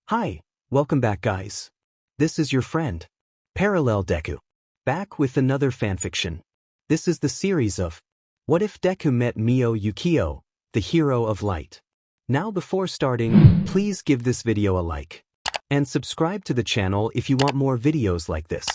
Hi, welcome back guys. This is your friend, Parallel Deku. Back with another fanfiction. This is the series of What If Deku Met Mio Ukiyo, the Hero of Light. Now before starting, please give this video a like. And subscribe to the channel if you want more videos like this.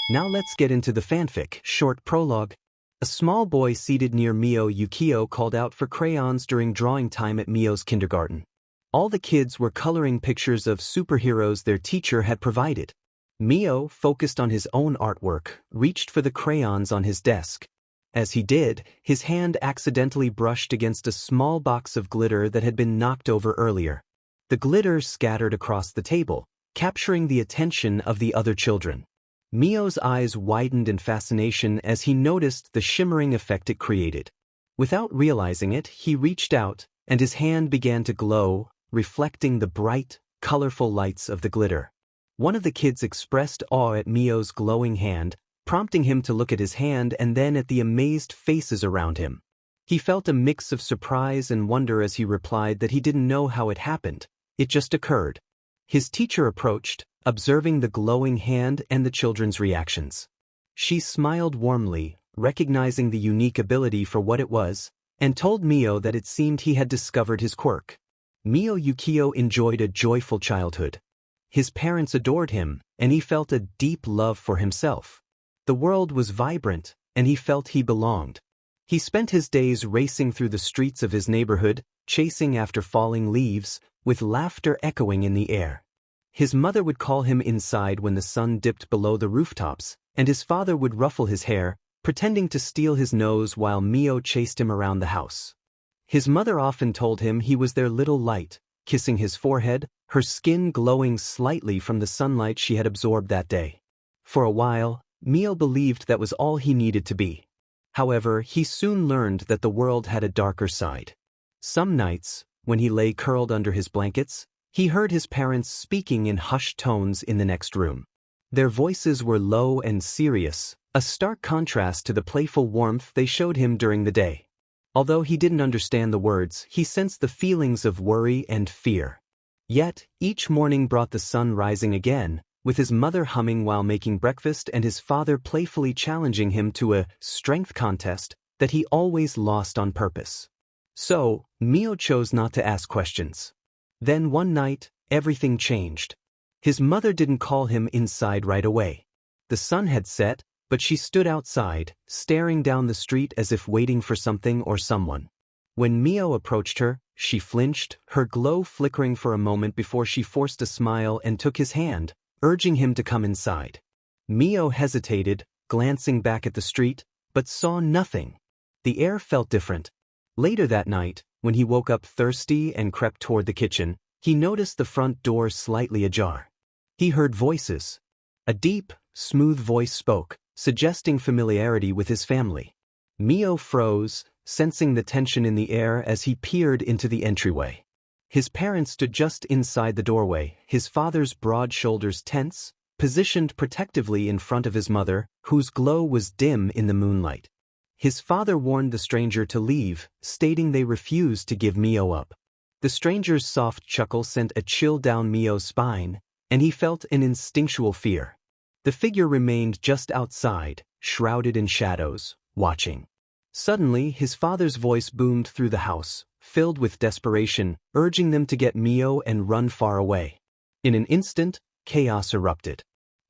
Now let's get into the fanfic. Short prologue. A small boy seated near Mio Ukiyo called out for crayons during drawing time at Mio's kindergarten. All the kids were coloring pictures of superheroes their teacher had provided. Mio, focused on his own artwork, reached for the crayons on his desk. As he did, his hand accidentally brushed against a small box of glitter that had been knocked over earlier. The glitter scattered across the table, capturing the attention of the other children. Mio's eyes widened in fascination as he noticed the shimmering effect it created. Without realizing it, he reached out, and his hand began to glow, reflecting the bright, colorful lights of the glitter. One of the kids expressed awe at Mio's glowing hand, prompting him to look at his hand and then at the amazed faces around him. He felt a mix of surprise and wonder as he replied that he didn't know how it happened. It just occurred. His teacher approached, observing the glowing hand and the children's reactions. She smiled warmly, recognizing the unique ability for what it was, and told Mio that it seemed he had discovered his quirk. Mio Ukiyo enjoyed a joyful childhood. His parents adored him, and he felt a deep love for himself. The world was vibrant, and he felt he belonged. He spent his days racing through the streets of his neighborhood, chasing after falling leaves, with laughter echoing in the air. His mother would call him inside when the sun dipped below the rooftops, and his father would ruffle his hair, pretending to steal his nose while Mio chased him around the house. His mother often told him he was their little light, kissing his forehead, her skin glowing slightly from the sunlight she had absorbed that day. For a while, Mio believed that was all he needed to be. However, he soon learned that the world had a darker side. Some nights, when he lay curled under his blankets, he heard his parents speaking in hushed tones in the next room. Their voices were low and serious, a stark contrast to the playful warmth they showed him during the day. Although he didn't understand the words, he sensed the feelings of worry and fear. Yet, each morning brought the sun rising again, with his mother humming while making breakfast and his father playfully challenging him to a strength contest that he always lost on purpose. So, Mio chose not to ask questions. Then one night, everything changed. His mother didn't call him inside right away. The sun had set, but she stood outside, staring down the street as if waiting for something or someone. When Mio approached her, she flinched, her glow flickering for a moment before she forced a smile and took his hand, urging him to come inside. Mio hesitated, glancing back at the street, but saw nothing. The air felt different. Later that night, when he woke up thirsty and crept toward the kitchen, he noticed the front door slightly ajar. He heard voices. A deep, smooth voice spoke, suggesting familiarity with his family. Mio froze, sensing the tension in the air as he peered into the entryway. His parents stood just inside the doorway, his father's broad shoulders tense, positioned protectively in front of his mother, whose glow was dim in the moonlight. His father warned the stranger to leave, stating they refused to give Mio up. The stranger's soft chuckle sent a chill down Mio's spine, and he felt an instinctual fear. The figure remained just outside, shrouded in shadows, watching. Suddenly, his father's voice boomed through the house, filled with desperation, urging them to get Mio and run far away. In an instant, chaos erupted.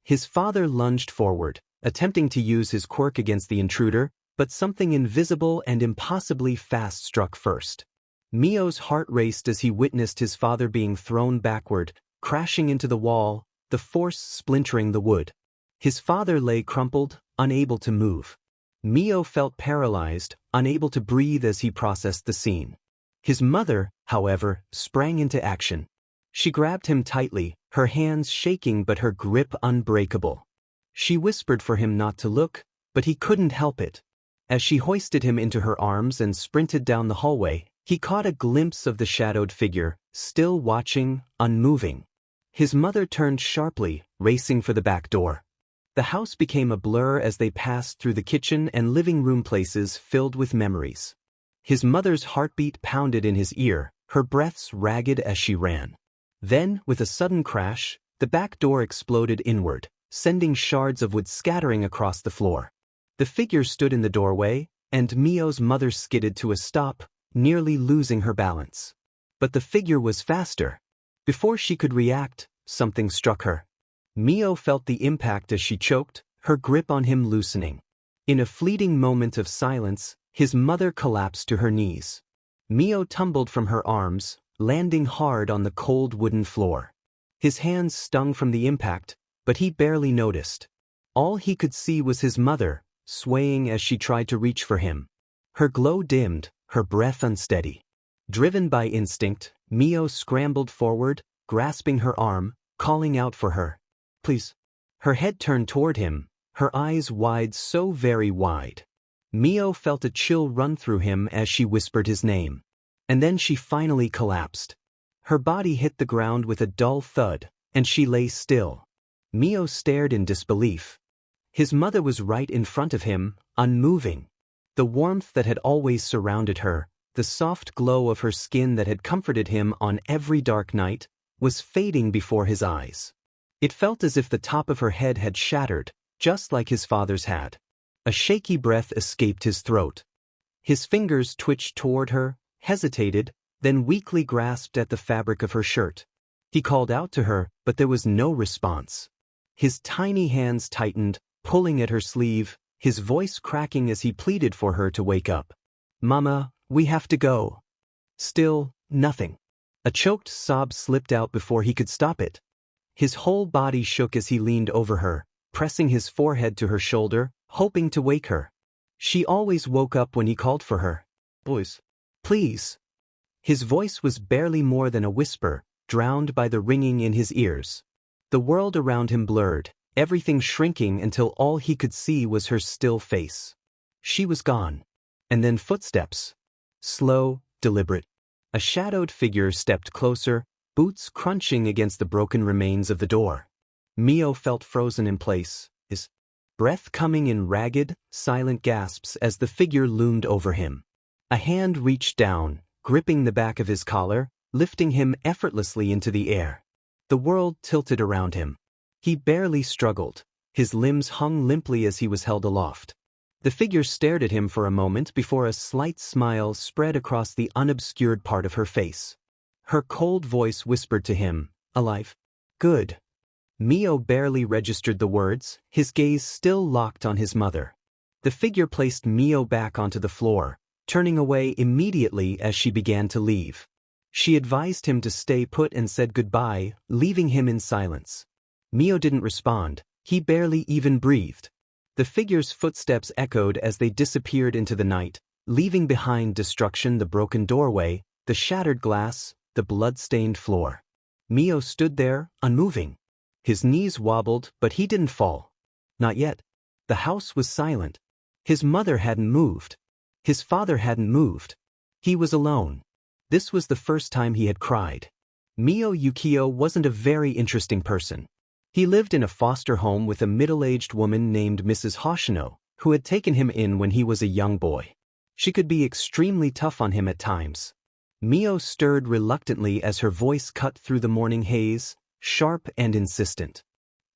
His father lunged forward, attempting to use his quirk against the intruder, but something invisible and impossibly fast struck first. Mio's heart raced as he witnessed his father being thrown backward, crashing into the wall, the force splintering the wood. His father lay crumpled, unable to move. Mio felt paralyzed, unable to breathe as he processed the scene. His mother, however, sprang into action. She grabbed him tightly, her hands shaking but her grip unbreakable. She whispered for him not to look, but he couldn't help it. As she hoisted him into her arms and sprinted down the hallway, he caught a glimpse of the shadowed figure, still watching, unmoving. His mother turned sharply, racing for the back door. The house became a blur as they passed through the kitchen and living room places filled with memories. His mother's heartbeat pounded in his ear, her breaths ragged as she ran. Then, with a sudden crash, the back door exploded inward, sending shards of wood scattering across the floor. The figure stood in the doorway, and Mio's mother skidded to a stop, nearly losing her balance. But the figure was faster. Before she could react, something struck her. Mio felt the impact as she choked, her grip on him loosening. In a fleeting moment of silence, his mother collapsed to her knees. Mio tumbled from her arms, landing hard on the cold wooden floor. His hands stung from the impact, but he barely noticed. All he could see was his mother, swaying as she tried to reach for him. Her glow dimmed, her breath unsteady. Driven by instinct, Mio scrambled forward, grasping her arm, calling out for her. Please. Her head turned toward him, her eyes wide, so very wide. Mio felt a chill run through him as she whispered his name. And then she finally collapsed. Her body hit the ground with a dull thud, and she lay still. Mio stared in disbelief. His mother was right in front of him, unmoving. The warmth that had always surrounded her, the soft glow of her skin that had comforted him on every dark night, was fading before his eyes. It felt as if the top of her head had shattered, just like his father's had. A shaky breath escaped his throat. His fingers twitched toward her, hesitated, then weakly grasped at the fabric of her shirt. He called out to her, but there was no response. His tiny hands tightened, pulling at her sleeve, his voice cracking as he pleaded for her to wake up. "Mama, we have to go." Still, nothing. A choked sob slipped out before he could stop it. His whole body shook as he leaned over her, pressing his forehead to her shoulder, hoping to wake her. She always woke up when he called for her. "Boys, please." His voice was barely more than a whisper, drowned by the ringing in his ears. The world around him blurred, everything shrinking until all he could see was her still face. She was gone. And then footsteps. Slow, deliberate. A shadowed figure stepped closer, boots crunching against the broken remains of the door. Mio felt frozen in place, his breath coming in ragged, silent gasps as the figure loomed over him. A hand reached down, gripping the back of his collar, lifting him effortlessly into the air. The world tilted around him. He barely struggled. His limbs hung limply as he was held aloft. The figure stared at him for a moment before a slight smile spread across the unobscured part of her face. Her cold voice whispered to him, "Alive? Good." Mio barely registered the words, his gaze still locked on his mother. The figure placed Mio back onto the floor, turning away immediately as she began to leave. She advised him to stay put and said goodbye, leaving him in silence. Mio didn't respond, he barely even breathed. The figure's footsteps echoed as they disappeared into the night, leaving behind destruction: the broken doorway, the shattered glass, the blood-stained floor. Mio stood there, unmoving. His knees wobbled, but he didn't fall. Not yet. The house was silent. His mother hadn't moved. His father hadn't moved. He was alone. This was the first time he had cried. Mio Ukiyo wasn't a very interesting person. He lived in a foster home with a middle-aged woman named Mrs. Hoshino, who had taken him in when he was a young boy. She could be extremely tough on him at times. Mio stirred reluctantly as her voice cut through the morning haze, sharp and insistent.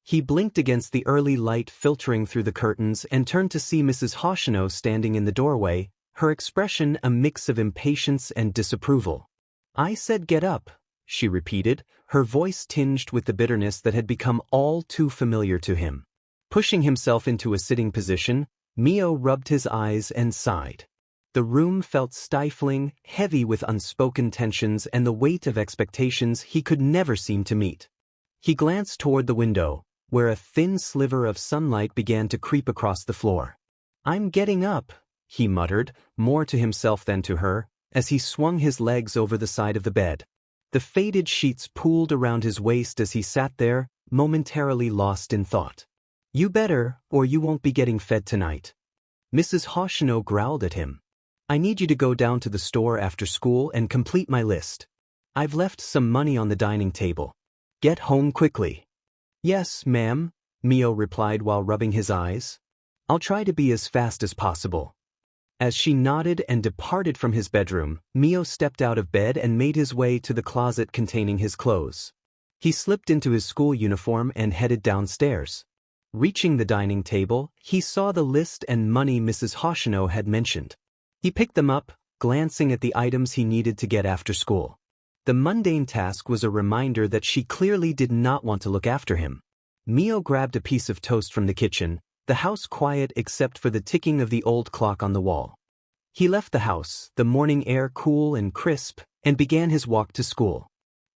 He blinked against the early light filtering through the curtains and turned to see Mrs. Hoshino standing in the doorway, her expression a mix of impatience and disapproval. "I said get up," she repeated, her voice tinged with the bitterness that had become all too familiar to him. Pushing himself into a sitting position, Mio rubbed his eyes and sighed. The room felt stifling, heavy with unspoken tensions and the weight of expectations he could never seem to meet. He glanced toward the window, where a thin sliver of sunlight began to creep across the floor. "I'm getting up," he muttered, more to himself than to her, as he swung his legs over the side of the bed. The faded sheets pooled around his waist as he sat there, momentarily lost in thought. "You better, or you won't be getting fed tonight." Mrs. Hoshino growled at him. "I need you to go down to the store after school and complete my list. I've left some money on the dining table. Get home quickly." "Yes, ma'am," Mio replied while rubbing his eyes. "I'll try to be as fast as possible." As she nodded and departed from his bedroom, Mio stepped out of bed and made his way to the closet containing his clothes. He slipped into his school uniform and headed downstairs. Reaching the dining table, he saw the list and money Mrs. Hoshino had mentioned. He picked them up, glancing at the items he needed to get after school. The mundane task was a reminder that she clearly did not want to look after him. Mio grabbed a piece of toast from the kitchen, the house quiet except for the ticking of the old clock on the wall. He left the house, the morning air cool and crisp, and began his walk to school.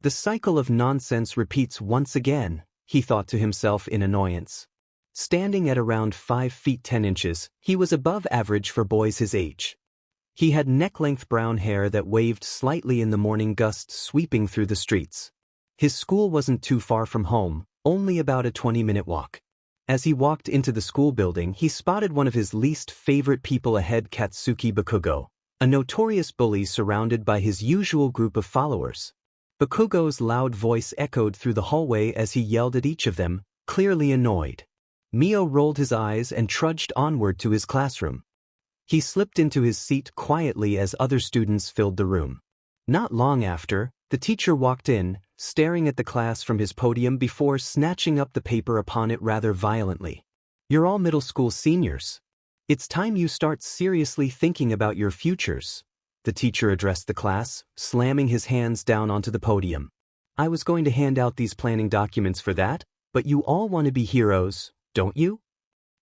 The cycle of nonsense repeats once again, he thought to himself in annoyance. Standing at around 5 feet 10 inches, he was above average for boys his age. He had neck-length brown hair that waved slightly in the morning gusts sweeping through the streets. His school wasn't too far from home, only about a 20-minute walk. As he walked into the school building, he spotted one of his least favorite people ahead, Katsuki Bakugo, a notorious bully surrounded by his usual group of followers. Bakugo's loud voice echoed through the hallway as he yelled at each of them, clearly annoyed. Mio rolled his eyes and trudged onward to his classroom. He slipped into his seat quietly as other students filled the room. Not long after, the teacher walked in, staring at the class from his podium before snatching up the paper upon it rather violently. "You're all middle school seniors. It's time you start seriously thinking about your futures," the teacher addressed the class, slamming his hands down onto the podium. "I was going to hand out these planning documents for that, but you all want to be heroes, don't you?"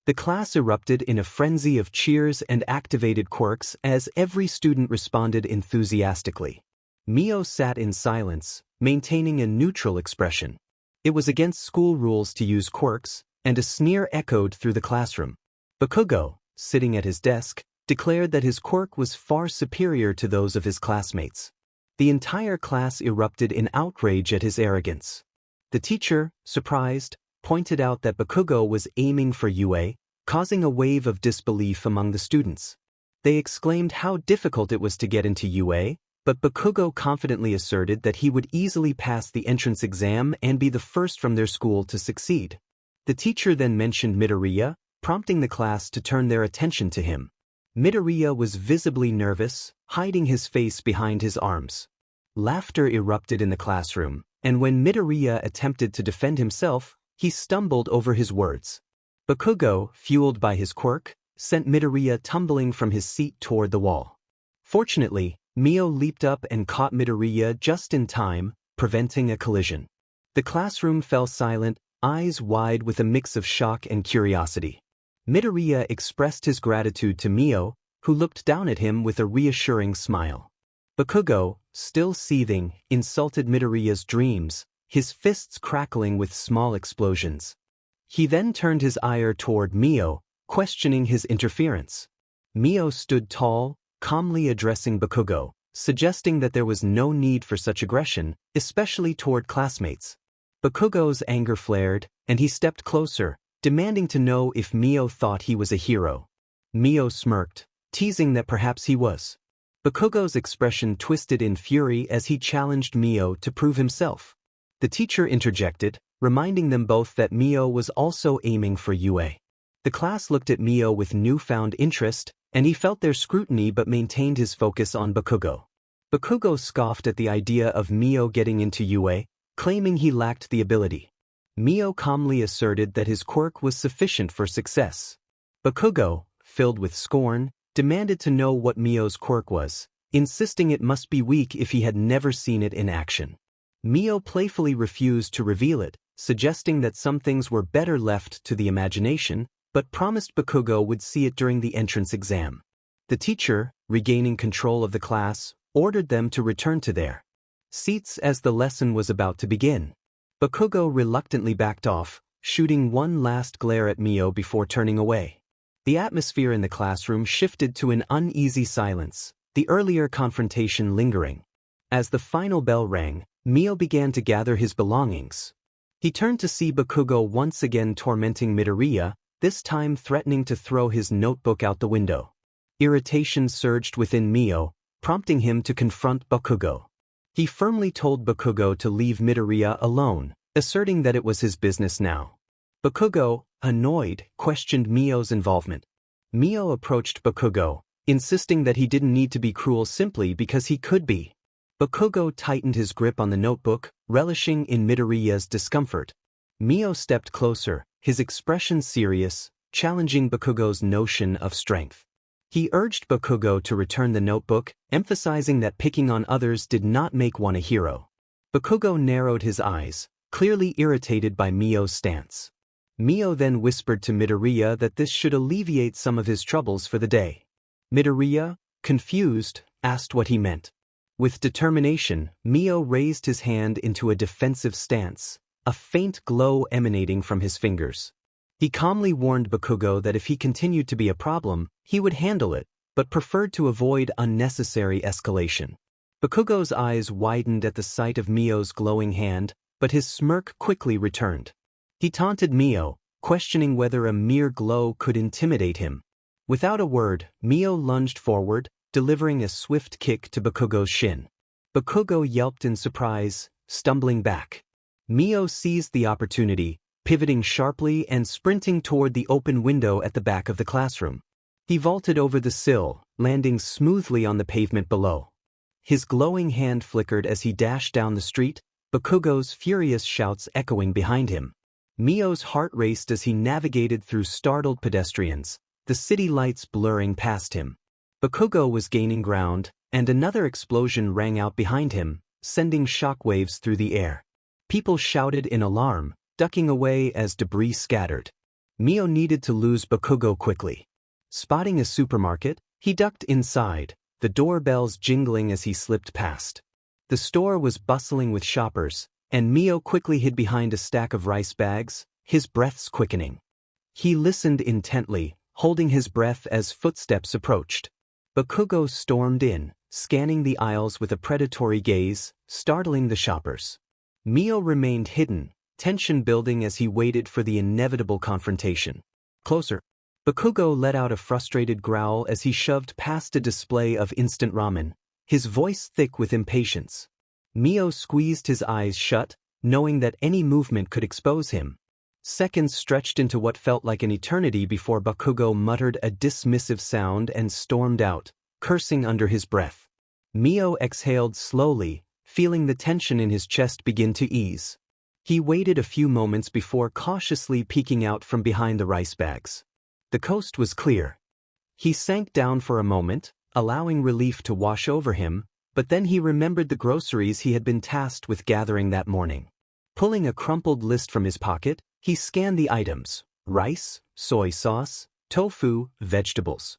The class erupted in a frenzy of cheers and activated quirks as every student responded enthusiastically. Mio sat in silence, maintaining a neutral expression. It was against school rules to use quirks, and a sneer echoed through the classroom. Bakugo, sitting at his desk, declared that his quirk was far superior to those of his classmates. The entire class erupted in outrage at his arrogance. The teacher, surprised, pointed out that Bakugo was aiming for UA, causing a wave of disbelief among the students. They exclaimed how difficult it was to get into UA, but Bakugo confidently asserted that he would easily pass the entrance exam and be the first from their school to succeed. The teacher then mentioned Midoriya, prompting the class to turn their attention to him. Midoriya was visibly nervous, hiding his face behind his arms. Laughter erupted in the classroom, and when Midoriya attempted to defend himself, he stumbled over his words. Bakugo, fueled by his quirk, sent Midoriya tumbling from his seat toward the wall. Fortunately, Mio leaped up and caught Midoriya just in time, preventing a collision. The classroom fell silent, eyes wide with a mix of shock and curiosity. Midoriya expressed his gratitude to Mio, who looked down at him with a reassuring smile. Bakugo, still seething, insulted Midoriya's dreams, his fists crackling with small explosions. He then turned his ire toward Mio, questioning his interference. Mio stood tall, calmly addressing Bakugo, suggesting that there was no need for such aggression, especially toward classmates. Bakugo's anger flared, and he stepped closer, demanding to know if Mio thought he was a hero. Mio smirked, teasing that perhaps he was. Bakugo's expression twisted in fury as he challenged Mio to prove himself. The teacher interjected, reminding them both that Mio was also aiming for UA. The class looked at Mio with newfound interest, and he felt their scrutiny but maintained his focus on Bakugo. Bakugo scoffed at the idea of Mio getting into UA, claiming he lacked the ability. Mio calmly asserted that his quirk was sufficient for success. Bakugo, filled with scorn, demanded to know what Mio's quirk was, insisting it must be weak if he had never seen it in action. Mio playfully refused to reveal it, suggesting that some things were better left to the imagination, but promised Bakugo would see it during the entrance exam. The teacher, regaining control of the class, ordered them to return to their seats as the lesson was about to begin. Bakugo reluctantly backed off, shooting one last glare at Mio before turning away. The atmosphere in the classroom shifted to an uneasy silence, the earlier confrontation lingering. As the final bell rang, Mio began to gather his belongings. He turned to see Bakugo once again tormenting Midoriya, this time threatening to throw his notebook out the window. Irritation surged within Mio, prompting him to confront Bakugo. He firmly told Bakugo to leave Midoriya alone, asserting that it was his business now. Bakugo, annoyed, questioned Mio's involvement. Mio approached Bakugo, insisting that he didn't need to be cruel simply because he could be. Bakugo tightened his grip on the notebook, relishing in Midoriya's discomfort. Mio stepped closer, his expression serious, challenging Bakugo's notion of strength. He urged Bakugo to return the notebook, emphasizing that picking on others did not make one a hero. Bakugo narrowed his eyes, clearly irritated by Mio's stance. Mio then whispered to Midoriya that this should alleviate some of his troubles for the day. Midoriya, confused, asked what he meant. With determination, Mio raised his hand into a defensive stance, a faint glow emanating from his fingers. He calmly warned Bakugo that if he continued to be a problem, he would handle it, but preferred to avoid unnecessary escalation. Bakugo's eyes widened at the sight of Mio's glowing hand, but his smirk quickly returned. He taunted Mio, questioning whether a mere glow could intimidate him. Without a word, Mio lunged forward, delivering a swift kick to Bakugo's shin. Bakugo yelped in surprise, stumbling back. Mio seized the opportunity, pivoting sharply and sprinting toward the open window at the back of the classroom. He vaulted over the sill, landing smoothly on the pavement below. His glowing hand flickered as he dashed down the street, Bakugo's furious shouts echoing behind him. Mio's heart raced as he navigated through startled pedestrians, the city lights blurring past him. Bakugo was gaining ground, and another explosion rang out behind him, sending shockwaves through the air. People shouted in alarm, ducking away as debris scattered. Mio needed to lose Bakugo quickly. Spotting a supermarket, he ducked inside, the doorbells jingling as he slipped past. The store was bustling with shoppers, and Mio quickly hid behind a stack of rice bags, his breaths quickening. He listened intently, holding his breath as footsteps approached. Bakugo stormed in, scanning the aisles with a predatory gaze, startling the shoppers. Mio remained hidden, tension building as he waited for the inevitable confrontation. Closer. Bakugo let out a frustrated growl as he shoved past a display of instant ramen, his voice thick with impatience. Mio squeezed his eyes shut, knowing that any movement could expose him. Seconds stretched into what felt like an eternity before Bakugo muttered a dismissive sound and stormed out, cursing under his breath. Mio exhaled slowly, feeling the tension in his chest begin to ease. He waited a few moments before cautiously peeking out from behind the rice bags. The coast was clear. He sank down for a moment, allowing relief to wash over him, but then he remembered the groceries he had been tasked with gathering that morning. Pulling a crumpled list from his pocket, he scanned the items: rice, soy sauce, tofu, vegetables.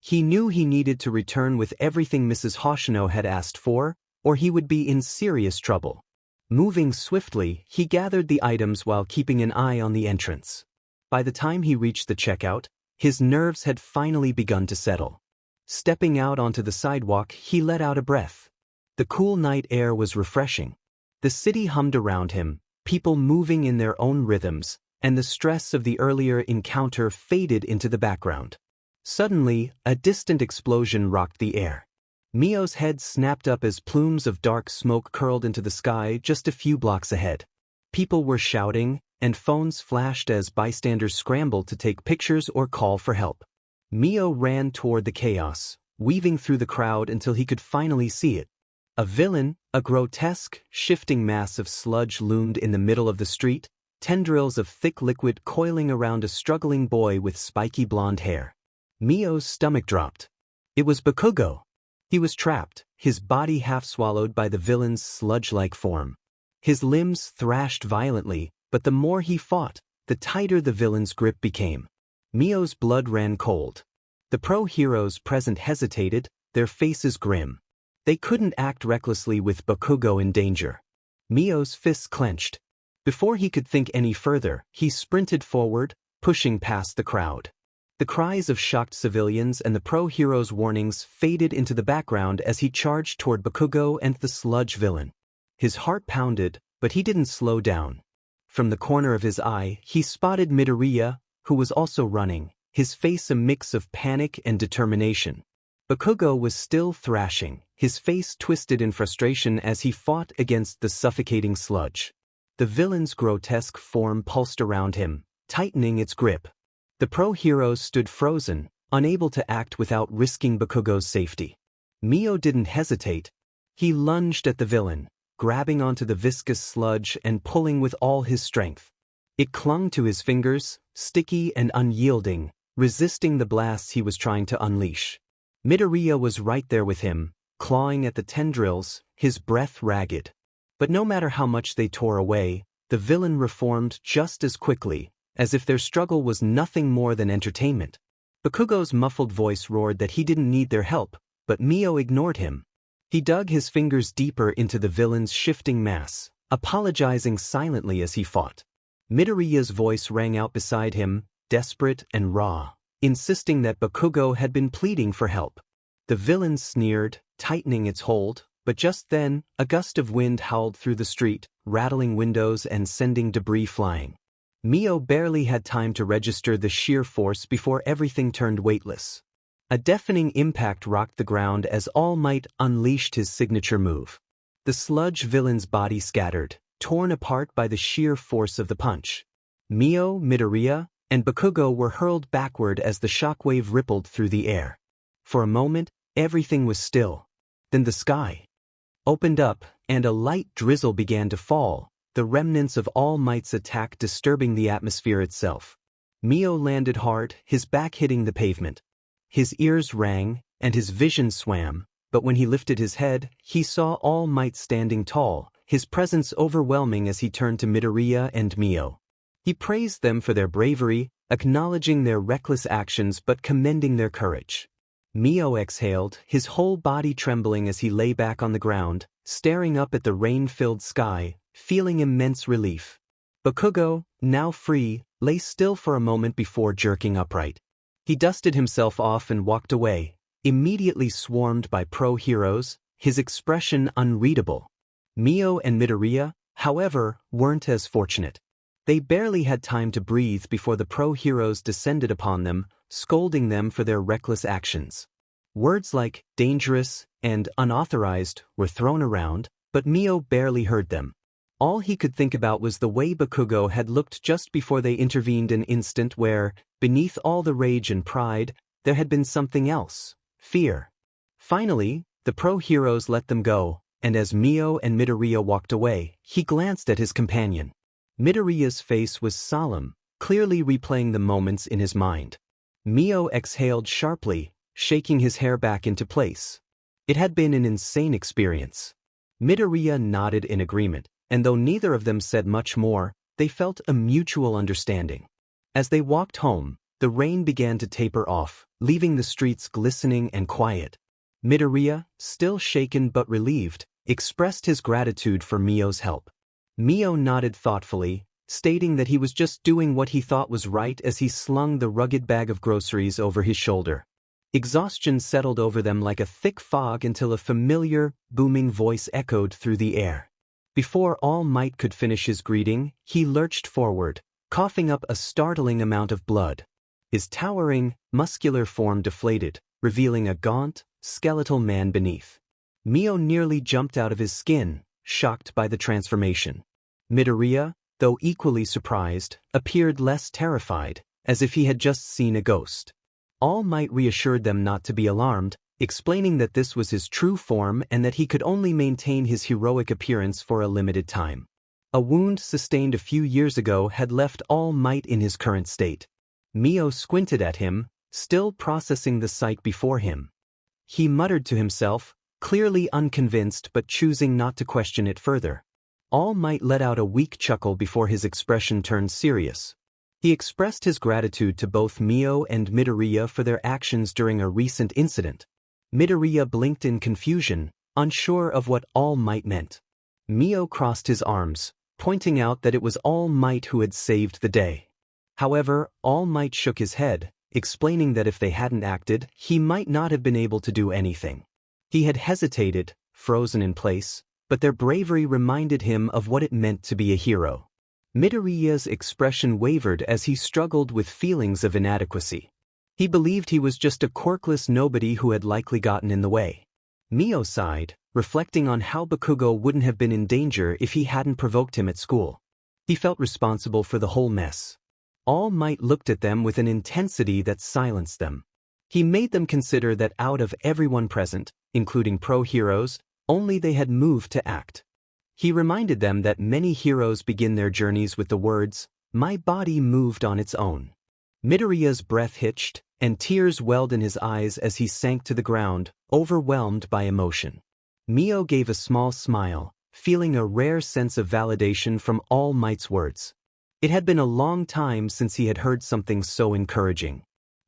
He knew he needed to return with everything Mrs. Hoshino had asked for, or he would be in serious trouble. Moving swiftly, he gathered the items while keeping an eye on the entrance. By the time he reached the checkout, his nerves had finally begun to settle. Stepping out onto the sidewalk, he let out a breath. The cool night air was refreshing. The city hummed around him, people moving in their own rhythms, and the stress of the earlier encounter faded into the background. Suddenly, a distant explosion rocked the air. Mio's head snapped up as plumes of dark smoke curled into the sky just a few blocks ahead. People were shouting, and phones flashed as bystanders scrambled to take pictures or call for help. Mio ran toward the chaos, weaving through the crowd until he could finally see it. A villain, a grotesque, shifting mass of sludge loomed in the middle of the street, tendrils of thick liquid coiling around a struggling boy with spiky blonde hair. Mio's stomach dropped. It was Bakugo. He was trapped, his body half swallowed by the villain's sludge-like form. His limbs thrashed violently, but the more he fought, the tighter the villain's grip became. Mio's blood ran cold. The pro-heroes present hesitated, their faces grim. They couldn't act recklessly with Bakugo in danger. Mio's fists clenched. Before he could think any further, he sprinted forward, pushing past the crowd. The cries of shocked civilians and the pro-heroes' warnings faded into the background as he charged toward Bakugo and the sludge villain. His heart pounded, but he didn't slow down. From the corner of his eye, he spotted Midoriya, who was also running, his face a mix of panic and determination. Bakugo was still thrashing, his face twisted in frustration as he fought against the suffocating sludge. The villain's grotesque form pulsed around him, tightening its grip. The pro-heroes stood frozen, unable to act without risking Bakugo's safety. Mio didn't hesitate. He lunged at the villain, grabbing onto the viscous sludge and pulling with all his strength. It clung to his fingers, sticky and unyielding, resisting the blasts he was trying to unleash. Midoriya was right there with him, clawing at the tendrils, his breath ragged. But no matter how much they tore away, the villain reformed just as quickly, as if their struggle was nothing more than entertainment. Bakugo's muffled voice roared that he didn't need their help, but Mio ignored him. He dug his fingers deeper into the villain's shifting mass, apologizing silently as he fought. Midoriya's voice rang out beside him, desperate and raw, insisting that Bakugo had been pleading for help. The villain sneered, tightening its hold, but just then, a gust of wind howled through the street, rattling windows and sending debris flying. Mio barely had time to register the sheer force before everything turned weightless. A deafening impact rocked the ground as All Might unleashed his signature move. The sludge villain's body scattered, torn apart by the sheer force of the punch. Mio, Midoriya, and Bakugo were hurled backward as the shockwave rippled through the air. For a moment, everything was still. Then the sky opened up, and a light drizzle began to fall, the remnants of All Might's attack disturbing the atmosphere itself. Mio landed hard, his back hitting the pavement. His ears rang, and his vision swam, but when he lifted his head, he saw All Might standing tall, his presence overwhelming as he turned to Midoriya and Mio. He praised them for their bravery, acknowledging their reckless actions but commending their courage. Mio exhaled, his whole body trembling as he lay back on the ground, staring up at the rain-filled sky, feeling immense relief. Bakugo, now free, lay still for a moment before jerking upright. He dusted himself off and walked away, immediately swarmed by pro-heroes, his expression unreadable. Mio and Midoriya, however, weren't as fortunate. They barely had time to breathe before the pro-heroes descended upon them, scolding them for their reckless actions. Words like dangerous and unauthorized were thrown around, but Mio barely heard them. All he could think about was the way Bakugo had looked just before they intervened, an instant where, beneath all the rage and pride, there had been something else, fear. Finally, the pro-heroes let them go, and as Mio and Midoriya walked away, he glanced at his companion. Midoriya's face was solemn, clearly replaying the moments in his mind. Mio exhaled sharply, shaking his hair back into place. It had been an insane experience. Midoriya nodded in agreement, and though neither of them said much more, they felt a mutual understanding. As they walked home, the rain began to taper off, leaving the streets glistening and quiet. Midoriya, still shaken but relieved, expressed his gratitude for Mio's help. Mio nodded thoughtfully, stating that he was just doing what he thought was right as he slung the rugged bag of groceries over his shoulder. Exhaustion settled over them like a thick fog until a familiar, booming voice echoed through the air. Before All Might could finish his greeting, he lurched forward, coughing up a startling amount of blood. His towering, muscular form deflated, revealing a gaunt, skeletal man beneath. Mio nearly jumped out of his skin, shocked by the transformation. Midoriya, though equally surprised, appeared less terrified, as if he had just seen a ghost. All Might reassured them not to be alarmed, explaining that this was his true form and that he could only maintain his heroic appearance for a limited time. A wound sustained a few years ago had left All Might in his current state. Mio squinted at him, still processing the sight before him. He muttered to himself, clearly unconvinced but choosing not to question it further. All Might let out a weak chuckle before his expression turned serious. He expressed his gratitude to both Mio and Midoriya for their actions during a recent incident. Midoriya blinked in confusion, unsure of what All Might meant. Mio crossed his arms, pointing out that it was All Might who had saved the day. However, All Might shook his head, explaining that if they hadn't acted, he might not have been able to do anything. He had hesitated, frozen in place, but their bravery reminded him of what it meant to be a hero. Midoriya's expression wavered as he struggled with feelings of inadequacy. He believed he was just a quirkless nobody who had likely gotten in the way. Mio sighed, reflecting on how Bakugo wouldn't have been in danger if he hadn't provoked him at school. He felt responsible for the whole mess. All Might looked at them with an intensity that silenced them. He made them consider that out of everyone present, including pro-heroes, only they had moved to act. He reminded them that many heroes begin their journeys with the words, "My body moved on its own." Midoriya's breath hitched, and tears welled in his eyes as he sank to the ground, overwhelmed by emotion. Mio gave a small smile, feeling a rare sense of validation from All Might's words. It had been a long time since he had heard something so encouraging.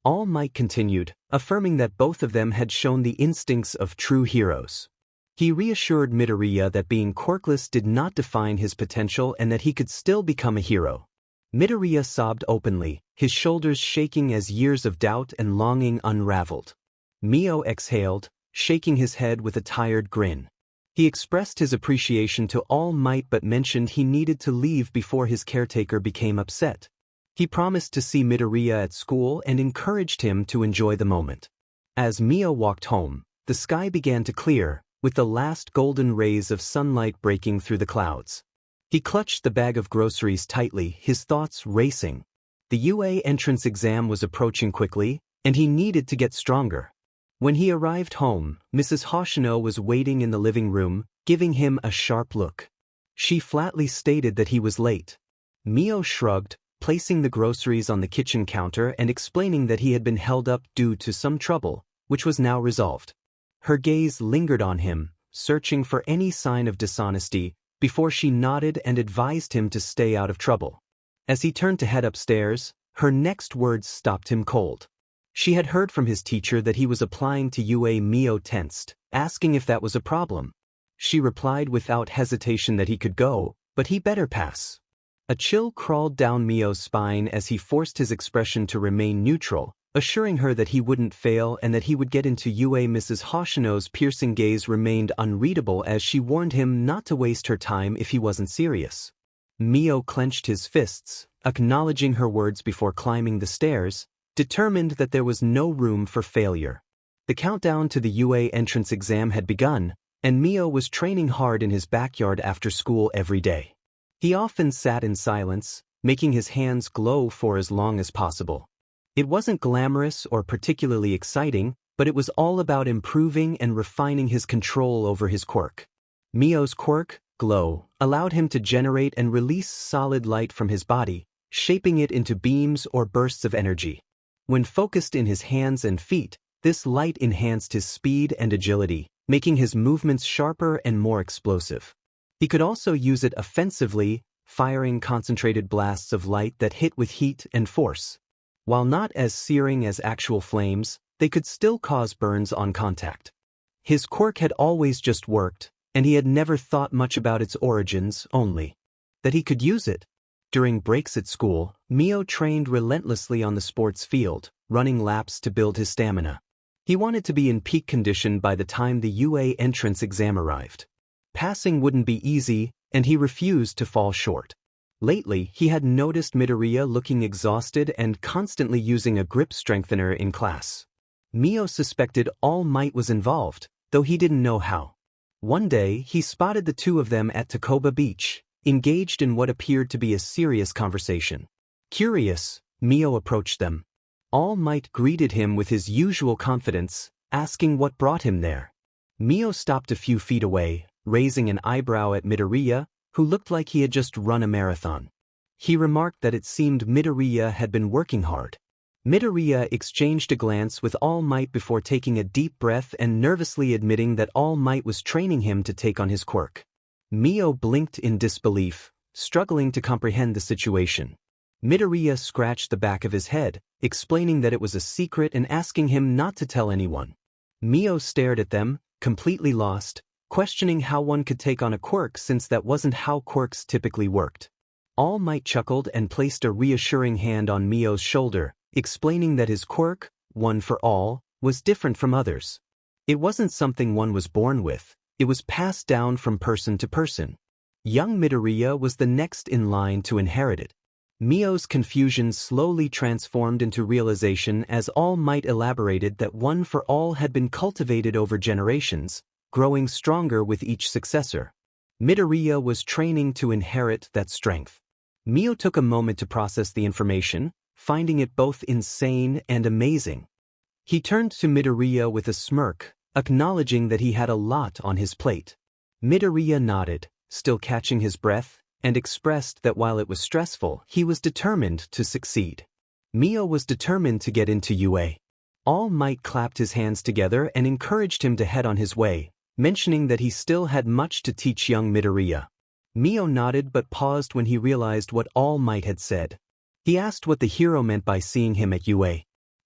All Might continued, affirming that both of them had shown the instincts of true heroes. He reassured Midoriya that being quirkless did not define his potential and that he could still become a hero. Midoriya sobbed openly, his shoulders shaking as years of doubt and longing unraveled. Mio exhaled, shaking his head with a tired grin. He expressed his appreciation to All Might but mentioned he needed to leave before his caretaker became upset. He promised to see Midoriya at school and encouraged him to enjoy the moment. As Mio walked home, the sky began to clear, with the last golden rays of sunlight breaking through the clouds. He clutched the bag of groceries tightly, his thoughts racing. The UA entrance exam was approaching quickly, and he needed to get stronger. When he arrived home, Mrs. Hoshino was waiting in the living room, giving him a sharp look. She flatly stated that he was late. Mio shrugged, placing the groceries on the kitchen counter and explaining that he had been held up due to some trouble, which was now resolved. Her gaze lingered on him, searching for any sign of dishonesty, before she nodded and advised him to stay out of trouble. As he turned to head upstairs, her next words stopped him cold. She had heard from his teacher that he was applying to UA. Mio tensed, asking if that was a problem. She replied without hesitation that he could go, but he better pass. A chill crawled down Mio's spine as he forced his expression to remain neutral, assuring her that he wouldn't fail and that he would get into UA. Mrs. Hoshino's piercing gaze remained unreadable as she warned him not to waste her time if he wasn't serious. Mio clenched his fists, acknowledging her words before climbing the stairs, determined that there was no room for failure. The countdown to the UA entrance exam had begun, and Mio was training hard in his backyard after school every day. He often sat in silence, making his hands glow for as long as possible. It wasn't glamorous or particularly exciting, but it was all about improving and refining his control over his quirk. Mio's quirk, Glow, allowed him to generate and release solid light from his body, shaping it into beams or bursts of energy. When focused in his hands and feet, this light enhanced his speed and agility, making his movements sharper and more explosive. He could also use it offensively, firing concentrated blasts of light that hit with heat and force. While not as searing as actual flames, they could still cause burns on contact. His quirk had always just worked, and he had never thought much about its origins, only that he could use it. During breaks at school, Mio trained relentlessly on the sports field, running laps to build his stamina. He wanted to be in peak condition by the time the UA entrance exam arrived. Passing wouldn't be easy, and he refused to fall short. Lately, he had noticed Midoriya looking exhausted and constantly using a grip strengthener in class. Mio suspected All Might was involved, though he didn't know how. One day, he spotted the two of them at Takoba Beach, engaged in what appeared to be a serious conversation. Curious, Mio approached them. All Might greeted him with his usual confidence, asking what brought him there. Mio stopped a few feet away, raising an eyebrow at Midoriya, who looked like he had just run a marathon. He remarked that it seemed Midoriya had been working hard. Midoriya exchanged a glance with All Might before taking a deep breath and nervously admitting that All Might was training him to take on his quirk. Mio blinked in disbelief, struggling to comprehend the situation. Midoriya scratched the back of his head, explaining that it was a secret and asking him not to tell anyone. Mio stared at them, completely lost, questioning how one could take on a quirk since that wasn't how quirks typically worked. All Might chuckled and placed a reassuring hand on Mio's shoulder, explaining that his quirk, one for all, was different from others. It wasn't something one was born with, it was passed down from person to person. Young Midoriya was the next in line to inherit it. Mio's confusion slowly transformed into realization as All Might elaborated that one for all had been cultivated over generations, growing stronger with each successor. Midoriya was training to inherit that strength. Mio took a moment to process the information, finding it both insane and amazing. He turned to Midoriya with a smirk, acknowledging that he had a lot on his plate. Midoriya nodded, still catching his breath, and expressed that while it was stressful, he was determined to succeed. Mio was determined to get into UA. All Might clapped his hands together and encouraged him to head on his way, mentioning that he still had much to teach young Midoriya. Mio nodded but paused when he realized what All Might had said. He asked what the hero meant by seeing him at UA.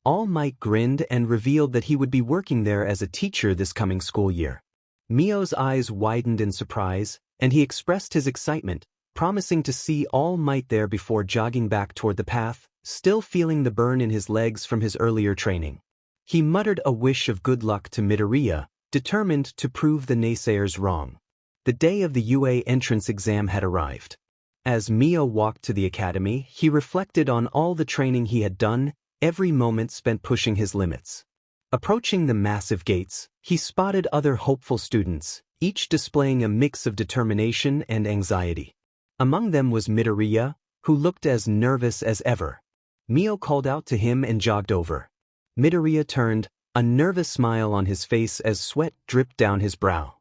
All Might grinned and revealed that he would be working there as a teacher this coming school year. Mio's eyes widened in surprise, and he expressed his excitement, promising to see All Might there before jogging back toward the path, still feeling the burn in his legs from his earlier training. He muttered a wish of good luck to Midoriya, determined to prove the naysayers wrong. The day of the UA entrance exam had arrived. As Mio walked to the academy, he reflected on all the training he had done, every moment spent pushing his limits. Approaching the massive gates, he spotted other hopeful students, each displaying a mix of determination and anxiety. Among them was Midoriya, who looked as nervous as ever. Mio called out to him and jogged over. Midoriya turned, a nervous smile on his face as sweat dripped down his brow.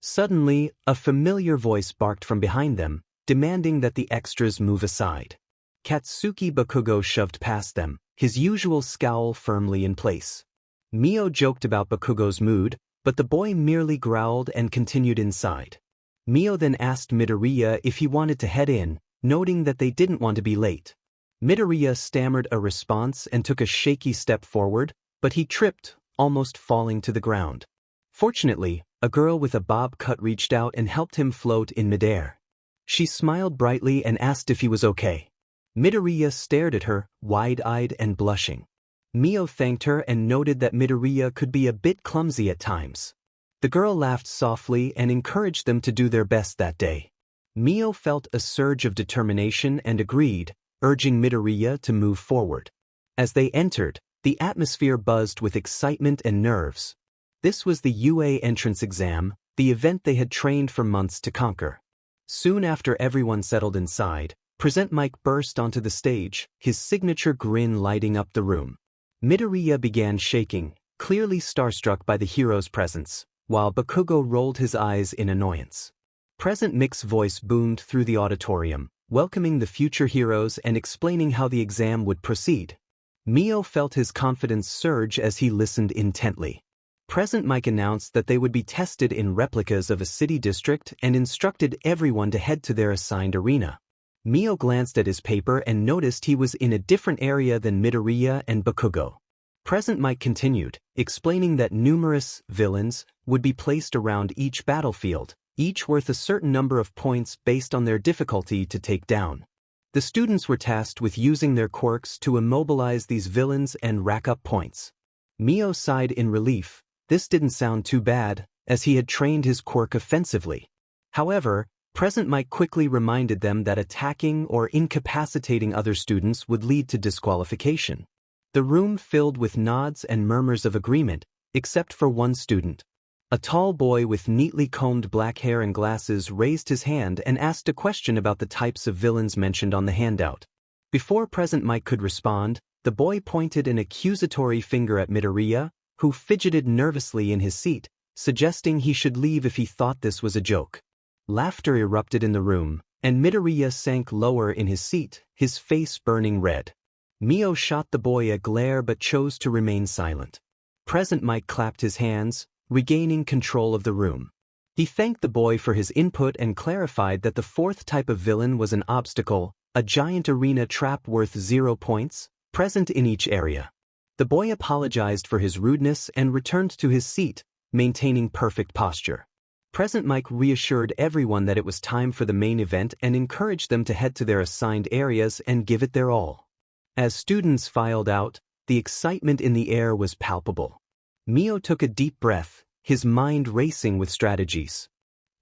Suddenly, a familiar voice barked from behind them, demanding that the extras move aside. Katsuki Bakugo shoved past them, his usual scowl firmly in place. Mio joked about Bakugo's mood, but the boy merely growled and continued inside. Mio then asked Midoriya if he wanted to head in, noting that they didn't want to be late. Midoriya stammered a response and took a shaky step forward, but he tripped, almost falling to the ground. Fortunately, a girl with a bob cut reached out and helped him float in midair. She smiled brightly and asked if he was okay. Midoriya stared at her, wide-eyed and blushing. Mio thanked her and noted that Midoriya could be a bit clumsy at times. The girl laughed softly and encouraged them to do their best that day. Mio felt a surge of determination and agreed, urging Midoriya to move forward. As they entered, the atmosphere buzzed with excitement and nerves. This was the UA entrance exam, the event they had trained for months to conquer. Soon after everyone settled inside, Present Mike burst onto the stage, his signature grin lighting up the room. Midoriya began shaking, clearly starstruck by the hero's presence, while Bakugo rolled his eyes in annoyance. Present Mike's voice boomed through the auditorium, welcoming the future heroes and explaining how the exam would proceed. Mio felt his confidence surge as he listened intently. Present Mike announced that they would be tested in replicas of a city district and instructed everyone to head to their assigned arena. Mio glanced at his paper and noticed he was in a different area than Midoriya and Bakugo. Present Mike continued, explaining that numerous villains would be placed around each battlefield, each worth a certain number of points based on their difficulty to take down. The students were tasked with using their quirks to immobilize these villains and rack up points. Mio sighed in relief. This didn't sound too bad, as he had trained his quirk offensively. However, Present Mike quickly reminded them that attacking or incapacitating other students would lead to disqualification. The room filled with nods and murmurs of agreement, except for one student. A tall boy with neatly combed black hair and glasses raised his hand and asked a question about the types of villains mentioned on the handout. Before Present Mike could respond, the boy pointed an accusatory finger at Midoriya, who fidgeted nervously in his seat, suggesting he should leave if he thought this was a joke. Laughter erupted in the room, and Midoriya sank lower in his seat, his face burning red. Mio shot the boy a glare but chose to remain silent. Present Mike clapped his hands, regaining control of the room. He thanked the boy for his input and clarified that the fourth type of villain was an obstacle, a giant arena trap worth 0 points, present in each area. The boy apologized for his rudeness and returned to his seat, maintaining perfect posture. Present Mike reassured everyone that it was time for the main event and encouraged them to head to their assigned areas and give it their all. As students filed out, the excitement in the air was palpable. Mio took a deep breath, his mind racing with strategies.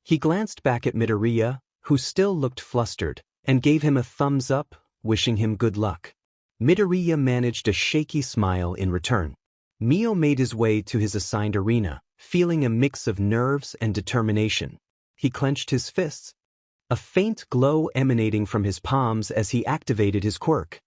He glanced back at Midoriya, who still looked flustered, and gave him a thumbs up, wishing him good luck. Midoriya managed a shaky smile in return. Mio made his way to his assigned arena, feeling a mix of nerves and determination. He clenched his fists, a faint glow emanating from his palms as he activated his quirk.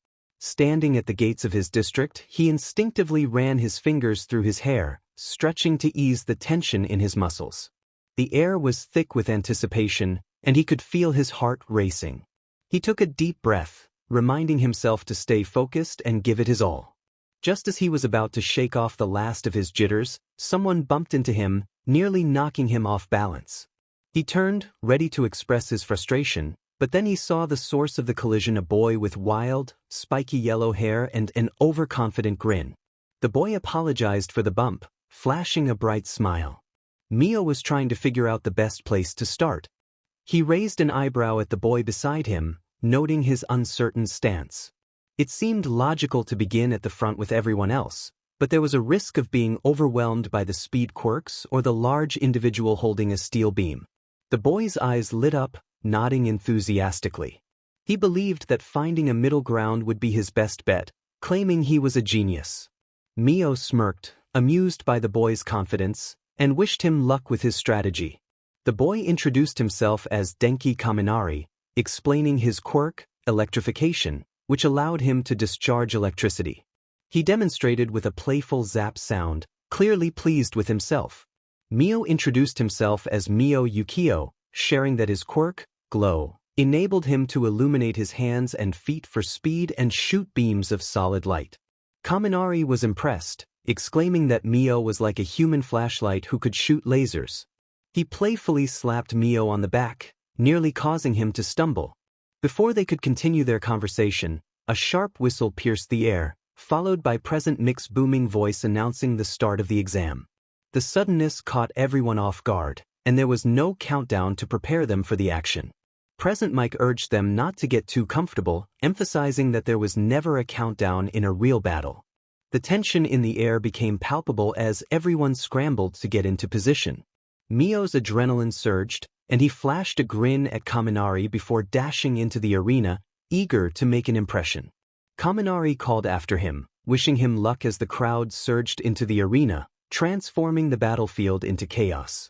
Standing at the gates of his district, he instinctively ran his fingers through his hair, stretching to ease the tension in his muscles. The air was thick with anticipation, and he could feel his heart racing. He took a deep breath, reminding himself to stay focused and give it his all. Just as he was about to shake off the last of his jitters, someone bumped into him, nearly knocking him off balance. He turned, ready to express his frustration, but then he saw the source of the collision, a boy with wild, spiky yellow hair and an overconfident grin. The boy apologized for the bump, flashing a bright smile. Mio was trying to figure out the best place to start. He raised an eyebrow at the boy beside him, noting his uncertain stance. It seemed logical to begin at the front with everyone else, but there was a risk of being overwhelmed by the speed quirks or the large individual holding a steel beam. The boy's eyes lit up, nodding enthusiastically. He believed that finding a middle ground would be his best bet, claiming he was a genius. Mio smirked, amused by the boy's confidence, and wished him luck with his strategy. The boy introduced himself as Denki Kaminari, explaining his quirk, electrification, which allowed him to discharge electricity. He demonstrated with a playful zap sound, clearly pleased with himself. Mio introduced himself as Mio Ukiyo, sharing that his quirk, Glow, enabled him to illuminate his hands and feet for speed and shoot beams of solid light. Kaminari was impressed, exclaiming that Mio was like a human flashlight who could shoot lasers. He playfully slapped Mio on the back, nearly causing him to stumble. Before they could continue their conversation, a sharp whistle pierced the air, followed by Present Mic's booming voice announcing the start of the exam. The suddenness caught everyone off guard, and there was no countdown to prepare them for the action. Present Mic urged them not to get too comfortable, emphasizing that there was never a countdown in a real battle. The tension in the air became palpable as everyone scrambled to get into position. Mio's adrenaline surged, and he flashed a grin at Kaminari before dashing into the arena, eager to make an impression. Kaminari called after him, wishing him luck as the crowd surged into the arena, transforming the battlefield into chaos.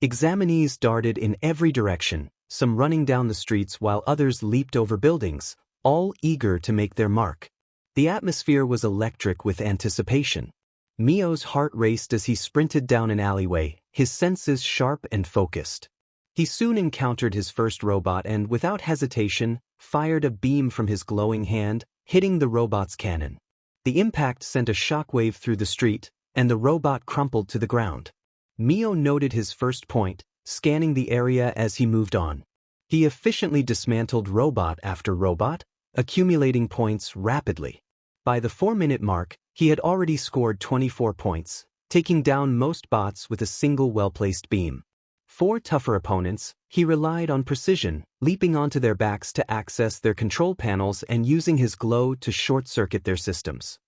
Examinees darted in every direction, some running down the streets while others leaped over buildings, all eager to make their mark. The atmosphere was electric with anticipation. Mio's heart raced as he sprinted down an alleyway, his senses sharp and focused. He soon encountered his first robot and, without hesitation, fired a beam from his glowing hand, hitting the robot's cannon. The impact sent a shockwave through the street, and the robot crumpled to the ground. Mio noted his first point, scanning the area as he moved on. He efficiently dismantled robot after robot, accumulating points rapidly. By the 4-minute mark, he had already scored 24 points, taking down most bots with a single well-placed beam. For tougher opponents, he relied on precision, leaping onto their backs to access their control panels and using his glow to short-circuit their systems.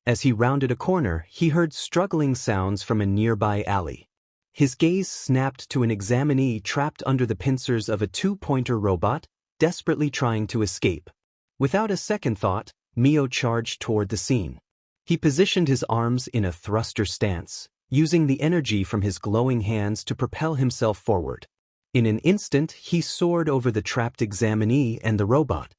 As he rounded a corner, he heard struggling sounds from a nearby alley. His gaze snapped to an examinee trapped under the pincers of a 2-pointer robot, desperately trying to escape. Without a second thought, Mio charged toward the scene. He positioned his arms in a thruster stance, using the energy from his glowing hands to propel himself forward. In an instant, he soared over the trapped examinee and the robot.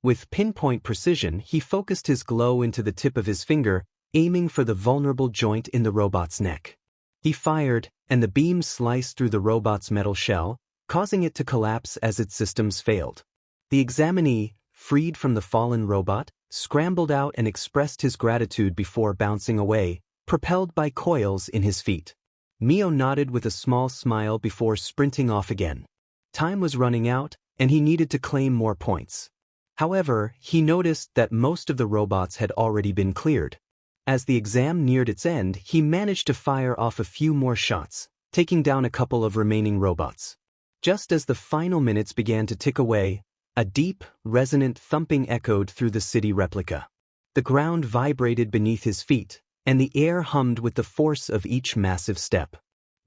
With pinpoint precision, he focused his glow into the tip of his finger, aiming for the vulnerable joint in the robot's neck. He fired, and the beam sliced through the robot's metal shell, causing it to collapse as its systems failed. The examinee, freed from the fallen robot, scrambled out and expressed his gratitude before bouncing away, propelled by coils in his feet. Mio nodded with a small smile before sprinting off again. Time was running out, and he needed to claim more points. However, he noticed that most of the robots had already been cleared. As the exam neared its end, he managed to fire off a few more shots, taking down a couple of remaining robots. Just as the final minutes began to tick away, a deep, resonant thumping echoed through the city replica. The ground vibrated beneath his feet, and the air hummed with the force of each massive step.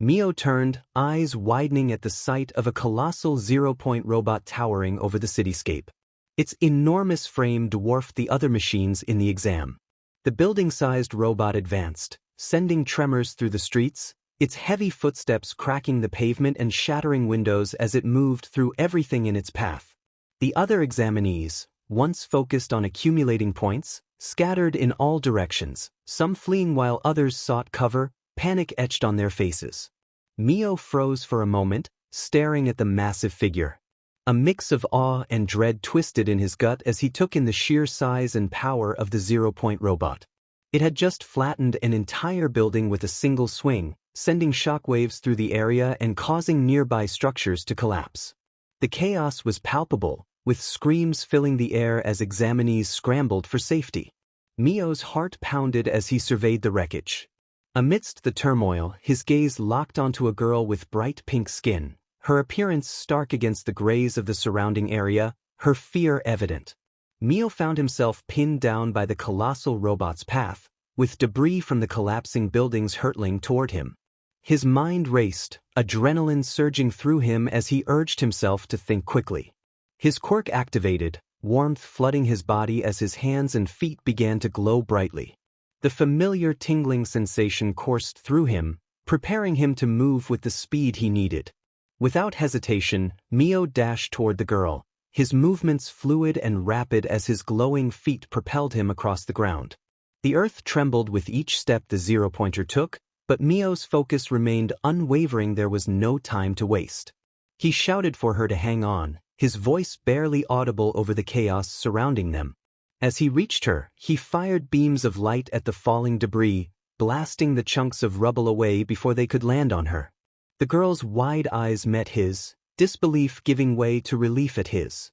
Mio turned, eyes widening at the sight of a colossal 0-point robot towering over the cityscape. Its enormous frame dwarfed the other machines in the exam. The building-sized robot advanced, sending tremors through the streets, its heavy footsteps cracking the pavement and shattering windows as it moved through everything in its path. The other examinees, once focused on accumulating points, scattered in all directions, some fleeing while others sought cover, panic etched on their faces. Mio froze for a moment, staring at the massive figure. A mix of awe and dread twisted in his gut as he took in the sheer size and power of the zero-point robot. It had just flattened an entire building with a single swing, sending shockwaves through the area and causing nearby structures to collapse. The chaos was palpable, with screams filling the air as examinees scrambled for safety. Mio's heart pounded as he surveyed the wreckage. Amidst the turmoil, his gaze locked onto a girl with bright pink skin, her appearance stark against the grays of the surrounding area, her fear evident. Mio found himself pinned down by the colossal robot's path, with debris from the collapsing buildings hurtling toward him. His mind raced, adrenaline surging through him as he urged himself to think quickly. His quirk activated, warmth flooding his body as his hands and feet began to glow brightly. The familiar tingling sensation coursed through him, preparing him to move with the speed he needed. Without hesitation, Mio dashed toward the girl, his movements fluid and rapid as his glowing feet propelled him across the ground. The earth trembled with each step the zero-pointer took, but Mio's focus remained unwavering. There was no time to waste. He shouted for her to hang on, his voice barely audible over the chaos surrounding them. As he reached her, he fired beams of light at the falling debris, blasting the chunks of rubble away before they could land on her. The girl's wide eyes met his, disbelief giving way to relief at his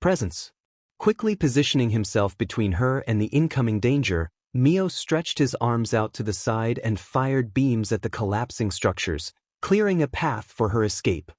presence. Quickly positioning himself between her and the incoming danger, Mio stretched his arms out to the side and fired beams at the collapsing structures, clearing a path for her escape.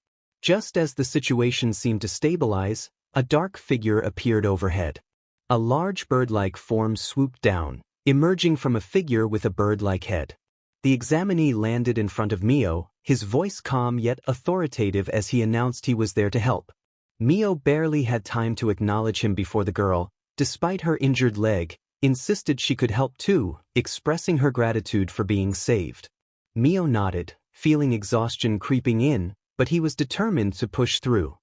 Just as the situation seemed to stabilize, a dark figure appeared overhead. A large bird-like form swooped down, emerging from a figure with a bird-like head. The examinee landed in front of Mio, his voice calm yet authoritative as he announced he was there to help. Mio barely had time to acknowledge him before the girl, despite her injured leg, insisted she could help too, expressing her gratitude for being saved. Mio nodded, feeling exhaustion creeping in, but he was determined to push through.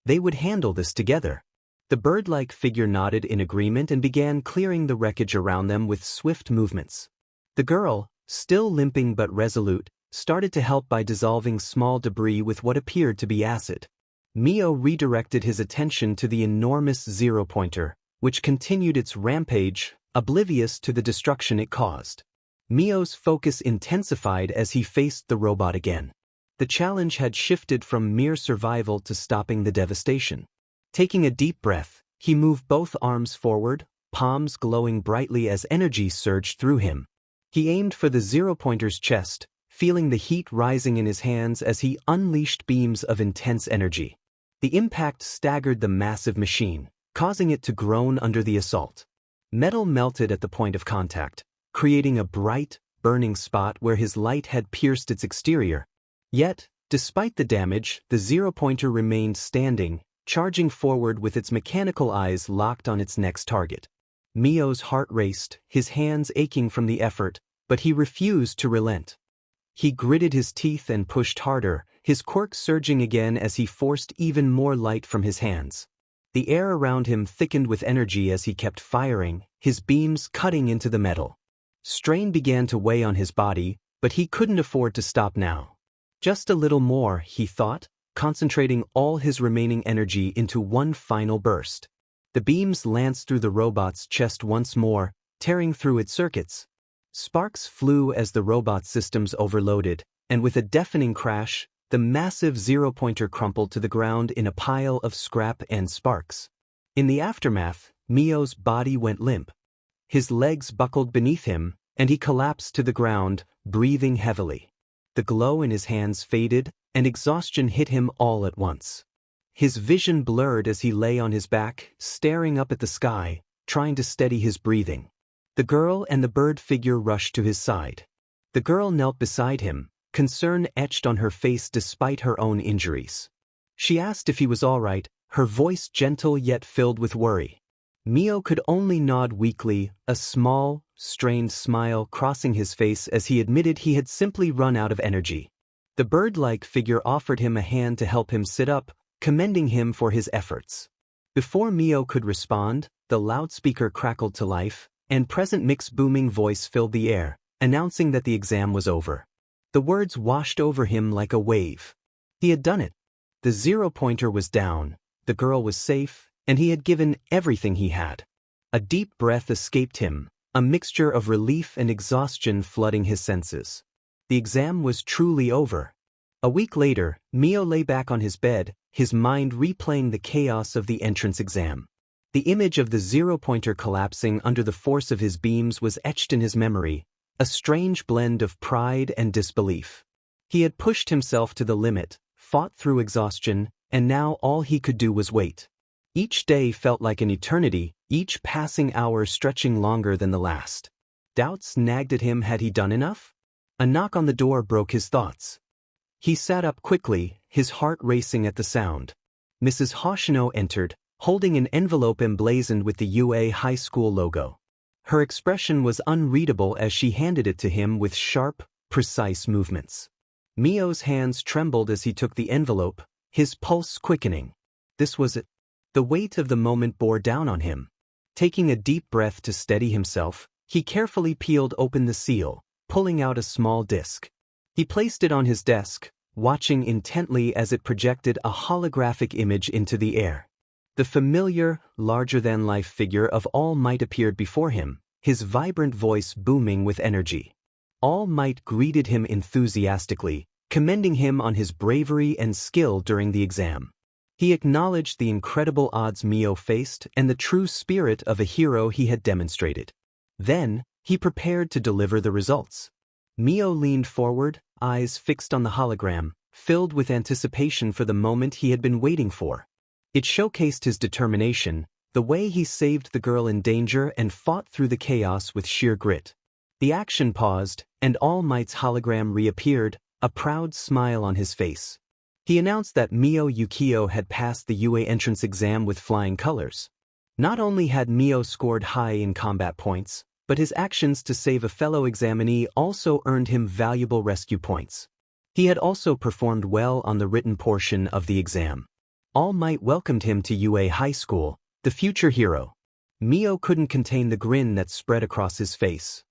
They would handle this together. The bird-like figure nodded in agreement and began clearing the wreckage around them with swift movements. The girl, still limping but resolute, started to help by dissolving small debris with what appeared to be acid. Mio redirected his attention to the enormous zero-pointer, which continued its rampage, oblivious to the destruction it caused. Mio's focus intensified as he faced the robot again. The challenge had shifted from mere survival to stopping the devastation. Taking a deep breath, he moved both arms forward, palms glowing brightly as energy surged through him. He aimed for the zero-pointer's chest, feeling the heat rising in his hands as he unleashed beams of intense energy. The impact staggered the massive machine, causing it to groan under the assault. Metal melted at the point of contact, creating a bright, burning spot where his light had pierced its exterior. Yet, despite the damage, the zero-pointer remained standing, charging forward with its mechanical eyes locked on its next target. Mio's heart raced, his hands aching from the effort, but he refused to relent. He gritted his teeth and pushed harder, his quirk surging again as he forced even more light from his hands. The air around him thickened with energy as he kept firing, his beams cutting into the metal. Strain began to weigh on his body, but he couldn't afford to stop now. Just a little more, he thought, concentrating all his remaining energy into one final burst. The beams lanced through the robot's chest once more, tearing through its circuits. Sparks flew as the robot's systems overloaded, and with a deafening crash, the massive zero-pointer crumpled to the ground in a pile of scrap and sparks. In the aftermath, Mio's body went limp. His legs buckled beneath him, and he collapsed to the ground, breathing heavily. The glow in his hands faded, and exhaustion hit him all at once. His vision blurred as he lay on his back, staring up at the sky, trying to steady his breathing. The girl and the bird figure rushed to his side. The girl knelt beside him, concern etched on her face despite her own injuries. She asked if he was all right, her voice gentle yet filled with worry. Mio could only nod weakly, a small, strained smile crossing his face as he admitted he had simply run out of energy. The bird-like figure offered him a hand to help him sit up, commending him for his efforts. Before Mio could respond, the loudspeaker crackled to life, and present mixed booming voice filled the air, announcing that the exam was over. The words washed over him like a wave. He had done it. The 0-pointer was down, the girl was safe, and he had given everything he had. A deep breath escaped him, a mixture of relief and exhaustion flooding his senses. The exam was truly over. A week later, Mio lay back on his bed, his mind replaying the chaos of the entrance exam. The image of the 0-pointer collapsing under the force of his beams was etched in his memory, a strange blend of pride and disbelief. He had pushed himself to the limit, fought through exhaustion, and now all he could do was wait. Each day felt like an eternity, each passing hour stretching longer than the last. Doubts nagged at him. Had he done enough? A knock on the door broke his thoughts. He sat up quickly, his heart racing at the sound. Mrs. Hoshino entered, holding an envelope emblazoned with the UA High School logo. Her expression was unreadable as she handed it to him with sharp, precise movements. Mio's hands trembled as he took the envelope, his pulse quickening. This was it. The weight of the moment bore down on him. Taking a deep breath to steady himself, he carefully peeled open the seal, pulling out a small disc. He placed it on his desk, watching intently as it projected a holographic image into the air. The familiar, larger-than-life figure of All Might appeared before him, his vibrant voice booming with energy. All Might greeted him enthusiastically, commending him on his bravery and skill during the exam. He acknowledged the incredible odds Mio faced and the true spirit of a hero he had demonstrated. Then, he prepared to deliver the results. Mio leaned forward, eyes fixed on the hologram, filled with anticipation for the moment he had been waiting for. It showcased his determination, the way he saved the girl in danger and fought through the chaos with sheer grit. The action paused, and All Might's hologram reappeared, a proud smile on his face. He announced that Mio Ukiyo had passed the UA entrance exam with flying colors. Not only had Mio scored high in combat points, but his actions to save a fellow examinee also earned him valuable rescue points. He had also performed well on the written portion of the exam. All Might welcomed him to UA High School, the future hero. Mio couldn't contain the grin that spread across his face.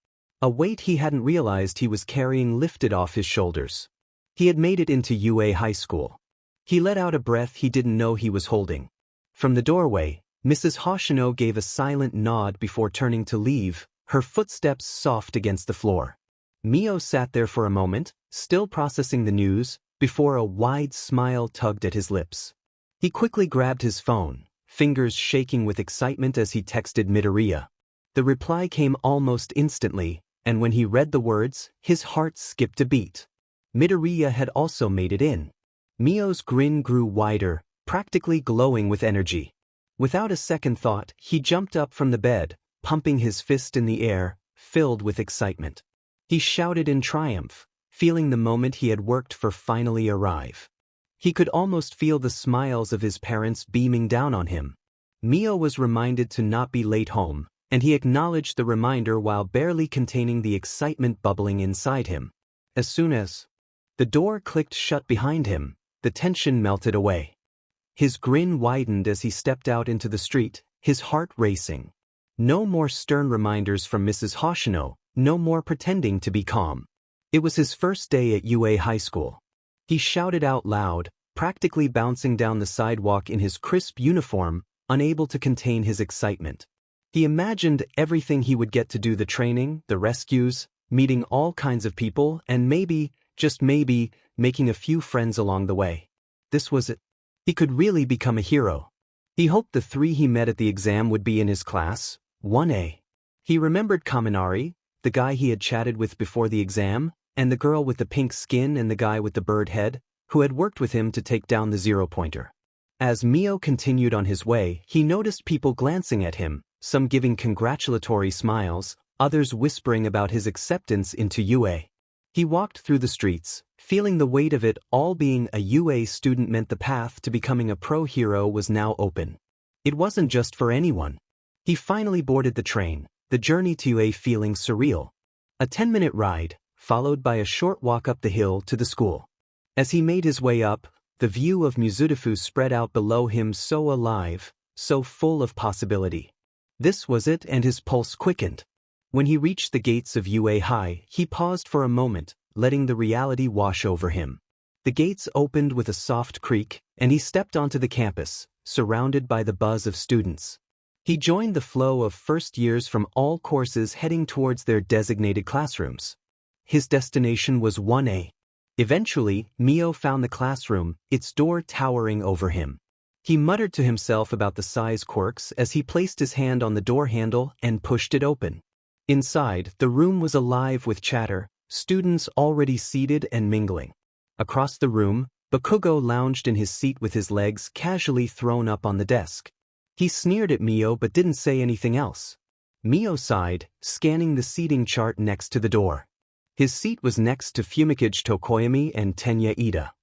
A weight he hadn't realized he was carrying lifted off his shoulders. He had made it into UA High School. He let out a breath he didn't know he was holding. From the doorway, Mrs. Hoshino gave a silent nod before turning to leave, her footsteps soft against the floor. Mio sat there for a moment, still processing the news, before a wide smile tugged at his lips. He quickly grabbed his phone, fingers shaking with excitement as he texted Midoriya. The reply came almost instantly, and when he read the words, his heart skipped a beat. Midoriya had also made it in. Mio's grin grew wider, practically glowing with energy. Without a second thought, he jumped up from the bed, pumping his fist in the air, filled with excitement. He shouted in triumph, feeling the moment he had worked for finally arrive. He could almost feel the smiles of his parents beaming down on him. Mio was reminded to not be late home, and he acknowledged the reminder while barely containing the excitement bubbling inside him. As soon as the door clicked shut behind him, the tension melted away. His grin widened as he stepped out into the street, his heart racing. No more stern reminders from Mrs. Hoshino, no more pretending to be calm. It was his first day at UA High School. He shouted out loud, practically bouncing down the sidewalk in his crisp uniform, unable to contain his excitement. He imagined everything he would get to do: the training, the rescues, meeting all kinds of people, and maybe, just maybe, making a few friends along the way. This was it. He could really become a hero. He hoped the three he met at the exam would be in his class, 1A. He remembered Kaminari, the guy he had chatted with before the exam, and the girl with the pink skin and the guy with the bird head, who had worked with him to take down the 0-pointer. As Mio continued on his way, he noticed people glancing at him, some giving congratulatory smiles, others whispering about his acceptance into UA. He walked through the streets, feeling the weight of it all. Being a UA student meant the path to becoming a pro hero was now open. It wasn't just for anyone. He finally boarded the train, the journey to UA feeling surreal. A 10-minute ride, followed by a short walk up the hill to the school. As he made his way up, the view of Mizudefu spread out below him, so alive, so full of possibility. This was it, and his pulse quickened. When he reached the gates of UA High, he paused for a moment, letting the reality wash over him. The gates opened with a soft creak, and he stepped onto the campus, surrounded by the buzz of students. He joined the flow of first years from all courses heading towards their designated classrooms. His destination was 1A. Eventually, Mio found the classroom, its door towering over him. He muttered to himself about the size quirks as he placed his hand on the door handle and pushed it open. Inside, the room was alive with chatter, students already seated and mingling. Across the room, Bakugo lounged in his seat with his legs casually thrown up on the desk. He sneered at Mio but didn't say anything else. Mio sighed, scanning the seating chart next to the door. His seat was next to Fumikage Tokoyami and Tenya Ida.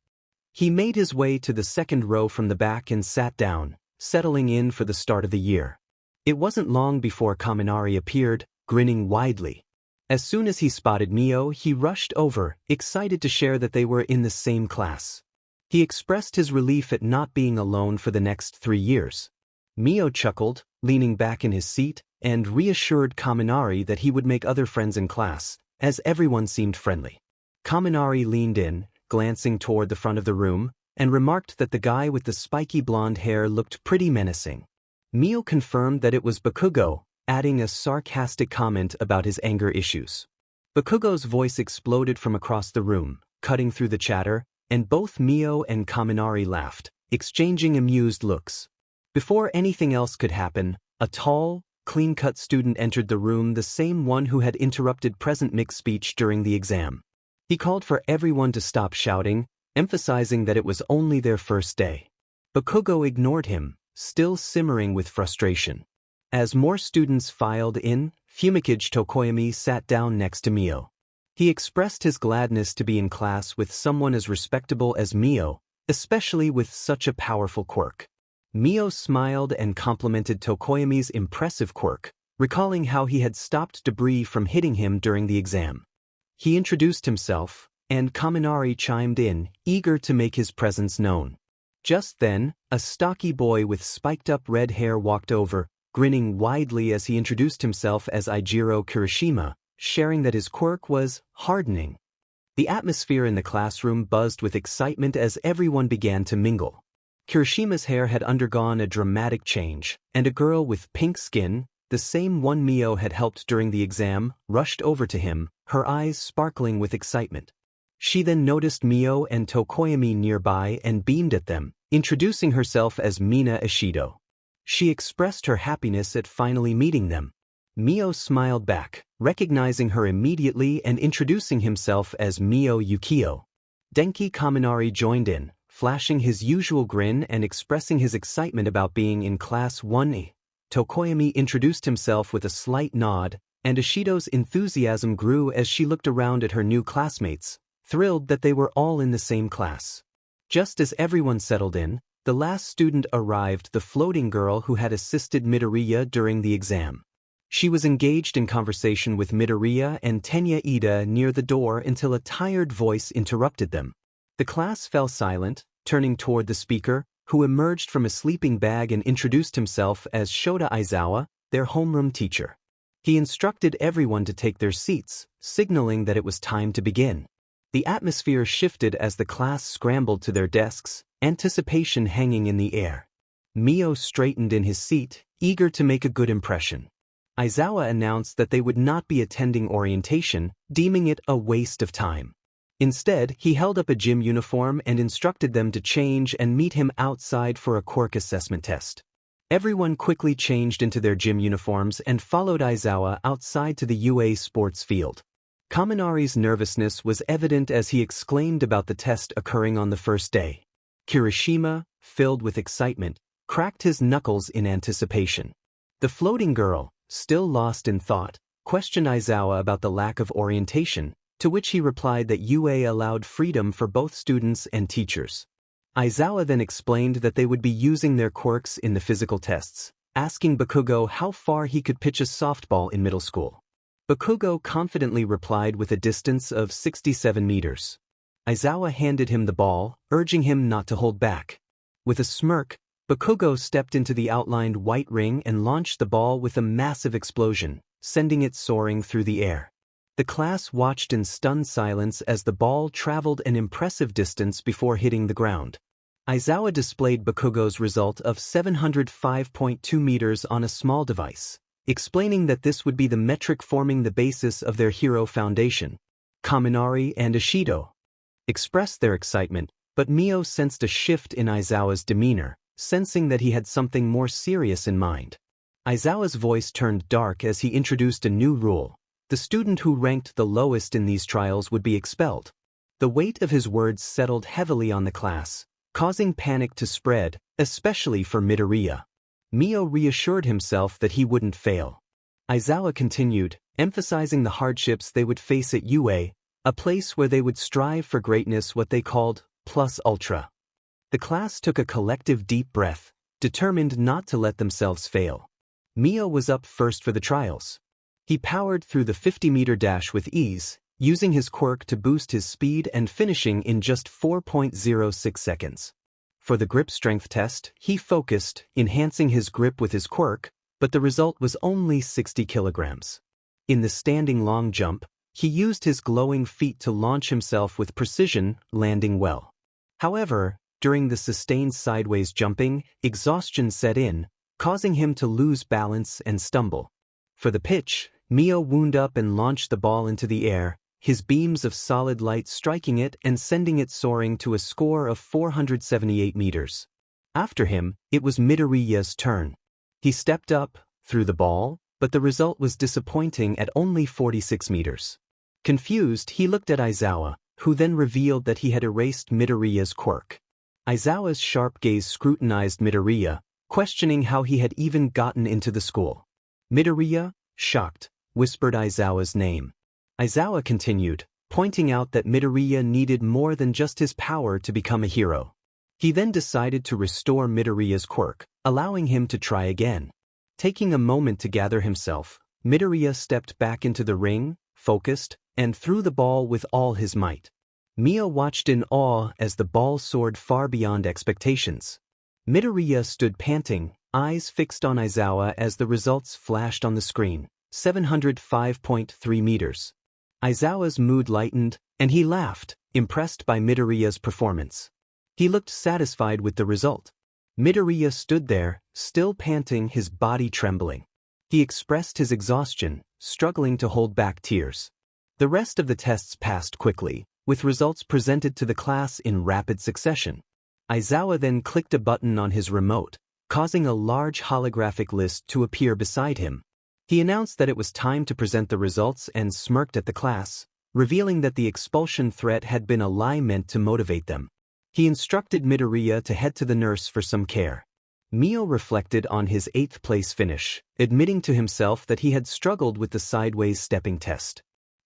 He made his way to the second row from the back and sat down, settling in for the start of the year. It wasn't long before Kaminari appeared, grinning widely. As soon as he spotted Mio, he rushed over, excited to share that they were in the same class. He expressed his relief at not being alone for the next 3 years. Mio chuckled, leaning back in his seat, and reassured Kaminari that he would make other friends in class, as everyone seemed friendly. Kaminari leaned in, glancing toward the front of the room, and remarked that the guy with the spiky blonde hair looked pretty menacing. Mio confirmed that it was Bakugo, adding a sarcastic comment about his anger issues. Bakugo's voice exploded from across the room, cutting through the chatter, and both Mio and Kaminari laughed, exchanging amused looks. Before anything else could happen, a tall, clean-cut student entered the room, the same one who had interrupted President Mick's speech during the exam. He called for everyone to stop shouting, emphasizing that it was only their first day. Bakugo ignored him, still simmering with frustration. As more students filed in, Fumikage Tokoyami sat down next to Mio. He expressed his gladness to be in class with someone as respectable as Mio, especially with such a powerful quirk. Mio smiled and complimented Tokoyami's impressive quirk, recalling how he had stopped debris from hitting him during the exam. He introduced himself, and Kaminari chimed in, eager to make his presence known. Just then, a stocky boy with spiked-up red hair walked over, grinning widely as he introduced himself as Eijiro Kirishima, sharing that his quirk was hardening. The atmosphere in the classroom buzzed with excitement as everyone began to mingle. Kirishima's hair had undergone a dramatic change, and a girl with pink skin, the same one Mio had helped during the exam, rushed over to him, her eyes sparkling with excitement. She then noticed Mio and Tokoyami nearby and beamed at them, introducing herself as Mina Ishido. She expressed her happiness at finally meeting them. Mio smiled back, recognizing her immediately and introducing himself as Mio Ukiyo. Denki Kaminari joined in, flashing his usual grin and expressing his excitement about being in Class 1A. Tokoyami introduced himself with a slight nod, and Ishido's enthusiasm grew as she looked around at her new classmates, thrilled that they were all in the same class. Just as everyone settled in, the last student arrived, the floating girl who had assisted Midoriya during the exam. She was engaged in conversation with Midoriya and Tenya Ida near the door until a tired voice interrupted them. The class fell silent, turning toward the speaker, who emerged from a sleeping bag and introduced himself as Shota Aizawa, their homeroom teacher. He instructed everyone to take their seats, signaling that it was time to begin. The atmosphere shifted as the class scrambled to their desks, anticipation hanging in the air. Mio straightened in his seat, eager to make a good impression. Aizawa announced that they would not be attending orientation, deeming it a waste of time. Instead, he held up a gym uniform and instructed them to change and meet him outside for a quirk assessment test. Everyone quickly changed into their gym uniforms and followed Aizawa outside to the UA sports field. Kaminari's nervousness was evident as he exclaimed about the test occurring on the first day. Kirishima, filled with excitement, cracked his knuckles in anticipation. The floating girl, still lost in thought, questioned Aizawa about the lack of orientation, to which he replied that UA allowed freedom for both students and teachers. Aizawa then explained that they would be using their quirks in the physical tests, asking Bakugo how far he could pitch a softball in middle school. Bakugo confidently replied with a distance of 67 meters. Aizawa handed him the ball, urging him not to hold back. With a smirk, Bakugo stepped into the outlined white ring and launched the ball with a massive explosion, sending it soaring through the air. The class watched in stunned silence as the ball traveled an impressive distance before hitting the ground. Aizawa displayed Bakugo's result of 705.2 meters on a small device, explaining that this would be the metric forming the basis of their hero foundation. Kaminari and Ishido expressed their excitement, but Mio sensed a shift in Aizawa's demeanor, sensing that he had something more serious in mind. Aizawa's voice turned dark as he introduced a new rule. The student who ranked the lowest in these trials would be expelled. The weight of his words settled heavily on the class, causing panic to spread, especially for Midoriya. Mio reassured himself that he wouldn't fail. Aizawa continued, emphasizing the hardships they would face at UA, a place where they would strive for greatness, what they called plus ultra. The class took a collective deep breath, determined not to let themselves fail. Mio was up first for the trials. He powered through the 50-meter dash with ease, using his quirk to boost his speed and finishing in just 4.06 seconds. For the grip strength test, he focused, enhancing his grip with his quirk, but the result was only 60 kilograms. In the standing long jump, he used his glowing feet to launch himself with precision, landing well. However, during the sustained sideways jumping, exhaustion set in, causing him to lose balance and stumble. For the pitch, Mio wound up and launched the ball into the air, his beams of solid light striking it and sending it soaring to a score of 478 meters. After him, it was Midoriya's turn. He stepped up, threw the ball, but the result was disappointing at only 46 meters. Confused, he looked at Aizawa, who then revealed that he had erased Midoriya's quirk. Aizawa's sharp gaze scrutinized Midoriya, questioning how he had even gotten into the school. Midoriya, shocked, whispered Aizawa's name. Aizawa continued, pointing out that Midoriya needed more than just his power to become a hero. He then decided to restore Midoriya's quirk, allowing him to try again. Taking a moment to gather himself, Midoriya stepped back into the ring, focused, and threw the ball with all his might. Mio watched in awe as the ball soared far beyond expectations. Midoriya stood panting, eyes fixed on Aizawa as the results flashed on the screen, 705.3 meters. Aizawa's mood lightened, and he laughed, impressed by Midoriya's performance. He looked satisfied with the result. Midoriya stood there, still panting, his body trembling. He expressed his exhaustion, struggling to hold back tears. The rest of the tests passed quickly, with results presented to the class in rapid succession. Aizawa then clicked a button on his remote, causing a large holographic list to appear beside him. He announced that it was time to present the results and smirked at the class, revealing that the expulsion threat had been a lie meant to motivate them. He instructed Midoriya to head to the nurse for some care. Mio reflected on his 8th-place finish, admitting to himself that he had struggled with the sideways stepping test.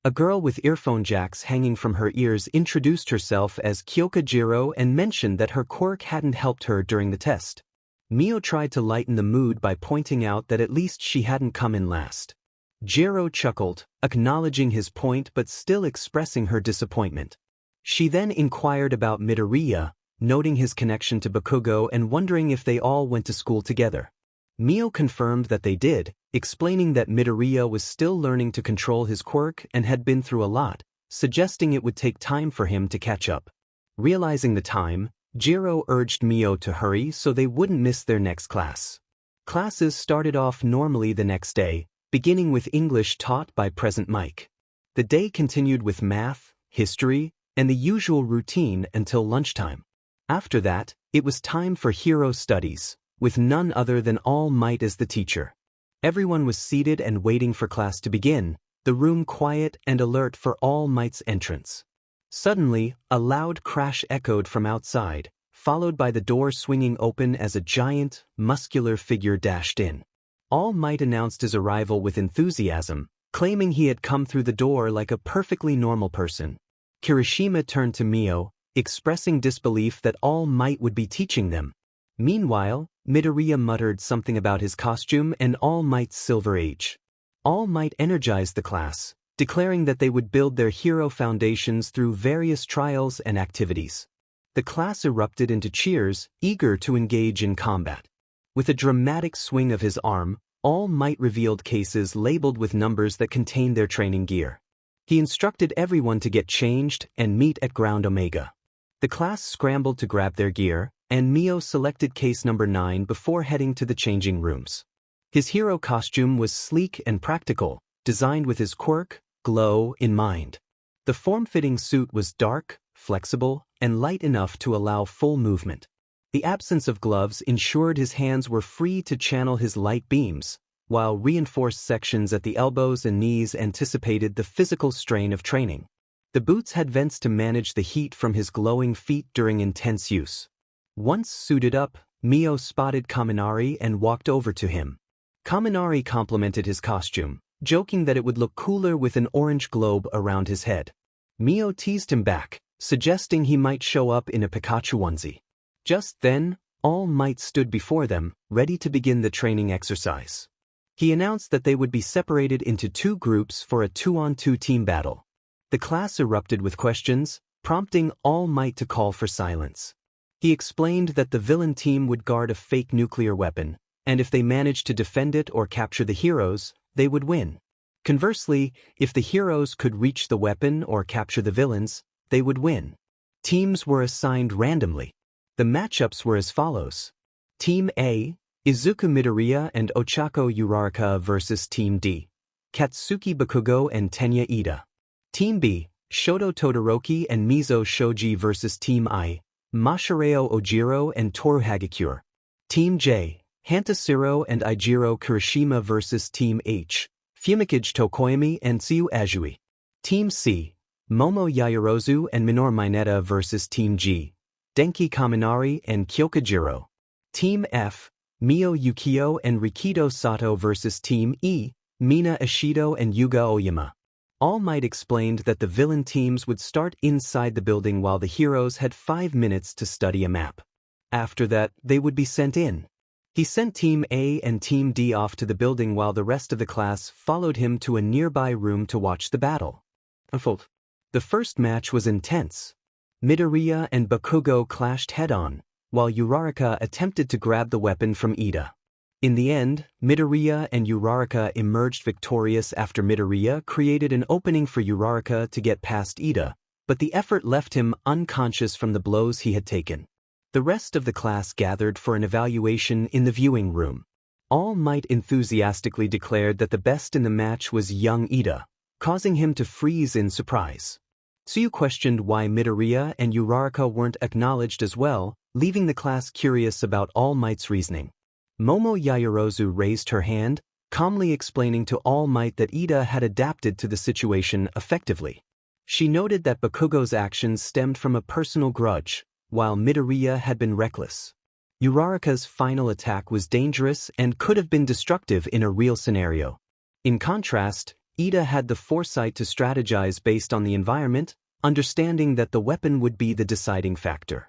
A girl with earphone jacks hanging from her ears introduced herself as Kyoka Jiro and mentioned that her quirk hadn't helped her during the test. Mio tried to lighten the mood by pointing out that at least she hadn't come in last. Jiro chuckled, acknowledging his point but still expressing her disappointment. She then inquired about Midoriya, noting his connection to Bakugo and wondering if they all went to school together. Mio confirmed that they did, explaining that Midoriya was still learning to control his quirk and had been through a lot, suggesting it would take time for him to catch up. Realizing the time, Jiro urged Mio to hurry so they wouldn't miss their next class. Classes started off normally the next day, beginning with English taught by Present Mike. The day continued with math, history, and the usual routine until lunchtime. After that, it was time for hero studies, with none other than All Might as the teacher. Everyone was seated and waiting for class to begin, the room quiet and alert for All Might's entrance. Suddenly, a loud crash echoed from outside, followed by the door swinging open as a giant, muscular figure dashed in. All Might announced his arrival with enthusiasm, claiming he had come through the door like a perfectly normal person. Kirishima turned to Mio, expressing disbelief that All Might would be teaching them. Meanwhile, Midoriya muttered something about his costume and All Might's Silver Age. All Might energized the class, declaring that they would build their hero foundations through various trials and activities. The class erupted into cheers, eager to engage in combat. With a dramatic swing of his arm, All Might revealed cases labeled with numbers that contained their training gear. He instructed everyone to get changed and meet at Ground Omega. The class scrambled to grab their gear, and Mio selected case number 9 before heading to the changing rooms. His hero costume was sleek and practical, designed with his quirk, glow, in mind. The form-fitting suit was dark, flexible, and light enough to allow full movement. The absence of gloves ensured his hands were free to channel his light beams, while reinforced sections at the elbows and knees anticipated the physical strain of training. The boots had vents to manage the heat from his glowing feet during intense use. Once suited up, Mio spotted Kaminari and walked over to him. Kaminari complimented his costume, joking that it would look cooler with an orange globe around his head. Mio teased him back, suggesting he might show up in a Pikachu onesie. Just then, All Might stood before them, ready to begin the training exercise. He announced that they would be separated into 2 groups for a 2-on-2 team battle. The class erupted with questions, prompting All Might to call for silence. He explained that the villain team would guard a fake nuclear weapon, and if they managed to defend it or capture the heroes, they would win. Conversely, if the heroes could reach the weapon or capture the villains, they would win. Teams were assigned randomly. The matchups were as follows. Team A, Izuku Midoriya and Ochako Uraraka vs. Team D, Katsuki Bakugo and Tenya Ida. Team B, Shoto Todoroki and Mizo Shoji vs. Team I, Masahiro Ojiro and Toru Hagakure. Team J, Hantasiro and Eijiro Kirishima vs. Team H, Fumikage Tokoyami and Tsuyu Azui. Team C, Momo Yaoyorozu and Minoru Mineta vs. Team G, Denki Kaminari and Kyoka Jiro. Team F, Mio Ukiyo and Rikido Sato vs. Team E, Mina Ishido and Yuga Oyama. All Might explained that the villain teams would start inside the building while the heroes had 5 minutes to study a map. After that, they would be sent in. He sent Team A and Team D off to the building while the rest of the class followed him to a nearby room to watch the battle. The first match was intense. Midoriya and Bakugo clashed head-on, while Uraraka attempted to grab the weapon from Ida. In the end, Midoriya and Uraraka emerged victorious after Midoriya created an opening for Uraraka to get past Ida, but the effort left him unconscious from the blows he had taken. The rest of the class gathered for an evaluation in the viewing room. All Might enthusiastically declared that the best in the match was young Ida, causing him to freeze in surprise. Tsuyu questioned why Midoriya and Uraraka weren't acknowledged as well, leaving the class curious about All Might's reasoning. Momo Yaoyorozu raised her hand, calmly explaining to All Might that Ida had adapted to the situation effectively. She noted that Bakugo's actions stemmed from a personal grudge, while Midoriya had been reckless. Uraraka's final attack was dangerous and could have been destructive in a real scenario. In contrast, Ida had the foresight to strategize based on the environment, understanding that the weapon would be the deciding factor.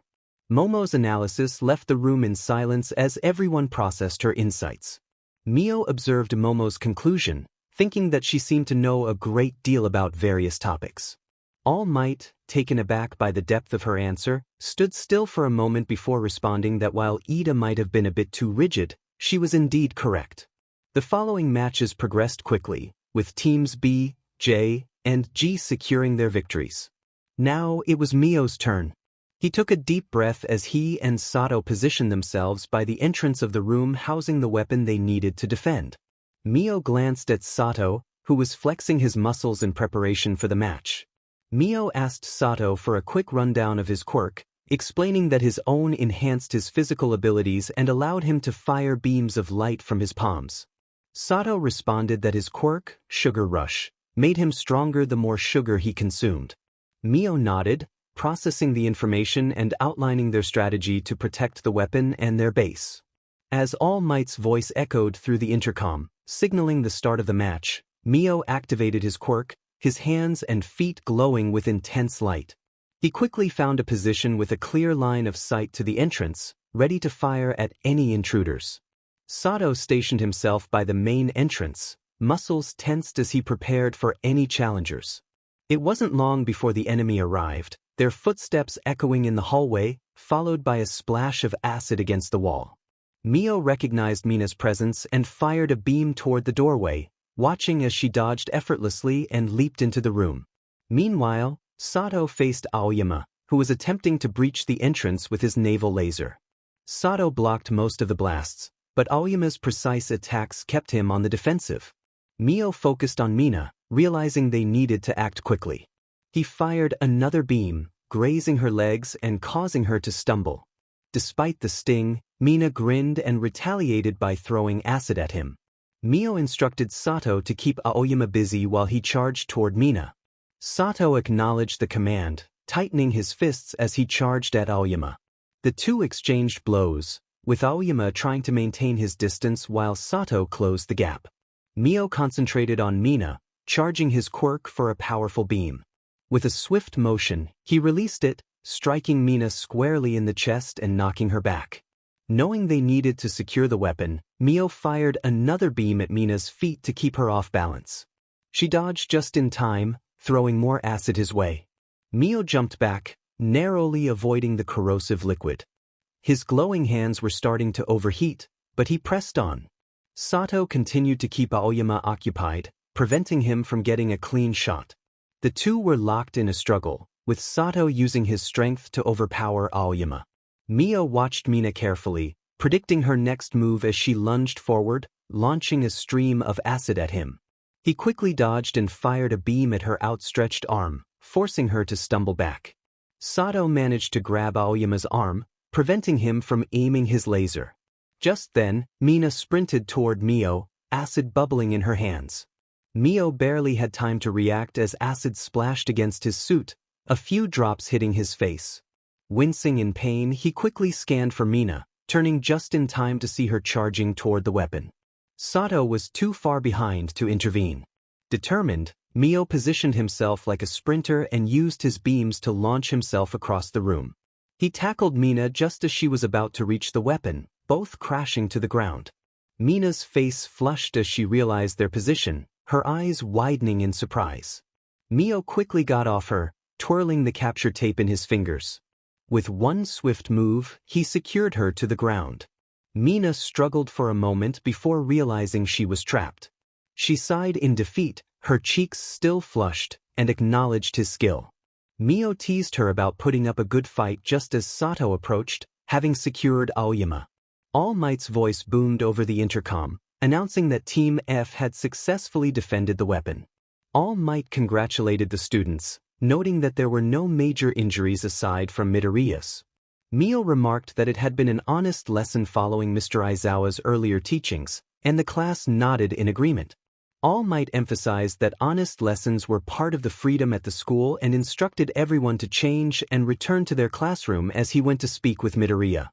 Momo's analysis left the room in silence as everyone processed her insights. Mio observed Momo's conclusion, thinking that she seemed to know a great deal about various topics. All Might, taken aback by the depth of her answer, stood still for a moment before responding that while Ida might have been a bit too rigid, she was indeed correct. The following matches progressed quickly, with teams B, J, and G securing their victories. Now it was Mio's turn. He took a deep breath as he and Sato positioned themselves by the entrance of the room housing the weapon they needed to defend. Mio glanced at Sato, who was flexing his muscles in preparation for the match. Mio asked Sato for a quick rundown of his quirk, explaining that his own enhanced his physical abilities and allowed him to fire beams of light from his palms. Sato responded that his quirk, Sugar Rush, made him stronger the more sugar he consumed. Mio nodded, processing the information and outlining their strategy to protect the weapon and their base. As All Might's voice echoed through the intercom, signaling the start of the match, Mio activated his quirk, his hands and feet glowing with intense light. He quickly found a position with a clear line of sight to the entrance, ready to fire at any intruders. Sato stationed himself by the main entrance, muscles tensed as he prepared for any challengers. It wasn't long before the enemy arrived, their footsteps echoing in the hallway, followed by a splash of acid against the wall. Mio recognized Mina's presence and fired a beam toward the doorway, watching as she dodged effortlessly and leaped into the room. Meanwhile, Sato faced Aoyama, who was attempting to breach the entrance with his naval laser. Sato blocked most of the blasts, but Aoyama's precise attacks kept him on the defensive. Mio focused on Mina, realizing they needed to act quickly. He fired another beam, grazing her legs and causing her to stumble. Despite the sting, Mina grinned and retaliated by throwing acid at him. Mio instructed Sato to keep Aoyama busy while he charged toward Mina. Sato acknowledged the command, tightening his fists as he charged at Aoyama. The two exchanged blows, with Aoyama trying to maintain his distance while Sato closed the gap. Mio concentrated on Mina, charging his quirk for a powerful beam. With a swift motion, he released it, striking Mina squarely in the chest and knocking her back. Knowing they needed to secure the weapon, Mio fired another beam at Mina's feet to keep her off balance. She dodged just in time, throwing more acid his way. Mio jumped back, narrowly avoiding the corrosive liquid. His glowing hands were starting to overheat, but he pressed on. Sato continued to keep Aoyama occupied, preventing him from getting a clean shot. The two were locked in a struggle, with Sato using his strength to overpower Aoyama. Mio watched Mina carefully, predicting her next move as she lunged forward, launching a stream of acid at him. He quickly dodged and fired a beam at her outstretched arm, forcing her to stumble back. Sato managed to grab Aoyama's arm, preventing him from aiming his laser. Just then, Mina sprinted toward Mio, acid bubbling in her hands. Mio barely had time to react as acid splashed against his suit, a few drops hitting his face. Wincing in pain, he quickly scanned for Mina, turning just in time to see her charging toward the weapon. Sato was too far behind to intervene. Determined, Mio positioned himself like a sprinter and used his beams to launch himself across the room. He tackled Mina just as she was about to reach the weapon, both crashing to the ground. Mina's face flushed as she realized their position, her eyes widening in surprise. Mio quickly got off her, twirling the capture tape in his fingers. With one swift move, he secured her to the ground. Mina struggled for a moment before realizing she was trapped. She sighed in defeat, her cheeks still flushed, and acknowledged his skill. Mio teased her about putting up a good fight just as Sato approached, having secured Aoyama. All Might's voice boomed over the intercom, announcing that Team F had successfully defended the weapon. All Might congratulated the students, noting that there were no major injuries aside from Midoriya's. Mio remarked that it had been an honest lesson following Mr. Aizawa's earlier teachings, and the class nodded in agreement. All Might emphasized that honest lessons were part of the freedom at the school and instructed everyone to change and return to their classroom as he went to speak with Midoriya.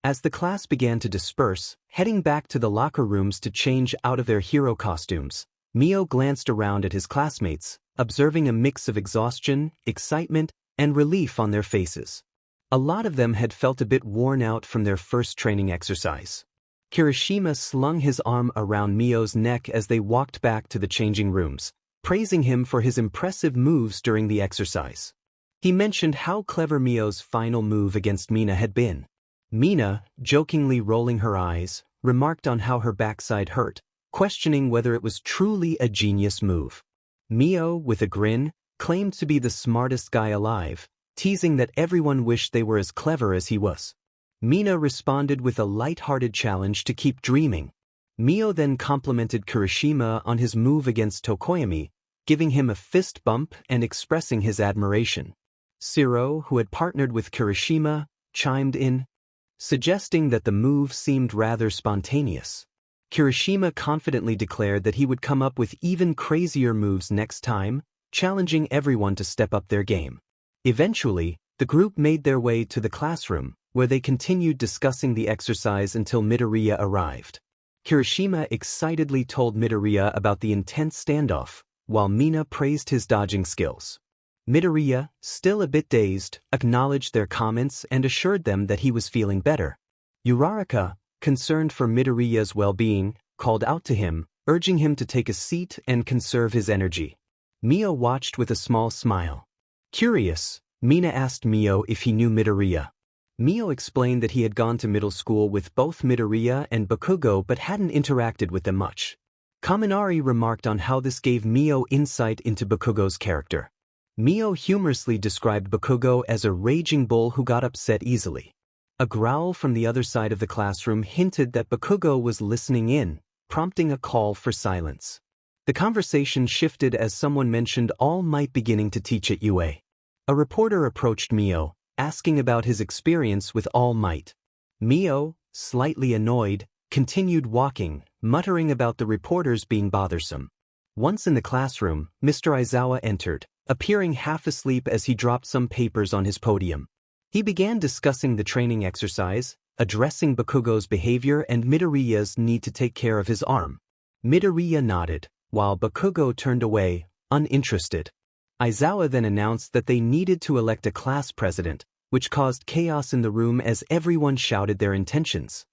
As the class began to disperse, heading back to the locker rooms to change out of their hero costumes, Mio glanced around at his classmates, observing a mix of exhaustion, excitement, and relief on their faces. A lot of them had felt a bit worn out from their first training exercise. Kirishima slung his arm around Mio's neck as they walked back to the changing rooms, praising him for his impressive moves during the exercise. He mentioned how clever Mio's final move against Mina had been. Mina, jokingly rolling her eyes, remarked on how her backside hurt, questioning whether it was truly a genius move. Mio, with a grin, claimed to be the smartest guy alive, teasing that everyone wished they were as clever as he was. Mina responded with a light-hearted challenge to keep dreaming. Mio then complimented Kirishima on his move against Tokoyami, giving him a fist bump and expressing his admiration. Shiro, who had partnered with Kirishima, chimed in, suggesting that the move seemed rather spontaneous. Kirishima confidently declared that he would come up with even crazier moves next time, challenging everyone to step up their game. Eventually, the group made their way to the classroom, where they continued discussing the exercise until Midoriya arrived. Kirishima excitedly told Midoriya about the intense standoff, while Mina praised his dodging skills. Midoriya, still a bit dazed, acknowledged their comments and assured them that he was feeling better. Uraraka, concerned for Midoriya's well-being, called out to him, urging him to take a seat and conserve his energy. Mio watched with a small smile. Curious, Mina asked Mio if he knew Midoriya. Mio explained that he had gone to middle school with both Midoriya and Bakugo but hadn't interacted with them much. Kaminari remarked on how this gave Mio insight into Bakugo's character. Mio humorously described Bakugo as a raging bull who got upset easily. A growl from the other side of the classroom hinted that Bakugo was listening in, prompting a call for silence. The conversation shifted as someone mentioned All Might beginning to teach at UA. A reporter approached Mio, asking about his experience with All Might. Mio, slightly annoyed, continued walking, muttering about the reporters being bothersome. Once in the classroom, Mr. Aizawa entered, appearing half asleep as he dropped some papers on his podium. He began discussing the training exercise, addressing Bakugo's behavior and Midoriya's need to take care of his arm. Midoriya nodded, while Bakugo turned away, uninterested. Aizawa then announced that they needed to elect a class president, which caused chaos in the room as everyone shouted their intentions.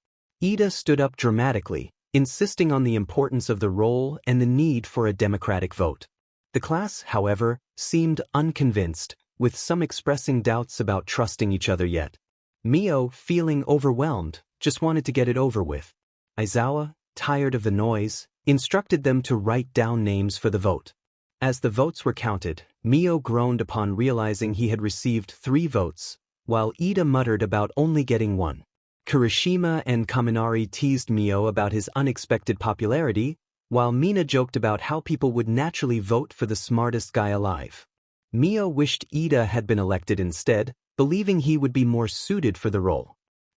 Ida stood up dramatically, insisting on the importance of the role and the need for a democratic vote. The class, however, seemed unconvinced, with some expressing doubts about trusting each other yet. Mio, feeling overwhelmed, just wanted to get it over with. Aizawa, tired of the noise, instructed them to write down names for the vote. As the votes were counted, Mio groaned upon realizing he had received 3 votes, while Ida muttered about only getting 1. Kirishima and Kaminari teased Mio about his unexpected popularity, while Mina joked about how people would naturally vote for the smartest guy alive. Mio wished Ida had been elected instead, believing he would be more suited for the role.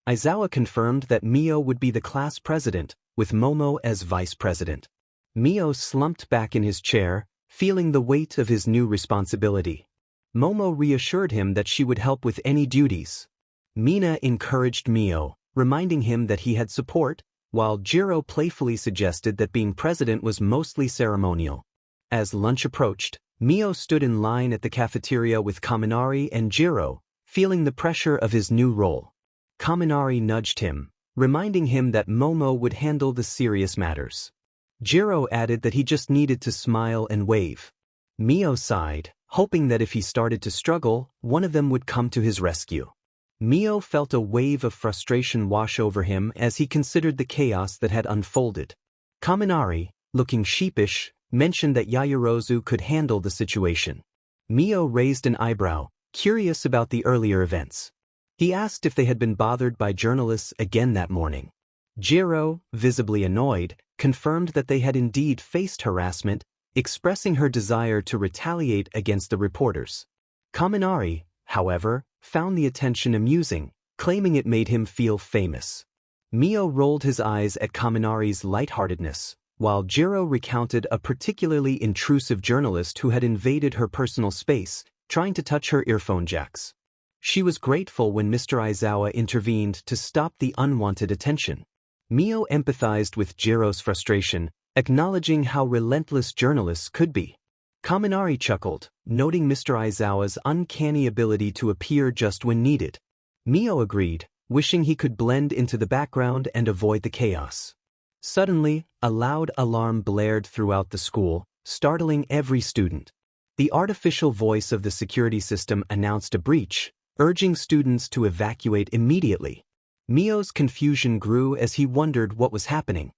Aizawa confirmed that Mio would be the class president, with Momo as vice president. Mio slumped back in his chair, feeling the weight of his new responsibility. Momo reassured him that she would help with any duties. Mina encouraged Mio, reminding him that he had support, while Jiro playfully suggested that being president was mostly ceremonial. As lunch approached, Mio stood in line at the cafeteria with Kaminari and Jiro, feeling the pressure of his new role. Kaminari nudged him, reminding him that Momo would handle the serious matters. Jiro added that he just needed to smile and wave. Mio sighed, hoping that if he started to struggle, one of them would come to his rescue. Mio felt a wave of frustration wash over him as he considered the chaos that had unfolded. Kaminari, looking sheepish, mentioned that Yaoyorozu could handle the situation. Mio raised an eyebrow, curious about the earlier events. He asked if they had been bothered by journalists again that morning. Jiro, visibly annoyed, confirmed that they had indeed faced harassment, expressing her desire to retaliate against the reporters. Kaminari, however, found the attention amusing, claiming it made him feel famous. Mio rolled his eyes at Kaminari's lightheartedness, while Jiro recounted a particularly intrusive journalist who had invaded her personal space, trying to touch her earphone jacks. She was grateful when Mr. Aizawa intervened to stop the unwanted attention. Mio empathized with Jiro's frustration, acknowledging how relentless journalists could be. Kaminari chuckled, noting Mr. Aizawa's uncanny ability to appear just when needed. Mio agreed, wishing he could blend into the background and avoid the chaos. Suddenly, a loud alarm blared throughout the school, startling every student. The artificial voice of the security system announced a breach, urging students to evacuate immediately. Mio's confusion grew as he wondered what was happening.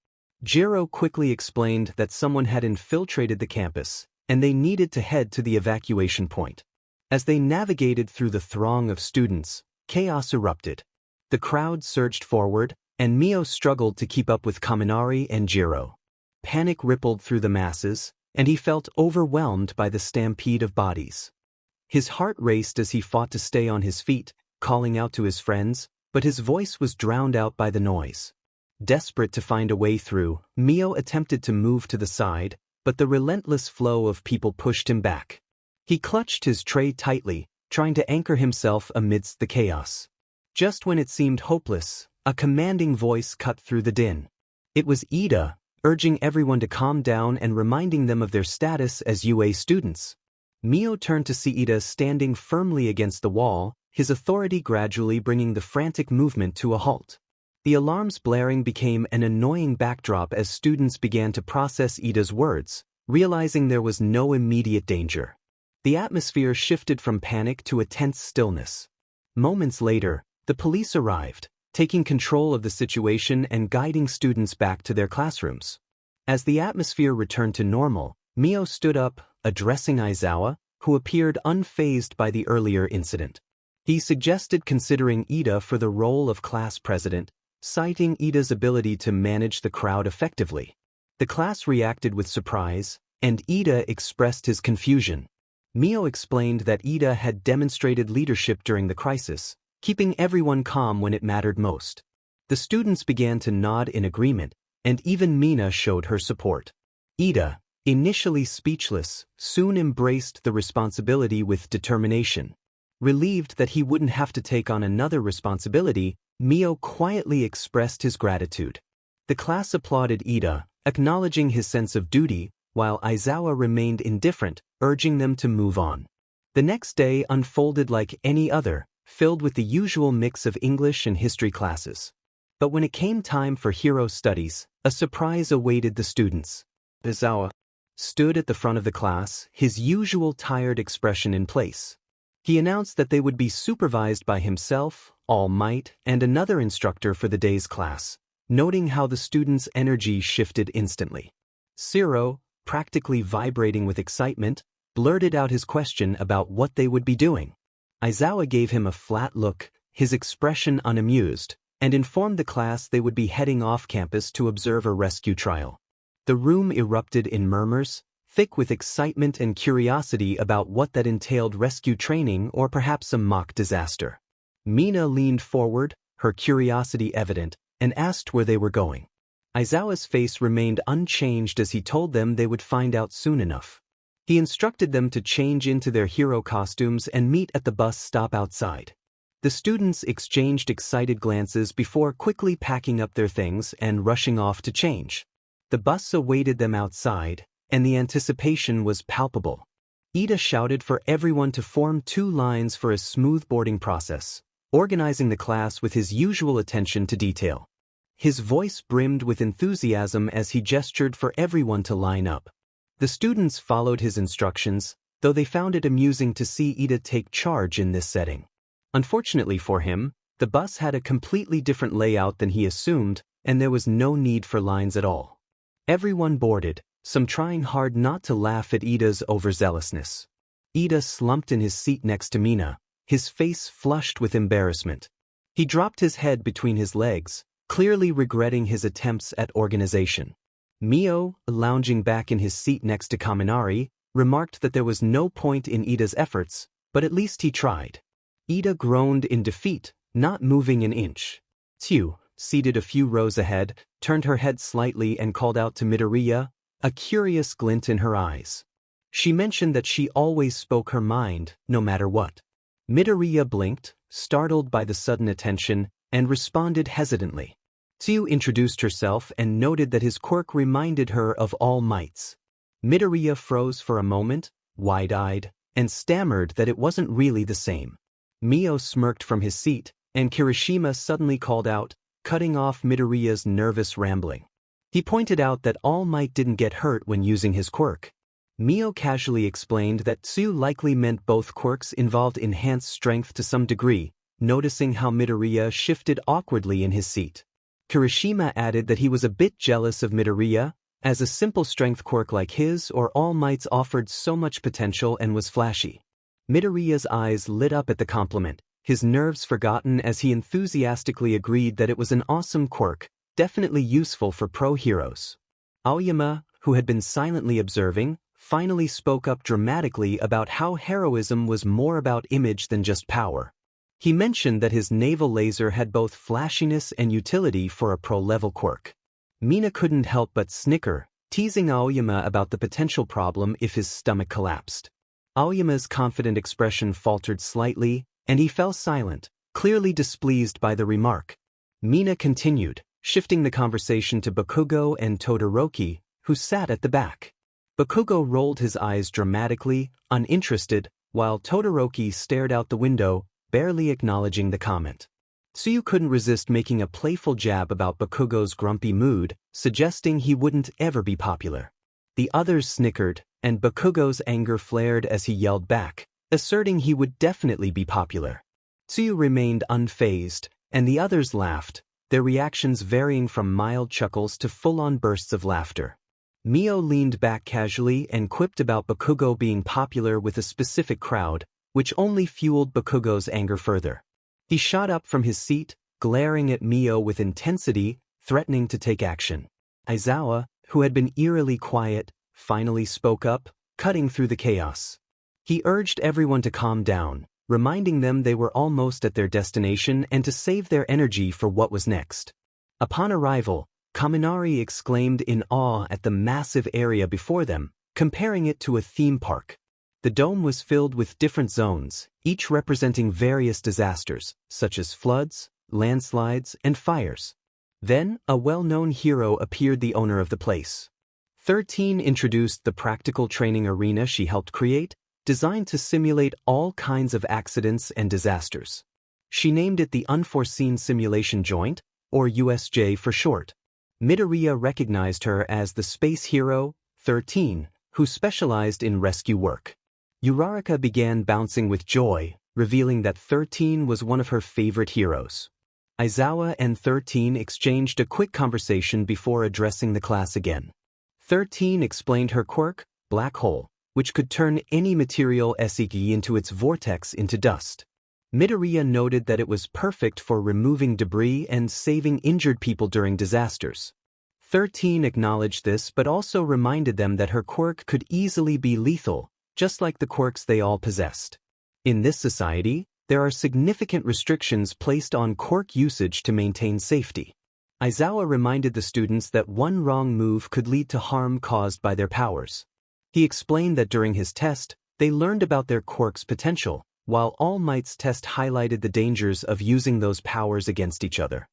Jiro quickly explained that someone had infiltrated the campus, and they needed to head to the evacuation point. As they navigated through the throng of students, chaos erupted. The crowd surged forward, and Mio struggled to keep up with Kaminari and Jiro. Panic rippled through the masses, and he felt overwhelmed by the stampede of bodies. His heart raced as he fought to stay on his feet, calling out to his friends, but his voice was drowned out by the noise. Desperate to find a way through, Mio attempted to move to the side, but the relentless flow of people pushed him back. He clutched his tray tightly, trying to anchor himself amidst the chaos. Just when it seemed hopeless, a commanding voice cut through the din. It was Ida, urging everyone to calm down and reminding them of their status as UA students. Mio turned to see Ida standing firmly against the wall, his authority gradually bringing the frantic movement to a halt. The alarms blaring became an annoying backdrop as students began to process Ida's words, realizing there was no immediate danger. The atmosphere shifted from panic to a tense stillness. Moments later, the police arrived, taking control of the situation and guiding students back to their classrooms. As the atmosphere returned to normal, Mio stood up, addressing Aizawa, who appeared unfazed by the earlier incident. He suggested considering Ida for the role of class president, citing Ida's ability to manage the crowd effectively. The class reacted with surprise, and Ida expressed his confusion. Mio explained that Ida had demonstrated leadership during the crisis, keeping everyone calm when it mattered most. The students began to nod in agreement, and even Mina showed her support. Ida, initially speechless, soon embraced the responsibility with determination. Relieved that he wouldn't have to take on another responsibility, Mio quietly expressed his gratitude. The class applauded Ida, acknowledging his sense of duty, while Aizawa remained indifferent, urging them to move on. The next day unfolded like any other, filled with the usual mix of English and history classes. But when it came time for hero studies, a surprise awaited the students. Aizawa stood at the front of the class, his usual tired expression in place. He announced that they would be supervised by himself, All Might, and another instructor for the day's class, noting how the students' energy shifted instantly. Zero, practically vibrating with excitement, blurted out his question about what they would be doing. Aizawa gave him a flat look, his expression unamused, and informed the class they would be heading off campus to observe a rescue trial. The room erupted in murmurs, thick with excitement and curiosity about what that entailed: rescue training or perhaps a mock disaster. Mina leaned forward, her curiosity evident, and asked where they were going. Aizawa's face remained unchanged as he told them they would find out soon enough. He instructed them to change into their hero costumes and meet at the bus stop outside. The students exchanged excited glances before quickly packing up their things and rushing off to change. The bus awaited them outside, and the anticipation was palpable. Ida shouted for everyone to form two lines for a smooth boarding process, organizing the class with his usual attention to detail. His voice brimmed with enthusiasm as he gestured for everyone to line up. The students followed his instructions, though they found it amusing to see Ida take charge in this setting. Unfortunately for him, the bus had a completely different layout than he assumed, and there was no need for lines at all. Everyone boarded, some trying hard not to laugh at Ida's overzealousness. Ida slumped in his seat next to Mina, his face flushed with embarrassment. He dropped his head between his legs, clearly regretting his attempts at organization. Mio, lounging back in his seat next to Kaminari, remarked that there was no point in Ida's efforts, but at least he tried. Ida groaned in defeat, not moving an inch. Tsu, seated a few rows ahead, turned her head slightly and called out to Midoriya, a curious glint in her eyes. She mentioned that she always spoke her mind, no matter what. Midoriya blinked, startled by the sudden attention, and responded hesitantly. Tsu introduced herself and noted that his quirk reminded her of All Might's. Midoriya froze for a moment, wide-eyed, and stammered that it wasn't really the same. Mio smirked from his seat, and Kirishima suddenly called out, cutting off Midoriya's nervous rambling. He pointed out that All Might didn't get hurt when using his quirk. Mio casually explained that Tsu likely meant both quirks involved enhanced strength to some degree, noticing how Midoriya shifted awkwardly in his seat. Kirishima added that he was a bit jealous of Midoriya, as a simple strength quirk like his or All Might's offered so much potential and was flashy. Midoriya's eyes lit up at the compliment, his nerves forgotten as he enthusiastically agreed that it was an awesome quirk, definitely useful for pro heroes. Aoyama, who had been silently observing, finally spoke up dramatically about how heroism was more about image than just power. He mentioned that his naval laser had both flashiness and utility for a pro-level quirk. Mina couldn't help but snicker, teasing Aoyama about the potential problem if his stomach collapsed. Aoyama's confident expression faltered slightly, and he fell silent, clearly displeased by the remark. Mina continued, shifting the conversation to Bakugo and Todoroki, who sat at the back. Bakugo rolled his eyes dramatically, uninterested, while Todoroki stared out the window, barely acknowledging the comment. Tsuyu couldn't resist making a playful jab about Bakugo's grumpy mood, suggesting he wouldn't ever be popular. The others snickered, and Bakugo's anger flared as he yelled back, asserting he would definitely be popular. Tsuyu remained unfazed, and the others laughed, their reactions varying from mild chuckles to full-on bursts of laughter. Mio leaned back casually and quipped about Bakugo being popular with a specific crowd, which only fueled Bakugo's anger further. He shot up from his seat, glaring at Mio with intensity, threatening to take action. Aizawa, who had been eerily quiet, finally spoke up, cutting through the chaos. He urged everyone to calm down, reminding them they were almost at their destination and to save their energy for what was next. Upon arrival, Kaminari exclaimed in awe at the massive area before them, comparing it to a theme park. The dome was filled with different zones, each representing various disasters, such as floods, landslides, and fires. Then, a well-known hero appeared, the owner of the place. 13 introduced the practical training arena she helped create, designed to simulate all kinds of accidents and disasters. She named it the Unforeseen Simulation Joint, or USJ for short. Midoriya recognized her as the space hero, 13, who specialized in rescue work. Uraraka began bouncing with joy, revealing that 13 was one of her favorite heroes. Aizawa and 13 exchanged a quick conversation before addressing the class again. 13 explained her quirk, Black Hole, which could turn any material SEG into its vortex into dust. Midoriya noted that it was perfect for removing debris and saving injured people during disasters. 13 acknowledged this but also reminded them that her quirk could easily be lethal, just like the quirks they all possessed. In this society, there are significant restrictions placed on quirk usage to maintain safety. Aizawa reminded the students that one wrong move could lead to harm caused by their powers. He explained that during his test, they learned about their quirk's potential, while All Might's test highlighted the dangers of using those powers against each other.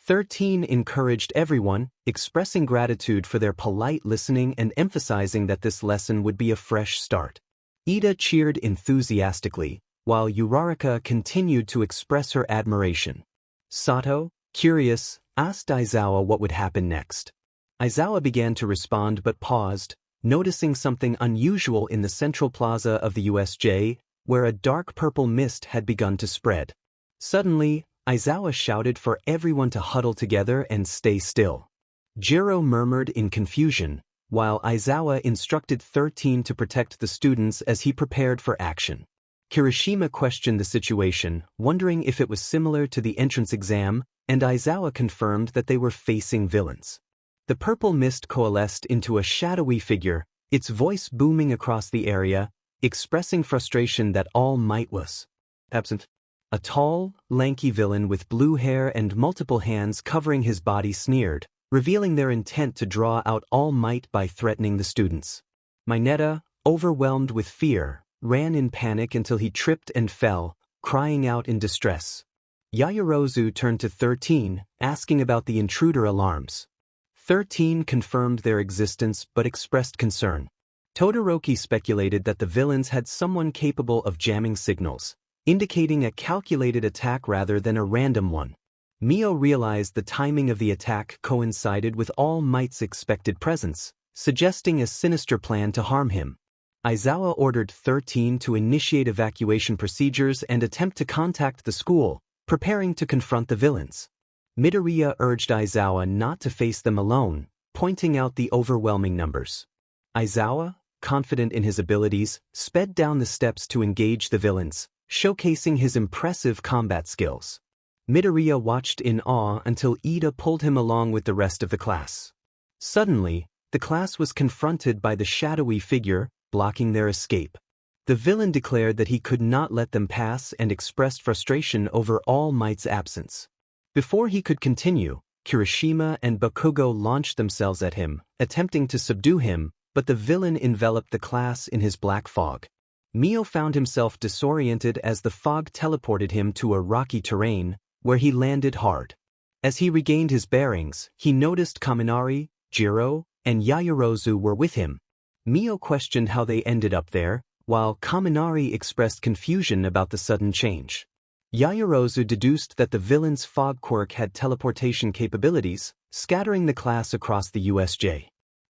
13 encouraged everyone, expressing gratitude for their polite listening and emphasizing that this lesson would be a fresh start. Ida cheered enthusiastically, while Uraraka continued to express her admiration. Sato, curious, asked Aizawa what would happen next. Aizawa began to respond but paused, noticing something unusual in the central plaza of the USJ, where a dark purple mist had begun to spread. Suddenly, Aizawa shouted for everyone to huddle together and stay still. Jiro murmured in confusion, while Aizawa instructed 13 to protect the students as he prepared for action. Kirishima questioned the situation, wondering if it was similar to the entrance exam, and Aizawa confirmed that they were facing villains. The purple mist coalesced into a shadowy figure, its voice booming across the area, expressing frustration that All Might was absent. A tall, lanky villain with blue hair and multiple hands covering his body sneered, revealing their intent to draw out All Might by threatening the students. Mineta, overwhelmed with fear, ran in panic until he tripped and fell, crying out in distress. Yaoyorozu turned to 13, asking about the intruder alarms. 13 confirmed their existence but expressed concern. Todoroki speculated that the villains had someone capable of jamming signals, indicating a calculated attack rather than a random one. Mio realized the timing of the attack coincided with All Might's expected presence, suggesting a sinister plan to harm him. Aizawa ordered 13 to initiate evacuation procedures and attempt to contact the school, preparing to confront the villains. Midoriya urged Aizawa not to face them alone, pointing out the overwhelming numbers. Aizawa, confident in his abilities, sped down the steps to engage the villains, showcasing his impressive combat skills. Midoriya watched in awe until Ida pulled him along with the rest of the class. Suddenly, the class was confronted by the shadowy figure, blocking their escape. The villain declared that he could not let them pass and expressed frustration over All Might's absence. Before he could continue, Kirishima and Bakugo launched themselves at him, attempting to subdue him, but the villain enveloped the class in his black fog. Mio found himself disoriented as the fog teleported him to a rocky terrain, where he landed hard. As he regained his bearings, he noticed Kaminari, Jiro, and Yaoyorozu were with him. Mio questioned how they ended up there, while Kaminari expressed confusion about the sudden change. Yaoyorozu deduced that the villain's fog quirk had teleportation capabilities, scattering the class across the USJ.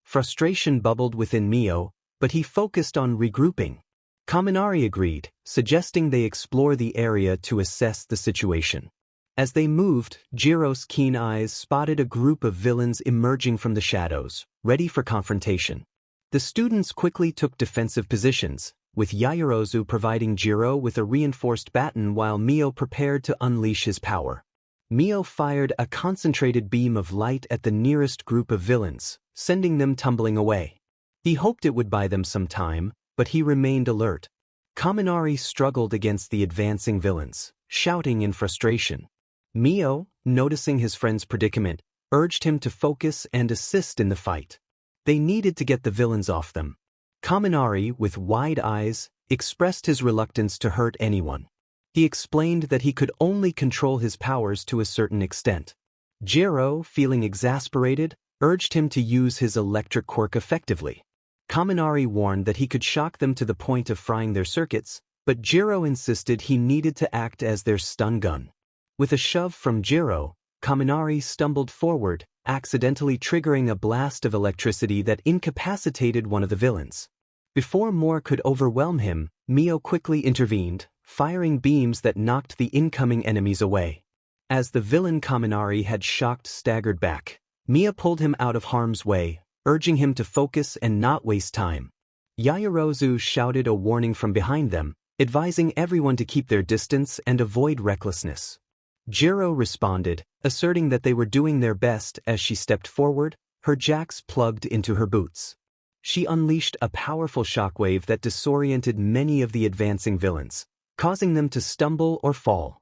Frustration bubbled within Mio, but he focused on regrouping. Kaminari agreed, suggesting they explore the area to assess the situation. As they moved, Jiro's keen eyes spotted a group of villains emerging from the shadows, ready for confrontation. The students quickly took defensive positions, with Yaoyorozu providing Jiro with a reinforced baton while Mio prepared to unleash his power. Mio fired a concentrated beam of light at the nearest group of villains, sending them tumbling away. He hoped it would buy them some time, but he remained alert. Kaminari struggled against the advancing villains, shouting in frustration. Mio, noticing his friend's predicament, urged him to focus and assist in the fight. They needed to get the villains off them. Kaminari, with wide eyes, expressed his reluctance to hurt anyone. He explained that he could only control his powers to a certain extent. Jiro, feeling exasperated, urged him to use his electric quirk effectively. Kaminari warned that he could shock them to the point of frying their circuits, but Jiro insisted he needed to act as their stun gun. With a shove from Jiro, Kaminari stumbled forward, accidentally triggering a blast of electricity that incapacitated one of the villains. Before more could overwhelm him, Mio quickly intervened, firing beams that knocked the incoming enemies away. As the villain Kaminari had shocked staggered back, Mio pulled him out of harm's way, urging him to focus and not waste time. Yaoyorozu shouted a warning from behind them, advising everyone to keep their distance and avoid recklessness. Jiro responded, asserting that they were doing their best as she stepped forward, her jacks plugged into her boots. She unleashed a powerful shockwave that disoriented many of the advancing villains, causing them to stumble or fall.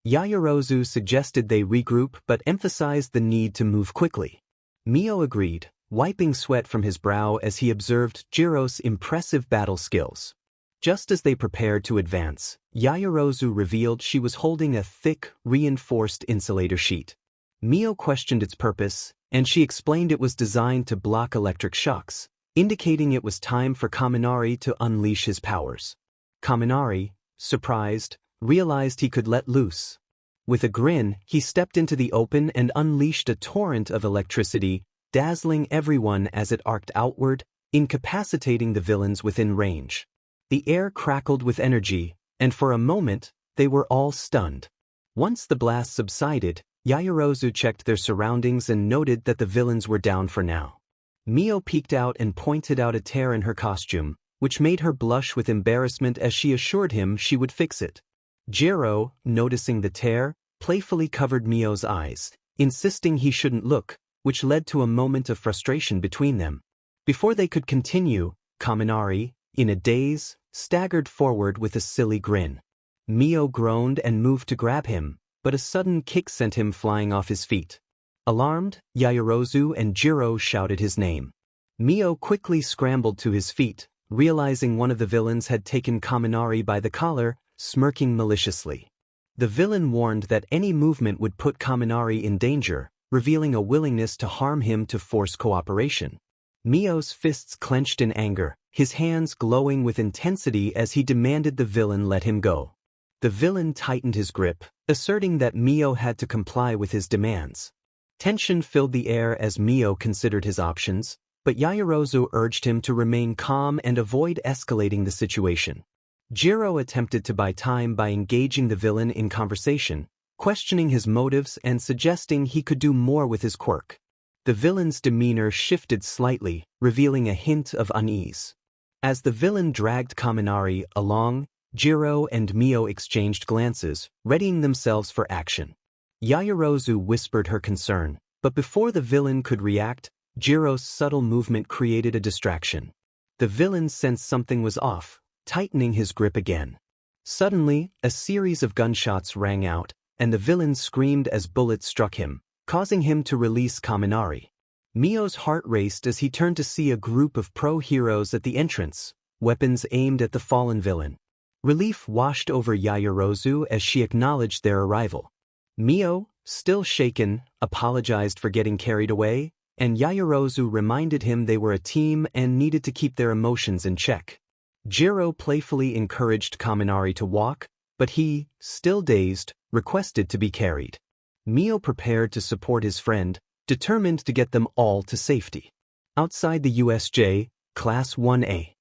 Yaoyorozu suggested they regroup but emphasized the need to move quickly. Mio agreed, wiping sweat from his brow as he observed Jiro's impressive battle skills. Just as they prepared to advance, Yaoyorozu revealed she was holding a thick, reinforced insulator sheet. Mio questioned its purpose, and she explained it was designed to block electric shocks, indicating it was time for Kaminari to unleash his powers. Kaminari, surprised, realized he could let loose. With a grin, he stepped into the open and unleashed a torrent of electricity, dazzling everyone as it arced outward, incapacitating the villains within range. The air crackled with energy, and for a moment, they were all stunned. Once the blast subsided, Yaoyorozu checked their surroundings and noted that the villains were down for now. Mio peeked out and pointed out a tear in her costume, which made her blush with embarrassment as she assured him she would fix it. Jiro, noticing the tear, playfully covered Mio's eyes, insisting he shouldn't look, which led to a moment of frustration between them. Before they could continue, Kaminari, in a daze, staggered forward with a silly grin. Mio groaned and moved to grab him, but a sudden kick sent him flying off his feet. Alarmed, Yaoyorozu and Jiro shouted his name. Mio quickly scrambled to his feet, realizing one of the villains had taken Kaminari by the collar, smirking maliciously. The villain warned that any movement would put Kaminari in danger, revealing a willingness to harm him to force cooperation. Mio's fists clenched in anger, his hands glowing with intensity as he demanded the villain let him go. The villain tightened his grip, asserting that Mio had to comply with his demands. Tension filled the air as Mio considered his options, but Yaoyorozu urged him to remain calm and avoid escalating the situation. Jiro attempted to buy time by engaging the villain in conversation, questioning his motives and suggesting he could do more with his quirk. The villain's demeanor shifted slightly, revealing a hint of unease. As the villain dragged Kaminari along, Jiro and Mio exchanged glances, readying themselves for action. Yaoyorozu whispered her concern, but before the villain could react, Jiro's subtle movement created a distraction. The villain sensed something was off, tightening his grip again. Suddenly, a series of gunshots rang out, and the villain screamed as bullets struck him, causing him to release Kaminari. Mio's heart raced as he turned to see a group of pro-heroes at the entrance, weapons aimed at the fallen villain. Relief washed over Yaoyorozu as she acknowledged their arrival. Mio, still shaken, apologized for getting carried away, and Yaoyorozu reminded him they were a team and needed to keep their emotions in check. Jiro playfully encouraged Kaminari to walk, but he, still dazed, requested to be carried. Mio prepared to support his friend, determined to get them all to safety. Outside the USJ, Class 1A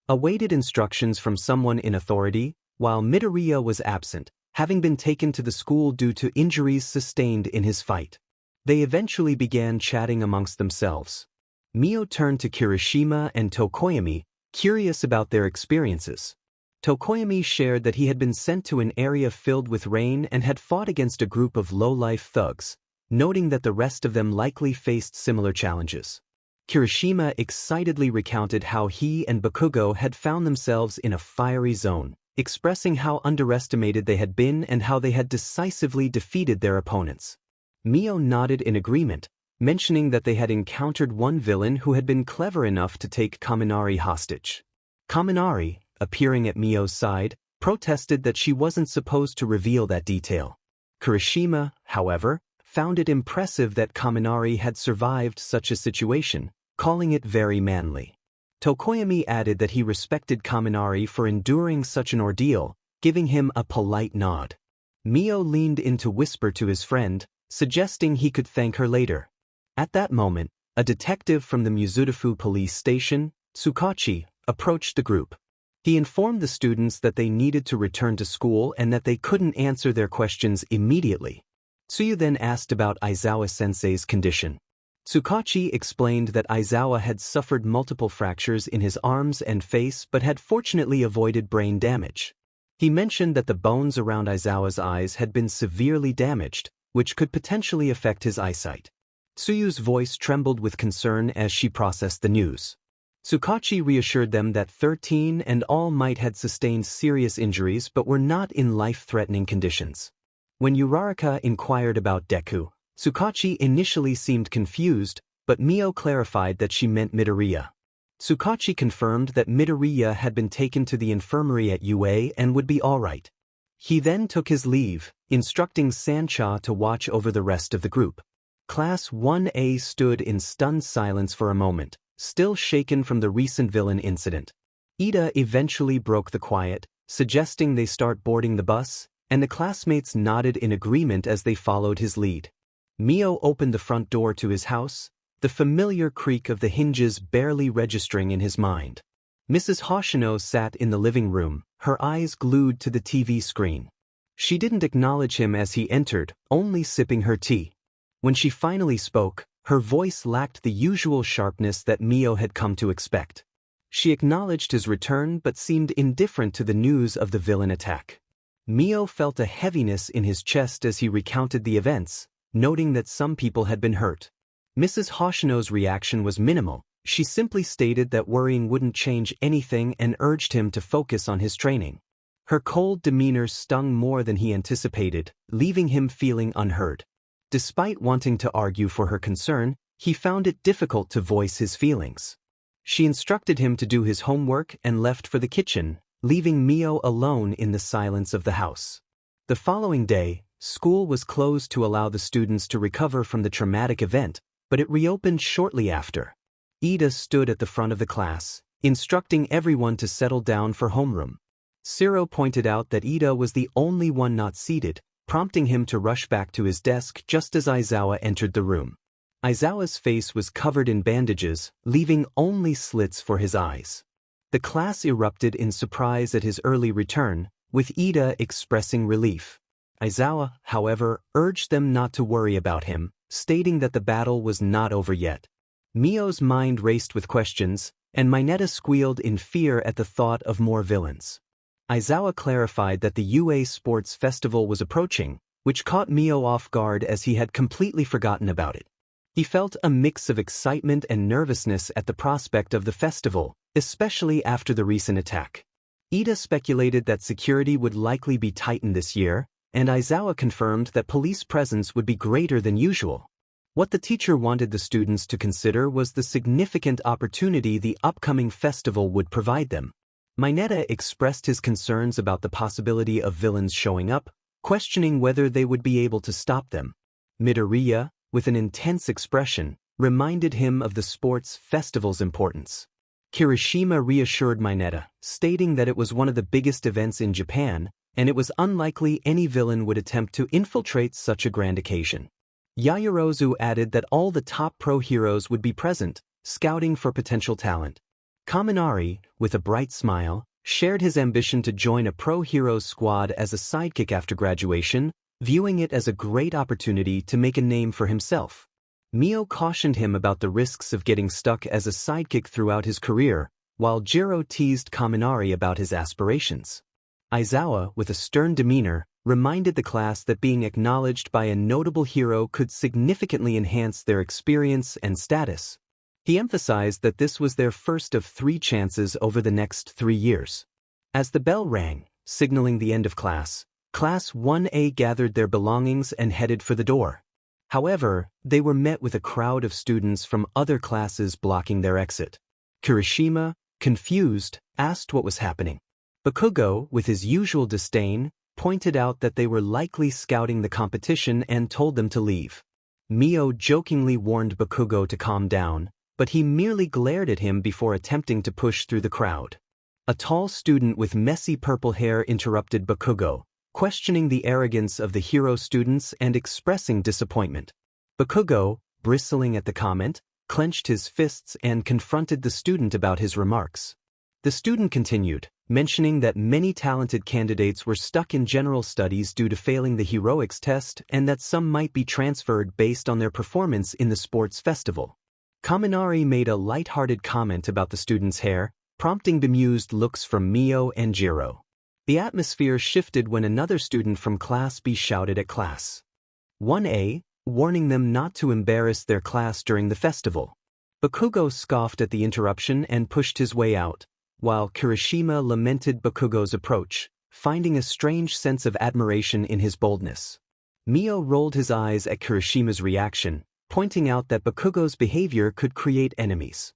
awaited instructions from someone in authority, while Midoriya was absent, having been taken to the school due to injuries sustained in his fight. They eventually began chatting amongst themselves. Mio turned to Kirishima and Tokoyami, curious about their experiences. Tokoyami shared that he had been sent to an area filled with rain and had fought against a group of low-life thugs, noting that the rest of them likely faced similar challenges. Kirishima excitedly recounted how he and Bakugo had found themselves in a fiery zone, expressing how underestimated they had been and how they had decisively defeated their opponents. Mio nodded in agreement, mentioning that they had encountered one villain who had been clever enough to take Kaminari hostage. Kaminari, appearing at Mio's side, protested that she wasn't supposed to reveal that detail. Kirishima, however, found it impressive that Kaminari had survived such a situation, calling it very manly. Tokoyami added that he respected Kaminari for enduring such an ordeal, giving him a polite nod. Mio leaned in to whisper to his friend, suggesting he could thank her later. At that moment, a detective from the Mizudafu police station, Tsukachi, approached the group. He informed the students that they needed to return to school and that they couldn't answer their questions immediately. Tsuyu then asked about Aizawa-sensei's condition. Tsukachi explained that Aizawa had suffered multiple fractures in his arms and face but had fortunately avoided brain damage. He mentioned that the bones around Aizawa's eyes had been severely damaged, which could potentially affect his eyesight. Tsuyu's voice trembled with concern as she processed the news. Tsukachi reassured them that 13 and all might had sustained serious injuries but were not in life-threatening conditions. When Uraraka inquired about Deku, Tsukachi initially seemed confused, but Mio clarified that she meant Midoriya. Tsukachi confirmed that Midoriya had been taken to the infirmary at UA and would be all right. He then took his leave, instructing Sancha to watch over the rest of the group. Class 1A stood in stunned silence for a moment, still shaken from the recent villain incident. Ida eventually broke the quiet, suggesting they start boarding the bus, and the classmates nodded in agreement as they followed his lead. Mio opened the front door to his house, the familiar creak of the hinges barely registering in his mind. Mrs. Hoshino sat in the living room, her eyes glued to the TV screen. She didn't acknowledge him as he entered, only sipping her tea. When she finally spoke, her voice lacked the usual sharpness that Mio had come to expect. She acknowledged his return but seemed indifferent to the news of the villain attack. Mio felt a heaviness in his chest as he recounted the events, noting that some people had been hurt. Mrs. Hoshino's reaction was minimal. She simply stated that worrying wouldn't change anything and urged him to focus on his training. Her cold demeanor stung more than he anticipated, leaving him feeling unheard. Despite wanting to argue for her concern, he found it difficult to voice his feelings. She instructed him to do his homework and left for the kitchen, leaving Mio alone in the silence of the house. The following day, school was closed to allow the students to recover from the traumatic event, but it reopened shortly after. Ida stood at the front of the class, instructing everyone to settle down for homeroom. Ciro pointed out that Ida was the only one not seated, prompting him to rush back to his desk just as Aizawa entered the room. Aizawa's face was covered in bandages, leaving only slits for his eyes. The class erupted in surprise at his early return, with Ida expressing relief. Aizawa, however, urged them not to worry about him, stating that the battle was not over yet. Mio's mind raced with questions, and Mineta squealed in fear at the thought of more villains. Aizawa clarified that the UA Sports Festival was approaching, which caught Mio off guard as he had completely forgotten about it. He felt a mix of excitement and nervousness at the prospect of the festival, especially after the recent attack. Ida speculated that security would likely be tightened this year, and Aizawa confirmed that police presence would be greater than usual. What the teacher wanted the students to consider was the significant opportunity the upcoming festival would provide them. Mineta expressed his concerns about the possibility of villains showing up, questioning whether they would be able to stop them. Midoriya, with an intense expression, reminded him of the sports festival's importance. Kirishima reassured Mineta, stating that it was one of the biggest events in Japan, and it was unlikely any villain would attempt to infiltrate such a grand occasion. Yaoyorozu added that all the top pro heroes would be present, scouting for potential talent. Kaminari, with a bright smile, shared his ambition to join a pro heroes squad as a sidekick after graduation, viewing it as a great opportunity to make a name for himself. Mio cautioned him about the risks of getting stuck as a sidekick throughout his career, while Jiro teased Kaminari about his aspirations. Aizawa, with a stern demeanor, reminded the class that being acknowledged by a notable hero could significantly enhance their experience and status. He emphasized that this was their first of 3 chances over the next 3 years. As the bell rang, signaling the end of class, Class 1A gathered their belongings and headed for the door. However, they were met with a crowd of students from other classes blocking their exit. Kirishima, confused, asked what was happening. Bakugo, with his usual disdain, pointed out that they were likely scouting the competition and told them to leave. Mio jokingly warned Bakugo to calm down, but he merely glared at him before attempting to push through the crowd. A tall student with messy purple hair interrupted Bakugo, questioning the arrogance of the hero students and expressing disappointment. Bakugo, bristling at the comment, clenched his fists and confronted the student about his remarks. The student continued, mentioning that many talented candidates were stuck in general studies due to failing the heroics test and that some might be transferred based on their performance in the sports festival. Kaminari made a light-hearted comment about the student's hair, prompting bemused looks from Mio and Jiro. The atmosphere shifted when another student from Class B shouted at Class 1A, warning them not to embarrass their class during the festival. Bakugo scoffed at the interruption and pushed his way out, while Kirishima lamented Bakugo's approach, finding a strange sense of admiration in his boldness. Mio rolled his eyes at Kirishima's reaction, pointing out that Bakugo's behavior could create enemies.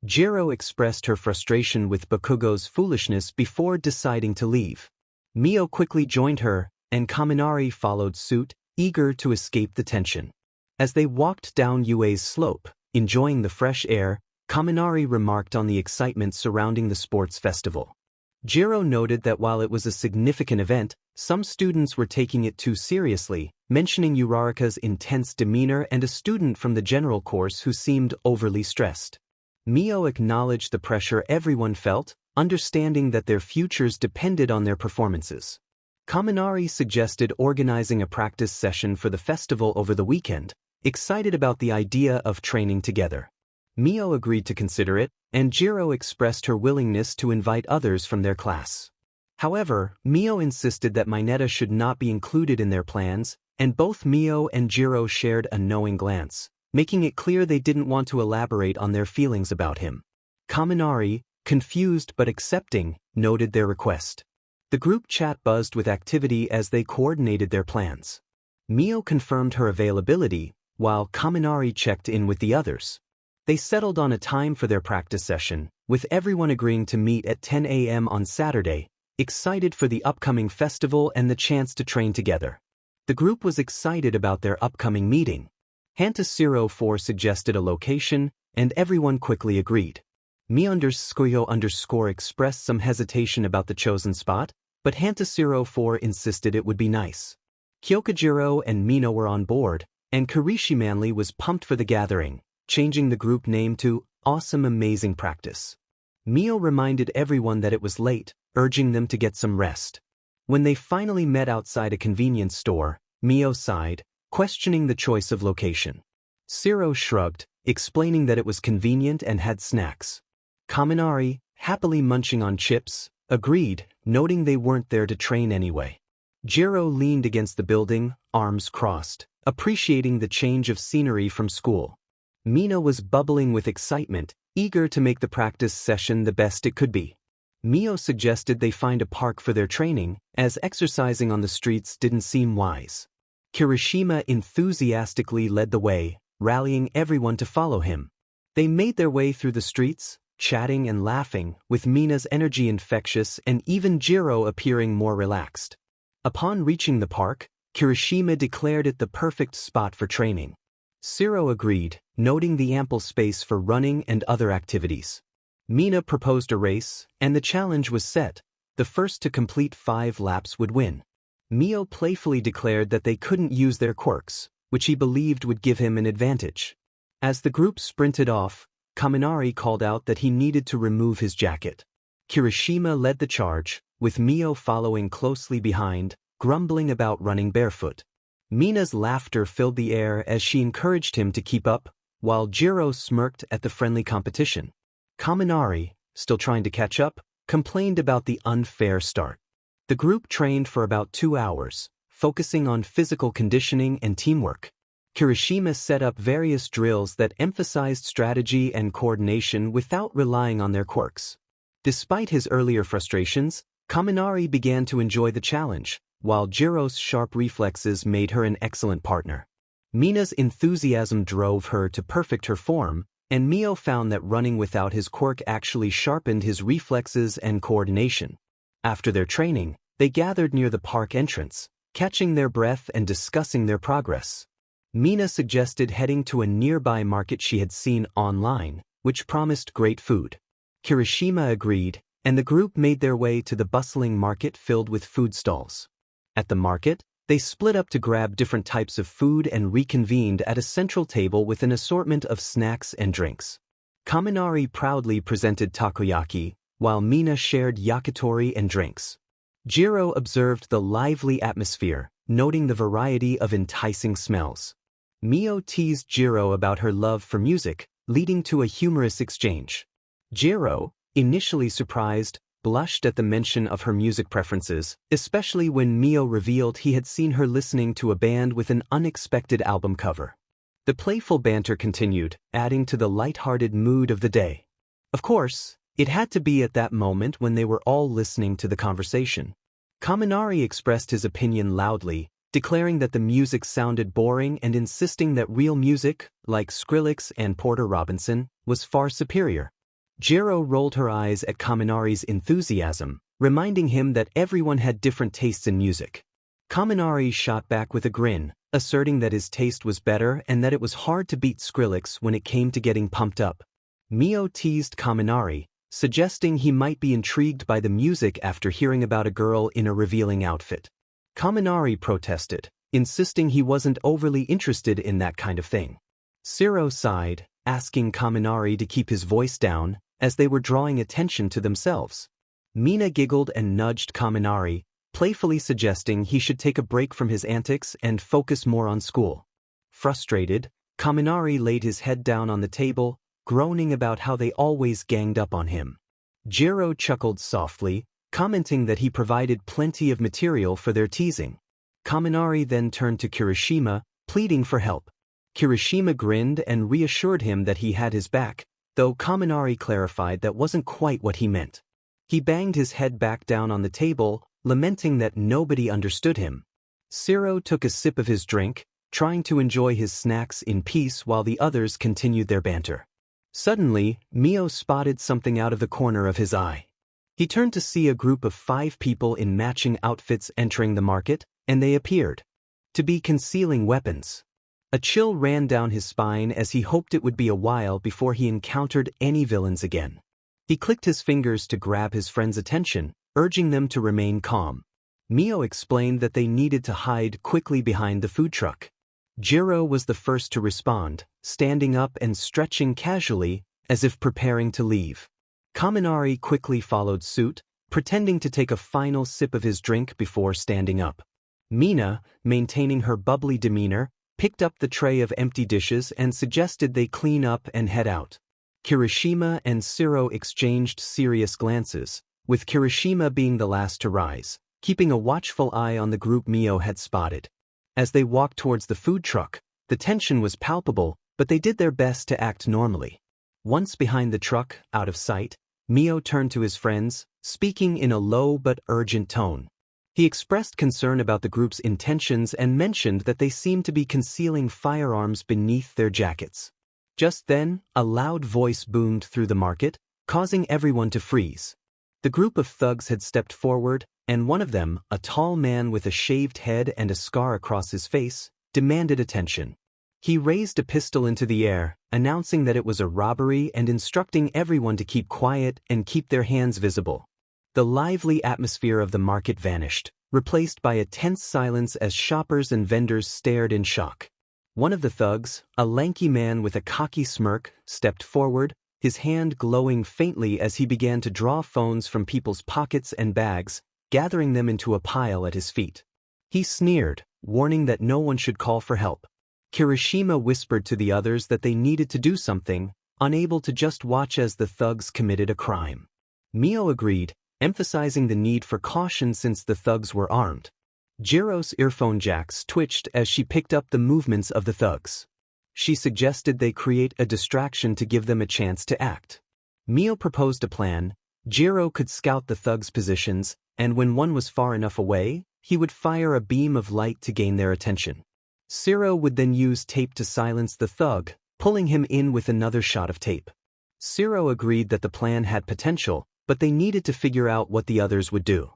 Jiro expressed her frustration with Bakugo's foolishness before deciding to leave. Mio quickly joined her, and Kaminari followed suit, eager to escape the tension. As they walked down Yue's slope, enjoying the fresh air, Kaminari remarked on the excitement surrounding the sports festival. Jiro noted that while it was a significant event, some students were taking it too seriously, mentioning Uraraka's intense demeanor and a student from the general course who seemed overly stressed. Mio acknowledged the pressure everyone felt, understanding that their futures depended on their performances. Kaminari suggested organizing a practice session for the festival over the weekend, excited about the idea of training together. Mio agreed to consider it, and Jiro expressed her willingness to invite others from their class. However, Mio insisted that Mineta should not be included in their plans, and both Mio and Jiro shared a knowing glance, making it clear they didn't want to elaborate on their feelings about him. Kaminari, confused but accepting, noted their request. The group chat buzzed with activity as they coordinated their plans. Mio confirmed her availability, while Kaminari checked in with the others. They settled on a time for their practice session, with everyone agreeing to meet at 10 a.m. on Saturday, excited for the upcoming festival and the chance to train together. The group was excited about their upcoming meeting. Hanta04 suggested a location, and everyone quickly agreed. Mi___ expressed some hesitation about the chosen spot, but Hanta04 insisted it would be nice. Kyoka Jiro and Mino were on board, and Kirishimanli was pumped for the gathering, changing the group name to Awesome Amazing Practice. Mio reminded everyone that it was late, urging them to get some rest. When they finally met outside a convenience store, Mio sighed, questioning the choice of location. Siro shrugged, explaining that it was convenient and had snacks. Kaminari, happily munching on chips, agreed, noting they weren't there to train anyway. Jiro leaned against the building, arms crossed, appreciating the change of scenery from school. Mina was bubbling with excitement, eager to make the practice session the best it could be. Mio suggested they find a park for their training, as exercising on the streets didn't seem wise. Kirishima enthusiastically led the way, rallying everyone to follow him. They made their way through the streets, chatting and laughing, with Mina's energy infectious and even Jiro appearing more relaxed. Upon reaching the park, Kirishima declared it the perfect spot for training. Siro agreed, noting the ample space for running and other activities. Mina proposed a race, and the challenge was set. The first to complete 5 laps would win. Mio playfully declared that they couldn't use their quirks, which he believed would give him an advantage. As the group sprinted off, Kaminari called out that he needed to remove his jacket. Kirishima led the charge, with Mio following closely behind, grumbling about running barefoot. Mina's laughter filled the air as she encouraged him to keep up, while Jiro smirked at the friendly competition. Kaminari, still trying to catch up, complained about the unfair start. The group trained for about 2 hours, focusing on physical conditioning and teamwork. Kirishima set up various drills that emphasized strategy and coordination without relying on their quirks. Despite his earlier frustrations, Kaminari began to enjoy the challenge, while Jiro's sharp reflexes made her an excellent partner. Mina's enthusiasm drove her to perfect her form, and Mio found that running without his quirk actually sharpened his reflexes and coordination. After their training, they gathered near the park entrance, catching their breath and discussing their progress. Mina suggested heading to a nearby market she had seen online, which promised great food. Kirishima agreed, and the group made their way to the bustling market filled with food stalls. At the market, they split up to grab different types of food and reconvened at a central table with an assortment of snacks and drinks. Kaminari proudly presented takoyaki, while Mina shared yakitori and drinks. Jiro observed the lively atmosphere, noting the variety of enticing smells. Mio teased Jiro about her love for music, leading to a humorous exchange. Jiro, initially surprised, blushed at the mention of her music preferences, especially when Mio revealed he had seen her listening to a band with an unexpected album cover. The playful banter continued, adding to the light-hearted mood of the day. Of course, it had to be at that moment when they were all listening to the conversation. Kaminari expressed his opinion loudly, declaring that the music sounded boring and insisting that real music, like Skrillex and Porter Robinson, was far superior. Jiro rolled her eyes at Kaminari's enthusiasm, reminding him that everyone had different tastes in music. Kaminari shot back with a grin, asserting that his taste was better and that it was hard to beat Skrillex when it came to getting pumped up. Mio teased Kaminari, suggesting he might be intrigued by the music after hearing about a girl in a revealing outfit. Kaminari protested, insisting he wasn't overly interested in that kind of thing. Shiro sighed, asking Kaminari to keep his voice down, as they were drawing attention to themselves. Mina giggled and nudged Kaminari, playfully suggesting he should take a break from his antics and focus more on school. Frustrated, Kaminari laid his head down on the table, groaning about how they always ganged up on him. Jiro chuckled softly, commenting that he provided plenty of material for their teasing. Kaminari then turned to Kirishima, pleading for help. Kirishima grinned and reassured him that he had his back, though Kaminari clarified that wasn't quite what he meant. He banged his head back down on the table, lamenting that nobody understood him. Shiro took a sip of his drink, trying to enjoy his snacks in peace while the others continued their banter. Suddenly, Mio spotted something out of the corner of his eye. He turned to see a group of 5 people in matching outfits entering the market, and they appeared to be concealing weapons. A chill ran down his spine as he hoped it would be a while before he encountered any villains again. He clicked his fingers to grab his friend's attention, urging them to remain calm. Mio explained that they needed to hide quickly behind the food truck. Jiro was the first to respond, standing up and stretching casually, as if preparing to leave. Kaminari quickly followed suit, pretending to take a final sip of his drink before standing up. Mina, maintaining her bubbly demeanor, picked up the tray of empty dishes and suggested they clean up and head out. Kirishima and Shiro exchanged serious glances, with Kirishima being the last to rise, keeping a watchful eye on the group Mio had spotted. As they walked towards the food truck, the tension was palpable, but they did their best to act normally. Once behind the truck, out of sight, Mio turned to his friends, speaking in a low but urgent tone. He expressed concern about the group's intentions and mentioned that they seemed to be concealing firearms beneath their jackets. Just then, a loud voice boomed through the market, causing everyone to freeze. The group of thugs had stepped forward, and one of them, a tall man with a shaved head and a scar across his face, demanded attention. He raised a pistol into the air, announcing that it was a robbery and instructing everyone to keep quiet and keep their hands visible. The lively atmosphere of the market vanished, replaced by a tense silence as shoppers and vendors stared in shock. One of the thugs, a lanky man with a cocky smirk, stepped forward, his hand glowing faintly as he began to draw phones from people's pockets and bags, gathering them into a pile at his feet. He sneered, warning that no one should call for help. Kirishima whispered to the others that they needed to do something, unable to just watch as the thugs committed a crime. Mio agreed, emphasizing the need for caution since the thugs were armed. Jiro's earphone jacks twitched as she picked up the movements of the thugs. She suggested they create a distraction to give them a chance to act. Mio proposed a plan. Jiro could scout the thugs' positions, and when one was far enough away, he would fire a beam of light to gain their attention. Shiro would then use tape to silence the thug, pulling him in with another shot of tape. Shiro agreed that the plan had potential, but they needed to figure out what the others would do.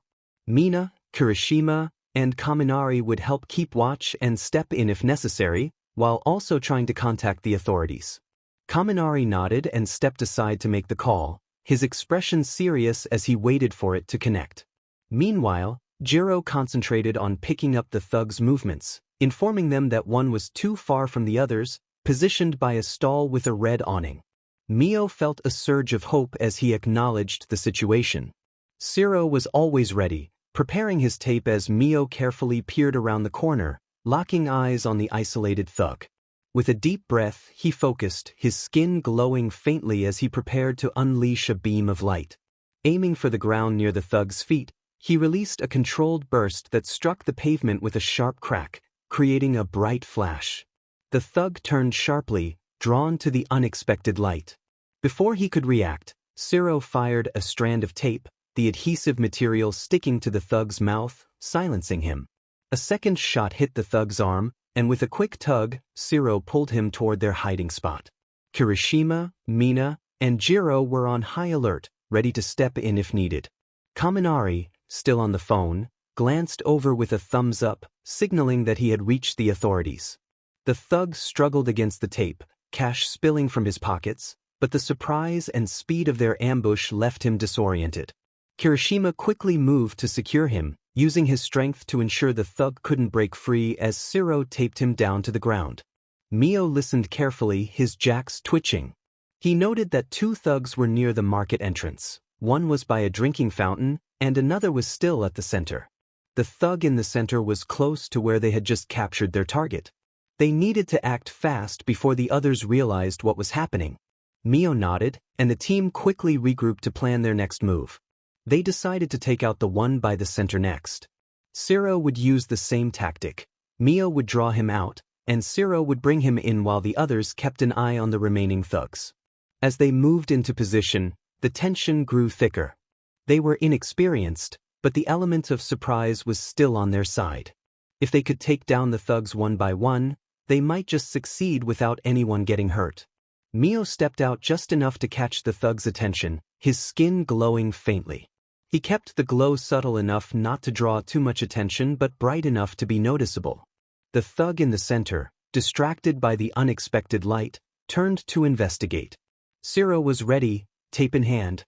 Mina, Kirishima, and Kaminari would help keep watch and step in if necessary, while also trying to contact the authorities. Kaminari nodded and stepped aside to make the call, his expression serious as he waited for it to connect. Meanwhile, Jiro concentrated on picking up the thugs' movements, informing them that one was too far from the others, positioned by a stall with a red awning. Mio felt a surge of hope as he acknowledged the situation. Shiro was always ready, preparing his tape as Mio carefully peered around the corner, locking eyes on the isolated thug. With a deep breath, he focused, his skin glowing faintly as he prepared to unleash a beam of light. Aiming for the ground near the thug's feet, he released a controlled burst that struck the pavement with a sharp crack, creating a bright flash. The thug turned sharply, drawn to the unexpected light. Before he could react, Shiro fired a strand of tape, the adhesive material sticking to the thug's mouth, silencing him. A second shot hit the thug's arm, and with a quick tug, Shiro pulled him toward their hiding spot. Kirishima, Mina, and Jiro were on high alert, ready to step in if needed. Kaminari, still on the phone, glanced over with a thumbs up, signaling that he had reached the authorities. The thug struggled against the tape, cash spilling from his pockets, but the surprise and speed of their ambush left him disoriented. Kirishima quickly moved to secure him, using his strength to ensure the thug couldn't break free as Shiro taped him down to the ground. Mio listened carefully, his jacks twitching. He noted that two thugs were near the market entrance. One was by a drinking fountain, and another was still at the center. The thug in the center was close to where they had just captured their target. They needed to act fast before the others realized what was happening. Mio nodded, and the team quickly regrouped to plan their next move. They decided to take out the one by the center next. Shiro would use the same tactic. Mio would draw him out, and Shiro would bring him in while the others kept an eye on the remaining thugs. As they moved into position, the tension grew thicker. They were inexperienced, but the element of surprise was still on their side. If they could take down the thugs one by one, they might just succeed without anyone getting hurt. Mio stepped out just enough to catch the thug's attention, his skin glowing faintly. He kept the glow subtle enough not to draw too much attention but bright enough to be noticeable. The thug in the center, distracted by the unexpected light, turned to investigate. Shiro was ready, tape in hand.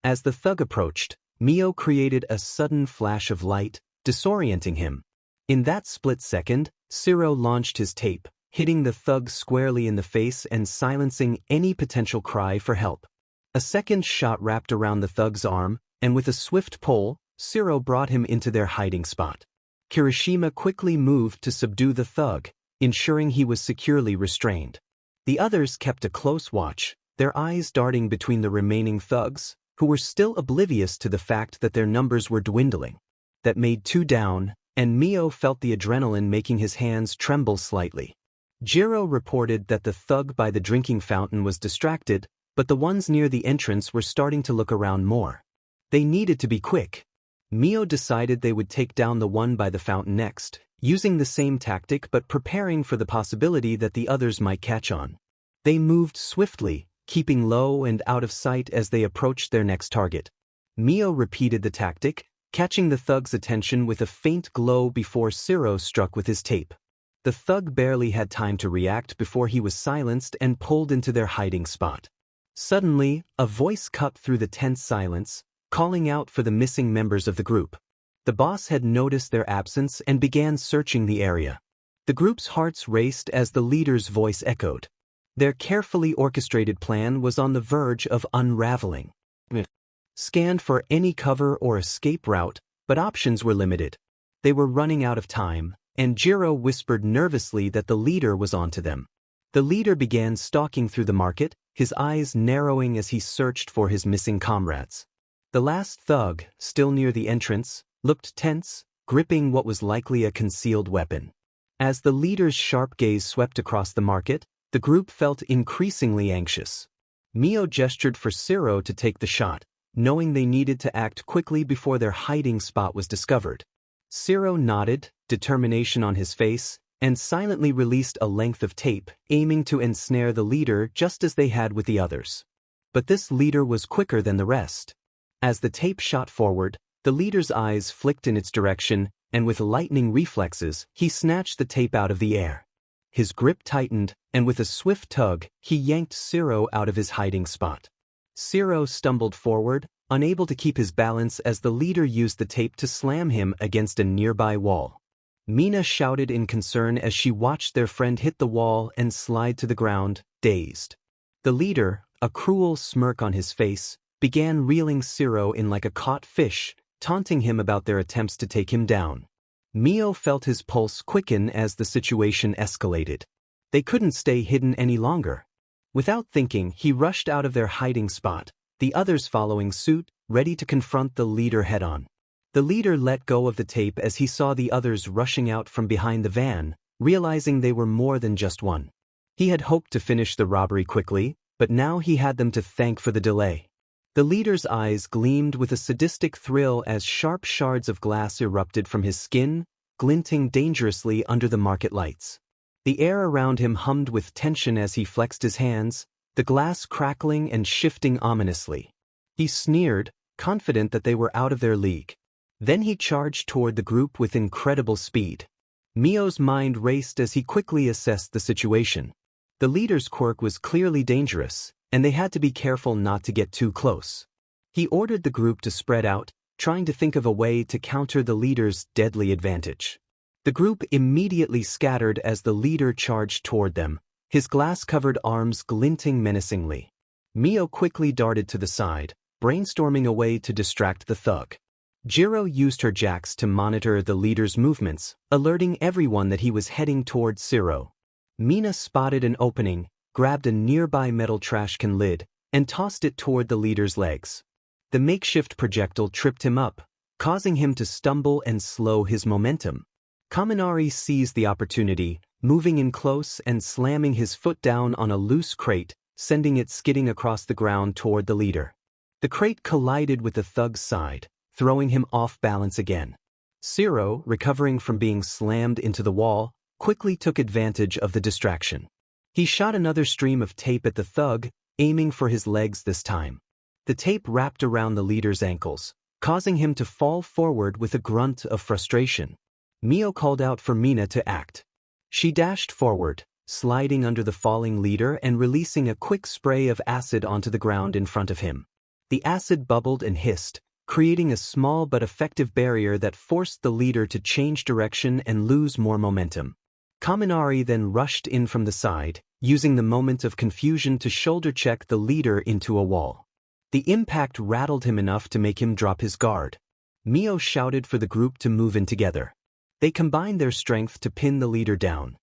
As the thug approached, Mio created a sudden flash of light, disorienting him. In that split second, Shiro launched his tape, hitting the thug squarely in the face and silencing any potential cry for help. A second shot wrapped around the thug's arm, and with a swift pull, Shiro brought him into their hiding spot. Kirishima quickly moved to subdue the thug, ensuring he was securely restrained. The others kept a close watch, their eyes darting between the remaining thugs, who were still oblivious to the fact that their numbers were dwindling. That made two down, and Mio felt the adrenaline making his hands tremble slightly. Jiro reported that the thug by the drinking fountain was distracted, but the ones near the entrance were starting to look around more. They needed to be quick. Mio decided they would take down the one by the fountain next, using the same tactic but preparing for the possibility that the others might catch on. They moved swiftly, keeping low and out of sight as they approached their next target. Mio repeated the tactic, catching the thug's attention with a faint glow before Shiro struck with his tape. The thug barely had time to react before he was silenced and pulled into their hiding spot. Suddenly, a voice cut through the tense silence, calling out for the missing members of the group. The boss had noticed their absence and began searching the area. The group's hearts raced as the leader's voice echoed. Their carefully orchestrated plan was on the verge of unraveling. Scanned for any cover or escape route, but options were limited. They were running out of time, and Jiro whispered nervously that the leader was onto them. The leader began stalking through the market, his eyes narrowing as he searched for his missing comrades. The last thug, still near the entrance, looked tense, gripping what was likely a concealed weapon. As the leader's sharp gaze swept across the market, the group felt increasingly anxious. Mio gestured for Shiro to take the shot, knowing they needed to act quickly before their hiding spot was discovered. Shiro nodded, determination on his face, and silently released a length of tape, aiming to ensnare the leader just as they had with the others. But this leader was quicker than the rest. As the tape shot forward, the leader's eyes flicked in its direction, and with lightning reflexes, he snatched the tape out of the air. His grip tightened, and with a swift tug, he yanked Shiro out of his hiding spot. Shiro stumbled forward, unable to keep his balance as the leader used the tape to slam him against a nearby wall. Mina shouted in concern as she watched their friend hit the wall and slide to the ground, dazed. The leader, a cruel smirk on his face, began reeling Shiro in like a caught fish, taunting him about their attempts to take him down. Mio felt his pulse quicken as the situation escalated. They couldn't stay hidden any longer. Without thinking, he rushed out of their hiding spot, the others following suit, ready to confront the leader head-on. The leader let go of the tape as he saw the others rushing out from behind the van, realizing they were more than just one. He had hoped to finish the robbery quickly, but now he had them to thank for the delay. The leader's eyes gleamed with a sadistic thrill as sharp shards of glass erupted from his skin, glinting dangerously under the market lights. The air around him hummed with tension as he flexed his hands, the glass crackling and shifting ominously. He sneered, confident that they were out of their league. Then he charged toward the group with incredible speed. Mio's mind raced as he quickly assessed the situation. The leader's quirk was clearly dangerous, and they had to be careful not to get too close. He ordered the group to spread out, trying to think of a way to counter the leader's deadly advantage. The group immediately scattered as the leader charged toward them, his glass-covered arms glinting menacingly. Mio quickly darted to the side, brainstorming a way to distract the thug. Jiro used her jacks to monitor the leader's movements, alerting everyone that he was heading toward Shiro. Mina spotted an opening, grabbed a nearby metal trash can lid, and tossed it toward the leader's legs. The makeshift projectile tripped him up, causing him to stumble and slow his momentum. Kaminari seized the opportunity, moving in close and slamming his foot down on a loose crate, sending it skidding across the ground toward the leader. The crate collided with the thug's side, throwing him off balance again. Shiro, recovering from being slammed into the wall, quickly took advantage of the distraction. He shot another stream of tape at the thug, aiming for his legs this time. The tape wrapped around the leader's ankles, causing him to fall forward with a grunt of frustration. Mio called out for Mina to act. She dashed forward, sliding under the falling leader and releasing a quick spray of acid onto the ground in front of him. The acid bubbled and hissed, creating a small but effective barrier that forced the leader to change direction and lose more momentum. Kaminari then rushed in from the side, using the moment of confusion to shoulder-check the leader into a wall. The impact rattled him enough to make him drop his guard. Mio shouted for the group to move in together. They combined their strength to pin the leader down.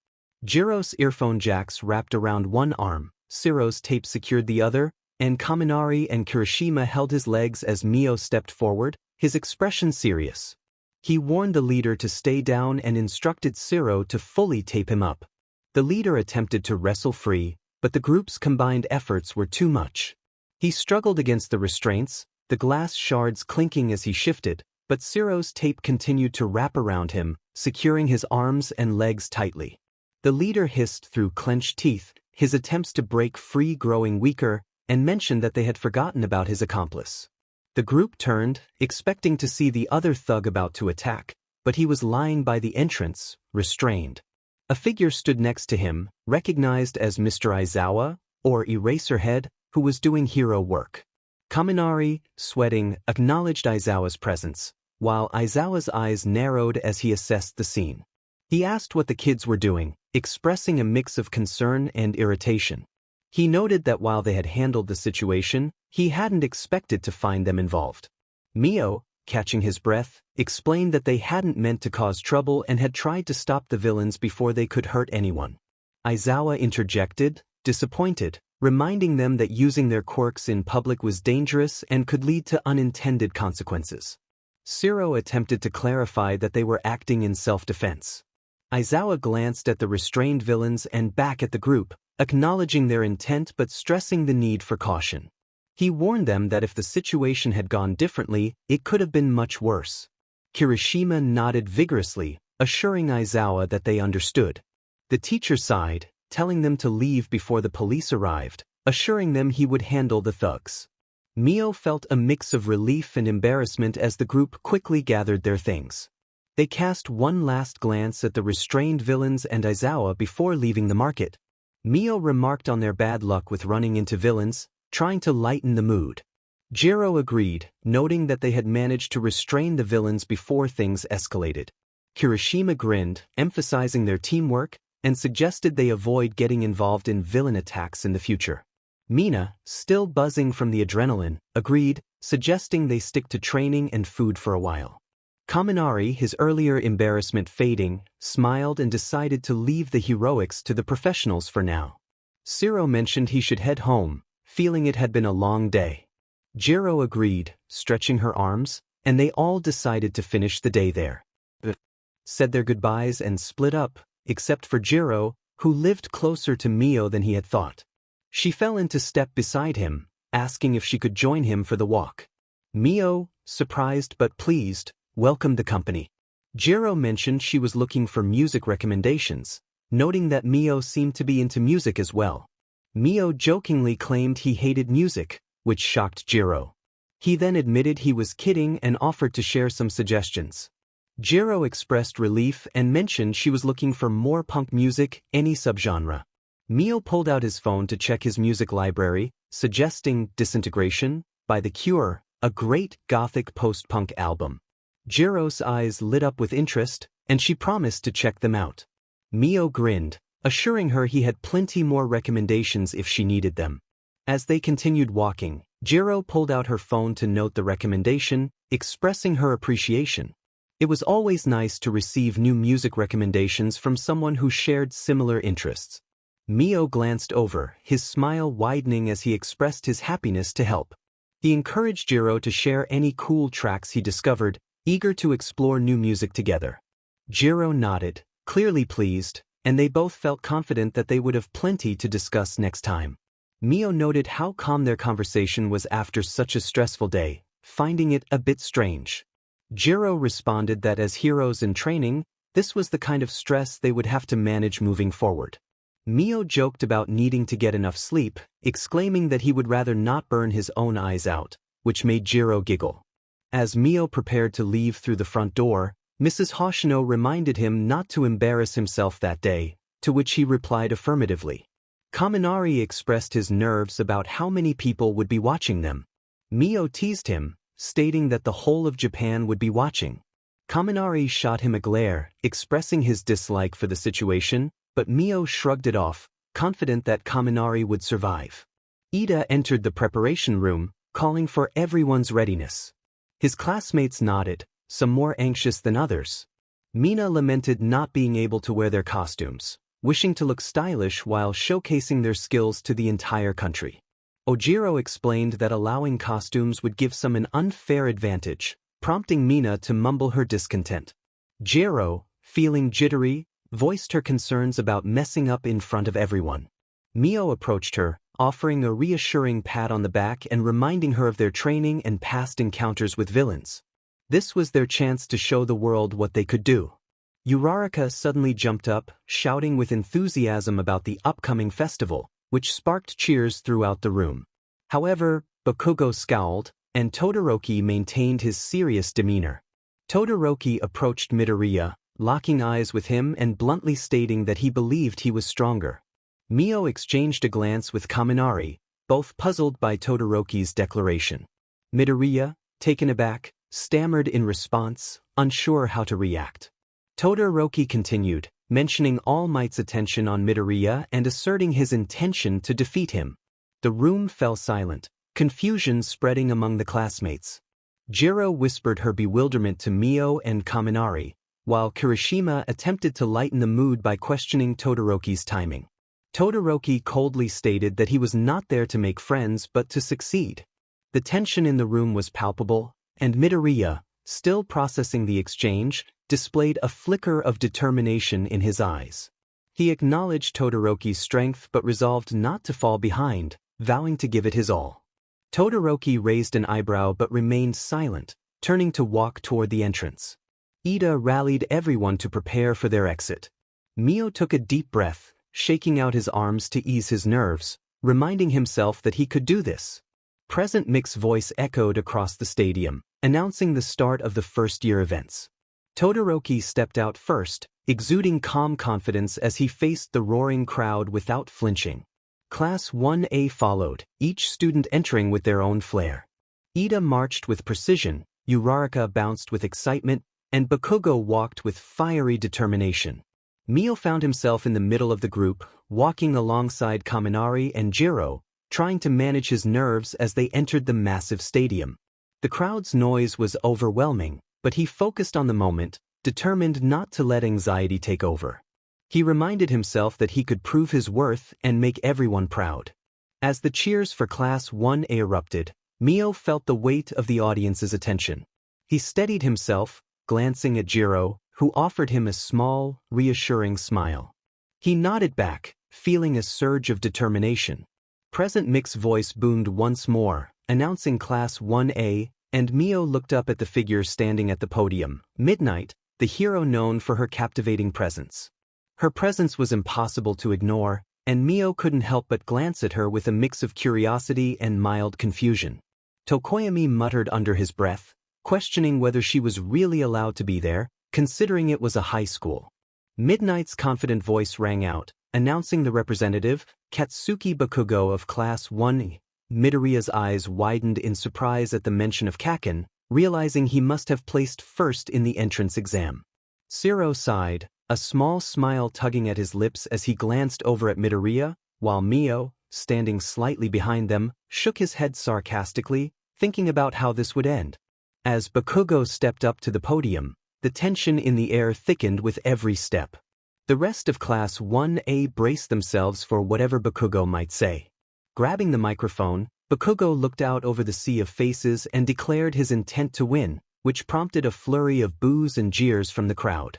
Jiro's earphone jacks wrapped around one arm, Shiro's tape secured the other, and Kaminari and Kirishima held his legs as Mio stepped forward, his expression serious. He warned the leader to stay down and instructed Shiro to fully tape him up. The leader attempted to wrestle free, but the group's combined efforts were too much. He struggled against the restraints, the glass shards clinking as he shifted, but Shiro's tape continued to wrap around him, securing his arms and legs tightly. The leader hissed through clenched teeth, his attempts to break free growing weaker, and mentioned that they had forgotten about his accomplice. The group turned, expecting to see the other thug about to attack, but he was lying by the entrance, restrained. A figure stood next to him, recognized as Mr. Aizawa, or Eraserhead, who was doing hero work. Kaminari, sweating, acknowledged Aizawa's presence, while Aizawa's eyes narrowed as he assessed the scene. He asked what the kids were doing, expressing a mix of concern and irritation. He noted that while they had handled the situation, he hadn't expected to find them involved. Mio, catching his breath, explained that they hadn't meant to cause trouble and had tried to stop the villains before they could hurt anyone. Aizawa interjected, disappointed, reminding them that using their quirks in public was dangerous and could lead to unintended consequences. Shiro attempted to clarify that they were acting in self-defense. Aizawa glanced at the restrained villains and back at the group, acknowledging their intent but stressing the need for caution. He warned them that if the situation had gone differently, it could have been much worse. Kirishima nodded vigorously, assuring Aizawa that they understood. The teacher sighed, telling them to leave before the police arrived, assuring them he would handle the thugs. Mio felt a mix of relief and embarrassment as the group quickly gathered their things. They cast one last glance at the restrained villains and Aizawa before leaving the market. Mio remarked on their bad luck with running into villains, trying to lighten the mood. Jiro agreed, noting that they had managed to restrain the villains before things escalated. Kirishima grinned, emphasizing their teamwork, and suggested they avoid getting involved in villain attacks in the future. Mina, still buzzing from the adrenaline, agreed, suggesting they stick to training and food for a while. Kaminari, his earlier embarrassment fading, smiled and decided to leave the heroics to the professionals for now. Shiro mentioned he should head home, feeling it had been a long day. Jiro agreed, stretching her arms, and they all decided to finish the day there. Said their goodbyes and split up, except for Jiro, who lived closer to Mio than he had thought. She fell into step beside him, asking if she could join him for the walk. Mio, surprised but pleased, welcomed the company. Jiro mentioned she was looking for music recommendations, noting that Mio seemed to be into music as well. Mio jokingly claimed he hated music, which shocked Jiro. He then admitted he was kidding and offered to share some suggestions. Jiro expressed relief and mentioned she was looking for more punk music, any subgenre. Mio pulled out his phone to check his music library, suggesting Disintegration by The Cure, a great gothic post-punk album. Jiro's eyes lit up with interest, and she promised to check them out. Mio grinned, assuring her he had plenty more recommendations if she needed them. As they continued walking, Jiro pulled out her phone to note the recommendation, expressing her appreciation. It was always nice to receive new music recommendations from someone who shared similar interests. Mio glanced over, his smile widening as he expressed his happiness to help. He encouraged Jiro to share any cool tracks he discovered, eager to explore new music together. Jiro nodded, clearly pleased, and they both felt confident that they would have plenty to discuss next time. Mio noted how calm their conversation was after such a stressful day, finding it a bit strange. Jiro responded that as heroes in training, this was the kind of stress they would have to manage moving forward. Mio joked about needing to get enough sleep, exclaiming that he would rather not burn his own eyes out, which made Jiro giggle. As Mio prepared to leave through the front door, Mrs. Hoshino reminded him not to embarrass himself that day, to which he replied affirmatively. Kaminari expressed his nerves about how many people would be watching them. Mio teased him, stating that the whole of Japan would be watching. Kaminari shot him a glare, expressing his dislike for the situation, but Mio shrugged it off, confident that Kaminari would survive. Ida entered the preparation room, calling for everyone's readiness. His classmates nodded, some more anxious than others. Mina lamented not being able to wear their costumes, wishing to look stylish while showcasing their skills to the entire country. Ojiro explained that allowing costumes would give some an unfair advantage, prompting Mina to mumble her discontent. Jiro, feeling jittery, voiced her concerns about messing up in front of everyone. Mio approached her, offering a reassuring pat on the back and reminding her of their training and past encounters with villains. This was their chance to show the world what they could do. Uraraka suddenly jumped up, shouting with enthusiasm about the upcoming festival, which sparked cheers throughout the room. However, Bakugo scowled, and Todoroki maintained his serious demeanor. Todoroki approached Midoriya, locking eyes with him and bluntly stating that he believed he was stronger. Mio exchanged a glance with Kaminari, both puzzled by Todoroki's declaration. Midoriya, taken aback, stammered in response, unsure how to react. Todoroki continued, mentioning All Might's attention on Midoriya and asserting his intention to defeat him. The room fell silent, confusion spreading among the classmates. Jiro whispered her bewilderment to Mio and Kaminari, while Kirishima attempted to lighten the mood by questioning Todoroki's timing. Todoroki coldly stated that he was not there to make friends but to succeed. The tension in the room was palpable, and Midoriya, still processing the exchange, displayed a flicker of determination in his eyes. He acknowledged Todoroki's strength but resolved not to fall behind, vowing to give it his all. Todoroki raised an eyebrow but remained silent, turning to walk toward the entrance. Ida rallied everyone to prepare for their exit. Mio took a deep breath, shaking out his arms to ease his nerves, reminding himself that he could do this. Present Mick's voice echoed across the stadium, announcing the start of the first-year events. Todoroki stepped out first, exuding calm confidence as he faced the roaring crowd without flinching. Class 1A followed, each student entering with their own flair. Ida marched with precision, Uraraka bounced with excitement, and Bakugo walked with fiery determination. Mio found himself in the middle of the group, walking alongside Kaminari and Jiro, trying to manage his nerves as they entered the massive stadium. The crowd's noise was overwhelming, but he focused on the moment, determined not to let anxiety take over. He reminded himself that he could prove his worth and make everyone proud. As the cheers for Class 1A erupted, Mio felt the weight of the audience's attention. He steadied himself, glancing at Jiro, who offered him a small, reassuring smile. He nodded back, feeling a surge of determination. Present Mick's voice boomed once more, announcing Class 1A, and Mio looked up at the figure standing at the podium, Midnight, the hero known for her captivating presence. Her presence was impossible to ignore, and Mio couldn't help but glance at her with a mix of curiosity and mild confusion. Tokoyami muttered under his breath, questioning whether she was really allowed to be there, considering it was a high school. Midnight's confident voice rang out, announcing the representative, Katsuki Bakugo of Class 1A. Midoriya's eyes widened in surprise at the mention of Kaken, realizing he must have placed first in the entrance exam. Shiro sighed, a small smile tugging at his lips as he glanced over at Midoriya, while Mio, standing slightly behind them, shook his head sarcastically, thinking about how this would end. As Bakugo stepped up to the podium, the tension in the air thickened with every step. The rest of Class 1A braced themselves for whatever Bakugo might say. Grabbing the microphone, Bakugo looked out over the sea of faces and declared his intent to win, which prompted a flurry of boos and jeers from the crowd.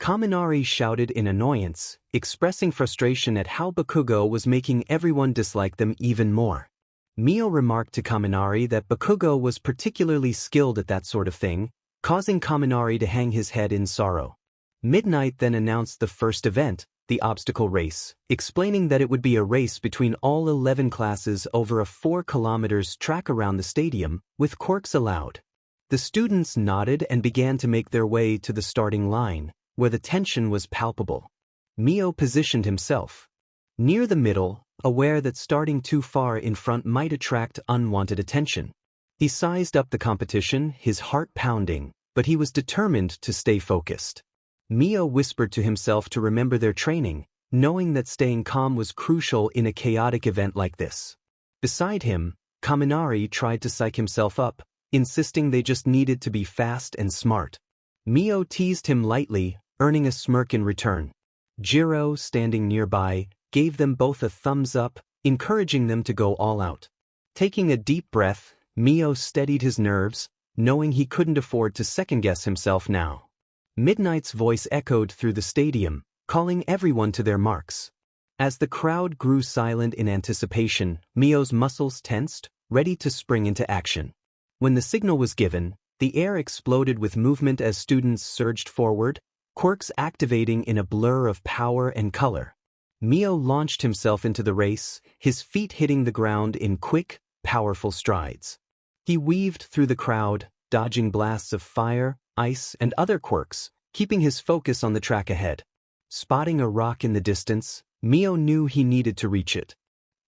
Kaminari shouted in annoyance, expressing frustration at how Bakugo was making everyone dislike them even more. Mio remarked to Kaminari that Bakugo was particularly skilled at that sort of thing, causing Kaminari to hang his head in sorrow. Midnight then announced the first event, the obstacle race, explaining that it would be a race between all 11 classes over a 4 kilometers track around the stadium, with quirks allowed. The students nodded and began to make their way to the starting line, where the tension was palpable. Mio positioned himself near the middle, aware that starting too far in front might attract unwanted attention. He sized up the competition, his heart pounding, but he was determined to stay focused. Mio whispered to himself to remember their training, knowing that staying calm was crucial in a chaotic event like this. Beside him, Kaminari tried to psych himself up, insisting they just needed to be fast and smart. Mio teased him lightly, earning a smirk in return. Jiro, standing nearby, gave them both a thumbs up, encouraging them to go all out. Taking a deep breath, Mio steadied his nerves, knowing he couldn't afford to second-guess himself now. Midnight's voice echoed through the stadium, calling everyone to their marks. As the crowd grew silent in anticipation, Mio's muscles tensed, ready to spring into action. When the signal was given, the air exploded with movement as students surged forward, quirks activating in a blur of power and color. Mio launched himself into the race, his feet hitting the ground in quick, powerful strides. He weaved through the crowd, dodging blasts of fire, ice, and other quirks, keeping his focus on the track ahead. Spotting a rock in the distance, Mio knew he needed to reach it.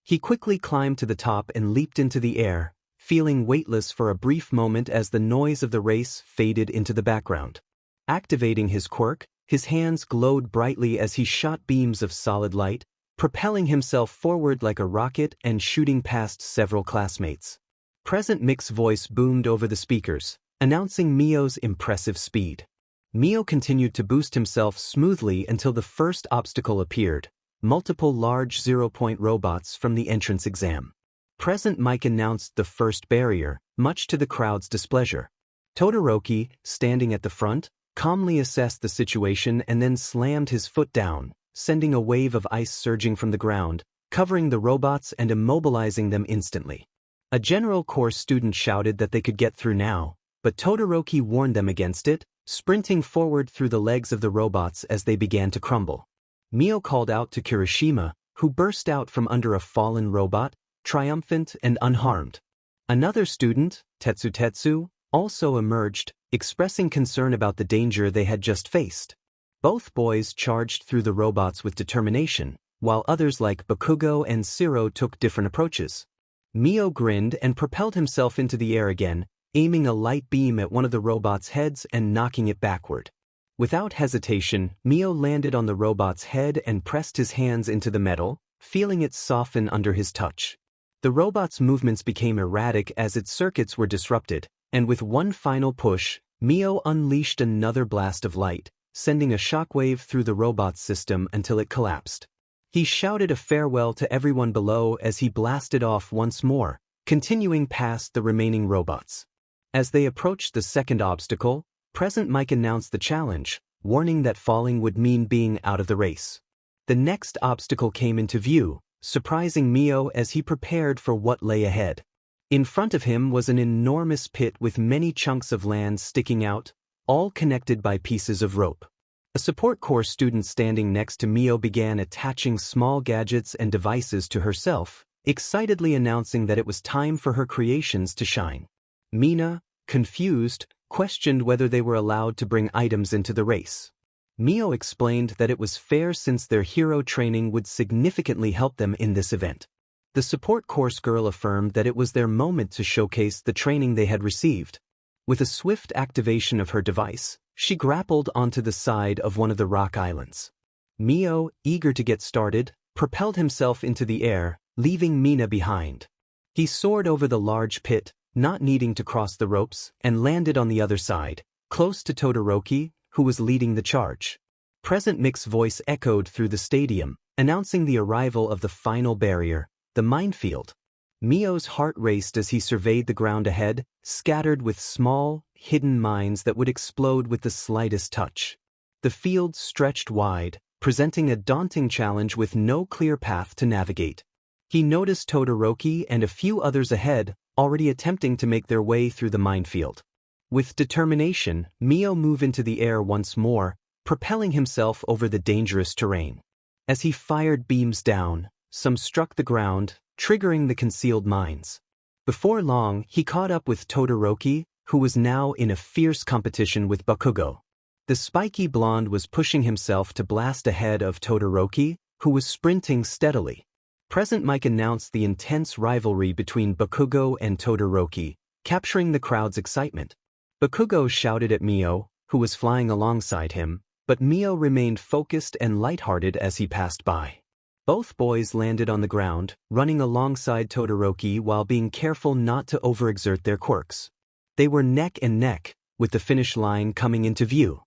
He quickly climbed to the top and leaped into the air, feeling weightless for a brief moment as the noise of the race faded into the background. Activating his quirk, His hands glowed brightly as he shot beams of solid light, propelling himself forward like a rocket and shooting past several classmates. Present Mick's voice boomed over the speakers, announcing Mio's impressive speed. Mio continued to boost himself smoothly until the first obstacle appeared, multiple large zero-point robots from the entrance exam. Present Mike announced the first barrier, much to the crowd's displeasure. Todoroki, standing at the front, calmly assessed the situation and then slammed his foot down, sending a wave of ice surging from the ground, covering the robots and immobilizing them instantly. A general course student shouted that they could get through now, but Todoroki warned them against it, sprinting forward through the legs of the robots as they began to crumble. Mio called out to Kirishima, who burst out from under a fallen robot, triumphant and unharmed. Another student, Tetsu, also emerged, expressing concern about the danger they had just faced. Both boys charged through the robots with determination, while others like Bakugo and Shiro took different approaches. Mio grinned and propelled himself into the air again, aiming a light beam at one of the robots' heads and knocking it backward. Without hesitation, Mio landed on the robot's head and pressed his hands into the metal, feeling it soften under his touch. The robot's movements became erratic as its circuits were disrupted, and with one final push, Mio unleashed another blast of light, sending a shockwave through the robot's system until it collapsed. He shouted a farewell to everyone below as he blasted off once more, continuing past the remaining robots. As they approached the second obstacle, Present Mike announced the challenge, warning that falling would mean being out of the race. The next obstacle came into view, surprising Mio as he prepared for what lay ahead. In front of him was an enormous pit with many chunks of land sticking out, all connected by pieces of rope. A support course student standing next to Mio began attaching small gadgets and devices to herself, excitedly announcing that it was time for her creations to shine. Mina, confused, questioned whether they were allowed to bring items into the race. Mio explained that it was fair since their hero training would significantly help them in this event. The support course girl affirmed that it was their moment to showcase the training they had received. With a swift activation of her device, she grappled onto the side of one of the rock islands. Mio, eager to get started, propelled himself into the air, leaving Mina behind. He soared over the large pit, not needing to cross the ropes, and landed on the other side, close to Todoroki, who was leading the charge. Present Mick's voice echoed through the stadium, announcing the arrival of the final barrier, the minefield. Mio's heart raced as he surveyed the ground ahead, scattered with small, hidden mines that would explode with the slightest touch. The field stretched wide, presenting a daunting challenge with no clear path to navigate. He noticed Todoroki and a few others ahead, already attempting to make their way through the minefield. With determination, Mio moved into the air once more, propelling himself over the dangerous terrain. As he fired beams down, some struck the ground, triggering the concealed mines. Before long, he caught up with Todoroki, who was now in a fierce competition with Bakugo. The spiky blonde was pushing himself to blast ahead of Todoroki, who was sprinting steadily. Present Mike announced the intense rivalry between Bakugo and Todoroki, capturing the crowd's excitement. Bakugo shouted at Mio, who was flying alongside him, but Mio remained focused and lighthearted as he passed by. Both boys landed on the ground, running alongside Todoroki while being careful not to overexert their quirks. They were neck and neck, with the finish line coming into view.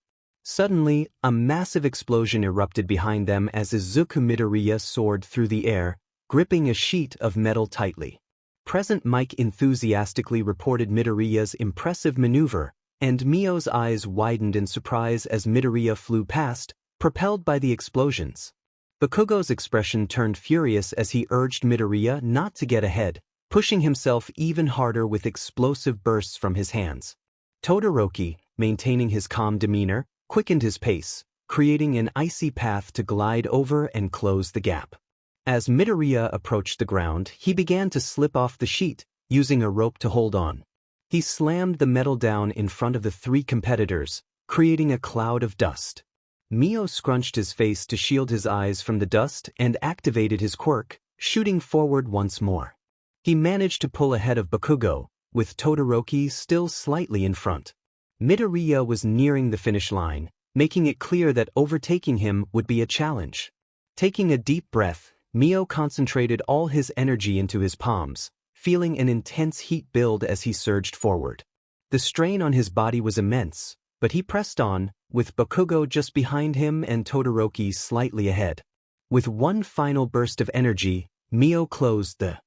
Suddenly, a massive explosion erupted behind them as Izuku Midoriya soared through the air, gripping a sheet of metal tightly. Present Mike enthusiastically reported Midoriya's impressive maneuver, and Mio's eyes widened in surprise as Midoriya flew past, propelled by the explosions. Bakugo's expression turned furious as he urged Midoriya not to get ahead, pushing himself even harder with explosive bursts from his hands. Todoroki, maintaining his calm demeanor, quickened his pace, creating an icy path to glide over and close the gap. As Midoriya approached the ground, he began to slip off the sheet, using a rope to hold on. He slammed the metal down in front of the three competitors, creating a cloud of dust. Mio scrunched his face to shield his eyes from the dust and activated his quirk, shooting forward once more. He managed to pull ahead of Bakugo, with Todoroki still slightly in front. Midoriya was nearing the finish line, making it clear that overtaking him would be a challenge. Taking a deep breath, Mio concentrated all his energy into his palms, feeling an intense heat build as he surged forward. The strain on his body was immense, but he pressed on, with Bakugo just behind him and Todoroki slightly ahead. With one final burst of energy, Mio closed the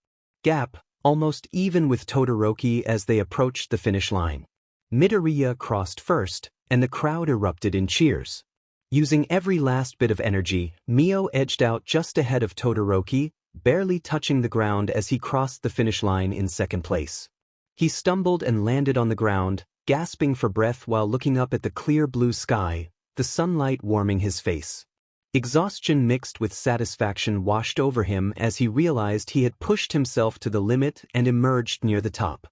gap, almost even with Todoroki as they approached the finish line. Midoriya crossed first, and the crowd erupted in cheers. Using every last bit of energy, Mio edged out just ahead of Todoroki, barely touching the ground as he crossed the finish line in second place. He stumbled and landed on the ground, gasping for breath while looking up at the clear blue sky, the sunlight warming his face. Exhaustion mixed with satisfaction washed over him as he realized he had pushed himself to the limit and emerged near the top.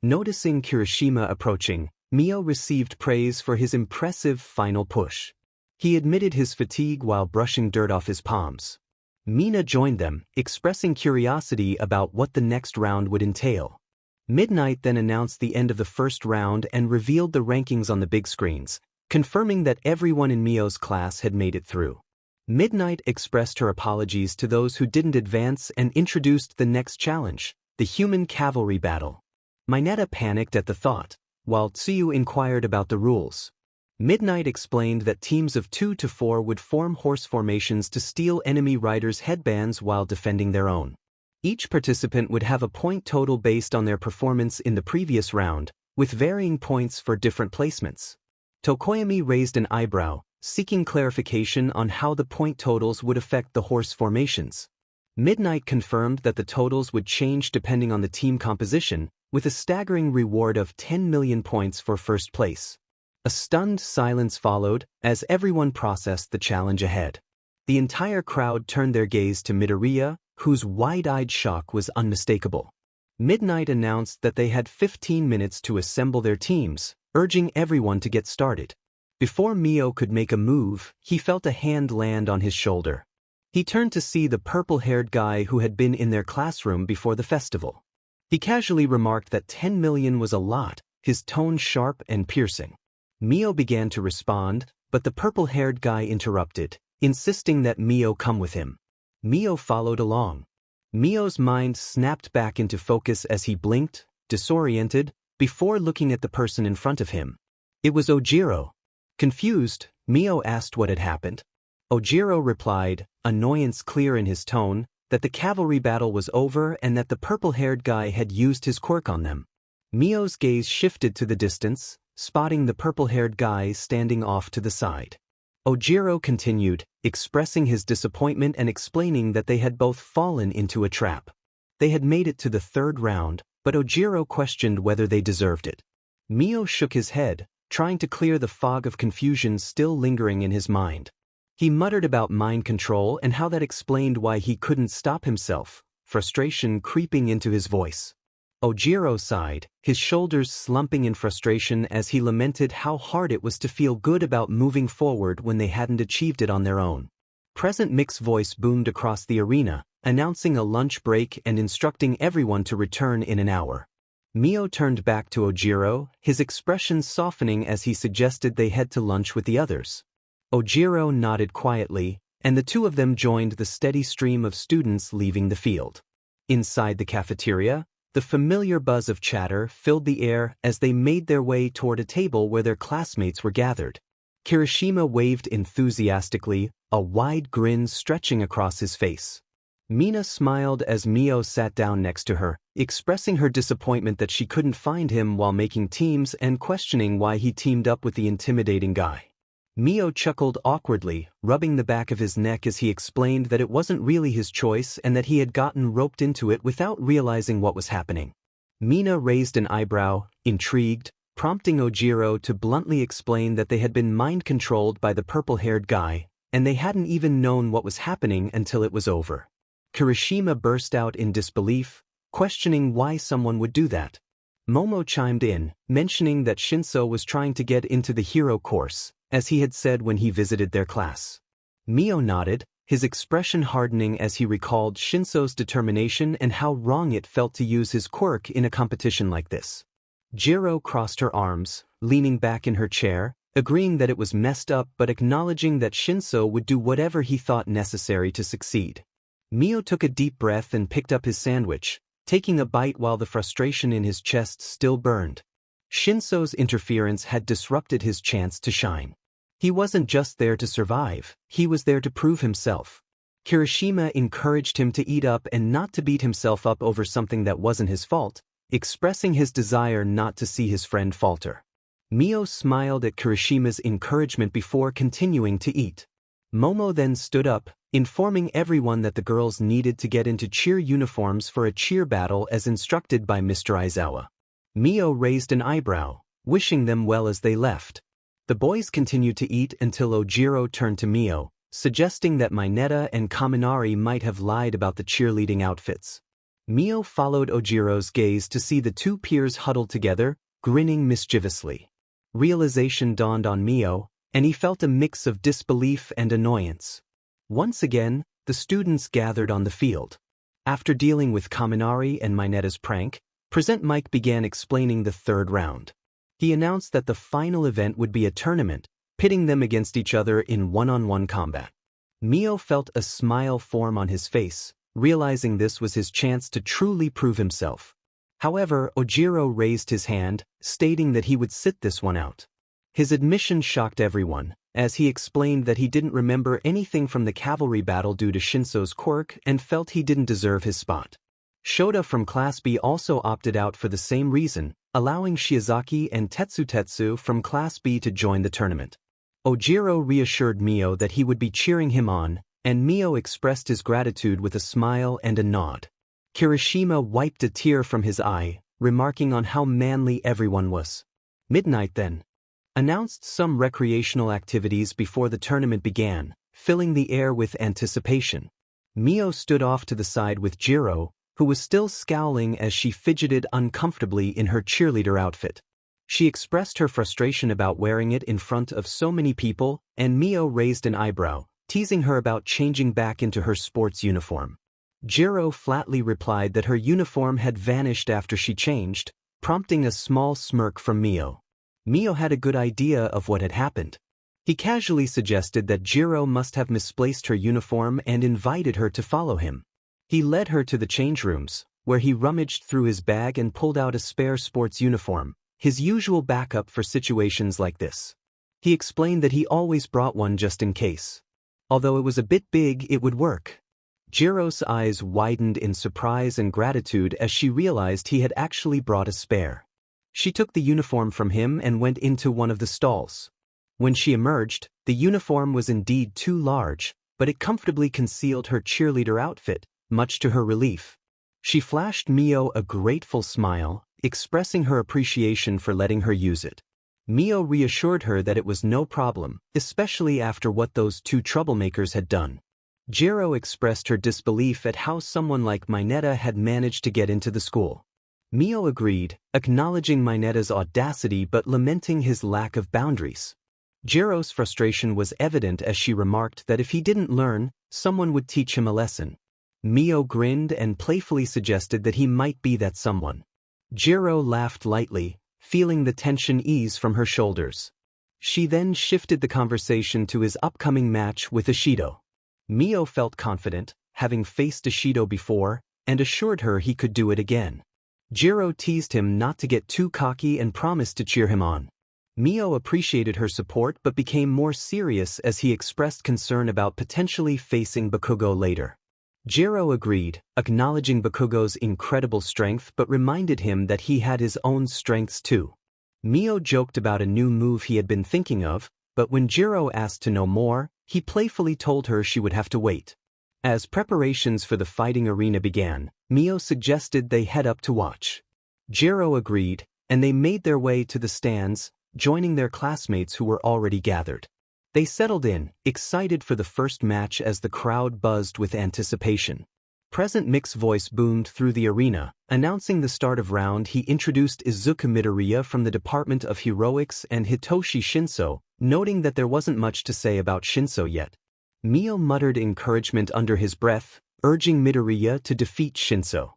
Noticing Kirishima approaching, Mio received praise for his impressive final push. He admitted his fatigue while brushing dirt off his palms. Mina joined them, expressing curiosity about what the next round would entail. Midnight then announced the end of the first round and revealed the rankings on the big screens, confirming that everyone in Mio's class had made it through. Midnight expressed her apologies to those who didn't advance and introduced the next challenge, the human cavalry battle. Mineta panicked at the thought, while Tsuyu inquired about the rules. Midnight explained that teams of 2 to 4 would form horse formations to steal enemy riders' headbands while defending their own. Each participant would have a point total based on their performance in the previous round, with varying points for different placements. Tokoyami raised an eyebrow, seeking clarification on how the point totals would affect the horse formations. Midnight confirmed that the totals would change depending on the team composition, with a staggering reward of 10 million points for first place. A stunned silence followed as everyone processed the challenge ahead. The entire crowd turned their gaze to Midoriya, whose wide-eyed shock was unmistakable. Midnight announced that they had 15 minutes to assemble their teams, urging everyone to get started. Before Mio could make a move, he felt a hand land on his shoulder. He turned to see the purple-haired guy who had been in their classroom before the festival. He casually remarked that 10 million was a lot, his tone sharp and piercing. Mio began to respond, but the purple-haired guy interrupted, insisting that Mio come with him. Mio followed along. Mio's mind snapped back into focus as he blinked, disoriented, before looking at the person in front of him. It was Ojiro. Confused, Mio asked what had happened. Ojiro replied, annoyance clear in his tone, that the cavalry battle was over and that the purple-haired guy had used his quirk on them. Mio's gaze shifted to the distance, spotting the purple-haired guy standing off to the side. Ojiro continued, expressing his disappointment and explaining that they had both fallen into a trap. They had made it to the third round, but Ojiro questioned whether they deserved it. Mio shook his head, trying to clear the fog of confusion still lingering in his mind. He muttered about mind control and how that explained why he couldn't stop himself, frustration creeping into his voice. Ojiro sighed, his shoulders slumping in frustration as he lamented how hard it was to feel good about moving forward when they hadn't achieved it on their own. Present Mick's voice boomed across the arena, announcing a lunch break and instructing everyone to return in an hour. Mio turned back to Ojiro, his expression softening as he suggested they head to lunch with the others. Ojiro nodded quietly, and the two of them joined the steady stream of students leaving the field. Inside the cafeteria, the familiar buzz of chatter filled the air as they made their way toward a table where their classmates were gathered. Kirishima waved enthusiastically, a wide grin stretching across his face. Mina smiled as Mio sat down next to her, expressing her disappointment that she couldn't find him while making teams and questioning why he teamed up with the intimidating guy. Mio chuckled awkwardly, rubbing the back of his neck as he explained that it wasn't really his choice and that he had gotten roped into it without realizing what was happening. Mina raised an eyebrow, intrigued, prompting Ojiro to bluntly explain that they had been mind-controlled by the purple-haired guy, and they hadn't even known what was happening until it was over. Kirishima burst out in disbelief, questioning why someone would do that. Momo chimed in, mentioning that Shinso was trying to get into the hero course, as he had said when he visited their class. Mio nodded, his expression hardening as he recalled Shinso's determination and how wrong it felt to use his quirk in a competition like this. Jiro crossed her arms, leaning back in her chair, agreeing that it was messed up but acknowledging that Shinso would do whatever he thought necessary to succeed. Mio took a deep breath and picked up his sandwich, taking a bite while the frustration in his chest still burned. Shinso's interference had disrupted his chance to shine. He wasn't just there to survive, he was there to prove himself. Kirishima encouraged him to eat up and not to beat himself up over something that wasn't his fault, expressing his desire not to see his friend falter. Mio smiled at Kirishima's encouragement before continuing to eat. Momo then stood up, informing everyone that the girls needed to get into cheer uniforms for a cheer battle as instructed by Mr. Aizawa. Mio raised an eyebrow, wishing them well as they left. The boys continued to eat until Ojiro turned to Mio, suggesting that Mineta and Kaminari might have lied about the cheerleading outfits. Mio followed Ojiro's gaze to see the two peers huddled together, grinning mischievously. Realization dawned on Mio, and he felt a mix of disbelief and annoyance. Once again, the students gathered on the field. After dealing with Kaminari and Mineta's prank, Present Mike began explaining the third round. He announced that the final event would be a tournament, pitting them against each other in one-on-one combat. Mio felt a smile form on his face, realizing this was his chance to truly prove himself. However, Ojiro raised his hand, stating that he would sit this one out. His admission shocked everyone, as he explained that he didn't remember anything from the cavalry battle due to Shinso's quirk and felt he didn't deserve his spot. Shota from Class B also opted out for the same reason, allowing Shiozaki and Tetsu from Class B to join the tournament. Ojiro reassured Mio that he would be cheering him on, and Mio expressed his gratitude with a smile and a nod. Kirishima wiped a tear from his eye, remarking on how manly everyone was. Midnight then announced some recreational activities before the tournament began, filling the air with anticipation. Mio stood off to the side with Jiro, who was still scowling as she fidgeted uncomfortably in her cheerleader outfit. She expressed her frustration about wearing it in front of so many people, and Mio raised an eyebrow, teasing her about changing back into her sports uniform. Jiro flatly replied that her uniform had vanished after she changed, prompting a small smirk from Mio. Mio had a good idea of what had happened. He casually suggested that Jiro must have misplaced her uniform and invited her to follow him. He led her to the change rooms, where he rummaged through his bag and pulled out a spare sports uniform, his usual backup for situations like this. He explained that he always brought one just in case. Although it was a bit big, it would work. Jiro's eyes widened in surprise and gratitude as she realized he had actually brought a spare. She took the uniform from him and went into one of the stalls. When she emerged, the uniform was indeed too large, but it comfortably concealed her cheerleader outfit, much to her relief. She flashed Mio a grateful smile, expressing her appreciation for letting her use it. Mio reassured her that it was no problem, especially after what those two troublemakers had done. Jiro expressed her disbelief at how someone like Mineta had managed to get into the school. Mio agreed, acknowledging Mineta's audacity but lamenting his lack of boundaries. Jiro's frustration was evident as she remarked that if he didn't learn, someone would teach him a lesson. Mio grinned and playfully suggested that he might be that someone. Jiro laughed lightly, feeling the tension ease from her shoulders. She then shifted the conversation to his upcoming match with Ishido. Mio felt confident, having faced Ishido before, and assured her he could do it again. Jiro teased him not to get too cocky and promised to cheer him on. Mio appreciated her support but became more serious as he expressed concern about potentially facing Bakugo later. Jiro agreed, acknowledging Bakugo's incredible strength but reminded him that he had his own strengths too. Mio joked about a new move he had been thinking of, but when Jiro asked to know more, he playfully told her she would have to wait. As preparations for the fighting arena began, Mio suggested they head up to watch. Jiro agreed, and they made their way to the stands, joining their classmates who were already gathered. They settled in, excited for the first match as the crowd buzzed with anticipation. Present Mick's voice boomed through the arena, announcing the start of round. He introduced Izuku Midoriya from the Department of Heroics and Hitoshi Shinso, noting that there wasn't much to say about Shinso yet. Mio muttered encouragement under his breath, urging Midoriya to defeat Shinso.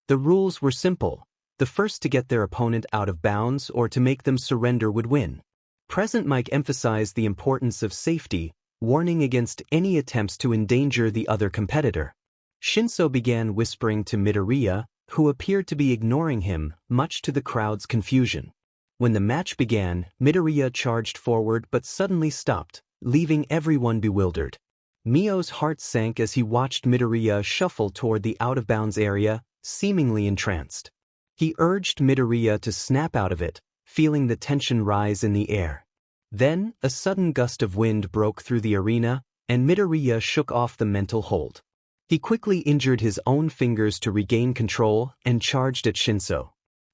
The rules were simple. The first to get their opponent out of bounds or to make them surrender would win. Present Mike emphasized the importance of safety, warning against any attempts to endanger the other competitor. Shinso began whispering to Midoriya, who appeared to be ignoring him, much to the crowd's confusion. When the match began, Midoriya charged forward but suddenly stopped, leaving everyone bewildered. Mio's heart sank as he watched Midoriya shuffle toward the out-of-bounds area, seemingly entranced. He urged Midoriya to snap out of it, feeling the tension rise in the air. Then, a sudden gust of wind broke through the arena, and Midoriya shook off the mental hold. He quickly injured his own fingers to regain control and charged at Shinso.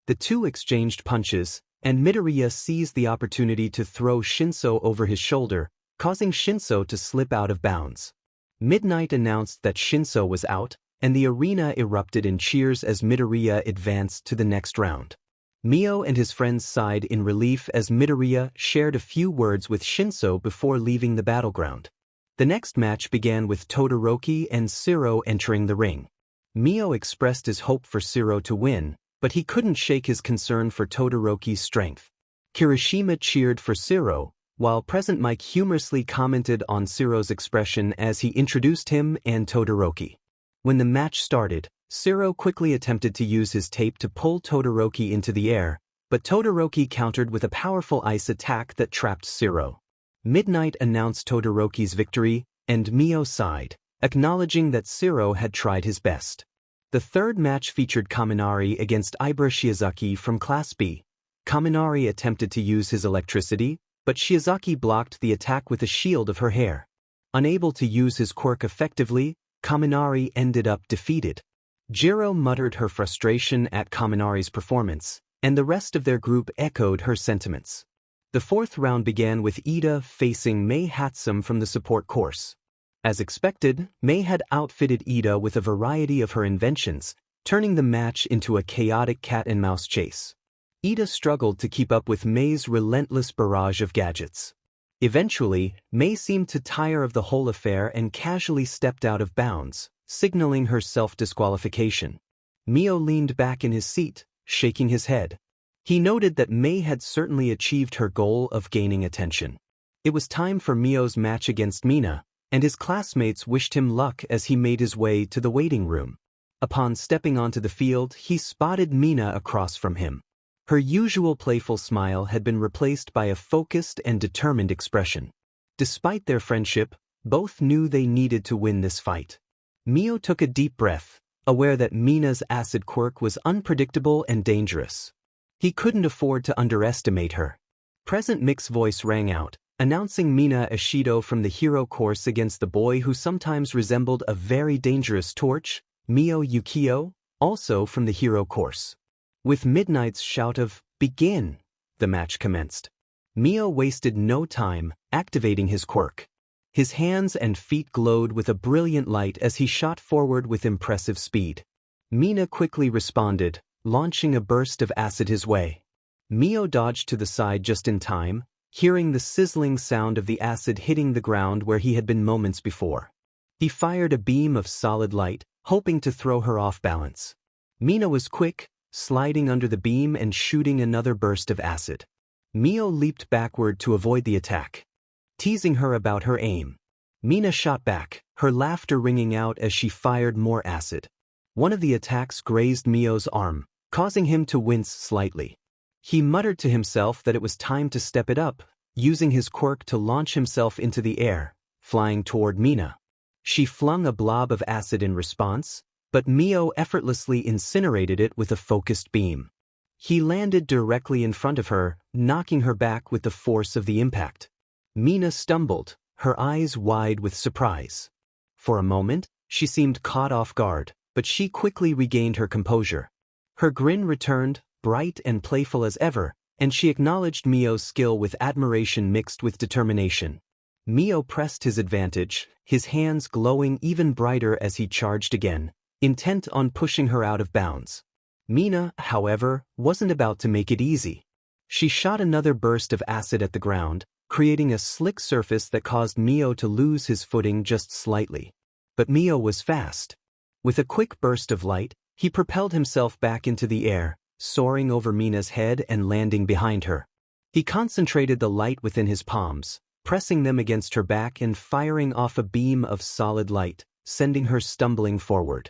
The two exchanged punches, and Midoriya seized the opportunity to throw Shinso over his shoulder, causing Shinso to slip out of bounds. Midnight announced that Shinso was out, and the arena erupted in cheers as Midoriya advanced to the next round. Mio and his friends sighed in relief as Midoriya shared a few words with Shinso before leaving the battleground. The next match began with Todoroki and Shiro entering the ring. Mio expressed his hope for Shiro to win, but he couldn't shake his concern for Todoroki's strength. Kirishima cheered for Shiro, while Present Mike humorously commented on Shiro's expression as he introduced him and Todoroki. When the match started, Shiro quickly attempted to use his tape to pull Todoroki into the air, but Todoroki countered with a powerful ice attack that trapped Shiro. Midnight announced Todoroki's victory, and Mio sighed, acknowledging that Shiro had tried his best. The third match featured Kaminari against Ibara Shiozaki from Class B. Kaminari attempted to use his electricity, but Shiozaki blocked the attack with a shield of her hair. Unable to use his quirk effectively, Kaminari ended up defeated. Jiro muttered her frustration at Kaminari's performance, and the rest of their group echoed her sentiments. The fourth round began with Ida facing Mei Hatsum from the support course. As expected, Mei had outfitted Ida with a variety of her inventions, turning the match into a chaotic cat-and-mouse chase. Ida struggled to keep up with Mei's relentless barrage of gadgets. Eventually, Mei seemed to tire of the whole affair and casually stepped out of bounds, signaling her self-disqualification. Mio leaned back in his seat, shaking his head. He noted that Mei had certainly achieved her goal of gaining attention. It was time for Mio's match against Mina, and his classmates wished him luck as he made his way to the waiting room. Upon stepping onto the field, he spotted Mina across from him. Her usual playful smile had been replaced by a focused and determined expression. Despite their friendship, both knew they needed to win this fight. Mio took a deep breath, aware that Mina's acid quirk was unpredictable and dangerous. He couldn't afford to underestimate her. Present Mick's voice rang out, announcing Mina Ishido from the hero course against the boy who sometimes resembled a very dangerous torch, Mio Ukiyo, also from the hero course. With Midnight's shout of, "Begin!" the match commenced. Mio wasted no time, activating his quirk. His hands and feet glowed with a brilliant light as he shot forward with impressive speed. Mina quickly responded, launching a burst of acid his way. Mio dodged to the side just in time, hearing the sizzling sound of the acid hitting the ground where he had been moments before. He fired a beam of solid light, hoping to throw her off balance. Mina was quick, sliding under the beam and shooting another burst of acid. Mio leaped backward to avoid the attack, teasing her about her aim. Mina shot back, her laughter ringing out as she fired more acid. One of the attacks grazed Mio's arm, causing him to wince slightly. He muttered to himself that it was time to step it up, using his quirk to launch himself into the air, flying toward Mina. She flung a blob of acid in response, but Mio effortlessly incinerated it with a focused beam. He landed directly in front of her, knocking her back with the force of the impact. Mina stumbled, her eyes wide with surprise. For a moment, she seemed caught off guard, but she quickly regained her composure. Her grin returned, bright and playful as ever, and she acknowledged Mio's skill with admiration mixed with determination. Mio pressed his advantage, his hands glowing even brighter as he charged again, intent on pushing her out of bounds. Mina, however, wasn't about to make it easy. She shot another burst of acid at the ground, creating a slick surface that caused Mio to lose his footing just slightly. But Mio was fast. With a quick burst of light, he propelled himself back into the air, soaring over Mina's head and landing behind her. He concentrated the light within his palms, pressing them against her back and firing off a beam of solid light, sending her stumbling forward.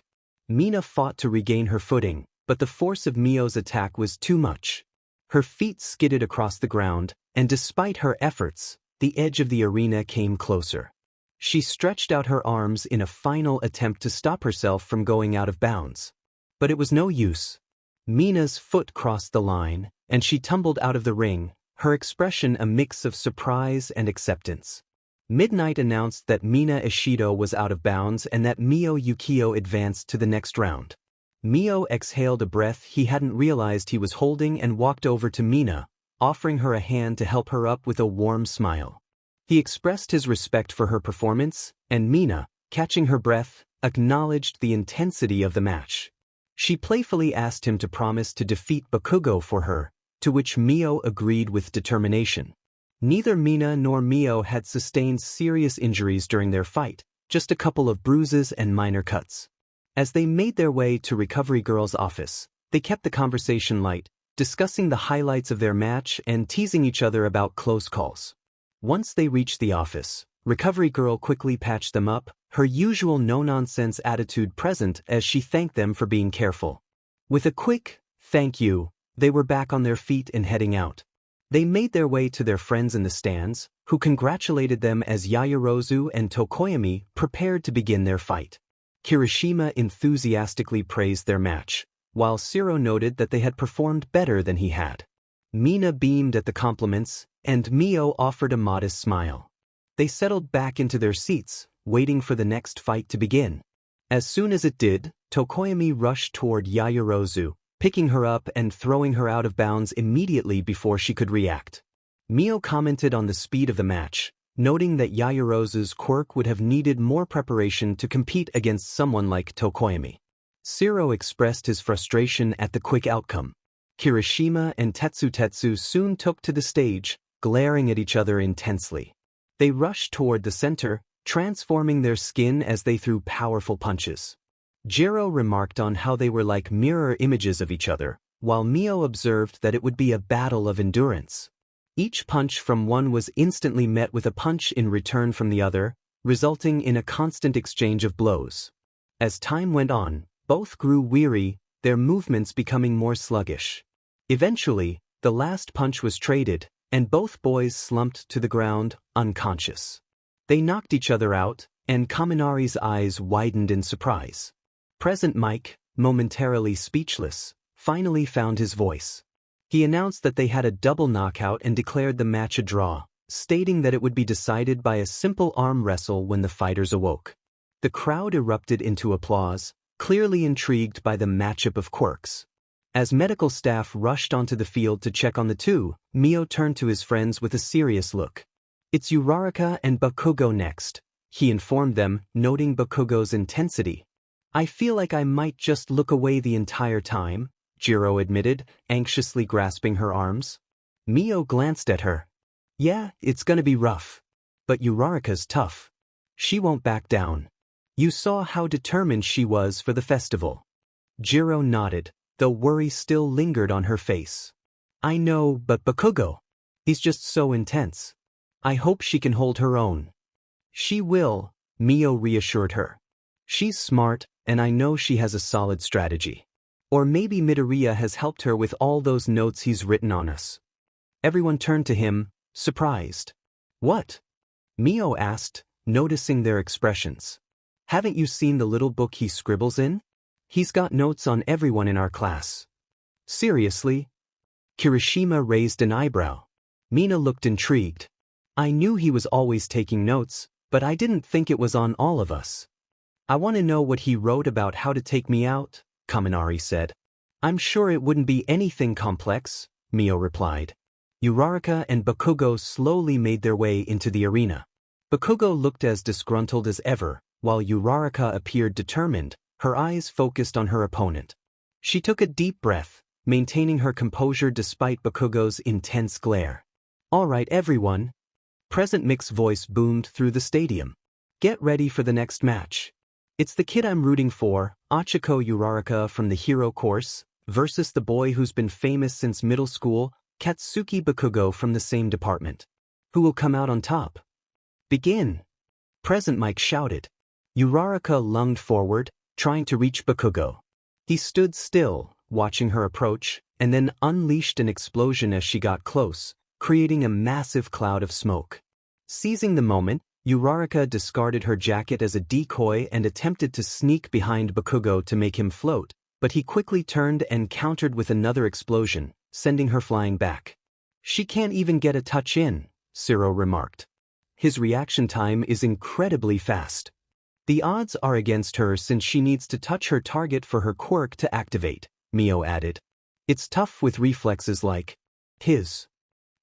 Mina fought to regain her footing, but the force of Mio's attack was too much. Her feet skidded across the ground, and despite her efforts, the edge of the arena came closer. She stretched out her arms in a final attempt to stop herself from going out of bounds. But it was no use. Mina's foot crossed the line, and she tumbled out of the ring, her expression a mix of surprise and acceptance. Midnight announced that Mina Ishido was out of bounds and that Mio Ukiyo advanced to the next round. Mio exhaled a breath he hadn't realized he was holding and walked over to Mina, offering her a hand to help her up with a warm smile. He expressed his respect for her performance, and Mina, catching her breath, acknowledged the intensity of the match. She playfully asked him to promise to defeat Bakugo for her, to which Mio agreed with determination. Neither Mina nor Mio had sustained serious injuries during their fight, just a couple of bruises and minor cuts. As they made their way to Recovery Girl's office, they kept the conversation light, discussing the highlights of their match and teasing each other about close calls. Once they reached the office, Recovery Girl quickly patched them up, her usual no-nonsense attitude present as she thanked them for being careful. With a quick, "Thank you," they were back on their feet and heading out. They made their way to their friends in the stands, who congratulated them as Yaoyorozu and Tokoyami prepared to begin their fight. Kirishima enthusiastically praised their match, while Shiro noted that they had performed better than he had. Mina beamed at the compliments, and Mio offered a modest smile. They settled back into their seats, waiting for the next fight to begin. As soon as it did, Tokoyami rushed toward Yaoyorozu, picking her up and throwing her out of bounds immediately before she could react. Mio commented on the speed of the match, noting that Yaoyorozu's quirk would have needed more preparation to compete against someone like Tokoyami. Shiro expressed his frustration at the quick outcome. Kirishima and Tetsu soon took to the stage, glaring at each other intensely. They rushed toward the center, transforming their skin as they threw powerful punches. Jiro remarked on how they were like mirror images of each other, while Mio observed that it would be a battle of endurance. Each punch from one was instantly met with a punch in return from the other, resulting in a constant exchange of blows. As time went on, both grew weary, their movements becoming more sluggish. Eventually, the last punch was traded, and both boys slumped to the ground, unconscious. They knocked each other out, and Kaminari's eyes widened in surprise. Present Mike, momentarily speechless, finally found his voice. He announced that they had a double knockout and declared the match a draw, stating that it would be decided by a simple arm wrestle when the fighters awoke. The crowd erupted into applause, clearly intrigued by the matchup of quirks. As medical staff rushed onto the field to check on the two, Mio turned to his friends with a serious look. "It's Uraraka and Bakugo next," he informed them, noting Bakugo's intensity. "I feel like I might just look away the entire time," Jiro admitted, anxiously grasping her arms. Mio glanced at her. "Yeah, it's gonna be rough. But Uraraka's tough. She won't back down. You saw how determined she was for the festival." Jiro nodded, though worry still lingered on her face. "I know, but Bakugo, he's just so intense. I hope she can hold her own." "She will," Mio reassured her. "She's smart, and I know she has a solid strategy. Or maybe Midoriya has helped her with all those notes he's written on us." Everyone turned to him, surprised. "What?" Mio asked, noticing their expressions. "Haven't you seen the little book he scribbles in? He's got notes on everyone in our class." "Seriously?" Kirishima raised an eyebrow. Mina looked intrigued. "I knew he was always taking notes, but I didn't think it was on all of us." "I want to know what he wrote about how to take me out," Kaminari said. "I'm sure it wouldn't be anything complex," Mio replied. Uraraka and Bakugo slowly made their way into the arena. Bakugo looked as disgruntled as ever, while Uraraka appeared determined, her eyes focused on her opponent. She took a deep breath, maintaining her composure despite Bakugo's intense glare. "All right, everyone." Present Mick's voice boomed through the stadium. "Get ready for the next match. It's the kid I'm rooting for, Achiko Uraraka from the Hero course, versus the boy who's been famous since middle school, Katsuki Bakugo from the same department. Who will come out on top? Begin! Present Mike shouted. Uraraka lunged forward, trying to reach Bakugo. He stood still, watching her approach, and then unleashed an explosion as she got close, creating a massive cloud of smoke. Seizing the moment, Uraraka discarded her jacket as a decoy and attempted to sneak behind Bakugo to make him float, but he quickly turned and countered with another explosion, sending her flying back. She can't even get a touch in, Zero remarked. His reaction time is incredibly fast. The odds are against her since she needs to touch her target for her quirk to activate, Mio added. It's tough with reflexes like his.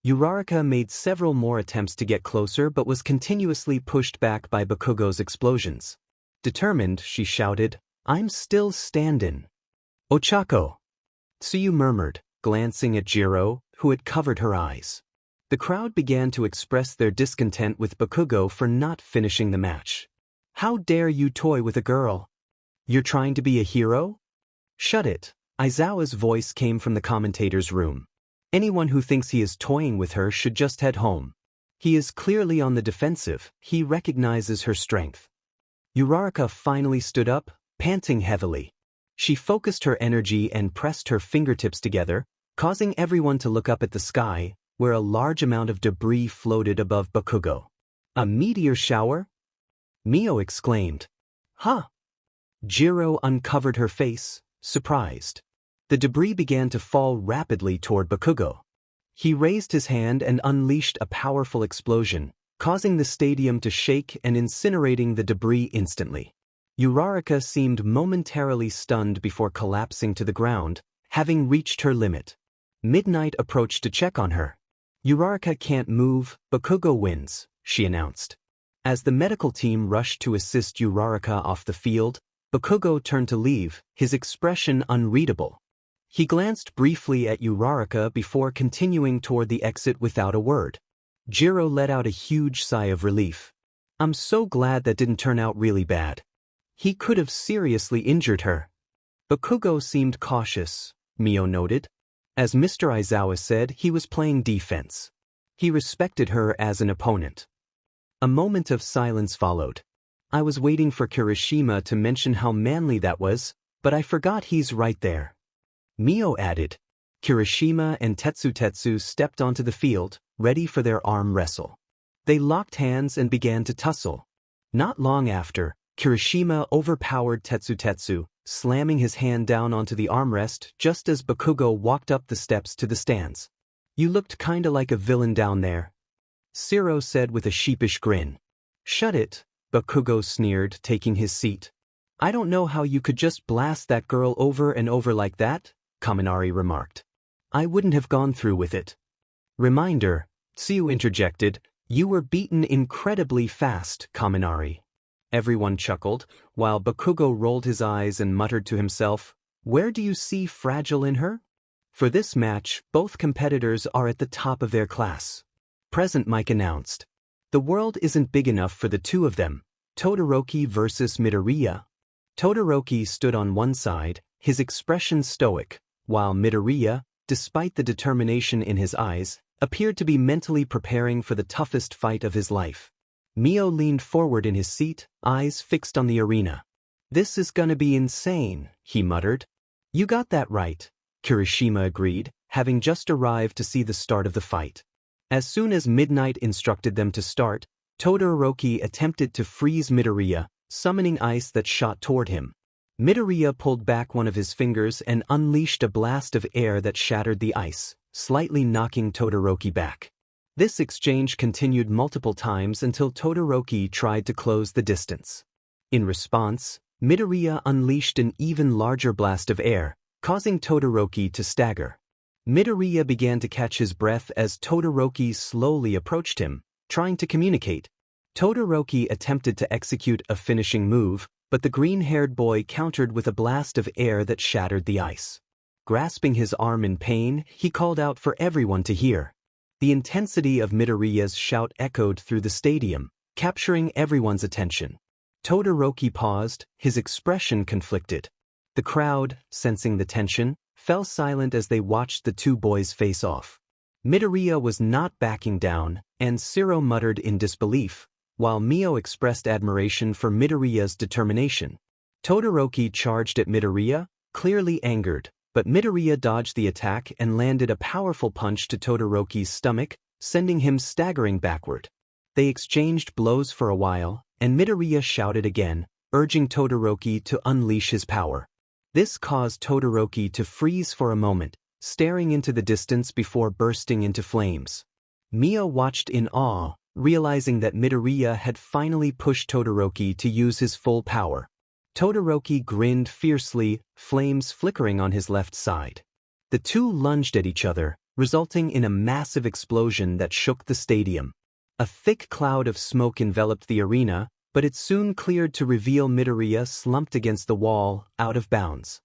Uraraka made several more attempts to get closer but was continuously pushed back by Bakugo's explosions. Determined, she shouted, I'm still standin'. Ochako! Tsuyu murmured, glancing at Jiro, who had covered her eyes. The crowd began to express their discontent with Bakugo for not finishing the match. How dare you toy with a girl? You're trying to be a hero? Shut it, Aizawa's voice came from the commentator's room. Anyone who thinks he is toying with her should just head home. He is clearly on the defensive, he recognizes her strength. Uraraka finally stood up, panting heavily. She focused her energy and pressed her fingertips together, causing everyone to look up at the sky, where a large amount of debris floated above Bakugo. A meteor shower? Mio exclaimed. Huh? Jiro uncovered her face, surprised. The debris began to fall rapidly toward Bakugo. He raised his hand and unleashed a powerful explosion, causing the stadium to shake and incinerating the debris instantly. Uraraka seemed momentarily stunned before collapsing to the ground, having reached her limit. Midnight approached to check on her. Uraraka can't move, Bakugo wins, she announced. As the medical team rushed to assist Uraraka off the field, Bakugo turned to leave, his expression unreadable. He glanced briefly at Uraraka before continuing toward the exit without a word. Jiro let out a huge sigh of relief. I'm so glad that didn't turn out really bad. He could have seriously injured her. Bakugo seemed cautious, Mio noted. As Mr. Aizawa said, he was playing defense. He respected her as an opponent. A moment of silence followed. I was waiting for Kirishima to mention how manly that was, but I forgot he's right there. Mio added. Kirishima and Tetsu stepped onto the field, ready for their arm wrestle. They locked hands and began to tussle. Not long after, Kirishima overpowered Tetsu, slamming his hand down onto the armrest just as Bakugo walked up the steps to the stands. You looked kinda like a villain down there, Zero said with a sheepish grin. Shut it, Bakugo sneered, taking his seat. I don't know how you could just blast that girl over and over like that, Kaminari remarked. I wouldn't have gone through with it. Reminder, Tsuyu interjected, you were beaten incredibly fast, Kaminari. Everyone chuckled, while Bakugo rolled his eyes and muttered to himself, where do you see fragile in her? For this match, both competitors are at the top of their class. Present Mike announced. The world isn't big enough for the two of them. Todoroki versus Midoriya. Todoroki stood on one side, his expression stoic, while Midoriya, despite the determination in his eyes, appeared to be mentally preparing for the toughest fight of his life. Mio leaned forward in his seat, eyes fixed on the arena. This is gonna be insane, he muttered. You got that right, Kirishima agreed, having just arrived to see the start of the fight. As soon as Midnight instructed them to start, Todoroki attempted to freeze Midoriya, summoning ice that shot toward him. Midoriya pulled back one of his fingers and unleashed a blast of air that shattered the ice, slightly knocking Todoroki back. This exchange continued multiple times until Todoroki tried to close the distance. In response, Midoriya unleashed an even larger blast of air, causing Todoroki to stagger. Midoriya began to catch his breath as Todoroki slowly approached him, trying to communicate. Todoroki attempted to execute a finishing move, but the green-haired boy countered with a blast of air that shattered the ice. Grasping his arm in pain, he called out for everyone to hear. The intensity of Midoriya's shout echoed through the stadium, capturing everyone's attention. Todoroki paused, his expression conflicted. The crowd, sensing the tension, fell silent as they watched the two boys face off. Midoriya was not backing down, and Shiro muttered in disbelief, while Mio expressed admiration for Midoriya's determination. Todoroki charged at Midoriya, clearly angered, but Midoriya dodged the attack and landed a powerful punch to Todoroki's stomach, sending him staggering backward. They exchanged blows for a while, and Midoriya shouted again, urging Todoroki to unleash his power. This caused Todoroki to freeze for a moment, staring into the distance before bursting into flames. Mio watched in awe, realizing that Midoriya had finally pushed Todoroki to use his full power. Todoroki grinned fiercely, flames flickering on his left side. The two lunged at each other, resulting in a massive explosion that shook the stadium. A thick cloud of smoke enveloped the arena, but it soon cleared to reveal Midoriya slumped against the wall, out of bounds.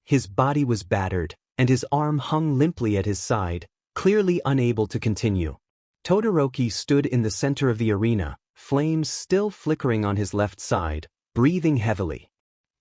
His body was battered, and his arm hung limply at his side, clearly unable to continue. Todoroki stood in the center of the arena, flames still flickering on his left side, breathing heavily.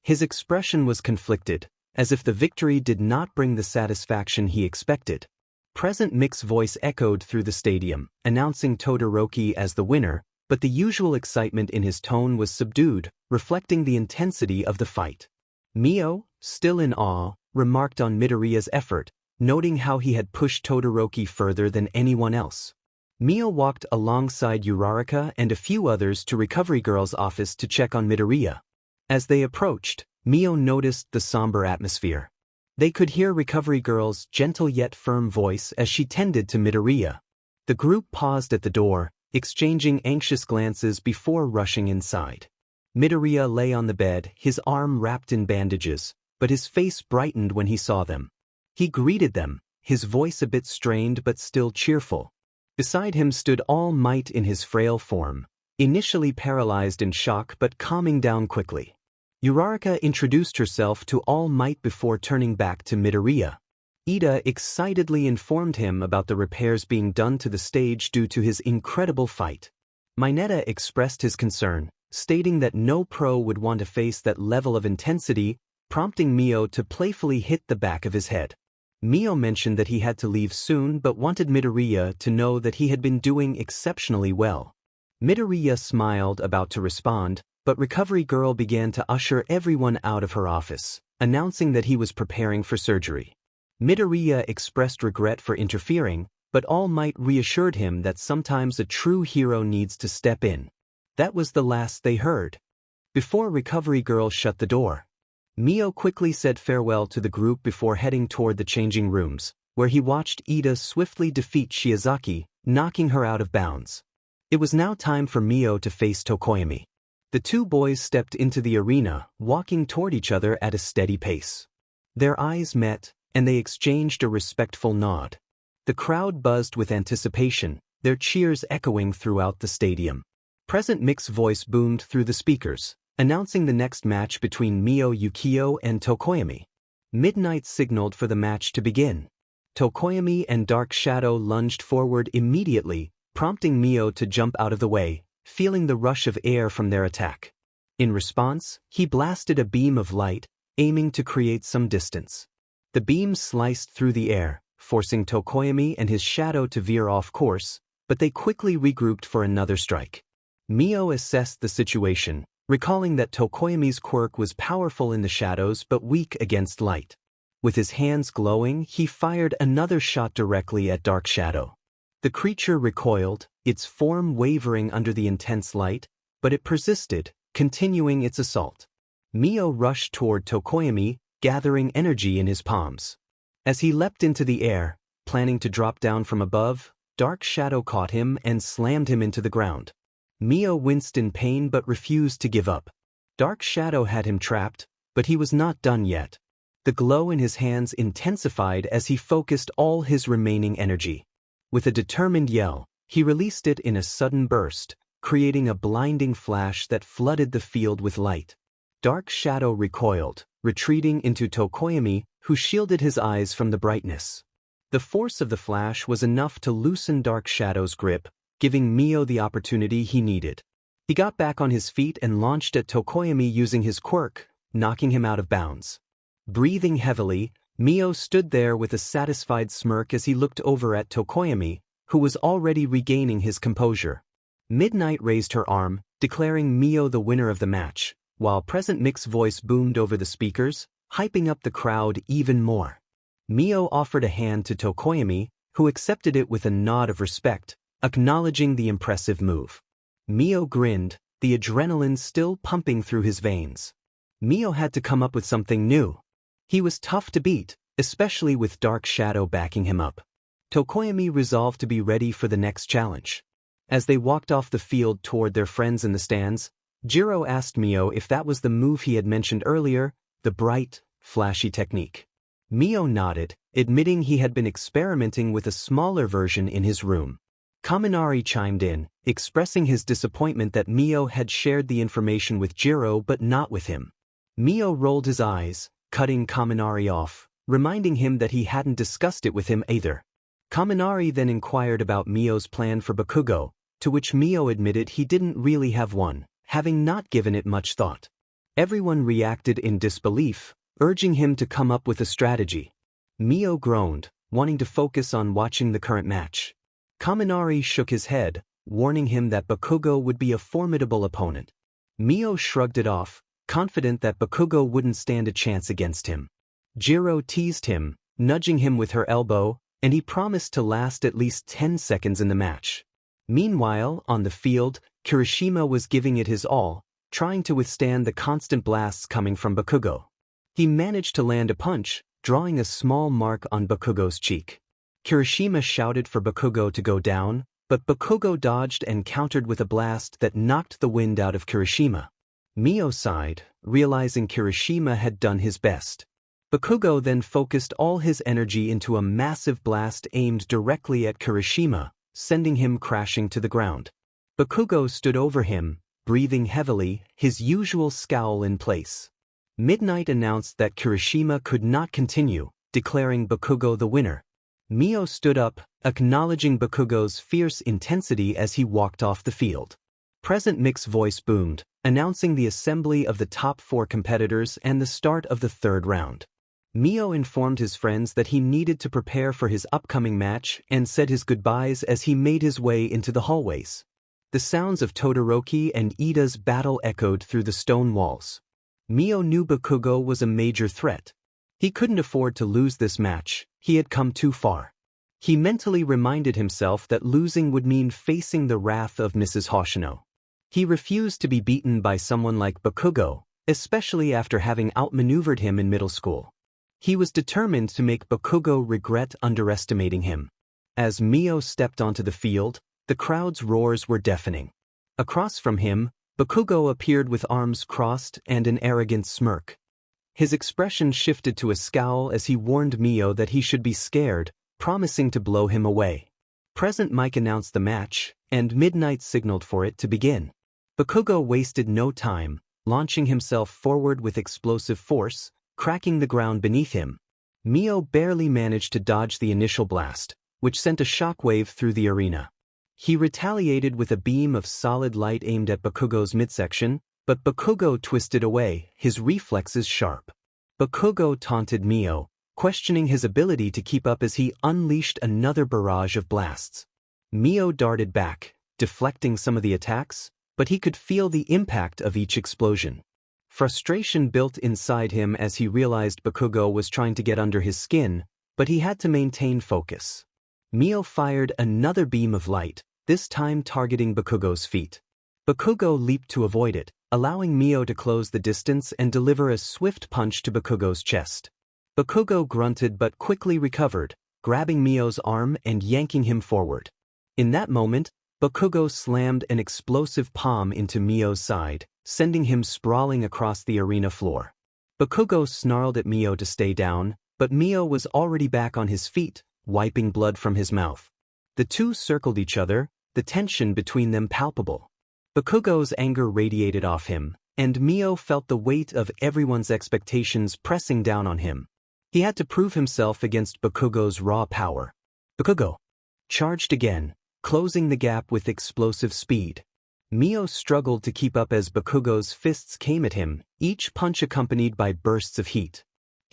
His expression was conflicted, as if the victory did not bring the satisfaction he expected. Present Mick's voice echoed through the stadium, announcing Todoroki as the winner, but the usual excitement in his tone was subdued, reflecting the intensity of the fight. Mio, still in awe, remarked on Midoriya's effort, noting how he had pushed Todoroki further than anyone else. Mio walked alongside Uraraka and a few others to Recovery Girl's office to check on Midoriya. As they approached, Mio noticed the somber atmosphere. They could hear Recovery Girl's gentle yet firm voice as she tended to Midoriya. The group paused at the door, exchanging anxious glances before rushing inside. Midoriya lay on the bed, his arm wrapped in bandages, but his face brightened when he saw them. He greeted them, his voice a bit strained but still cheerful. Beside him stood All Might in his frail form, initially paralyzed in shock but calming down quickly. Uraraka introduced herself to All Might before turning back to Midoriya. Ida excitedly informed him about the repairs being done to the stage due to his incredible fight. Mineta expressed his concern, stating that no pro would want to face that level of intensity, prompting Mio to playfully hit the back of his head. Mio mentioned that he had to leave soon but wanted Midoriya to know that he had been doing exceptionally well. Midoriya smiled, about to respond, but Recovery Girl began to usher everyone out of her office, announcing that he was preparing for surgery. Midoriya expressed regret for interfering, but All Might reassured him that sometimes a true hero needs to step in. That was the last they heard. Before Recovery Girl shut the door, Mio quickly said farewell to the group before heading toward the changing rooms, where he watched Ida swiftly defeat Shiozaki, knocking her out of bounds. It was now time for Mio to face Tokoyami. The two boys stepped into the arena, walking toward each other at a steady pace. Their eyes met, and they exchanged a respectful nod. The crowd buzzed with anticipation, their cheers echoing throughout the stadium. Present Mick's voice boomed through the speakers, announcing the next match between Mio Ukiyo and Tokoyami. Midnight signaled for the match to begin. Tokoyami and Dark Shadow lunged forward immediately, prompting Mio to jump out of the way, feeling the rush of air from their attack. In response, he blasted a beam of light, aiming to create some distance. The beam sliced through the air, forcing Tokoyami and his shadow to veer off course, but they quickly regrouped for another strike. Mio assessed the situation, recalling that Tokoyami's quirk was powerful in the shadows but weak against light. With his hands glowing, he fired another shot directly at Dark Shadow. The creature recoiled, its form wavering under the intense light, but it persisted, continuing its assault. Mio rushed toward Tokoyami, gathering energy in his palms. As he leapt into the air, planning to drop down from above, Dark Shadow caught him and slammed him into the ground. Mio winced in pain but refused to give up. Dark Shadow had him trapped, but he was not done yet. The glow in his hands intensified as he focused all his remaining energy. With a determined yell, he released it in a sudden burst, creating a blinding flash that flooded the field with light. Dark Shadow recoiled, retreating into Tokoyami, who shielded his eyes from the brightness. The force of the flash was enough to loosen Dark Shadow's grip, giving Mio the opportunity he needed. He got back on his feet and launched at Tokoyami using his quirk, knocking him out of bounds. Breathing heavily, Mio stood there with a satisfied smirk as he looked over at Tokoyami, who was already regaining his composure. Midnight raised her arm, declaring Mio the winner of the match, while Present Mic's voice boomed over the speakers, hyping up the crowd even more. Mio offered a hand to Tokoyami, who accepted it with a nod of respect, acknowledging the impressive move. Mio grinned, the adrenaline still pumping through his veins. Mio had to come up with something new. He was tough to beat, especially with Dark Shadow backing him up. Tokoyami resolved to be ready for the next challenge. As they walked off the field toward their friends in the stands, Jiro asked Mio if that was the move he had mentioned earlier, the bright, flashy technique. Mio nodded, admitting he had been experimenting with a smaller version in his room. Kaminari chimed in, expressing his disappointment that Mio had shared the information with Jiro but not with him. Mio rolled his eyes, cutting Kaminari off, reminding him that he hadn't discussed it with him either. Kaminari then inquired about Mio's plan for Bakugo, to which Mio admitted he didn't really have one, having not given it much thought. Everyone reacted in disbelief, urging him to come up with a strategy. Mio groaned, wanting to focus on watching the current match. Kaminari shook his head, warning him that Bakugo would be a formidable opponent. Mio shrugged it off, confident that Bakugo wouldn't stand a chance against him. Jiro teased him, nudging him with her elbow, and he promised to last at least 10 seconds in the match. Meanwhile, on the field, Kirishima was giving it his all, trying to withstand the constant blasts coming from Bakugo. He managed to land a punch, drawing a small mark on Bakugo's cheek. Kirishima shouted for Bakugo to go down, but Bakugo dodged and countered with a blast that knocked the wind out of Kirishima. Mio sighed, realizing Kirishima had done his best. Bakugo then focused all his energy into a massive blast aimed directly at Kirishima, sending him crashing to the ground. Bakugo stood over him, breathing heavily, his usual scowl in place. Midnight announced that Kirishima could not continue, declaring Bakugo the winner. Mio stood up, acknowledging Bakugo's fierce intensity as he walked off the field. Present Mic's voice boomed, announcing the assembly of the top 4 competitors and the start of the 3rd round. Mio informed his friends that he needed to prepare for his upcoming match and said his goodbyes as he made his way into the hallways. The sounds of Todoroki and Ida's battle echoed through the stone walls. Mio knew Bakugo was a major threat. He couldn't afford to lose this match, he had come too far. He mentally reminded himself that losing would mean facing the wrath of Mrs. Hoshino. He refused to be beaten by someone like Bakugo, especially after having outmaneuvered him in middle school. He was determined to make Bakugo regret underestimating him. As Mio stepped onto the field, the crowd's roars were deafening. Across from him, Bakugo appeared with arms crossed and an arrogant smirk. His expression shifted to a scowl as he warned Mio that he should be scared, promising to blow him away. Present Mic announced the match, and Midnight signaled for it to begin. Bakugo wasted no time, launching himself forward with explosive force, cracking the ground beneath him. Mio barely managed to dodge the initial blast, which sent a shockwave through the arena. He retaliated with a beam of solid light aimed at Bakugo's midsection, but Bakugo twisted away, his reflexes sharp. Bakugo taunted Mio, questioning his ability to keep up as he unleashed another barrage of blasts. Mio darted back, deflecting some of the attacks, but he could feel the impact of each explosion. Frustration built inside him as he realized Bakugo was trying to get under his skin, but he had to maintain focus. Mio fired another beam of light, this time targeting Bakugo's feet. Bakugo leaped to avoid it, allowing Mio to close the distance and deliver a swift punch to Bakugo's chest. Bakugo grunted but quickly recovered, grabbing Mio's arm and yanking him forward. In that moment, Bakugo slammed an explosive palm into Mio's side, sending him sprawling across the arena floor. Bakugo snarled at Mio to stay down, but Mio was already back on his feet, wiping blood from his mouth. The two circled each other, the tension between them palpable. Bakugo's anger radiated off him, and Mio felt the weight of everyone's expectations pressing down on him. He had to prove himself against Bakugo's raw power. Bakugo charged again, closing the gap with explosive speed. Mio struggled to keep up as Bakugo's fists came at him, each punch accompanied by bursts of heat.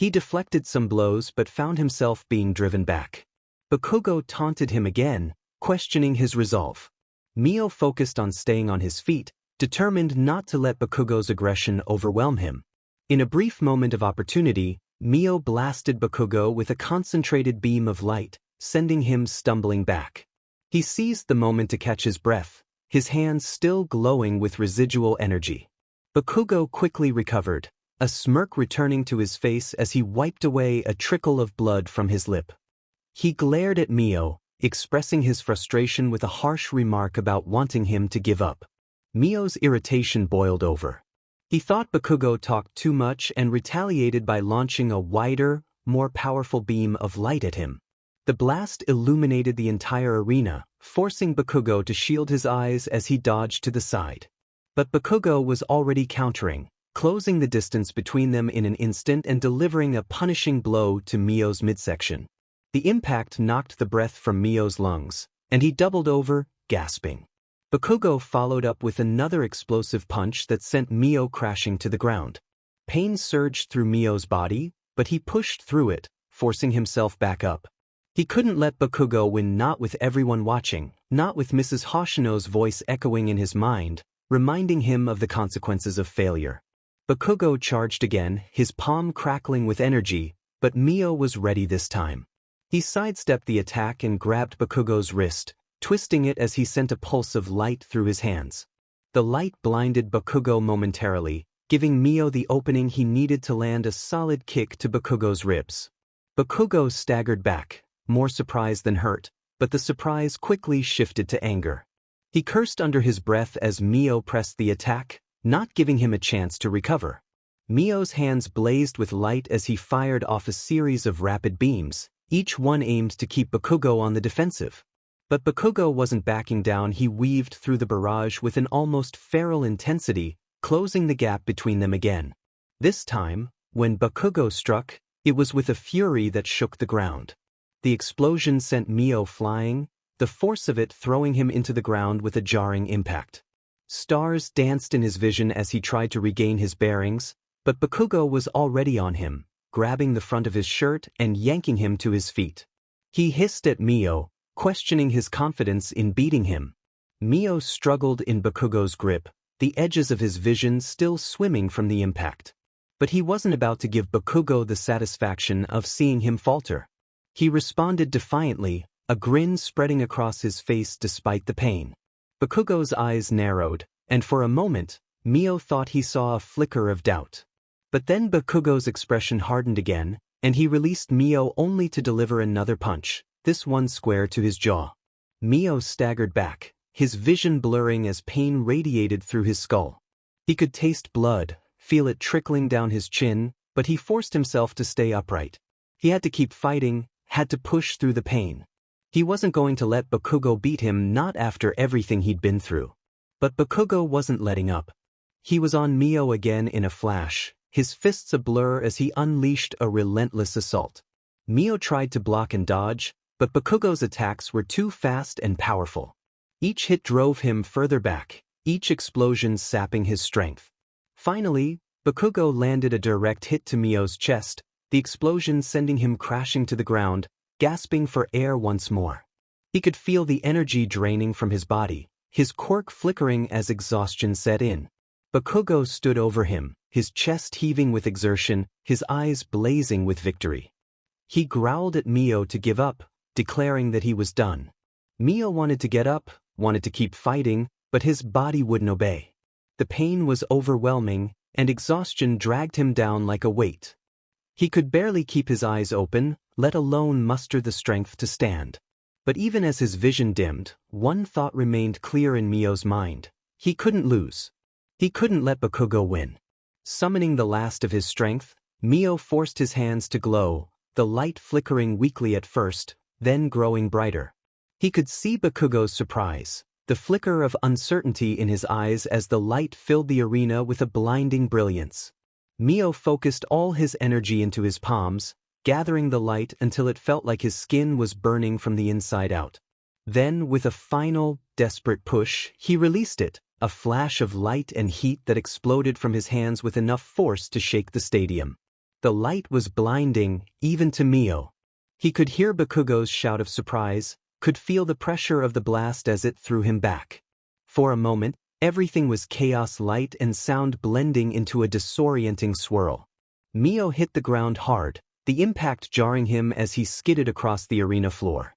He deflected some blows but found himself being driven back. Bakugo taunted him again, questioning his resolve. Mio focused on staying on his feet, determined not to let Bakugo's aggression overwhelm him. In a brief moment of opportunity, Mio blasted Bakugo with a concentrated beam of light, sending him stumbling back. He seized the moment to catch his breath, his hands still glowing with residual energy. Bakugo quickly recovered, a smirk returning to his face as he wiped away a trickle of blood from his lip. He glared at Mio, expressing his frustration with a harsh remark about wanting him to give up. Mio's irritation boiled over. He thought Bakugo talked too much and retaliated by launching a wider, more powerful beam of light at him. The blast illuminated the entire arena, forcing Bakugo to shield his eyes as he dodged to the side. But Bakugo was already countering, closing the distance between them in an instant and delivering a punishing blow to Mio's midsection. The impact knocked the breath from Mio's lungs, and he doubled over, gasping. Bakugo followed up with another explosive punch that sent Mio crashing to the ground. Pain surged through Mio's body, but he pushed through it, forcing himself back up. He couldn't let Bakugo win, not with everyone watching, not with Mrs. Hoshino's voice echoing in his mind, reminding him of the consequences of failure. Bakugo charged again, his palm crackling with energy, but Mio was ready this time. He sidestepped the attack and grabbed Bakugo's wrist, twisting it as he sent a pulse of light through his hands. The light blinded Bakugo momentarily, giving Mio the opening he needed to land a solid kick to Bakugo's ribs. Bakugo staggered back, more surprised than hurt, but the surprise quickly shifted to anger. He cursed under his breath as Mio pressed the attack, not giving him a chance to recover. Mio's hands blazed with light as he fired off a series of rapid beams, each one aimed to keep Bakugo on the defensive. But Bakugo wasn't backing down. He weaved through the barrage with an almost feral intensity, closing the gap between them again. This time, when Bakugo struck, it was with a fury that shook the ground. The explosion sent Mio flying, the force of it throwing him into the ground with a jarring impact. Stars danced in his vision as he tried to regain his bearings, but Bakugo was already on him, grabbing the front of his shirt and yanking him to his feet. He hissed at Mio, questioning his confidence in beating him. Mio struggled in Bakugo's grip, the edges of his vision still swimming from the impact. But he wasn't about to give Bakugo the satisfaction of seeing him falter. He responded defiantly, a grin spreading across his face despite the pain. Bakugo's eyes narrowed, and for a moment, Mio thought he saw a flicker of doubt. But then Bakugo's expression hardened again, and he released Mio only to deliver another punch, this one square to his jaw. Mio staggered back, his vision blurring as pain radiated through his skull. He could taste blood, feel it trickling down his chin, but he forced himself to stay upright. He had to keep fighting, had to push through the pain. He wasn't going to let Bakugo beat him, not after everything he'd been through. But Bakugo wasn't letting up. He was on Mio again in a flash, his fists a blur as he unleashed a relentless assault. Mio tried to block and dodge, but Bakugo's attacks were too fast and powerful. Each hit drove him further back, each explosion sapping his strength. Finally, Bakugo landed a direct hit to Mio's chest, the explosion sending him crashing to the ground, gasping for air once more. He could feel the energy draining from his body, his quirk flickering as exhaustion set in. Bakugo stood over him, his chest heaving with exertion, his eyes blazing with victory. He growled at Mio to give up, declaring that he was done. Mio wanted to get up, wanted to keep fighting, but his body wouldn't obey. The pain was overwhelming, and exhaustion dragged him down like a weight. He could barely keep his eyes open, let alone muster the strength to stand. But even as his vision dimmed, one thought remained clear in Mio's mind. He couldn't lose. He couldn't let Bakugo win. Summoning the last of his strength, Mio forced his hands to glow, the light flickering weakly at first, then growing brighter. He could see Bakugo's surprise, the flicker of uncertainty in his eyes as the light filled the arena with a blinding brilliance. Mio focused all his energy into his palms, gathering the light until it felt like his skin was burning from the inside out. Then, with a final, desperate push, he released it, a flash of light and heat that exploded from his hands with enough force to shake the stadium. The light was blinding, even to Mio. He could hear Bakugo's shout of surprise, could feel the pressure of the blast as it threw him back. For a moment, everything was chaos, light and sound blending into a disorienting swirl. Mio hit the ground hard, the impact jarring him as he skidded across the arena floor.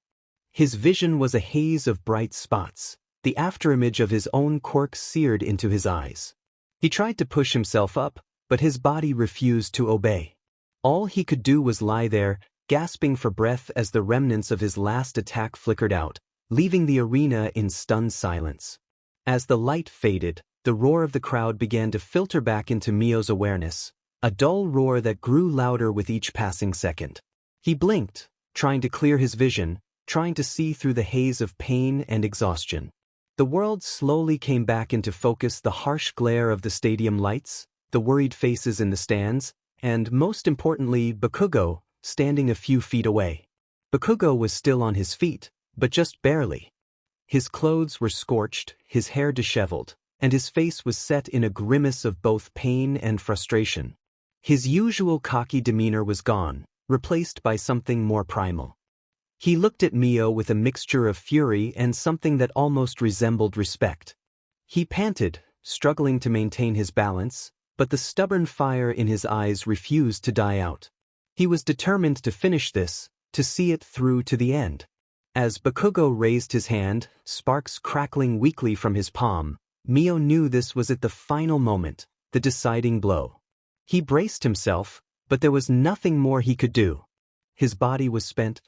His vision was a haze of bright spots, the afterimage of his own quirk seared into his eyes. He tried to push himself up, but his body refused to obey. All he could do was lie there, gasping for breath as the remnants of his last attack flickered out, leaving the arena in stunned silence. As the light faded, the roar of the crowd began to filter back into Mio's awareness, a dull roar that grew louder with each passing second. He blinked, trying to clear his vision, trying to see through the haze of pain and exhaustion. The world slowly came back into focus, the harsh glare of the stadium lights, the worried faces in the stands, and most importantly, Bakugo, standing a few feet away. Bakugo was still on his feet, but just barely. His clothes were scorched, his hair disheveled, and his face was set in a grimace of both pain and frustration. His usual cocky demeanor was gone, replaced by something more primal. He looked at Mio with a mixture of fury and something that almost resembled respect. He panted, struggling to maintain his balance, but the stubborn fire in his eyes refused to die out. He was determined to finish this, to see it through to the end. As Bakugo raised his hand, sparks crackling weakly from his palm, Mio knew this was at the final moment, the deciding blow. He braced himself, but there was nothing more he could do. His body was spent,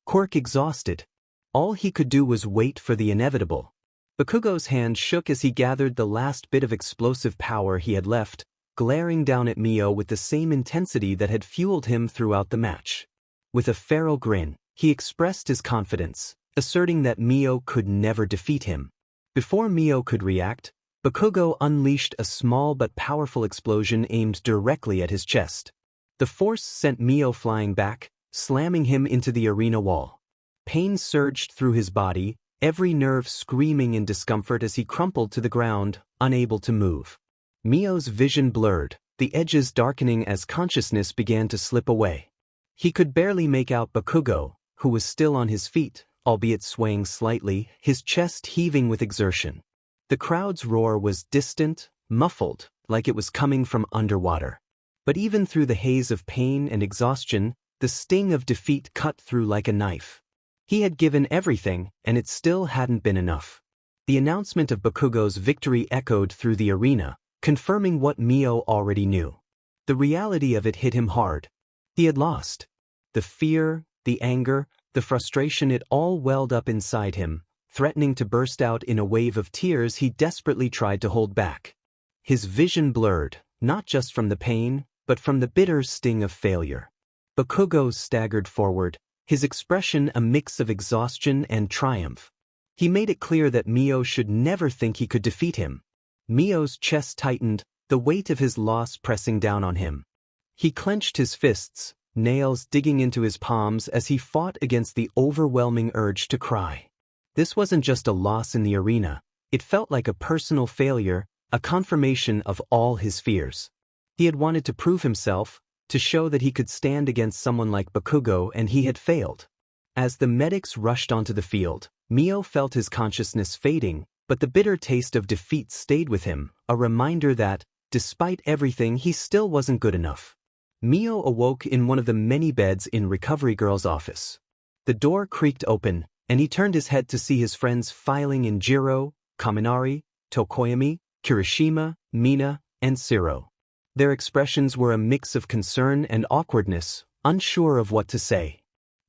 quirk exhausted. All he could do was wait for the inevitable. Bakugo's hand shook as he gathered the last bit of explosive power he had left, glaring down at Mio with the same intensity that had fueled him throughout the match. With a feral grin, he expressed his confidence, asserting that Mio could never defeat him. Before Mio could react, Bakugo unleashed a small but powerful explosion aimed directly at his chest. The force sent Mio flying back, slamming him into the arena wall. Pain surged through his body, every nerve screaming in discomfort as he crumpled to the ground, unable to move. Mio's vision blurred, the edges darkening as consciousness began to slip away. He could barely make out Bakugo, who was still on his feet, albeit swaying slightly, his chest heaving with exertion. The crowd's roar was distant, muffled, like it was coming from underwater. But even through the haze of pain and exhaustion, the sting of defeat cut through like a knife. He had given everything, and it still hadn't been enough. The announcement of Bakugo's victory echoed through the arena, confirming what Mio already knew. The reality of it hit him hard. He had lost. The fear, the anger, the frustration, it all welled up inside him, threatening to burst out in a wave of tears he desperately tried to hold back. His vision blurred, not just from the pain, but from the bitter sting of failure. Bakugo staggered forward, his expression a mix of exhaustion and triumph. He made it clear that Mio should never think he could defeat him. Mio's chest tightened, the weight of his loss pressing down on him. He clenched his fists, nails digging into his palms as he fought against the overwhelming urge to cry. This wasn't just a loss in the arena, it felt like a personal failure, a confirmation of all his fears. He had wanted to prove himself, to show that he could stand against someone like Bakugo, and he had failed. As the medics rushed onto the field, Mio felt his consciousness fading, but the bitter taste of defeat stayed with him, a reminder that, despite everything, he still wasn't good enough. Mio awoke in one of the many beds in Recovery Girl's office. The door creaked open, and he turned his head to see his friends filing in: Jiro, Kaminari, Tokoyami, Kirishima, Mina, and Shiro. Their expressions were a mix of concern and awkwardness, unsure of what to say.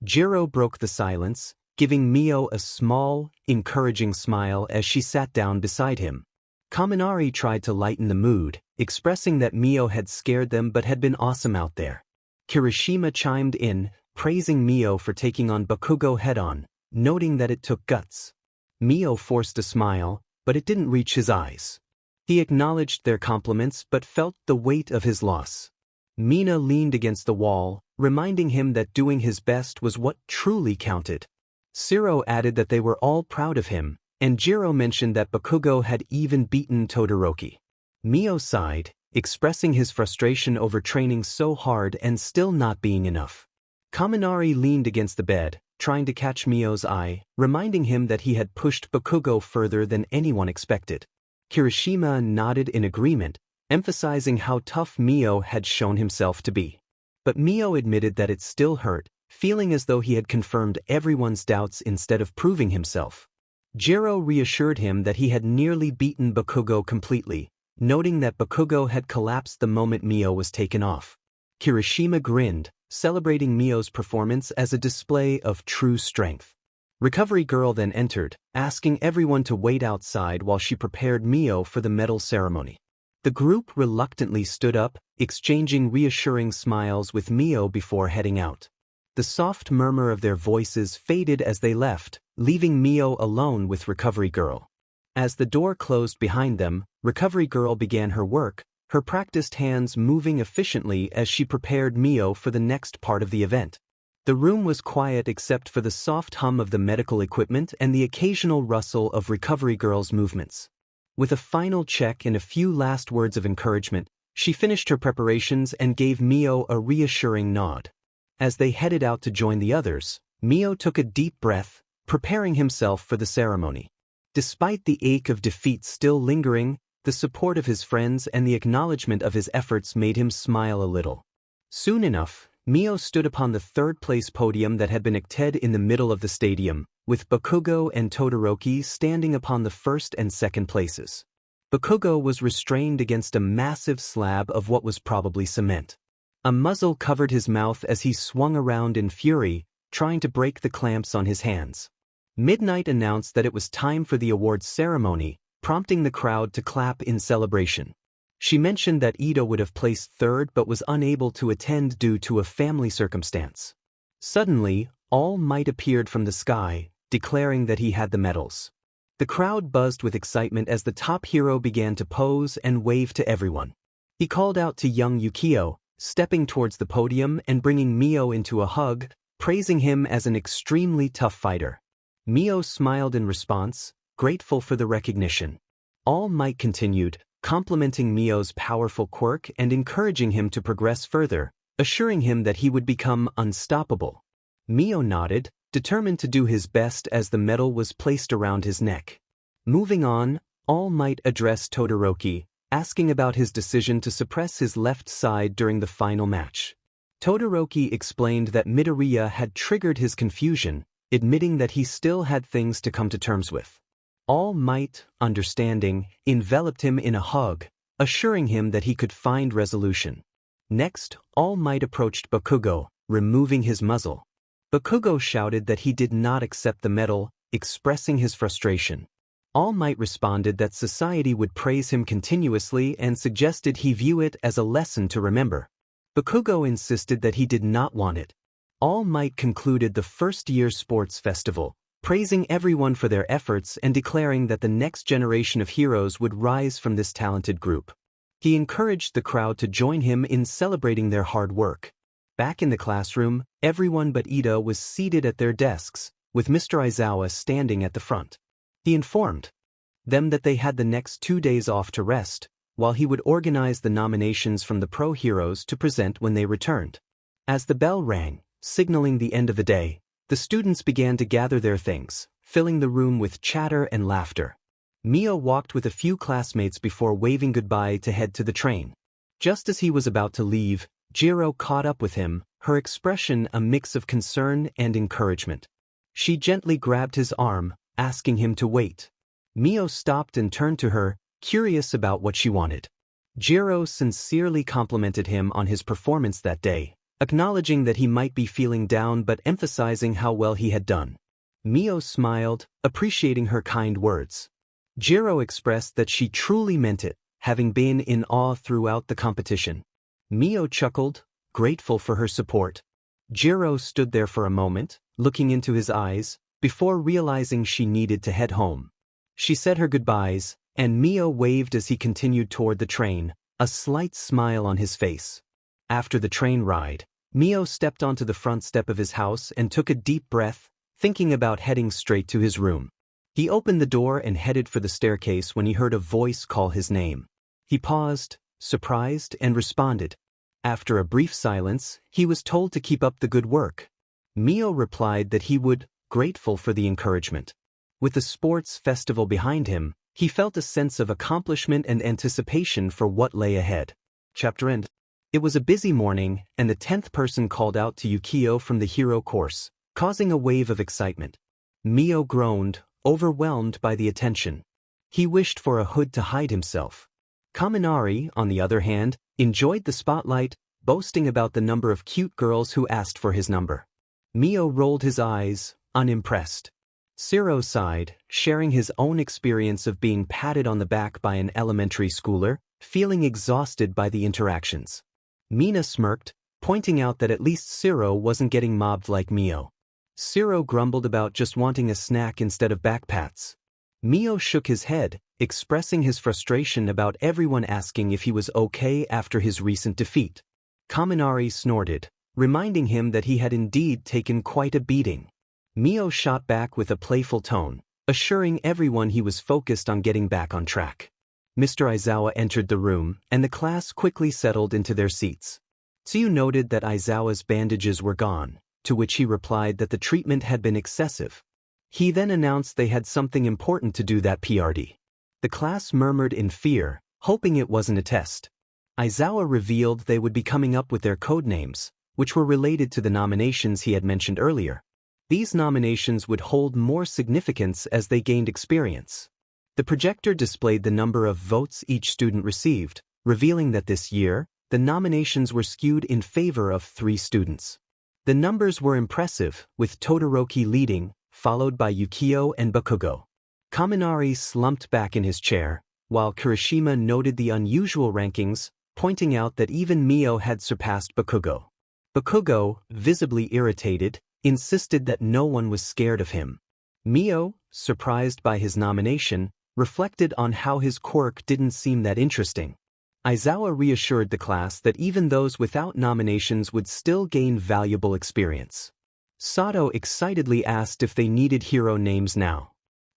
Jiro broke the silence, giving Mio a small, encouraging smile as she sat down beside him. Kaminari tried to lighten the mood, expressing that Mio had scared them but had been awesome out there. Kirishima chimed in, praising Mio for taking on Bakugo head-on, noting that it took guts. Mio forced a smile, but it didn't reach his eyes. He acknowledged their compliments but felt the weight of his loss. Mina leaned against the wall, reminding him that doing his best was what truly counted. Shiro added that they were all proud of him, and Jiro mentioned that Bakugo had even beaten Todoroki. Mio sighed, expressing his frustration over training so hard and still not being enough. Kaminari leaned against the bed, trying to catch Mio's eye, reminding him that he had pushed Bakugo further than anyone expected. Kirishima nodded in agreement, emphasizing how tough Mio had shown himself to be. But Mio admitted that it still hurt, feeling as though he had confirmed everyone's doubts instead of proving himself. Jiro reassured him that he had nearly beaten Bakugo completely, noting that Bakugo had collapsed the moment Mio was taken off. Kirishima grinned, celebrating Mio's performance as a display of true strength. Recovery Girl then entered, asking everyone to wait outside while she prepared Mio for the medal ceremony. The group reluctantly stood up, exchanging reassuring smiles with Mio before heading out. The soft murmur of their voices faded as they left, leaving Mio alone with Recovery Girl. As the door closed behind them, Recovery Girl began her work, her practiced hands moving efficiently as she prepared Mio for the next part of the event. The room was quiet except for the soft hum of the medical equipment and the occasional rustle of Recovery Girl's movements. With a final check and a few last words of encouragement, she finished her preparations and gave Mio a reassuring nod. As they headed out to join the others, Mio took a deep breath, preparing himself for the ceremony. Despite the ache of defeat still lingering, the support of his friends and the acknowledgement of his efforts made him smile a little. Soon enough, Mio stood upon the third-place podium that had been erected in the middle of the stadium, with Bakugo and Todoroki standing upon the first and second places. Bakugo was restrained against a massive slab of what was probably cement. A muzzle covered his mouth as he swung around in fury, trying to break the clamps on his hands. Midnight announced that it was time for the awards ceremony, prompting the crowd to clap in celebration. She mentioned that Ito would have placed third but was unable to attend due to a family circumstance. Suddenly, All Might appeared from the sky, declaring that he had the medals. The crowd buzzed with excitement as the top hero began to pose and wave to everyone. He called out to young Ukiyo, stepping towards the podium and bringing Mio into a hug, praising him as an extremely tough fighter. Mio smiled in response, grateful for the recognition. All Might continued, complimenting Mio's powerful quirk and encouraging him to progress further, assuring him that he would become unstoppable. Mio nodded, determined to do his best as the medal was placed around his neck. Moving on, All Might addressed Todoroki, asking about his decision to suppress his left side during the final match. Todoroki explained that Midoriya had triggered his confusion, admitting that he still had things to come to terms with. All Might, understanding, enveloped him in a hug, assuring him that he could find resolution. Next, All Might approached Bakugo, removing his muzzle. Bakugo shouted that he did not accept the medal, expressing his frustration. All Might responded that society would praise him continuously and suggested he view it as a lesson to remember. Bakugo insisted that he did not want it. All Might concluded the first-year sports festival, praising everyone for their efforts and declaring that the next generation of heroes would rise from this talented group. He encouraged the crowd to join him in celebrating their hard work. Back in the classroom, everyone but Ito was seated at their desks, with Mr. Aizawa standing at the front. He informed them that they had the next 2 days off to rest, while he would organize the nominations from the pro heroes to present when they returned. As the bell rang, signaling the end of the day, the students began to gather their things, filling the room with chatter and laughter. Mio walked with a few classmates before waving goodbye to head to the train. Just as he was about to leave, Jiro caught up with him, her expression a mix of concern and encouragement. She gently grabbed his arm, asking him to wait. Mio stopped and turned to her, curious about what she wanted. Jiro sincerely complimented him on his performance that day, acknowledging that he might be feeling down but emphasizing how well he had done. Mio smiled, appreciating her kind words. Jiro expressed that she truly meant it, having been in awe throughout the competition. Mio chuckled, grateful for her support. Jiro stood there for a moment, looking into his eyes, before realizing she needed to head home. She said her goodbyes, and Mio waved as he continued toward the train, a slight smile on his face. After the train ride, Mio stepped onto the front step of his house and took a deep breath, thinking about heading straight to his room. He opened the door and headed for the staircase when he heard a voice call his name. He paused, surprised and responded. After a brief silence, he was told to keep up the good work. Mio replied that he would, grateful for the encouragement. With the sports festival behind him, he felt a sense of accomplishment and anticipation for what lay ahead. Chapter end. It was a busy morning, and the 10th person called out to Ukiyo from the hero course, causing a wave of excitement. Mio groaned, overwhelmed by the attention. He wished for a hood to hide himself. Kaminari, on the other hand, enjoyed the spotlight, boasting about the number of cute girls who asked for his number. Mio rolled his eyes, unimpressed. Shiro sighed, sharing his own experience of being patted on the back by an elementary schooler, feeling exhausted by the interactions. Mina smirked, pointing out that at least Shiro wasn't getting mobbed like Mio. Shiro grumbled about just wanting a snack instead of backpats. Mio shook his head, expressing his frustration about everyone asking if he was okay after his recent defeat. Kaminari snorted, reminding him that he had indeed taken quite a beating. Mio shot back with a playful tone, assuring everyone he was focused on getting back on track. Mr. Aizawa entered the room, and the class quickly settled into their seats. Tsuyu noted that Aizawa's bandages were gone, to which he replied that the treatment had been excessive. He then announced they had something important to do that PRD. The class murmured in fear, hoping it wasn't a test. Aizawa revealed they would be coming up with their code names, which were related to the nominations he had mentioned earlier. These nominations would hold more significance as they gained experience. The projector displayed the number of votes each student received, revealing that this year, the nominations were skewed in favor of 3 students. The numbers were impressive, with Todoroki leading, followed by Ukiyo and Bakugo. Kaminari slumped back in his chair, while Kirishima noted the unusual rankings, pointing out that even Mio had surpassed Bakugo. Bakugo, visibly irritated, insisted that no one was scared of him. Mio, surprised by his nomination, reflected on how his quirk didn't seem that interesting. Aizawa reassured the class that even those without nominations would still gain valuable experience. Sato excitedly asked if they needed hero names now.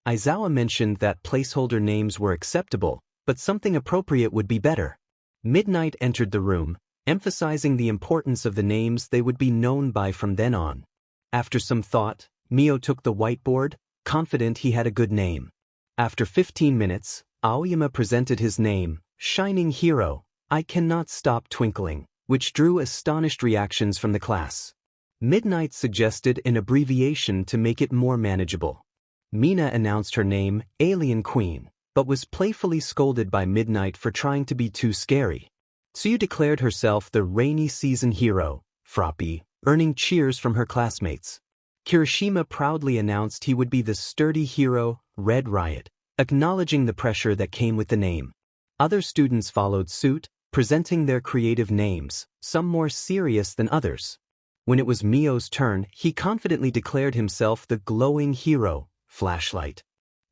Aizawa mentioned that placeholder names were acceptable, but something appropriate would be better. Midnight entered the room, emphasizing the importance of the names they would be known by from then on. After some thought, Mio took the whiteboard, confident he had a good name. After 15 minutes, Aoyama presented his name, Shining Hero, I Cannot Stop Twinkling, which drew astonished reactions from the class. Midnight suggested an abbreviation to make it more manageable. Mina announced her name, Alien Queen, but was playfully scolded by Midnight for trying to be too scary. Tsuyu declared herself the Rainy Season Hero, Froppy, earning cheers from her classmates. Kirishima proudly announced he would be the sturdy hero, Red Riot, acknowledging the pressure that came with the name. Other students followed suit, presenting their creative names, some more serious than others. When it was Mio's turn, he confidently declared himself the glowing hero, Flashlight.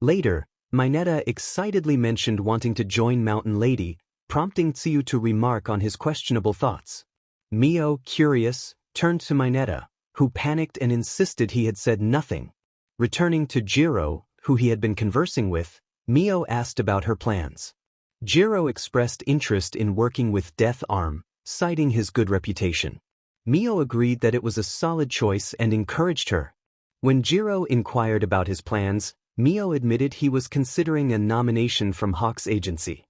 Later, Mineta excitedly mentioned wanting to join Mountain Lady, prompting Tsuyu to remark on his questionable thoughts. Mio, curious, turned to Mineta, who panicked and insisted he had said nothing. Returning to Jiro, who he had been conversing with, Mio asked about her plans. Jiro expressed interest in working with Death Arm, citing his good reputation. Mio agreed that it was a solid choice and encouraged her. When Jiro inquired about his plans, Mio admitted he was considering a nomination from Hawk's agency.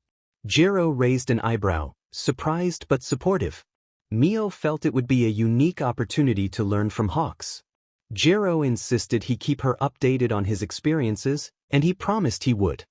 Jiro raised an eyebrow, surprised but supportive. Mio felt it would be a unique opportunity to learn from Hawks. Jiro insisted he keep her updated on his experiences, and he promised he would.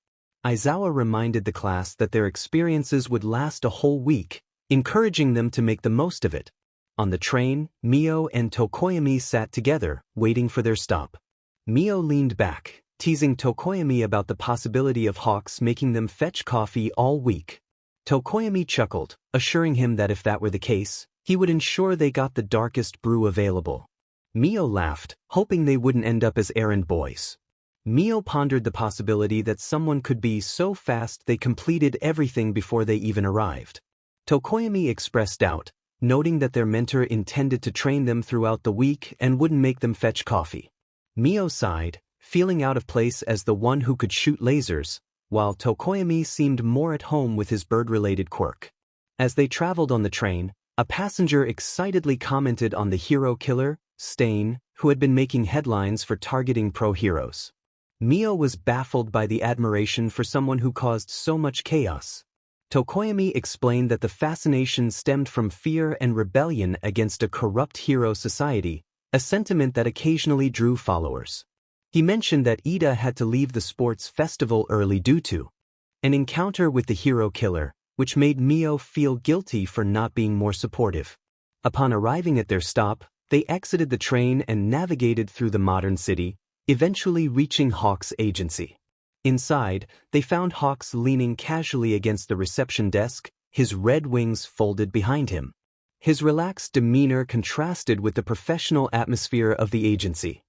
Aizawa reminded the class that their experiences would last a whole week, encouraging them to make the most of it. On the train, Mio and Tokoyami sat together, waiting for their stop. Mio leaned back, teasing Tokoyami about the possibility of Hawks making them fetch coffee all week. Tokoyami chuckled, assuring him that if that were the case, he would ensure they got the darkest brew available. Mio laughed, hoping they wouldn't end up as errand boys. Mio pondered the possibility that someone could be so fast they completed everything before they even arrived. Tokoyami expressed doubt, noting that their mentor intended to train them throughout the week and wouldn't make them fetch coffee. Mio sighed, feeling out of place as the one who could shoot lasers, while Tokoyami seemed more at home with his bird-related quirk. As they traveled on the train, a passenger excitedly commented on the hero killer, Stain, who had been making headlines for targeting pro-heroes. Mio was baffled by the admiration for someone who caused so much chaos. Tokoyami explained that the fascination stemmed from fear and rebellion against a corrupt hero society, a sentiment that occasionally drew followers. He mentioned that Ida had to leave the sports festival early due to an encounter with the hero killer, which made Mio feel guilty for not being more supportive. Upon arriving at their stop, they exited the train and navigated through the modern city, eventually reaching Hawk's agency. Inside, they found Hawks leaning casually against the reception desk, his red wings folded behind him. His relaxed demeanor contrasted with the professional atmosphere of the agency.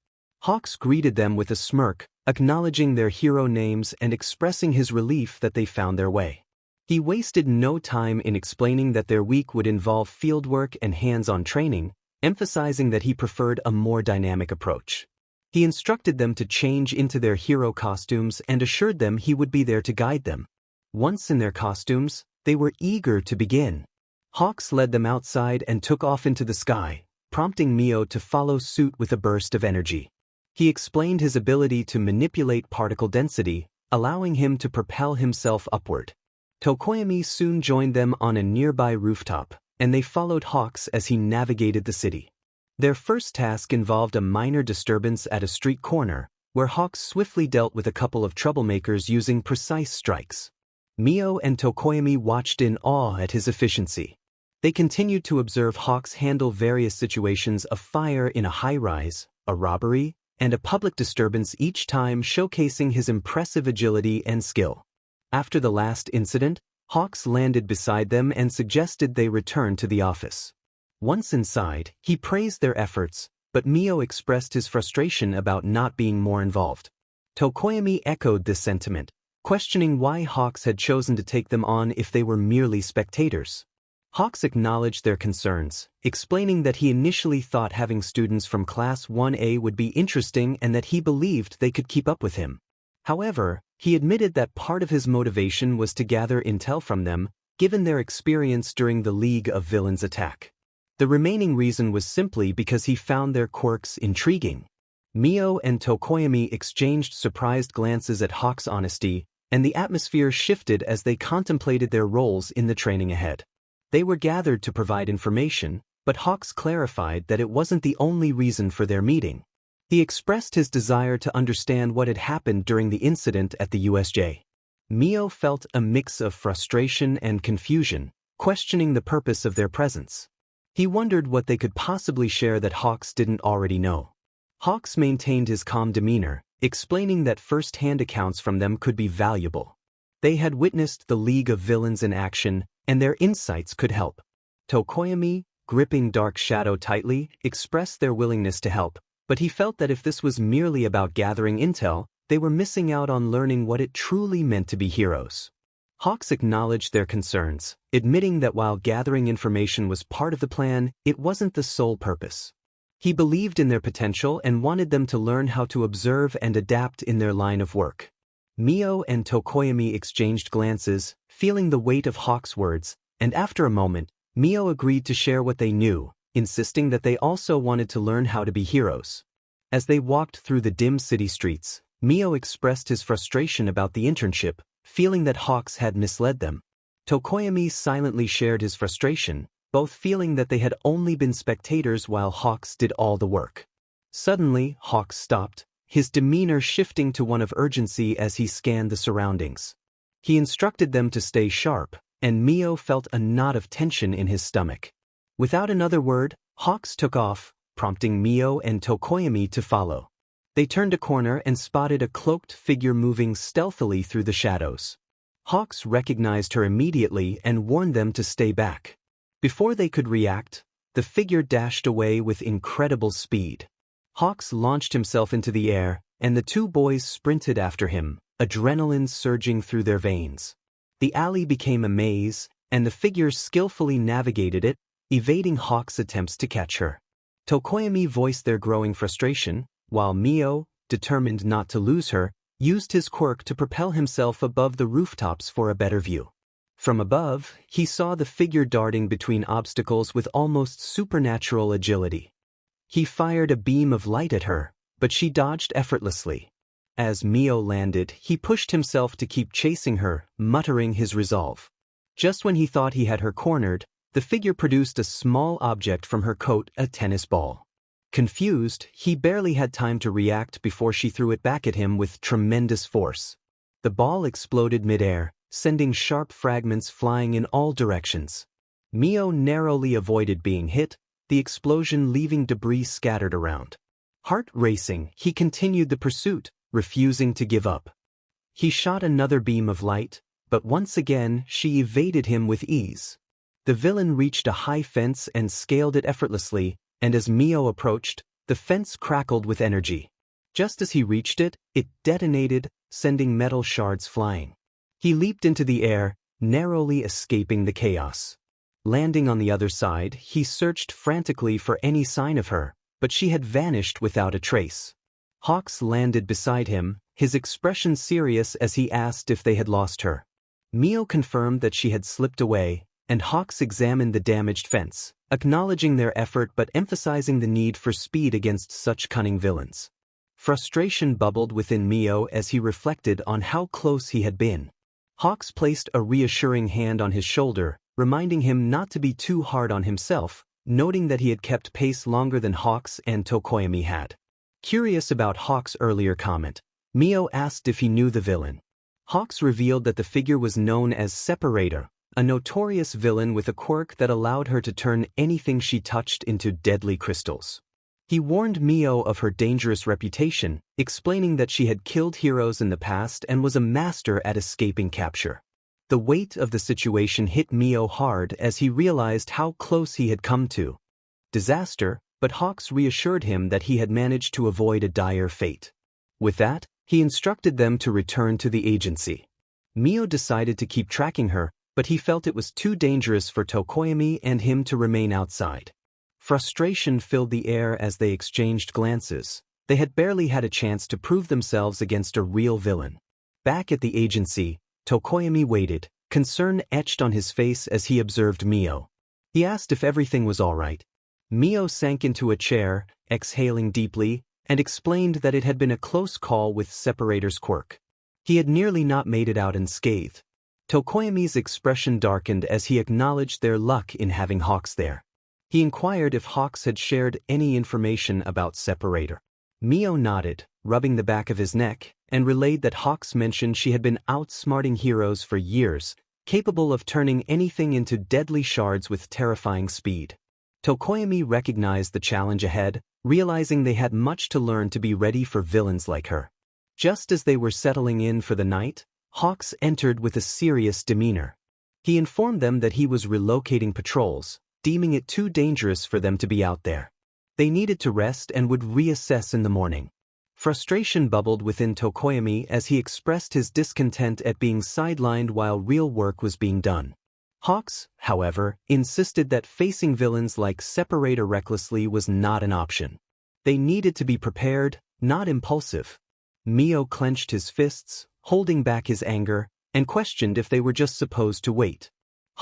Hawks greeted them with a smirk, acknowledging their hero names and expressing his relief that they found their way. He wasted no time in explaining that their week would involve fieldwork and hands-on training, emphasizing that he preferred a more dynamic approach. He instructed them to change into their hero costumes and assured them he would be there to guide them. Once in their costumes, they were eager to begin. Hawks led them outside and took off into the sky, prompting Mio to follow suit with a burst of energy. He explained his ability to manipulate particle density, allowing him to propel himself upward. Tokoyami soon joined them on a nearby rooftop, and they followed Hawks as he navigated the city. Their first task involved a minor disturbance at a street corner, where Hawks swiftly dealt with a couple of troublemakers using precise strikes. Mio and Tokoyami watched in awe at his efficiency. They continued to observe Hawks handle various situations of fire in a high-rise, a robbery, and a public disturbance, each time showcasing his impressive agility and skill. After the last incident, Hawks landed beside them and suggested they return to the office. Once inside, he praised their efforts, but Mio expressed his frustration about not being more involved. Tokoyami echoed this sentiment, questioning why Hawks had chosen to take them on if they were merely spectators. Hawks acknowledged their concerns, explaining that he initially thought having students from Class 1A would be interesting and that he believed they could keep up with him. However, he admitted that part of his motivation was to gather intel from them, given their experience during the League of Villains attack. The remaining reason was simply because he found their quirks intriguing. Mio and Tokoyami exchanged surprised glances at Hawk's honesty, and the atmosphere shifted as they contemplated their roles in the training ahead. They were gathered to provide information, but Hawks clarified that it wasn't the only reason for their meeting. He expressed his desire to understand what had happened during the incident at the USJ. Mio felt a mix of frustration and confusion, questioning the purpose of their presence. He wondered what they could possibly share that Hawks didn't already know. Hawks maintained his calm demeanor, explaining that first-hand accounts from them could be valuable. They had witnessed the League of Villains in action, and their insights could help. Tokoyami, gripping Dark Shadow tightly, expressed their willingness to help, but he felt that if this was merely about gathering intel, they were missing out on learning what it truly meant to be heroes. Hawks acknowledged their concerns, admitting that while gathering information was part of the plan, it wasn't the sole purpose. He believed in their potential and wanted them to learn how to observe and adapt in their line of work. Mio and Tokoyami exchanged glances, feeling the weight of Hawks' words, and after a moment, Mio agreed to share what they knew, insisting that they also wanted to learn how to be heroes. As they walked through the dim city streets, Mio expressed his frustration about the internship, feeling that Hawks had misled them. Tokoyami silently shared his frustration, both feeling that they had only been spectators while Hawks did all the work. Suddenly, Hawks stopped, his demeanor shifting to one of urgency as he scanned the surroundings. He instructed them to stay sharp, and Mio felt a knot of tension in his stomach. Without another word, Hawks took off, prompting Mio and Tokoyami to follow. They turned a corner and spotted a cloaked figure moving stealthily through the shadows. Hawks recognized her immediately and warned them to stay back. Before they could react, the figure dashed away with incredible speed. Hawks launched himself into the air, and the two boys sprinted after him, adrenaline surging through their veins. The alley became a maze, and the figures skillfully navigated it, evading Hawks' attempts to catch her. Tokoyami voiced their growing frustration, while Mio, determined not to lose her, used his quirk to propel himself above the rooftops for a better view. From above, he saw the figure darting between obstacles with almost supernatural agility. He fired a beam of light at her, but she dodged effortlessly. As Mio landed, he pushed himself to keep chasing her, muttering his resolve. Just when he thought he had her cornered, the figure produced a small object from her coat, a tennis ball. Confused, he barely had time to react before she threw it back at him with tremendous force. The ball exploded midair, sending sharp fragments flying in all directions. Mio narrowly avoided being hit, the explosion leaving debris scattered around. Heart racing, he continued the pursuit, refusing to give up. He shot another beam of light, but once again she evaded him with ease. The villain reached a high fence and scaled it effortlessly, and as Mio approached, the fence crackled with energy. Just as he reached it, it detonated, sending metal shards flying. He leaped into the air, narrowly escaping the chaos. Landing on the other side, he searched frantically for any sign of her, but she had vanished without a trace. Hawks landed beside him, his expression serious as he asked if they had lost her. Mio confirmed that she had slipped away, and Hawks examined the damaged fence, acknowledging their effort but emphasizing the need for speed against such cunning villains. Frustration bubbled within Mio as he reflected on how close he had been. Hawks placed a reassuring hand on his shoulder, reminding him not to be too hard on himself, noting that he had kept pace longer than Hawks and Tokoyami had. Curious about Hawks' earlier comment, Mio asked if he knew the villain. Hawks revealed that the figure was known as Separator, a notorious villain with a quirk that allowed her to turn anything she touched into deadly crystals. He warned Mio of her dangerous reputation, explaining that she had killed heroes in the past and was a master at escaping capture. The weight of the situation hit Mio hard as he realized how close he had come to disaster, but Hawks reassured him that he had managed to avoid a dire fate. With that, he instructed them to return to the agency. Mio decided to keep tracking her, but he felt it was too dangerous for Tokoyami and him to remain outside. Frustration filled the air as they exchanged glances. They had barely had a chance to prove themselves against a real villain. Back at the agency, Tokoyami waited, concern etched on his face as he observed Mio. He asked if everything was all right. Mio sank into a chair, exhaling deeply, and explained that it had been a close call with Separator's quirk. He had nearly not made it out unscathed. Tokoyami's expression darkened as he acknowledged their luck in having Hawks there. He inquired if Hawks had shared any information about Separator. Mio nodded, rubbing the back of his neck, and relayed that Hawks mentioned she had been outsmarting heroes for years, capable of turning anything into deadly shards with terrifying speed. Tokoyami recognized the challenge ahead, realizing they had much to learn to be ready for villains like her. Just as they were settling in for the night, Hawks entered with a serious demeanor. He informed them that he was relocating patrols, deeming it too dangerous for them to be out there. They needed to rest and would reassess in the morning. Frustration bubbled within Tokoyami as he expressed his discontent at being sidelined while real work was being done. Hawks, however, insisted that facing villains like Separator recklessly was not an option. They needed to be prepared, not impulsive. Mio clenched his fists, holding back his anger, and questioned if they were just supposed to wait.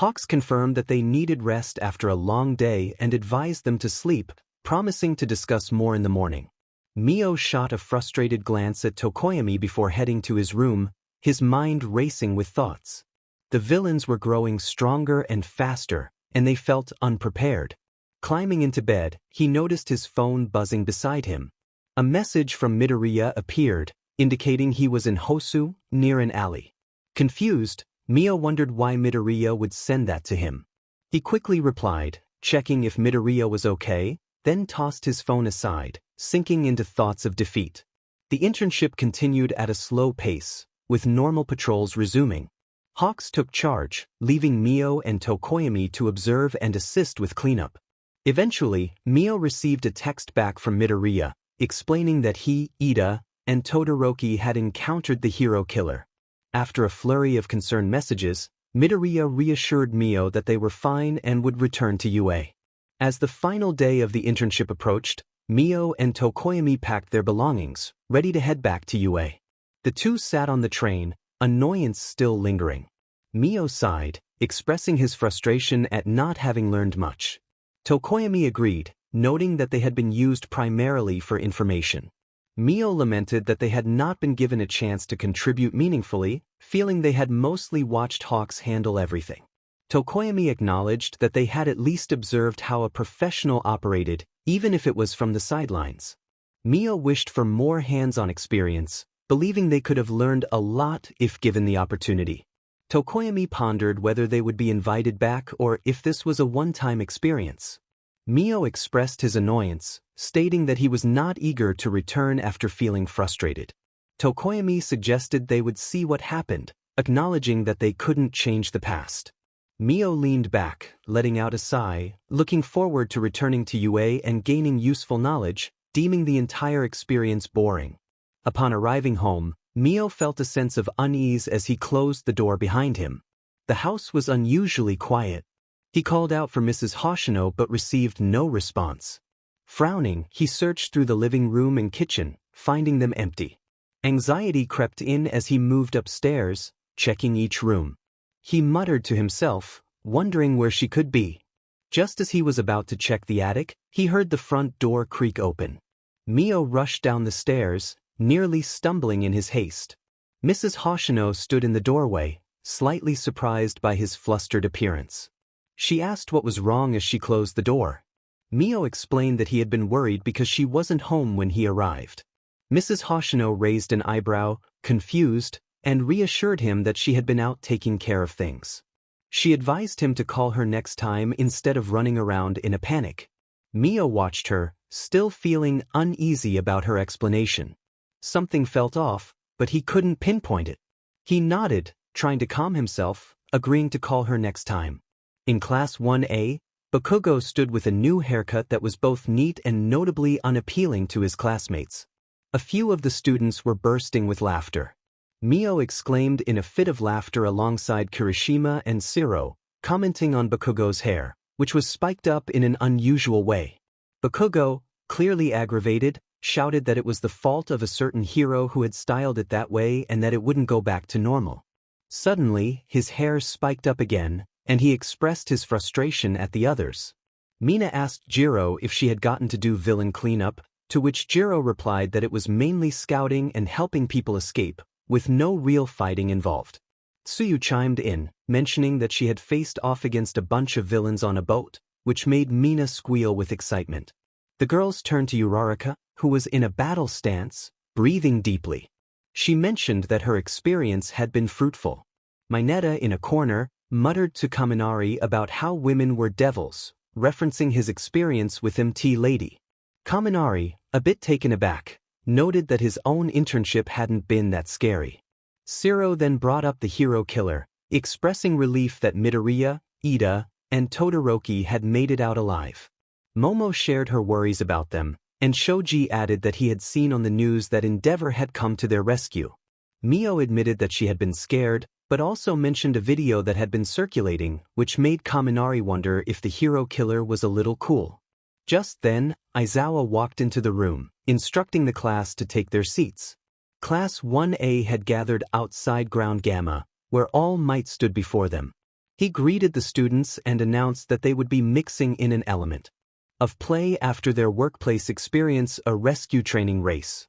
Hawks confirmed that they needed rest after a long day and advised them to sleep, promising to discuss more in the morning. Mio shot a frustrated glance at Tokoyami before heading to his room, his mind racing with thoughts. The villains were growing stronger and faster, and they felt unprepared. Climbing into bed, he noticed his phone buzzing beside him. A message from Midoriya appeared, indicating he was in Hosu, near an alley. Confused, Mio wondered why Midoriya would send that to him. He quickly replied, checking if Midoriya was okay, then tossed his phone aside, sinking into thoughts of defeat. The internship continued at a slow pace, with normal patrols resuming. Hawks took charge, leaving Mio and Tokoyami to observe and assist with cleanup. Eventually, Mio received a text back from Midoriya, explaining that he, Ida, and Todoroki had encountered the hero killer. After a flurry of concerned messages, Midoriya reassured Mio that they were fine and would return to UA. As the final day of the internship approached, Mio and Tokoyami packed their belongings, ready to head back to UA. The two sat on the train, annoyance still lingering. Mio sighed, expressing his frustration at not having learned much. Tokoyami agreed, noting that they had been used primarily for information. Mio lamented that they had not been given a chance to contribute meaningfully, feeling they had mostly watched Hawks handle everything. Tokoyami acknowledged that they had at least observed how a professional operated, even if it was from the sidelines. Mio wished for more hands-on experience, believing they could have learned a lot if given the opportunity. Tokoyami pondered whether they would be invited back or if this was a one-time experience. Mio expressed his annoyance, stating that he was not eager to return after feeling frustrated. Tokoyami suggested they would see what happened, acknowledging that they couldn't change the past. Mio leaned back, letting out a sigh, looking forward to returning to UA and gaining useful knowledge, deeming the entire experience boring. Upon arriving home, Mio felt a sense of unease as he closed the door behind him. The house was unusually quiet. He called out for Mrs. Hoshino but received no response. Frowning, he searched through the living room and kitchen, finding them empty. Anxiety crept in as he moved upstairs, checking each room. He muttered to himself, wondering where she could be. Just as he was about to check the attic, he heard the front door creak open. Mio rushed down the stairs, nearly stumbling in his haste. Mrs. Hoshino stood in the doorway, slightly surprised by his flustered appearance. She asked what was wrong as she closed the door. Mio explained that he had been worried because she wasn't home when he arrived. Mrs. Hoshino raised an eyebrow, confused, and reassured him that she had been out taking care of things. She advised him to call her next time instead of running around in a panic. Mio watched her, still feeling uneasy about her explanation. Something felt off, but he couldn't pinpoint it. He nodded, trying to calm himself, agreeing to call her next time. In Class 1A, Bakugo stood with a new haircut that was both neat and notably unappealing to his classmates. A few of the students were bursting with laughter. Mio exclaimed in a fit of laughter alongside Kirishima and Shiro, commenting on Bakugo's hair, which was spiked up in an unusual way. Bakugo, clearly aggravated, shouted that it was the fault of a certain hero who had styled it that way and that it wouldn't go back to normal. Suddenly, his hair spiked up again, and he expressed his frustration at the others. Mina asked Jiro if she had gotten to do villain cleanup, to which Jiro replied that it was mainly scouting and helping people escape, with no real fighting involved. Tsuyu chimed in, mentioning that she had faced off against a bunch of villains on a boat, which made Mina squeal with excitement. The girls turned to Uraraka, who was in a battle stance, breathing deeply. She mentioned that her experience had been fruitful. Mineta, in a corner, muttered to Kaminari about how women were devils, referencing his experience with MT Lady. Kaminari, a bit taken aback, noted that his own internship hadn't been that scary. Shiro then brought up the hero killer, expressing relief that Midoriya, Ida, and Todoroki had made it out alive. Momo shared her worries about them, and Shoji added that he had seen on the news that Endeavor had come to their rescue. Mio admitted that she had been scared, but also mentioned a video that had been circulating, which made Kaminari wonder if the hero killer was a little cool. Just then, Aizawa walked into the room, instructing the class to take their seats. Class 1A had gathered outside Ground Gamma, where All Might stood before them. He greeted the students and announced that they would be mixing in an element of play after their workplace experience, a rescue training race.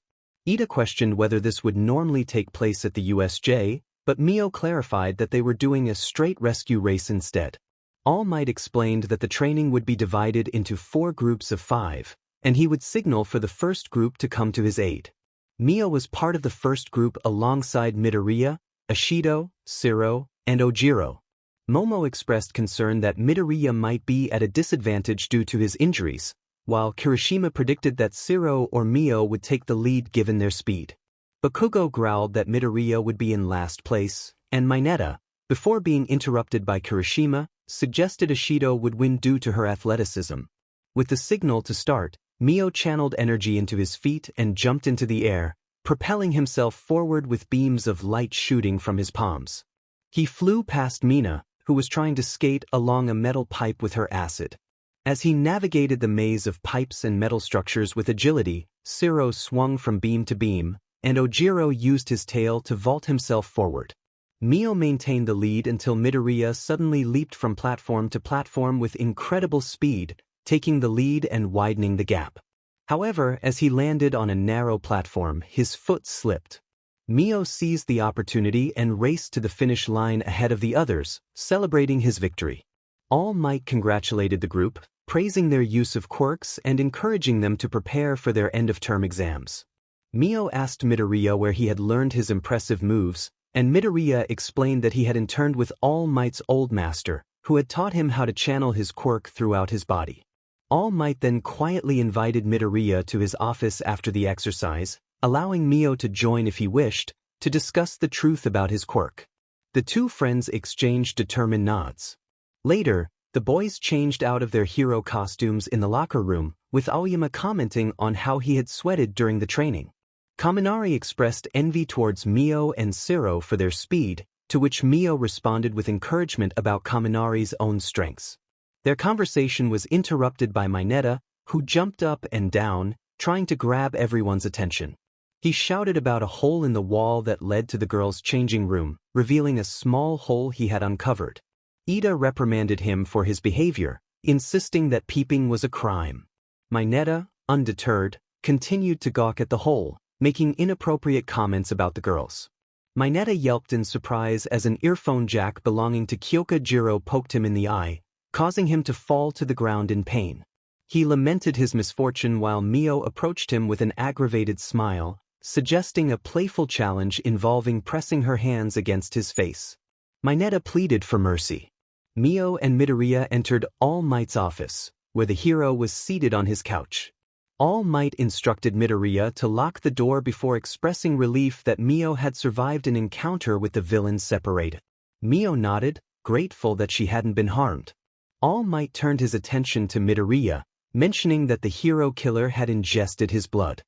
Ida questioned whether this would normally take place at the USJ, but Mio clarified that they were doing a straight rescue race instead. All Might explained that the training would be divided into 4 groups of 5, and he would signal for the first group to come to his aid. Mio was part of the first group alongside Midoriya, Ashido, Shiro, and Ojiro. Momo expressed concern that Midoriya might be at a disadvantage due to his injuries, while Kirishima predicted that Shiro or Mio would take the lead given their speed. Bakugo growled that Midoriya would be in last place, and Mineta, before being interrupted by Kirishima, suggested Ashido would win due to her athleticism. With the signal to start, Mio channeled energy into his feet and jumped into the air, propelling himself forward with beams of light shooting from his palms. He flew past Mina, who was trying to skate along a metal pipe with her acid. As he navigated the maze of pipes and metal structures with agility, Shiro swung from beam to beam, and Ojiro used his tail to vault himself forward. Mio maintained the lead until Midoriya suddenly leaped from platform to platform with incredible speed, taking the lead and widening the gap. However, as he landed on a narrow platform, his foot slipped. Mio seized the opportunity and raced to the finish line ahead of the others, celebrating his victory. All Might congratulated the group, praising their use of quirks and encouraging them to prepare for their end-of-term exams. Mio asked Midoriya where he had learned his impressive moves, and Midoriya explained that he had interned with All Might's old master, who had taught him how to channel his quirk throughout his body. All Might then quietly invited Midoriya to his office after the exercise, allowing Mio to join if he wished, to discuss the truth about his quirk. The two friends exchanged determined nods. Later, the boys changed out of their hero costumes in the locker room, with Aoyama commenting on how he had sweated during the training. Kaminari expressed envy towards Mio and Siro for their speed, to which Mio responded with encouragement about Kaminari's own strengths. Their conversation was interrupted by Mineta, who jumped up and down, trying to grab everyone's attention. He shouted about a hole in the wall that led to the girls' changing room, revealing a small hole he had uncovered. Ida reprimanded him for his behavior, insisting that peeping was a crime. Mineta, undeterred, continued to gawk at the hole, making inappropriate comments about the girls. Mineta yelped in surprise as an earphone jack belonging to Kyoka Jiro poked him in the eye, causing him to fall to the ground in pain. He lamented his misfortune while Mio approached him with an aggravated smile, suggesting a playful challenge involving pressing her hands against his face. Mineta pleaded for mercy. Mio and Midoriya entered All Might's office, where the hero was seated on his couch. All Might instructed Midoriya to lock the door before expressing relief that Mio had survived an encounter with the villains separated. Mio nodded, grateful that she hadn't been harmed. All Might turned his attention to Midoriya, mentioning that the hero killer had ingested his blood.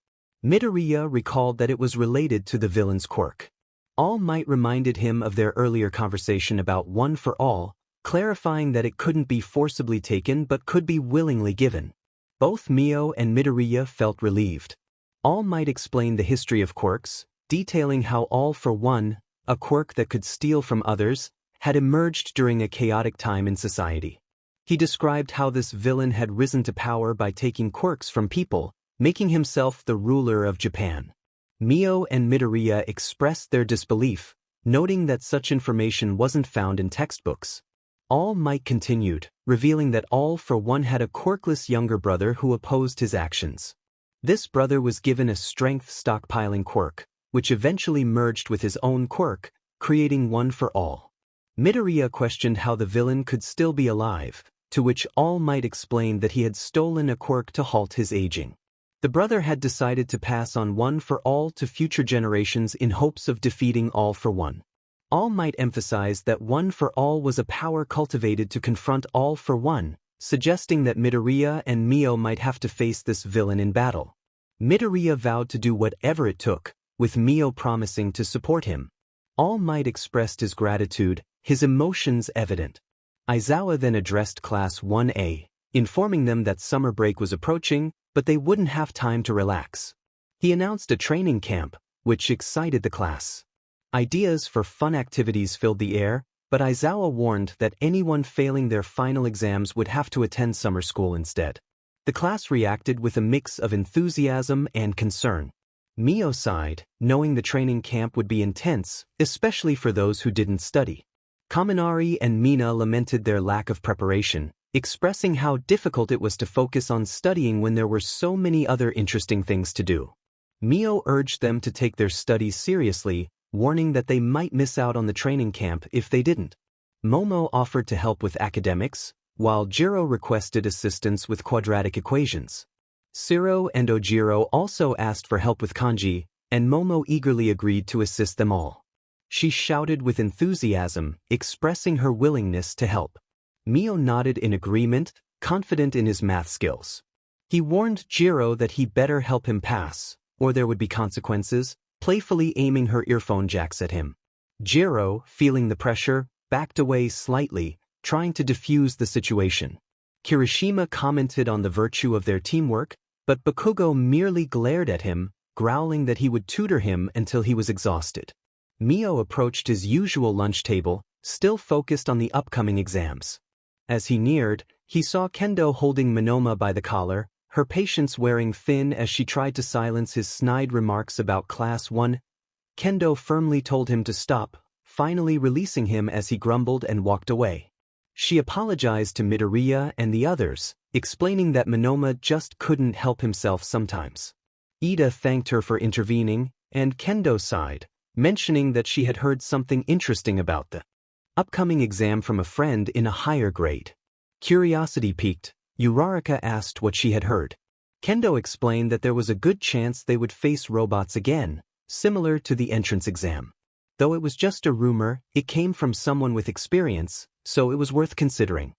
Midoriya recalled that it was related to the villain's quirk. All Might reminded him of their earlier conversation about one for all, clarifying that it couldn't be forcibly taken but could be willingly given. Both Mio and Midoriya felt relieved. All Might explained the history of quirks, detailing how All for One, a quirk that could steal from others, had emerged during a chaotic time in society. He described how this villain had risen to power by taking quirks from people, making himself the ruler of Japan. Mio and Midoriya expressed their disbelief, noting that such information wasn't found in textbooks. All Might continued, revealing that All for One had a quirkless younger brother who opposed his actions. This brother was given a strength stockpiling quirk, which eventually merged with his own quirk, creating One for All. Midoriya questioned how the villain could still be alive, to which All Might explained that he had stolen a quirk to halt his aging. The brother had decided to pass on One for All to future generations in hopes of defeating All for One. All Might emphasized that One for All was a power cultivated to confront All for One, suggesting that Midoriya and Mio might have to face this villain in battle. Midoriya vowed to do whatever it took, with Mio promising to support him. All Might expressed his gratitude, his emotions evident. Aizawa then addressed Class 1A, informing them that summer break was approaching, but they wouldn't have time to relax. He announced a training camp, which excited the class. Ideas for fun activities filled the air, but Aizawa warned that anyone failing their final exams would have to attend summer school instead. The class reacted with a mix of enthusiasm and concern. Mio sighed, knowing the training camp would be intense, especially for those who didn't study. Kaminari and Mina lamented their lack of preparation, expressing how difficult it was to focus on studying when there were so many other interesting things to do. Mio urged them to take their studies seriously, warning that they might miss out on the training camp if they didn't. Momo offered to help with academics, while Jiro requested assistance with quadratic equations. Siro and Ojiro also asked for help with kanji, and Momo eagerly agreed to assist them all. She shouted with enthusiasm, expressing her willingness to help. Mio nodded in agreement, confident in his math skills. He warned Jiro that he better help him pass, or there would be consequences, playfully aiming her earphone jacks at him. Jiro, feeling the pressure, backed away slightly, trying to defuse the situation. Kirishima commented on the virtue of their teamwork, but Bakugo merely glared at him, growling that he would tutor him until he was exhausted. Mio approached his usual lunch table, still focused on the upcoming exams. As he neared, he saw Kendo holding Monoma by the collar, her patience wearing thin as she tried to silence his snide remarks about Class 1. Kendo firmly told him to stop, finally releasing him as he grumbled and walked away. She apologized to Midoriya and the others, explaining that Monoma just couldn't help himself sometimes. Ida thanked her for intervening, and Kendo sighed, mentioning that she had heard something interesting about the upcoming exam from a friend in a higher grade. Curiosity piqued, Uraraka asked what she had heard. Kendo explained that there was a good chance they would face robots again, similar to the entrance exam. Though it was just a rumor, it came from someone with experience, so it was worth considering.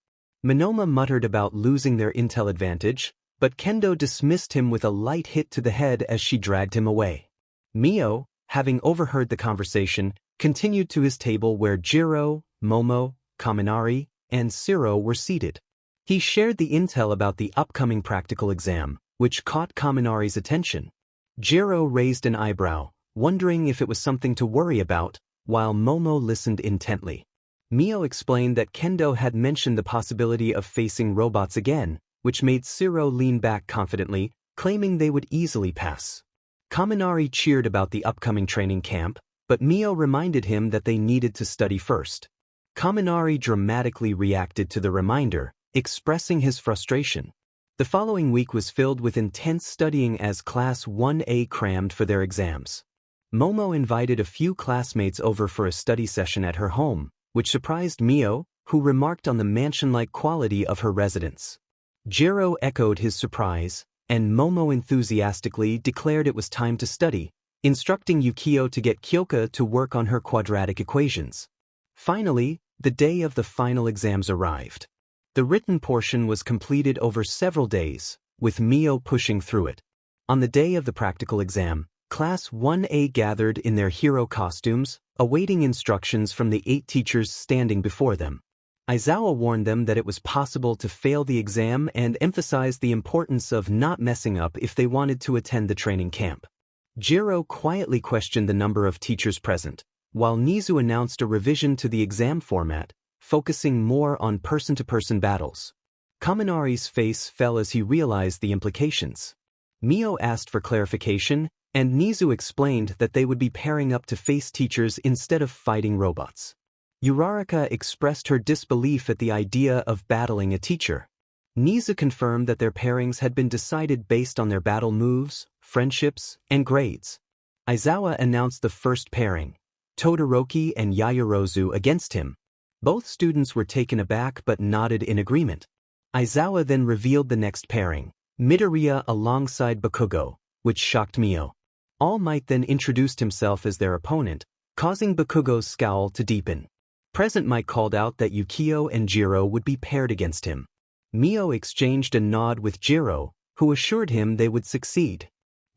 Monoma muttered about losing their intel advantage, but Kendo dismissed him with a light hit to the head as she dragged him away. Mio, having overheard the conversation, continued to his table where Jiro, Momo, Kaminari, and Shiro were seated. He shared the intel about the upcoming practical exam, which caught Kaminari's attention. Jiro raised an eyebrow, wondering if it was something to worry about, while Momo listened intently. Mio explained that Kendo had mentioned the possibility of facing robots again, which made Shiro lean back confidently, claiming they would easily pass. Kaminari cheered about the upcoming training camp, but Mio reminded him that they needed to study first. Kaminari dramatically reacted to the reminder, expressing his frustration. The following week was filled with intense studying as Class 1A crammed for their exams. Momo invited a few classmates over for a study session at her home, which surprised Mio, who remarked on the mansion-like quality of her residence. Jiro echoed his surprise, and Momo enthusiastically declared it was time to study, instructing Ukiyo to get Kyoka to work on her quadratic equations. Finally, the day of the final exams arrived. The written portion was completed over several days, with Mio pushing through it. On the day of the practical exam, Class 1A gathered in their hero costumes, awaiting instructions from the 8 teachers standing before them. Aizawa warned them that it was possible to fail the exam and emphasized the importance of not messing up if they wanted to attend the training camp. Jiro quietly questioned the number of teachers present, while Nizu announced a revision to the exam format, focusing more on person-to-person battles. Kaminari's face fell as he realized the implications. Mio asked for clarification, and Nizu explained that they would be pairing up to face teachers instead of fighting robots. Uraraka expressed her disbelief at the idea of battling a teacher. Nizu confirmed that their pairings had been decided based on their battle moves, friendships, and grades. Aizawa announced the first pairing, Todoroki and Yaoyorozu against him. Both students were taken aback but nodded in agreement. Aizawa then revealed the next pairing, Midoriya alongside Bakugo, which shocked Mio. All Might then introduced himself as their opponent, causing Bakugo's scowl to deepen. Present Might called out that Ukiyo and Jiro would be paired against him. Mio exchanged a nod with Jiro, who assured him they would succeed.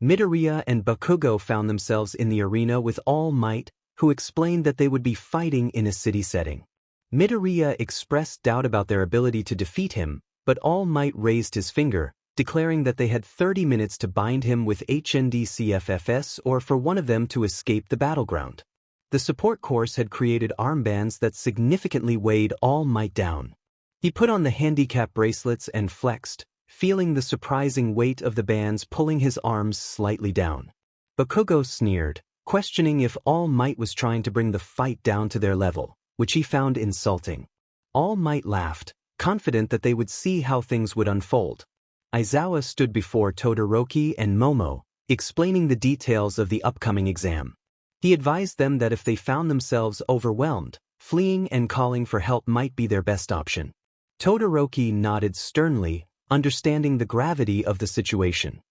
Midoriya and Bakugo found themselves in the arena with All Might, who explained that they would be fighting in a city setting. Midoriya expressed doubt about their ability to defeat him, but All Might raised his finger, declaring that they had 30 minutes to bind him with HNDCFFS or for one of them to escape the battleground. The support course had created armbands that significantly weighed All Might down. He put on the handicap bracelets and flexed, feeling the surprising weight of the bands pulling his arms slightly down. Bakugo sneered, questioning if All Might was trying to bring the fight down to their level, which he found insulting. All Might laughed, confident that they would see how things would unfold. Aizawa stood before Todoroki and Momo, explaining the details of the upcoming exam. He advised them that if they found themselves overwhelmed, fleeing and calling for help might be their best option. Todoroki nodded sternly, understanding the gravity of the situation.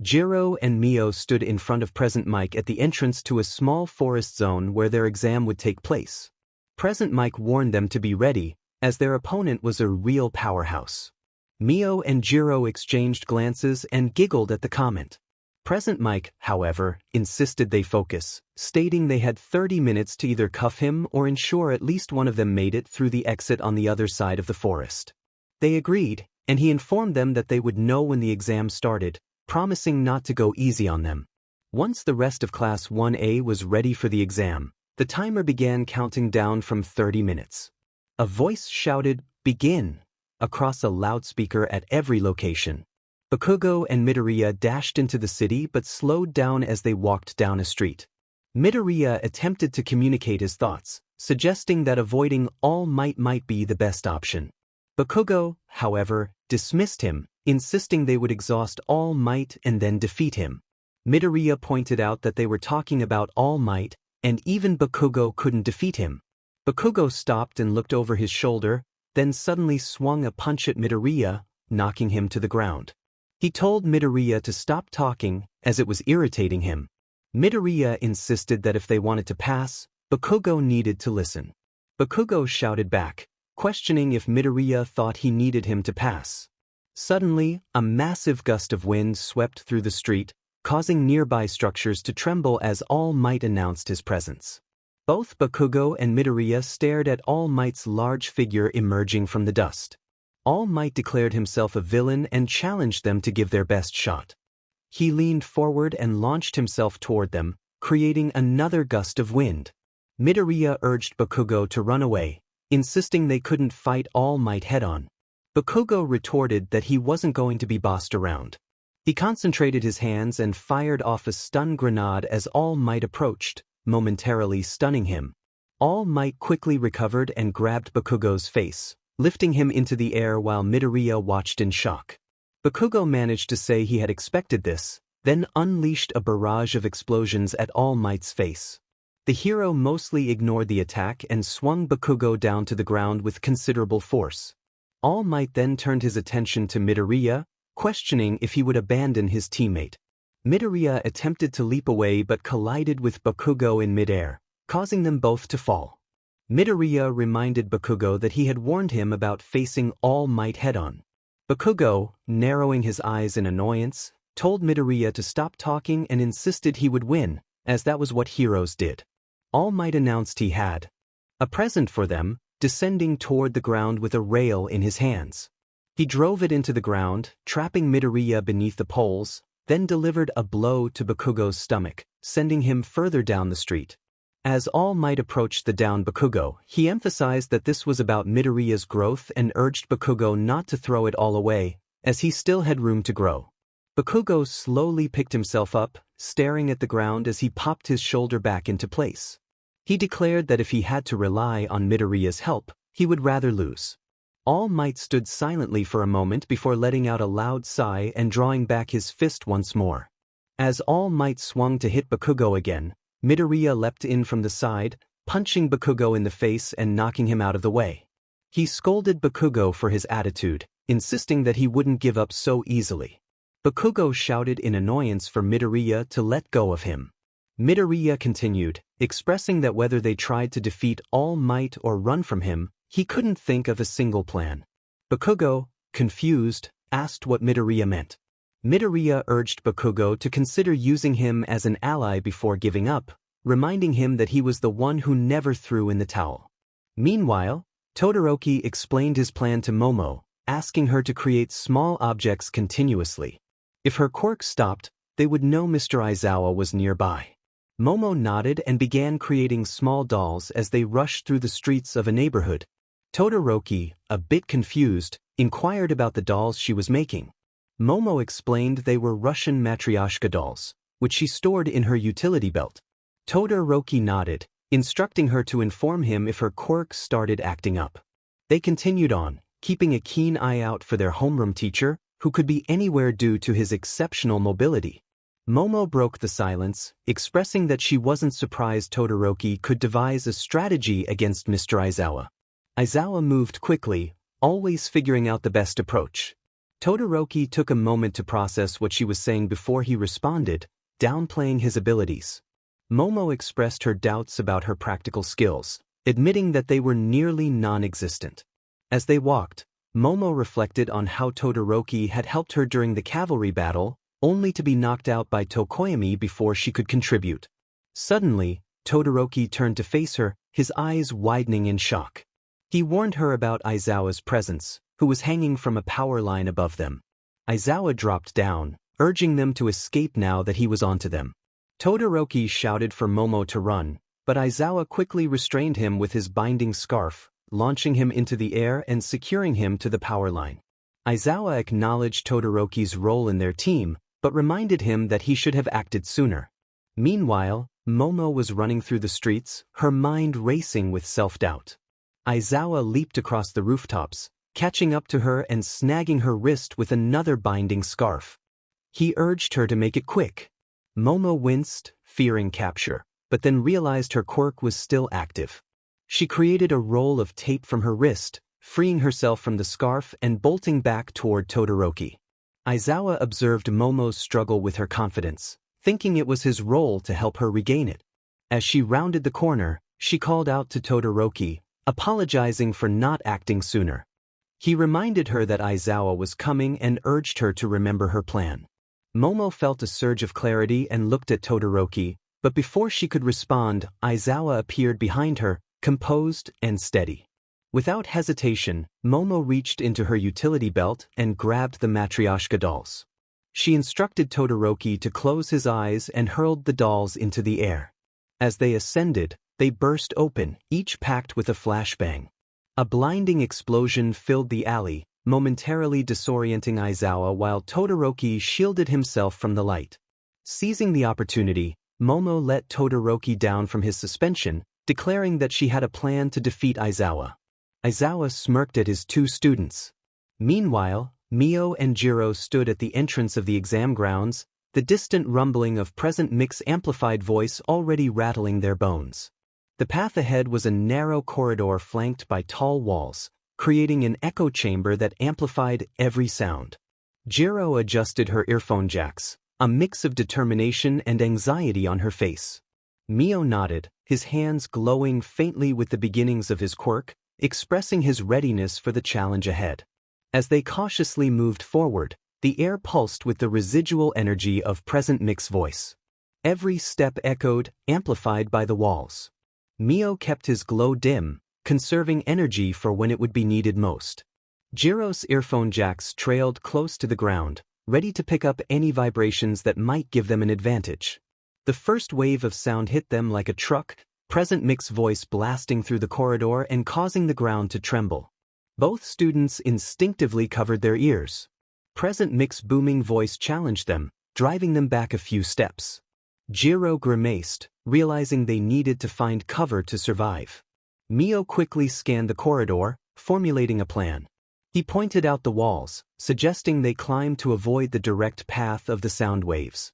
Jiro and Mio stood in front of Present Mic at the entrance to a small forest zone where their exam would take place. Present Mic warned them to be ready, as their opponent was a real powerhouse. Mio and Jiro exchanged glances and giggled at the comment. Present Mic, however, insisted they focus, stating they had 30 minutes to either cuff him or ensure at least one of them made it through the exit on the other side of the forest. They agreed, and he informed them that they would know when the exam started, promising not to go easy on them. Once the rest of Class 1A was ready for the exam, The timer began counting down from 30 minutes. A voice shouted, "Begin!" across a loudspeaker at every location. Bakugo and Midoriya dashed into the city but slowed down as they walked down a street. Midoriya attempted to communicate his thoughts, suggesting that avoiding All Might might be the best option. Bakugo, however, dismissed him, insisting they would exhaust All Might and then defeat him. Midoriya pointed out that they were talking about All Might, and even Bakugo couldn't defeat him. Bakugo stopped and looked over his shoulder, then suddenly swung a punch at Midoriya, knocking him to the ground. He told Midoriya to stop talking, as it was irritating him. Midoriya insisted that if they wanted to pass, Bakugo needed to listen. Bakugo shouted back, questioning if Midoriya thought he needed him to pass. Suddenly, a massive gust of wind swept through the street, causing nearby structures to tremble as All Might announced his presence. Both Bakugo and Midoriya stared at All Might's large figure emerging from the dust. All Might declared himself a villain and challenged them to give their best shot. He leaned forward and launched himself toward them, creating another gust of wind. Midoriya urged Bakugo to run away, insisting they couldn't fight All Might head-on. Bakugo retorted that he wasn't going to be bossed around. He concentrated his hands and fired off a stun grenade as All Might approached, momentarily stunning him. All Might quickly recovered and grabbed Bakugo's face, lifting him into the air while Midoriya watched in shock. Bakugo managed to say he had expected this, then unleashed a barrage of explosions at All Might's face. The hero mostly ignored the attack and swung Bakugo down to the ground with considerable force. All Might then turned his attention to Midoriya, questioning if he would abandon his teammate. Midoriya attempted to leap away but collided with Bakugo in midair, causing them both to fall. Midoriya reminded Bakugo that he had warned him about facing All Might head-on. Bakugo, narrowing his eyes in annoyance, told Midoriya to stop talking and insisted he would win, as that was what heroes did. All Might announced he had a present for them, descending toward the ground with a rail in his hands. He drove it into the ground, trapping Midoriya beneath the poles, then delivered a blow to Bakugo's stomach, sending him further down the street. As All Might approached the downed Bakugo, he emphasized that this was about Midoriya's growth and urged Bakugo not to throw it all away, as he still had room to grow. Bakugo slowly picked himself up, staring at the ground as he popped his shoulder back into place. He declared that if he had to rely on Midoriya's help, he would rather lose. All Might stood silently for a moment before letting out a loud sigh and drawing back his fist once more. As All Might swung to hit Bakugo again, Midoriya leapt in from the side, punching Bakugo in the face and knocking him out of the way. He scolded Bakugo for his attitude, insisting that he wouldn't give up so easily. Bakugo shouted in annoyance for Midoriya to let go of him. Midoriya continued, expressing that whether they tried to defeat All Might or run from him, he couldn't think of a single plan. Bakugo, confused, asked what Midoriya meant. Midoriya urged Bakugo to consider using him as an ally before giving up, reminding him that he was the one who never threw in the towel. Meanwhile, Todoroki explained his plan to Momo, asking her to create small objects continuously. If her quirk stopped, they would know Mr. Aizawa was nearby. Momo nodded and began creating small dolls as they rushed through the streets of a neighborhood. Todoroki, a bit confused, inquired about the dolls she was making. Momo explained they were Russian matryoshka dolls, which she stored in her utility belt. Todoroki nodded, instructing her to inform him if her quirk started acting up. They continued on, keeping a keen eye out for their homeroom teacher, who could be anywhere due to his exceptional mobility. Momo broke the silence, expressing that she wasn't surprised Todoroki could devise a strategy against Mr. Aizawa. Aizawa moved quickly, always figuring out the best approach. Todoroki took a moment to process what she was saying before he responded, downplaying his abilities. Momo expressed her doubts about her practical skills, admitting that they were nearly non-existent. As they walked, Momo reflected on how Todoroki had helped her during the cavalry battle, only to be knocked out by Tokoyami before she could contribute. Suddenly, Todoroki turned to face her, his eyes widening in shock. He warned her about Aizawa's presence, who was hanging from a power line above them. Aizawa dropped down, urging them to escape now that he was onto them. Todoroki shouted for Momo to run, but Aizawa quickly restrained him with his binding scarf, launching him into the air and securing him to the power line. Aizawa acknowledged Todoroki's role in their team, but reminded him that he should have acted sooner. Meanwhile, Momo was running through the streets, her mind racing with self-doubt. Aizawa leaped across the rooftops, catching up to her and snagging her wrist with another binding scarf. He urged her to make it quick. Momo winced, fearing capture, but then realized her quirk was still active. She created a roll of tape from her wrist, freeing herself from the scarf and bolting back toward Todoroki. Aizawa observed Momo's struggle with her confidence, thinking it was his role to help her regain it. As she rounded the corner, she called out to Todoroki, apologizing for not acting sooner. He reminded her that Aizawa was coming and urged her to remember her plan. Momo felt a surge of clarity and looked at Todoroki, but before she could respond, Aizawa appeared behind her, composed and steady. Without hesitation, Momo reached into her utility belt and grabbed the Matryoshka dolls. She instructed Todoroki to close his eyes and hurled the dolls into the air. As they ascended, they burst open, each packed with a flashbang. A blinding explosion filled the alley, momentarily disorienting Aizawa while Todoroki shielded himself from the light. Seizing the opportunity, Momo let Todoroki down from his suspension, declaring that she had a plan to defeat Aizawa. Aizawa smirked at his two students. Meanwhile, Mio and Jiro stood at the entrance of the exam grounds, the distant rumbling of present Mix amplified voice already rattling their bones. The path ahead was a narrow corridor flanked by tall walls, creating an echo chamber that amplified every sound. Jiro adjusted her earphone jacks, a mix of determination and anxiety on her face. Mio nodded, his hands glowing faintly with the beginnings of his quirk, expressing his readiness for the challenge ahead. As they cautiously moved forward, the air pulsed with the residual energy of present Mix voice. Every step echoed, amplified by the walls. Mio kept his glow dim, conserving energy for when it would be needed most. Jiro's earphone jacks trailed close to the ground, ready to pick up any vibrations that might give them an advantage. The first wave of sound hit them like a truck, present Mix voice blasting through the corridor and causing the ground to tremble. Both students instinctively covered their ears. Present Mix booming voice challenged them, driving them back a few steps. Jiro grimaced, realizing they needed to find cover to survive. Mio quickly scanned the corridor, formulating a plan. He pointed out the walls, suggesting they climb to avoid the direct path of the sound waves.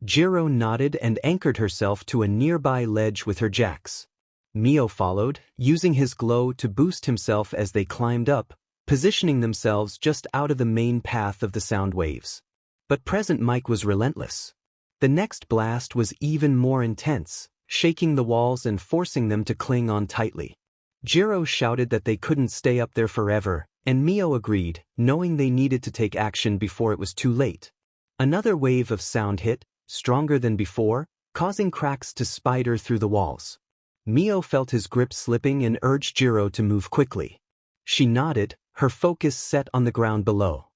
Jiro nodded and anchored herself to a nearby ledge with her jacks. Mio followed, using his glow to boost himself as they climbed up, positioning themselves just out of the main path of the sound waves. But present Mike was relentless. The next blast was even more intense, shaking the walls and forcing them to cling on tightly. Jiro shouted that they couldn't stay up there forever, and Mio agreed, knowing they needed to take action before it was too late. Another wave of sound hit, stronger than before, causing cracks to spider through the walls. Mio felt his grip slipping and urged Jiro to move quickly. She nodded, her focus set on the ground below.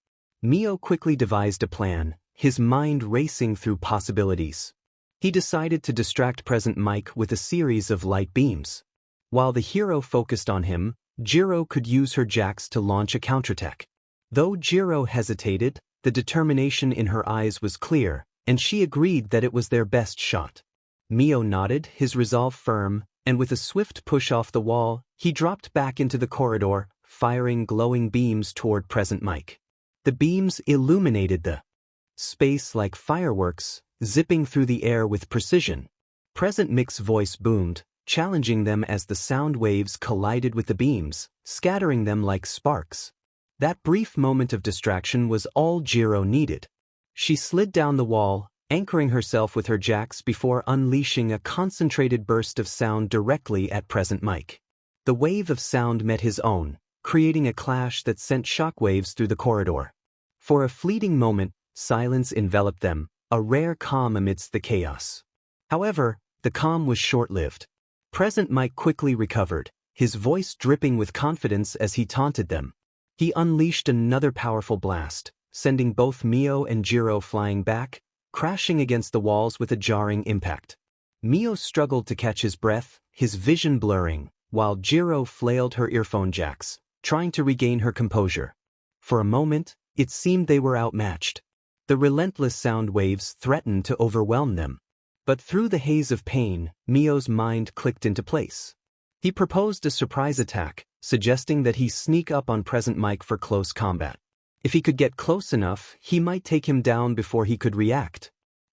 Mio quickly devised a plan, his mind racing through possibilities. He decided to distract present Mike with a series of light beams. While the hero focused on him, Jiro could use her jacks to launch a counterattack. Though Jiro hesitated, the determination in her eyes was clear, and she agreed that it was their best shot. Mio nodded, his resolve firm, and with a swift push off the wall, he dropped back into the corridor, firing glowing beams toward present Mike. The beams illuminated the space like fireworks, zipping through the air with precision. Present Mix voice boomed, challenging them as the sound waves collided with the beams, scattering them like sparks. That brief moment of distraction was all Jiro needed. She slid down the wall, anchoring herself with her jacks before unleashing a concentrated burst of sound directly at present Mike. The wave of sound met his own, creating a clash that sent shockwaves through the corridor. For a fleeting moment, silence enveloped them, a rare calm amidst the chaos. However, the calm was short-lived. Present Mike quickly recovered, his voice dripping with confidence as he taunted them. He unleashed another powerful blast, sending both Mio and Jiro flying back, crashing against the walls with a jarring impact. Mio struggled to catch his breath, his vision blurring, while Jiro flailed her earphone jacks, trying to regain her composure. For a moment, it seemed they were outmatched. The relentless sound waves threatened to overwhelm them. But through the haze of pain, Mio's mind clicked into place. He proposed a surprise attack, suggesting that he sneak up on Present Mic for close combat. If he could get close enough, he might take him down before he could react.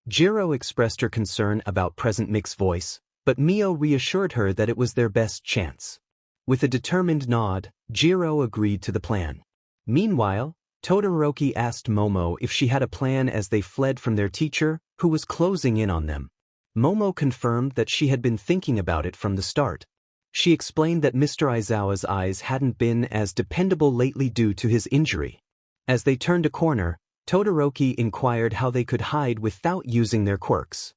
Jiro expressed her concern about Present Mic's voice, but Mio reassured her that it was their best chance. With a determined nod, Jiro agreed to the plan. Meanwhile, Todoroki asked Momo if she had a plan as they fled from their teacher, who was closing in on them. Momo confirmed that she had been thinking about it from the start. She explained that Mr. Aizawa's eyes hadn't been as dependable lately due to his injury. As they turned a corner, Todoroki inquired how they could hide without using their quirks.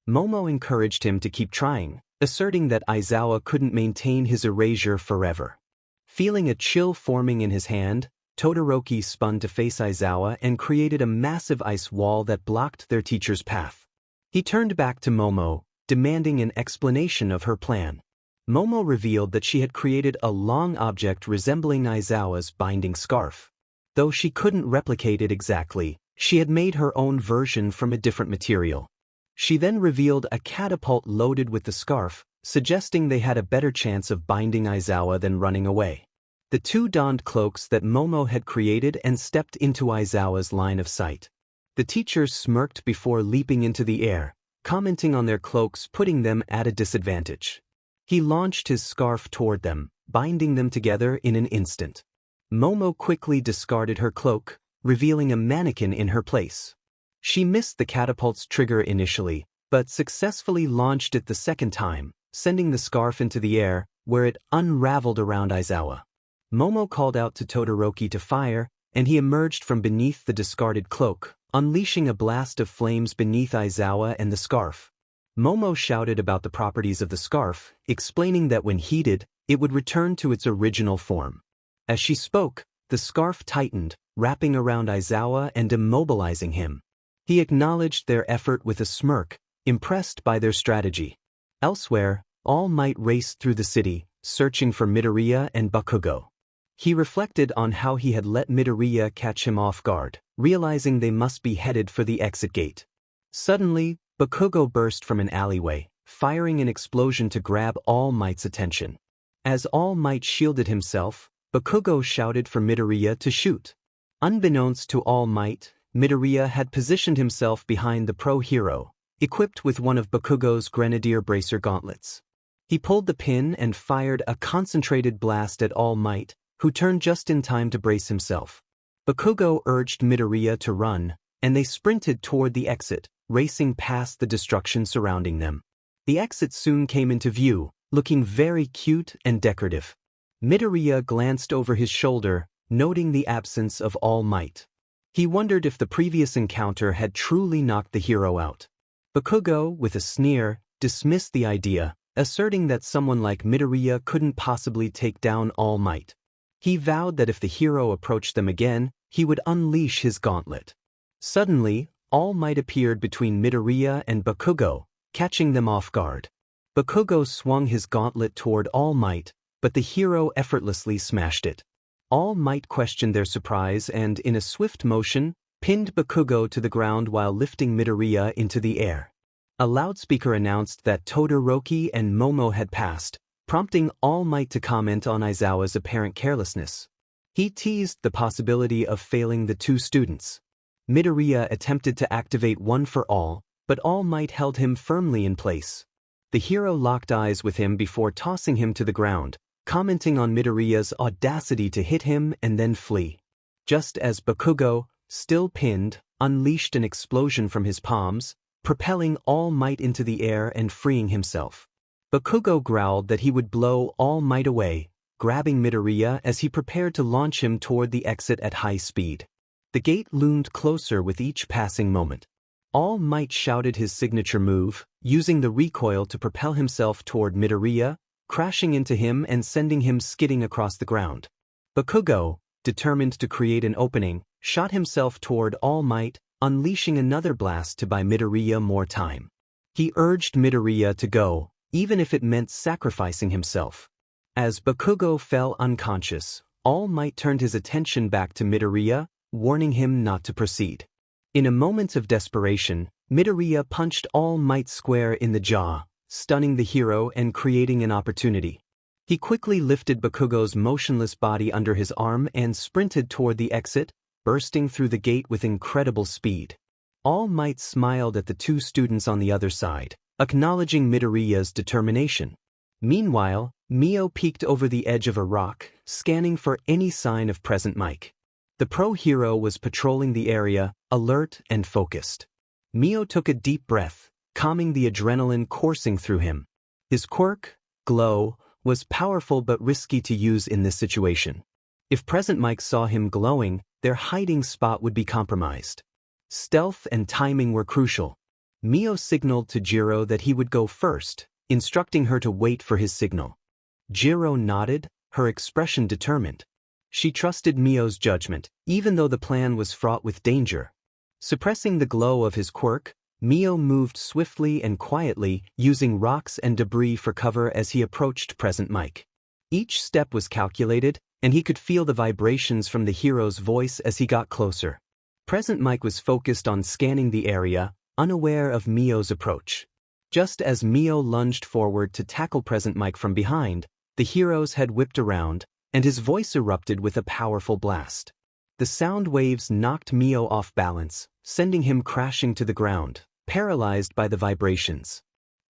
Momo encouraged him to keep trying, asserting that Aizawa couldn't maintain his erasure forever. Feeling a chill forming in his hand, Todoroki spun to face Aizawa and created a massive ice wall that blocked their teacher's path. He turned back to Momo, demanding an explanation of her plan. Momo revealed that she had created a long object resembling Aizawa's binding scarf. Though she couldn't replicate it exactly, she had made her own version from a different material. She then revealed a catapult loaded with the scarf, suggesting they had a better chance of binding Aizawa than running away. The two donned cloaks that Momo had created and stepped into Aizawa's line of sight. The teachers smirked before leaping into the air, commenting on their cloaks putting them at a disadvantage. He launched his scarf toward them, binding them together in an instant. Momo quickly discarded her cloak, revealing a mannequin in her place. She missed the catapult's trigger initially, but successfully launched it the second time, sending the scarf into the air, where it unraveled around Aizawa. Momo called out to Todoroki to fire, and he emerged from beneath the discarded cloak, unleashing a blast of flames beneath Aizawa and the scarf. Momo shouted about the properties of the scarf, explaining that when heated, it would return to its original form. As she spoke, the scarf tightened, wrapping around Aizawa and immobilizing him. He acknowledged their effort with a smirk, impressed by their strategy. Elsewhere, All Might raced through the city, searching for Midoriya and Bakugo. He reflected on how he had let Midoriya catch him off guard, realizing they must be headed for the exit gate. Suddenly, Bakugo burst from an alleyway, firing an explosion to grab All Might's attention. As All Might shielded himself, Bakugo shouted for Midoriya to shoot. Unbeknownst to All Might, Midoriya had positioned himself behind the pro-hero, equipped with one of Bakugo's Grenadier Bracer gauntlets. He pulled the pin and fired a concentrated blast at All Might, who turned just in time to brace himself. Bakugo urged Midoriya to run, and they sprinted toward the exit, racing past the destruction surrounding them. The exit soon came into view, looking very cute and decorative. Midoriya glanced over his shoulder, noting the absence of All Might. He wondered if the previous encounter had truly knocked the hero out. Bakugo, with a sneer, dismissed the idea, asserting that someone like Midoriya couldn't possibly take down All Might. He vowed that if the hero approached them again, he would unleash his gauntlet. Suddenly, All Might appeared between Midoriya and Bakugo, catching them off guard. Bakugo swung his gauntlet toward All Might, but the hero effortlessly smashed it. All Might questioned their surprise and, in a swift motion, pinned Bakugo to the ground while lifting Midoriya into the air. A loudspeaker announced that Todoroki and Momo had passed, prompting All Might to comment on Aizawa's apparent carelessness. He teased the possibility of failing the two students. Midoriya attempted to activate One for All, but All Might held him firmly in place. The hero locked eyes with him before tossing him to the ground, commenting on Midoriya's audacity to hit him and then flee. Just as Bakugo, still pinned, unleashed an explosion from his palms, propelling All Might into the air and freeing himself. Bakugo growled that he would blow All Might away, grabbing Midoriya as he prepared to launch him toward the exit at high speed. The gate loomed closer with each passing moment. All Might shouted his signature move, using the recoil to propel himself toward Midoriya, crashing into him and sending him skidding across the ground. Bakugo, determined to create an opening, shot himself toward All Might, unleashing another blast to buy Midoriya more time. He urged Midoriya to go, even if it meant sacrificing himself. As Bakugo fell unconscious, All Might turned his attention back to Midoriya, warning him not to proceed. In a moment of desperation, Midoriya punched All Might square in the jaw, stunning the hero and creating an opportunity. He quickly lifted Bakugo's motionless body under his arm and sprinted toward the exit, bursting through the gate with incredible speed. All Might smiled at the two students on the other side, acknowledging Midoriya's determination. Meanwhile, Mio peeked over the edge of a rock, scanning for any sign of present Mike. The pro hero was patrolling the area, alert and focused. Mio took a deep breath, calming the adrenaline coursing through him. His quirk, Glow, was powerful but risky to use in this situation. If present Mike saw him glowing, their hiding spot would be compromised. Stealth and timing were crucial. Mio signaled to Jiro that he would go first, instructing her to wait for his signal. Jiro nodded, her expression determined. She trusted Mio's judgment, even though the plan was fraught with danger. Suppressing the glow of his quirk, Mio moved swiftly and quietly, using rocks and debris for cover as he approached present Mike. Each step was calculated, and he could feel the vibrations from the hero's voice as he got closer. Present Mike was focused on scanning the area, unaware of Mio's approach. Just as Mio lunged forward to tackle present Mike from behind, the hero's head whipped around, and his voice erupted with a powerful blast. The sound waves knocked Mio off balance, sending him crashing to the ground, paralyzed by the vibrations.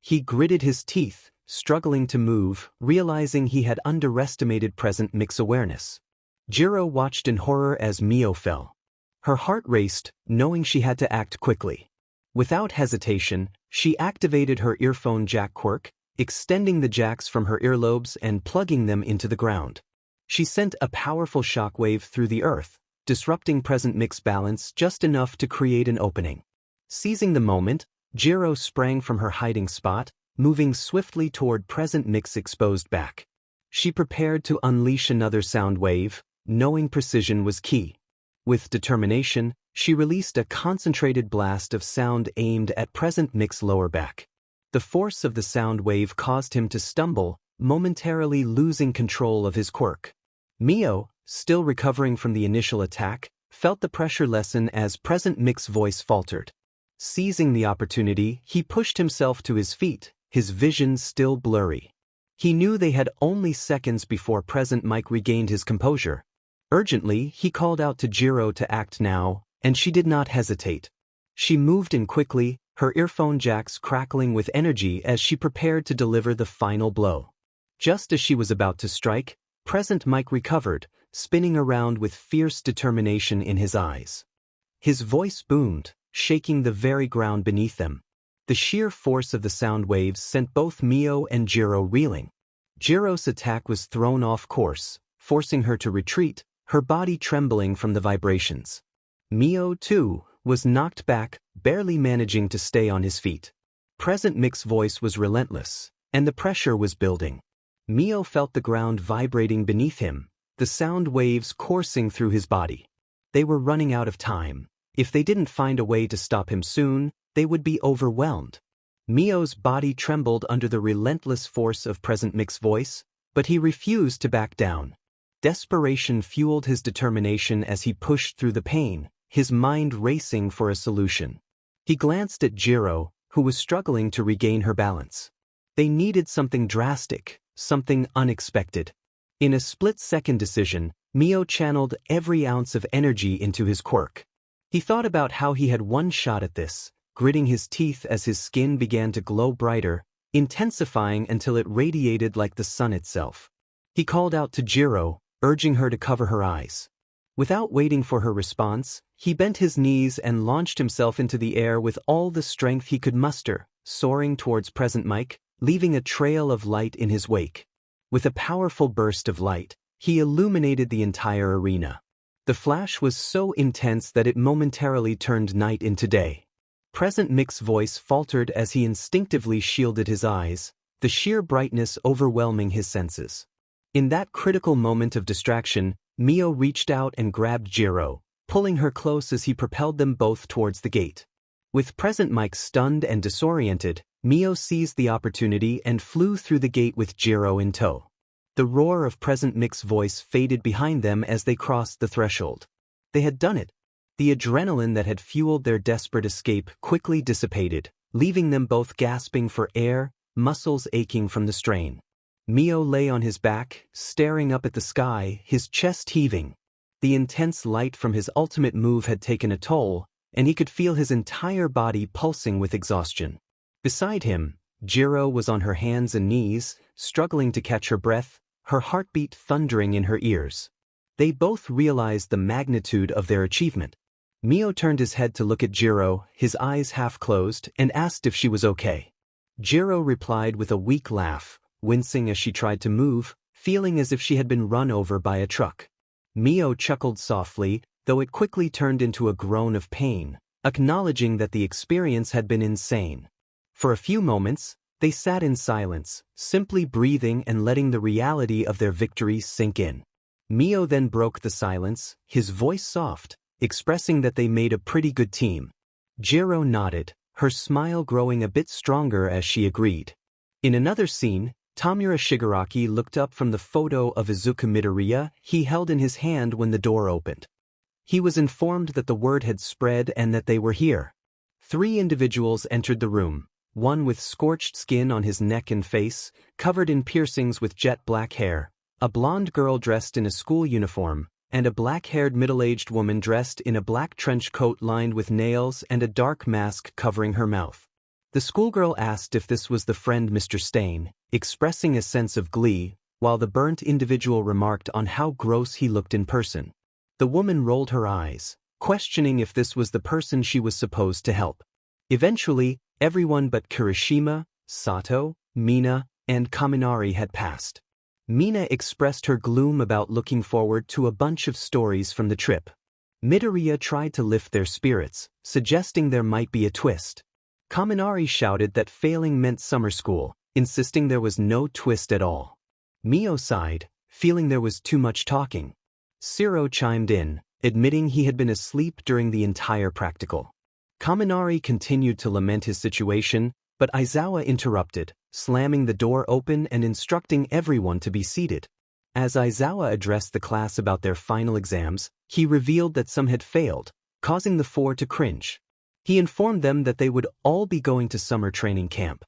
He gritted his teeth, struggling to move, realizing he had underestimated present Mike's awareness. Jiro watched in horror as Mio fell. Her heart raced, knowing she had to act quickly. Without hesitation, she activated her earphone jack quirk, extending the jacks from her earlobes and plugging them into the ground. She sent a powerful shockwave through the earth, disrupting present Mike's balance just enough to create an opening. Seizing the moment, Jiro sprang from her hiding spot, moving swiftly toward present Mike's exposed back. She prepared to unleash another sound wave, knowing precision was key. With determination, she released a concentrated blast of sound aimed at present Mike's lower back. The force of the sound wave caused him to stumble, momentarily losing control of his quirk. Mio, still recovering from the initial attack, felt the pressure lessen as present Mike's voice faltered. Seizing the opportunity, he pushed himself to his feet, his vision still blurry. He knew they had only seconds before present Mike regained his composure. Urgently, he called out to Jiro to act now, and she did not hesitate. She moved in quickly, her earphone jacks crackling with energy as she prepared to deliver the final blow. Just as she was about to strike, present Mike recovered, spinning around with fierce determination in his eyes. His voice boomed, shaking the very ground beneath them. The sheer force of the sound waves sent both Mio and Jiro reeling. Jiro's attack was thrown off course, forcing her to retreat, her body trembling from the vibrations. Mio, too, was knocked back, barely managing to stay on his feet. Present Mike's voice was relentless, and the pressure was building. Mio felt the ground vibrating beneath him, the sound waves coursing through his body. They were running out of time. If they didn't find a way to stop him soon, they would be overwhelmed. Mio's body trembled under the relentless force of present Mike's voice, but he refused to back down. Desperation fueled his determination as he pushed through the pain, his mind racing for a solution. He glanced at Jiro, who was struggling to regain her balance. They needed something drastic, something unexpected. In a split-second decision, Mio channeled every ounce of energy into his quirk. He thought about how he had one shot at this, gritting his teeth as his skin began to glow brighter, intensifying until it radiated like the sun itself. He called out to Jiro, urging her to cover her eyes. Without waiting for her response, he bent his knees and launched himself into the air with all the strength he could muster, soaring towards present Mike, leaving a trail of light in his wake. With a powerful burst of light, he illuminated the entire arena. The flash was so intense that it momentarily turned night into day. Present Mike's voice faltered as he instinctively shielded his eyes, the sheer brightness overwhelming his senses. In that critical moment of distraction, Mio reached out and grabbed Jiro, pulling her close as he propelled them both towards the gate. With present Mike stunned and disoriented, Mio seized the opportunity and flew through the gate with Jiro in tow. The roar of Present Mic's voice faded behind them as they crossed the threshold. They had done it. The adrenaline that had fueled their desperate escape quickly dissipated, leaving them both gasping for air, muscles aching from the strain. Mio lay on his back, staring up at the sky, his chest heaving. The intense light from his ultimate move had taken a toll, and he could feel his entire body pulsing with exhaustion. Beside him, Jiro was on her hands and knees, struggling to catch her breath, her heartbeat thundering in her ears. They both realized the magnitude of their achievement. Mio turned his head to look at Jiro, his eyes half closed, and asked if she was okay. Jiro replied with a weak laugh, wincing as she tried to move, feeling as if she had been run over by a truck. Mio chuckled softly, though it quickly turned into a groan of pain, acknowledging that the experience had been insane. For a few moments, they sat in silence, simply breathing and letting the reality of their victory sink in. Mio then broke the silence, his voice soft, expressing that they made a pretty good team. Jiro nodded, her smile growing a bit stronger as she agreed. In another scene, Tamura Shigaraki looked up from the photo of Izuku Midoriya he held in his hand when the door opened. He was informed that the word had spread and that they were here. 3 individuals entered the room, one with scorched skin on his neck and face, covered in piercings with jet black hair, a blonde girl dressed in a school uniform, and a black-haired middle-aged woman dressed in a black trench coat lined with nails and a dark mask covering her mouth. The schoolgirl asked if this was the friend Mr. Stain, expressing a sense of glee, while the burnt individual remarked on how gross he looked in person. The woman rolled her eyes, questioning if this was the person she was supposed to help. Eventually, everyone but Kirishima, Sato, Mina, and Kaminari had passed. Mina expressed her gloom about looking forward to a bunch of stories from the trip. Midoriya tried to lift their spirits, suggesting there might be a twist. Kaminari shouted that failing meant summer school, insisting there was no twist at all. Mio sighed, feeling there was too much talking. Shiro chimed in, admitting he had been asleep during the entire practical. Kaminari continued to lament his situation, but Aizawa interrupted, slamming the door open and instructing everyone to be seated. As Aizawa addressed the class about their final exams, he revealed that some had failed, causing the 4 to cringe. He informed them that they would all be going to summer training camp.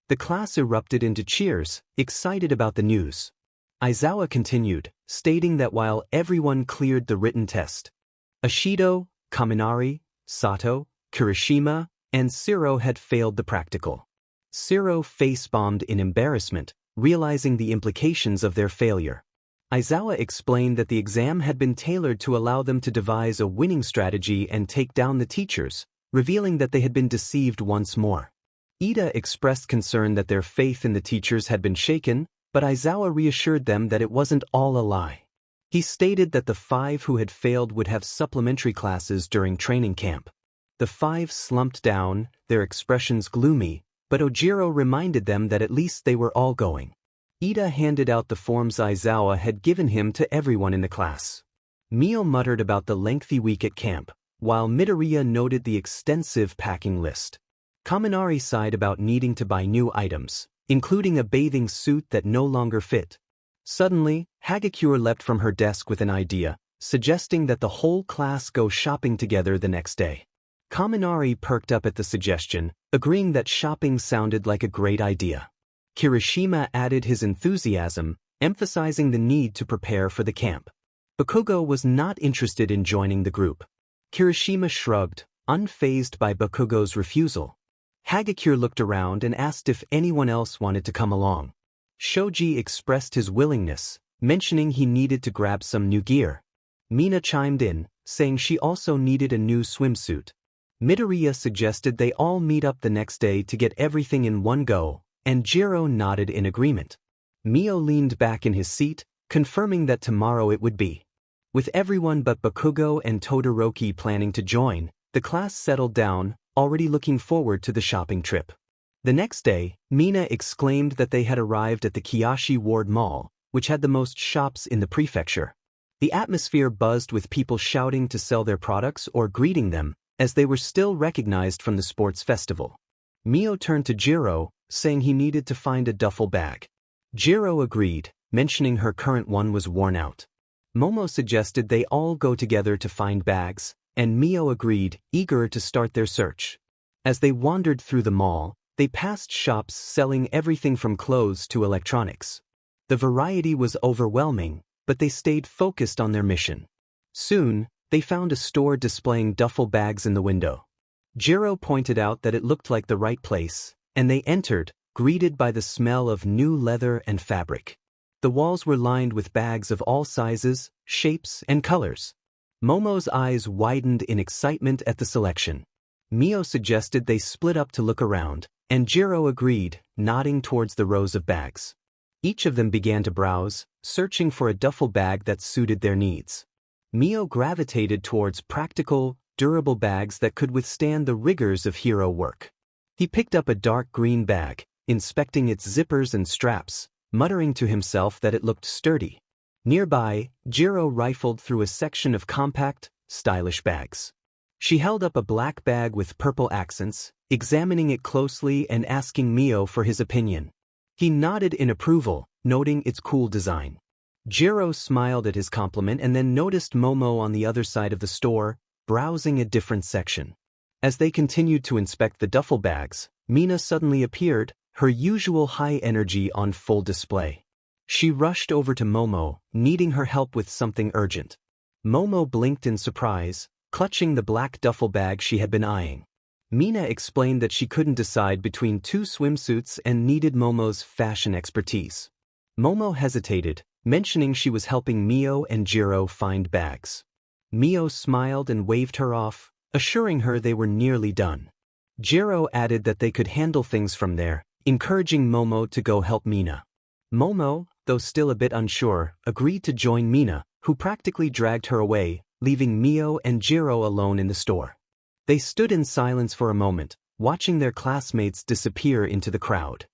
The class erupted into cheers, excited about the news. Aizawa continued, stating that while everyone cleared the written test, Ashido, Kaminari, Sato, Kirishima, and Shiro had failed the practical. Shiro face-bombed in embarrassment, realizing the implications of their failure. Aizawa explained that the exam had been tailored to allow them to devise a winning strategy and take down the teachers, revealing that they had been deceived once more. Ida expressed concern that their faith in the teachers had been shaken, but Aizawa reassured them that it wasn't all a lie. He stated that the 5 who had failed would have supplementary classes during training camp. The 5 slumped down, their expressions gloomy, but Ojiro reminded them that at least they were all going. Ida handed out the forms Aizawa had given him to everyone in the class. Mio muttered about the lengthy week at camp, while Midoriya noted the extensive packing list. Kaminari sighed about needing to buy new items, including a bathing suit that no longer fit. Suddenly, Hagakure leapt from her desk with an idea, suggesting that the whole class go shopping together the next day. Kaminari perked up at the suggestion, agreeing that shopping sounded like a great idea. Kirishima added his enthusiasm, emphasizing the need to prepare for the camp. Bakugo was not interested in joining the group. Kirishima shrugged, unfazed by Bakugo's refusal. Hagakure looked around and asked if anyone else wanted to come along. Shoji expressed his willingness, mentioning he needed to grab some new gear. Mina chimed in, saying she also needed a new swimsuit. Midoriya suggested they all meet up the next day to get everything in one go, and Jiro nodded in agreement. Mio leaned back in his seat, confirming that tomorrow it would be. With everyone but Bakugo and Todoroki planning to join, the class settled down, already looking forward to the shopping trip. The next day, Mina exclaimed that they had arrived at the Kiyoshi Ward Mall, which had the most shops in the prefecture. The atmosphere buzzed with people shouting to sell their products or greeting them, as they were still recognized from the sports festival. Mio turned to Jiro, saying he needed to find a duffel bag. Jiro agreed, mentioning her current one was worn out. Momo suggested they all go together to find bags, and Mio agreed, eager to start their search. As they wandered through the mall, they passed shops selling everything from clothes to electronics. The variety was overwhelming, but they stayed focused on their mission. Soon, they found a store displaying duffel bags in the window. Jiro pointed out that it looked like the right place, and they entered, greeted by the smell of new leather and fabric. The walls were lined with bags of all sizes, shapes, and colors. Momo's eyes widened in excitement at the selection. Mio suggested they split up to look around, and Jiro agreed, nodding towards the rows of bags. Each of them began to browse, searching for a duffel bag that suited their needs. Mio gravitated towards practical, durable bags that could withstand the rigors of hero work. He picked up a dark green bag, inspecting its zippers and straps, muttering to himself that it looked sturdy. Nearby, Jiro rifled through a section of compact, stylish bags. She held up a black bag with purple accents, examining it closely and asking Mio for his opinion. He nodded in approval, noting its cool design. Jiro smiled at his compliment and then noticed Momo on the other side of the store, browsing a different section. As they continued to inspect the duffel bags, Mina suddenly appeared, her usual high energy on full display. She rushed over to Momo, needing her help with something urgent. Momo blinked in surprise, clutching the black duffel bag she had been eyeing. Mina explained that she couldn't decide between two swimsuits and needed Momo's fashion expertise. Momo hesitated, mentioning she was helping Mio and Jiro find bags. Mio smiled and waved her off, assuring her they were nearly done. Jiro added that they could handle things from there, encouraging Momo to go help Mina. Momo, though still a bit unsure, agreed to join Mina, who practically dragged her away, leaving Mio and Jiro alone in the store. They stood in silence for a moment, watching their classmates disappear into the crowd.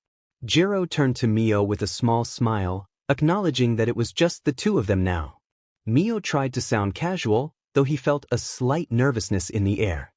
Jiro turned to Mio with a small smile, acknowledging that it was just the two of them now. Mio tried to sound casual, though he felt a slight nervousness in the air.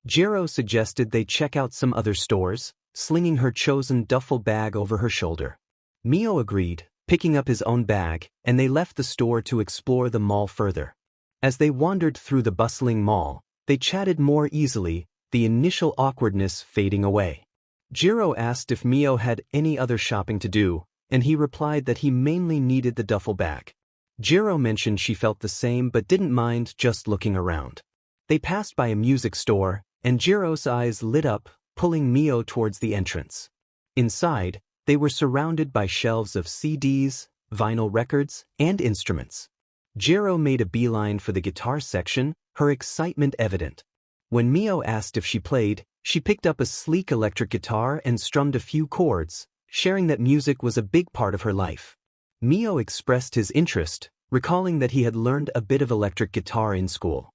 Jiro suggested they check out some other stores, slinging her chosen duffel bag over her shoulder. Mio agreed, picking up his own bag, and they left the store to explore the mall further. As they wandered through the bustling mall, they chatted more easily, the initial awkwardness fading away. Jiro asked if Mio had any other shopping to do, and he replied that he mainly needed the duffel bag. Jiro mentioned she felt the same but didn't mind just looking around. They passed by a music store, and Jiro's eyes lit up, pulling Mio towards the entrance. Inside, they were surrounded by shelves of CDs, vinyl records, and instruments. Jiro made a beeline for the guitar section, her excitement evident. When Mio asked if she played, she picked up a sleek electric guitar and strummed a few chords, sharing that music was a big part of her life. Mio expressed his interest, recalling that he had learned a bit of electric guitar in school.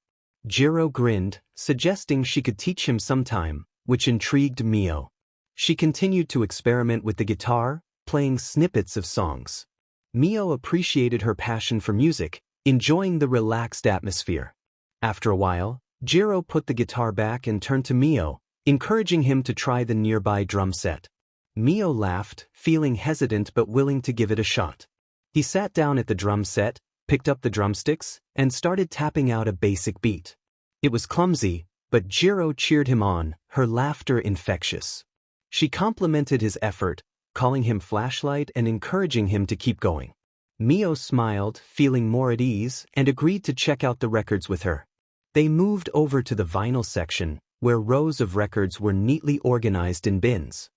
Jiro grinned, suggesting she could teach him sometime, which intrigued Mio. She continued to experiment with the guitar, playing snippets of songs. Mio appreciated her passion for music, enjoying the relaxed atmosphere. After a while, Jiro put the guitar back and turned to Mio, encouraging him to try the nearby drum set. Mio laughed, feeling hesitant but willing to give it a shot. He sat down at the drum set, picked up the drumsticks, and started tapping out a basic beat. It was clumsy, but Jiro cheered him on, her laughter infectious. She complimented his effort, calling him flashlight and encouraging him to keep going. Mio smiled, feeling more at ease, and agreed to check out the records with her. They moved over to the vinyl section, where rows of records were neatly organized in bins.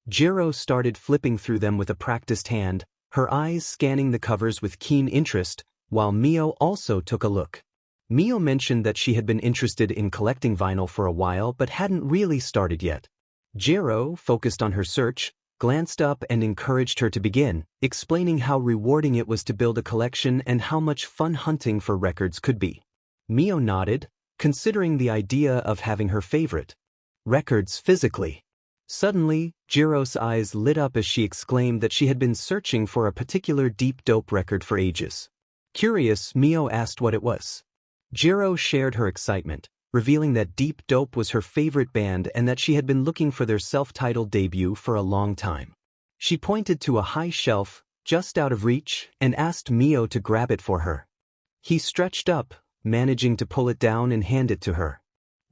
Jiro started flipping through them with a practiced hand, her eyes scanning the covers with keen interest, while Mio also took a look. Mio mentioned that she had been interested in collecting vinyl for a while but hadn't really started yet. Jiro, focused on her search, glanced up and encouraged her to begin, explaining how rewarding it was to build a collection and how much fun hunting for records could be. Mio nodded, considering the idea of having her favorite records physically. Suddenly, Jiro's eyes lit up as she exclaimed that she had been searching for a particular deep dope record for ages. Curious, Mio asked what it was. Jiro shared her excitement, revealing that Deep Dope was her favorite band and that she had been looking for their self-titled debut for a long time. She pointed to a high shelf, just out of reach, and asked Mio to grab it for her. He stretched up, managing to pull it down and hand it to her.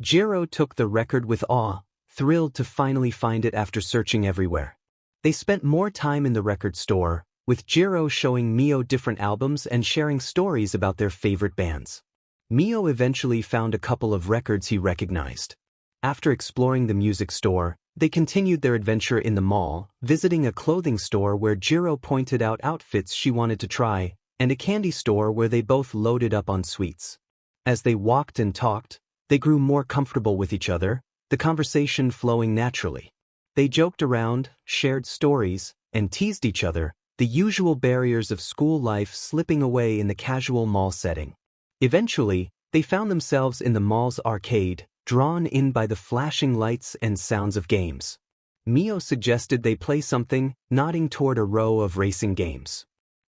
Jiro took the record with awe, thrilled to finally find it after searching everywhere. They spent more time in the record store, with Jiro showing Mio different albums and sharing stories about their favorite bands. Mio eventually found a couple of records he recognized. After exploring the music store, they continued their adventure in the mall, visiting a clothing store where Jiro pointed out outfits she wanted to try, and a candy store where they both loaded up on sweets. As they walked and talked, they grew more comfortable with each other, the conversation flowing naturally. They joked around, shared stories, and teased each other, the usual barriers of school life slipping away in the casual mall setting. Eventually, they found themselves in the mall's arcade, drawn in by the flashing lights and sounds of games. Mio suggested they play something, nodding toward a row of racing games.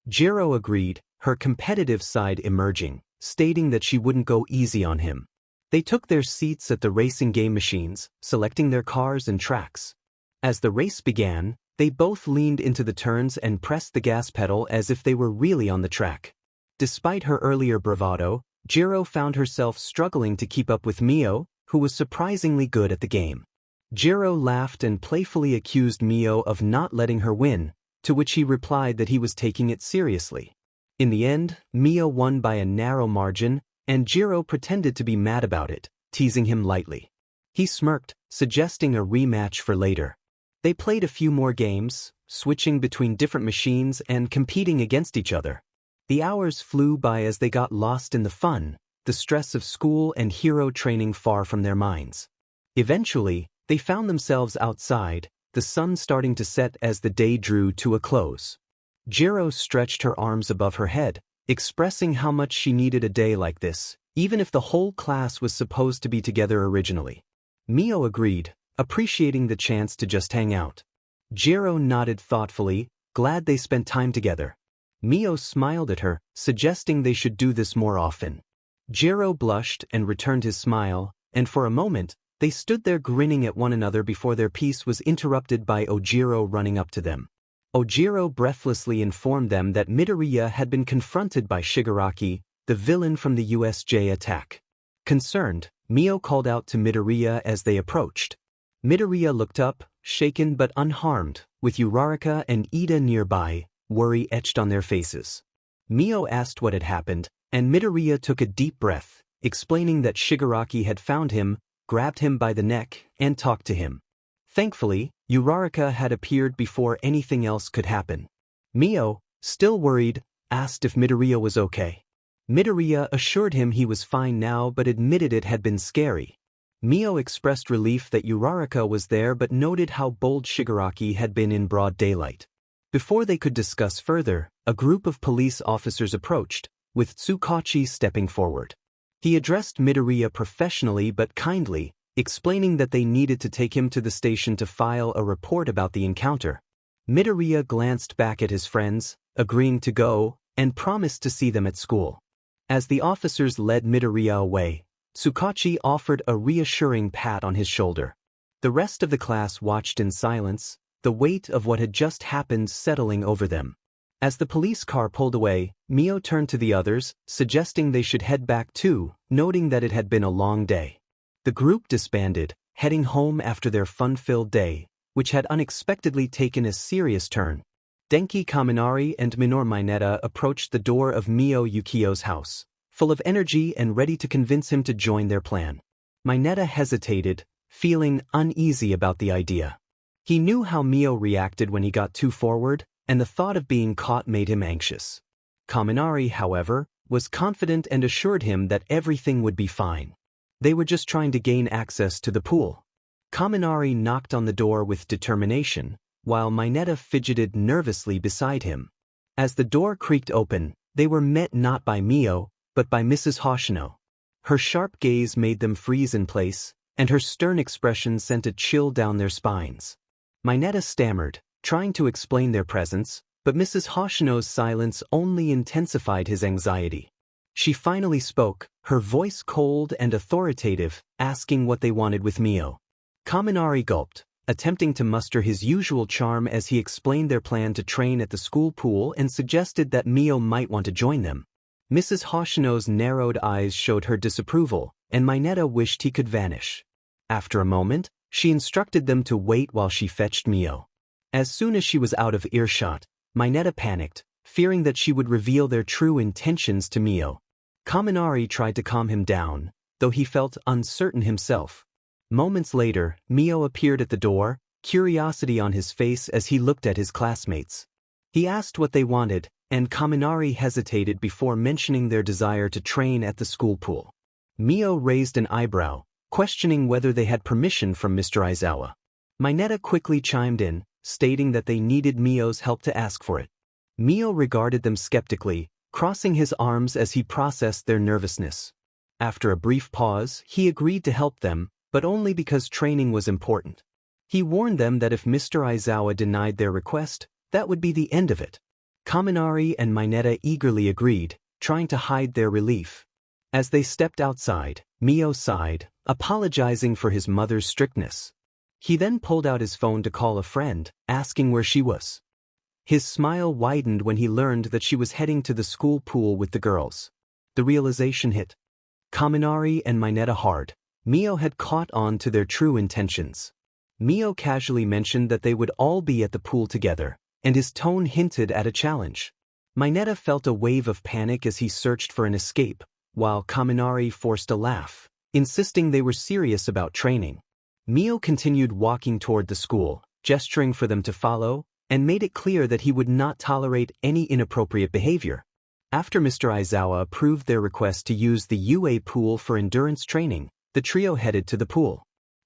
Jiro agreed, her competitive side emerging, stating that she wouldn't go easy on him. They took their seats at the racing game machines, selecting their cars and tracks. As the race began, they both leaned into the turns and pressed the gas pedal as if they were really on the track. Despite her earlier bravado, Jiro found herself struggling to keep up with Mio, who was surprisingly good at the game. Jiro laughed and playfully accused Mio of not letting her win, to which he replied that he was taking it seriously. In the end, Mio won by a narrow margin, and Jiro pretended to be mad about it, teasing him lightly. He smirked, suggesting a rematch for later. They played a few more games, switching between different machines and competing against each other. The hours flew by as they got lost in the fun, the stress of school and hero training far from their minds. Eventually, they found themselves outside, the sun starting to set as the day drew to a close. Jiro stretched her arms above her head, expressing how much she needed a day like this, even if the whole class was supposed to be together originally. Mio agreed, appreciating the chance to just hang out. Jiro nodded thoughtfully, glad they spent time together. Mio smiled at her, suggesting they should do this more often. Jiro blushed and returned his smile, and for a moment, they stood there grinning at one another before their peace was interrupted by Ojiro running up to them. Ojiro breathlessly informed them that Midoriya had been confronted by Shigaraki, the villain from the USJ attack. Concerned, Mio called out to Midoriya as they approached. Midoriya looked up, shaken but unharmed, with Uraraka and Ida nearby, worry etched on their faces. Mio asked what had happened, and Midoriya took a deep breath, explaining that Shigaraki had found him, grabbed him by the neck, and talked to him. Thankfully, Uraraka had appeared before anything else could happen. Mio, still worried, asked if Midoriya was okay. Midoriya assured him he was fine now but admitted it had been scary. Mio expressed relief that Uraraka was there but noted how bold Shigaraki had been in broad daylight. Before they could discuss further, a group of police officers approached, with Tsukachi stepping forward. He addressed Midoriya professionally but kindly, explaining that they needed to take him to the station to file a report about the encounter. Midoriya glanced back at his friends, agreeing to go, and promised to see them at school. As the officers led Midoriya away, Tsukachi offered a reassuring pat on his shoulder. The rest of the class watched in silence, the weight of what had just happened settling over them. As the police car pulled away, Mio turned to the others, suggesting they should head back too, noting that it had been a long day. The group disbanded, heading home after their fun-filled day, which had unexpectedly taken a serious turn. Denki Kaminari and Minor Mineta approached the door of Mio Ukiyo's house, full of energy and ready to convince him to join their plan. Mineta hesitated, feeling uneasy about the idea. He knew how Mio reacted when he got too forward, and the thought of being caught made him anxious. Kaminari, however, was confident and assured him that everything would be fine. They were just trying to gain access to the pool. Kaminari knocked on the door with determination, while Mineta fidgeted nervously beside him. As the door creaked open, they were met not by Mio, but by Mrs. Hoshino. Her sharp gaze made them freeze in place, and her stern expression sent a chill down their spines. Mineta stammered, trying to explain their presence, but Mrs. Hoshino's silence only intensified his anxiety. She finally spoke, her voice cold and authoritative, asking what they wanted with Mio. Kaminari gulped, attempting to muster his usual charm as he explained their plan to train at the school pool and suggested that Mio might want to join them. Mrs. Hoshino's narrowed eyes showed her disapproval, and Mineta wished he could vanish. After a moment, she instructed them to wait while she fetched Mio. As soon as she was out of earshot, Mineta panicked, fearing that she would reveal their true intentions to Mio. Kaminari tried to calm him down, though he felt uncertain himself. Moments later, Mio appeared at the door, curiosity on his face as he looked at his classmates. He asked what they wanted, and Kaminari hesitated before mentioning their desire to train at the school pool. Mio raised an eyebrow, questioning whether they had permission from Mr. Aizawa. Mineta quickly chimed in, stating that they needed Mio's help to ask for it. Mio regarded them skeptically, crossing his arms as he processed their nervousness. After a brief pause, he agreed to help them, but only because training was important. He warned them that if Mr. Aizawa denied their request, that would be the end of it. Kaminari and Mineta eagerly agreed, trying to hide their relief. As they stepped outside, Mio sighed, apologizing for his mother's strictness. He then pulled out his phone to call a friend, asking where she was. His smile widened when he learned that she was heading to the school pool with the girls. The realization hit Kaminari and Mineta hard. Mio had caught on to their true intentions. Mio casually mentioned that they would all be at the pool together, and his tone hinted at a challenge. Mineta felt a wave of panic as he searched for an escape, while Kaminari forced a laugh, insisting they were serious about training. Mio continued walking toward the school, gesturing for them to follow, and made it clear that he would not tolerate any inappropriate behavior. After Mr. Aizawa approved their request to use the UA pool for endurance training, the trio headed to the pool.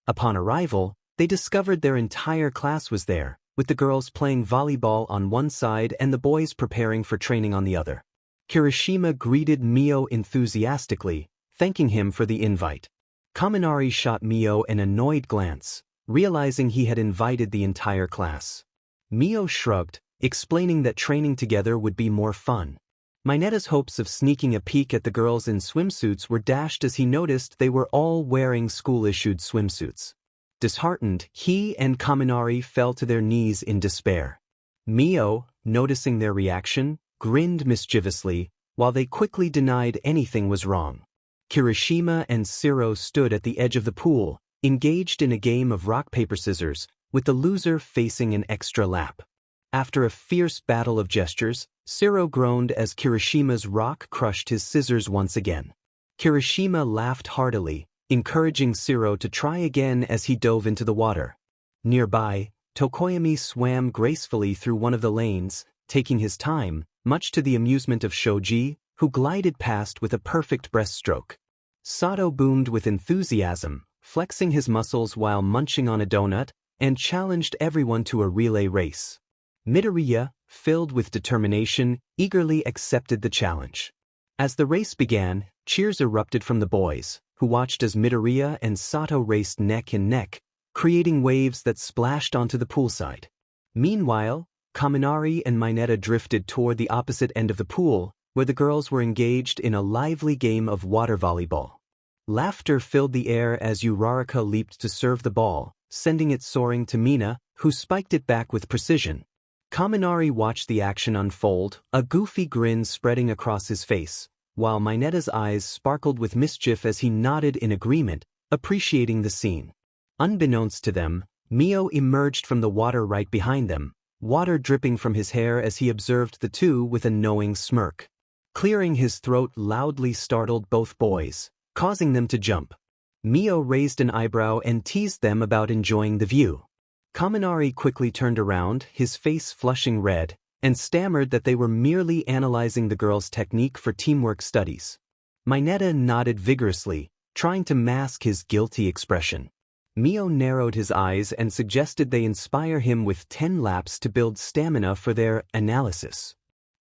Upon arrival, they discovered their entire class was there, with the girls playing volleyball on one side and the boys preparing for training on the other. Kirishima greeted Mio enthusiastically, thanking him for the invite. Kaminari shot Mio an annoyed glance, realizing he had invited the entire class. Mio shrugged, explaining that training together would be more fun. Mineta's hopes of sneaking a peek at the girls in swimsuits were dashed as he noticed they were all wearing school-issued swimsuits. Disheartened, he and Kaminari fell to their knees in despair. Mio, noticing their reaction, grinned mischievously, while they quickly denied anything was wrong. Kirishima and Shiro stood at the edge of the pool, engaged in a game of rock-paper-scissors, with the loser facing an extra lap. After a fierce battle of gestures, Shiro groaned as Kirishima's rock crushed his scissors once again. Kirishima laughed heartily, encouraging Shiro to try again as he dove into the water. Nearby, Tokoyami swam gracefully through one of the lanes, taking his time, much to the amusement of Shoji, who glided past with a perfect breaststroke. Sato boomed with enthusiasm, flexing his muscles while munching on a donut, and challenged everyone to a relay race. Midoriya, filled with determination, eagerly accepted the challenge. As the race began, cheers erupted from the boys, who watched as Midoriya and Sato raced neck and neck, creating waves that splashed onto the poolside. Meanwhile, Kaminari and Mineta drifted toward the opposite end of the pool, where the girls were engaged in a lively game of water volleyball. Laughter filled the air as Uraraka leaped to serve the ball, sending it soaring to Mina, who spiked it back with precision. Kaminari watched the action unfold, a goofy grin spreading across his face, while Mineta's eyes sparkled with mischief as he nodded in agreement, appreciating the scene. Unbeknownst to them, Mio emerged from the water right behind them, water dripping from his hair as he observed the two with a knowing smirk. Clearing his throat loudly startled both boys, causing them to jump. Mio raised an eyebrow and teased them about enjoying the view. Kaminari quickly turned around, his face flushing red, and stammered that they were merely analyzing the girls' technique for teamwork studies. Mineta nodded vigorously, trying to mask his guilty expression. Mio narrowed his eyes and suggested they inspire him with 10 laps to build stamina for their analysis.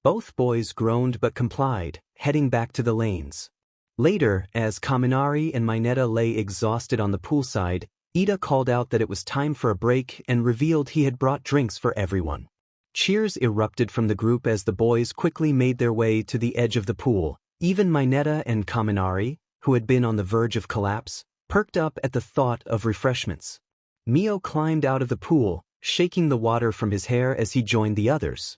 Both boys groaned but complied, heading back to the lanes. Later, as Kaminari and Mineta lay exhausted on the poolside, Ida called out that it was time for a break and revealed he had brought drinks for everyone. Cheers erupted from the group as the boys quickly made their way to the edge of the pool, Even Mineta and Kaminari, who had been on the verge of collapse, perked up at the thought of refreshments. Mio climbed out of the pool, shaking the water from his hair as he joined the others.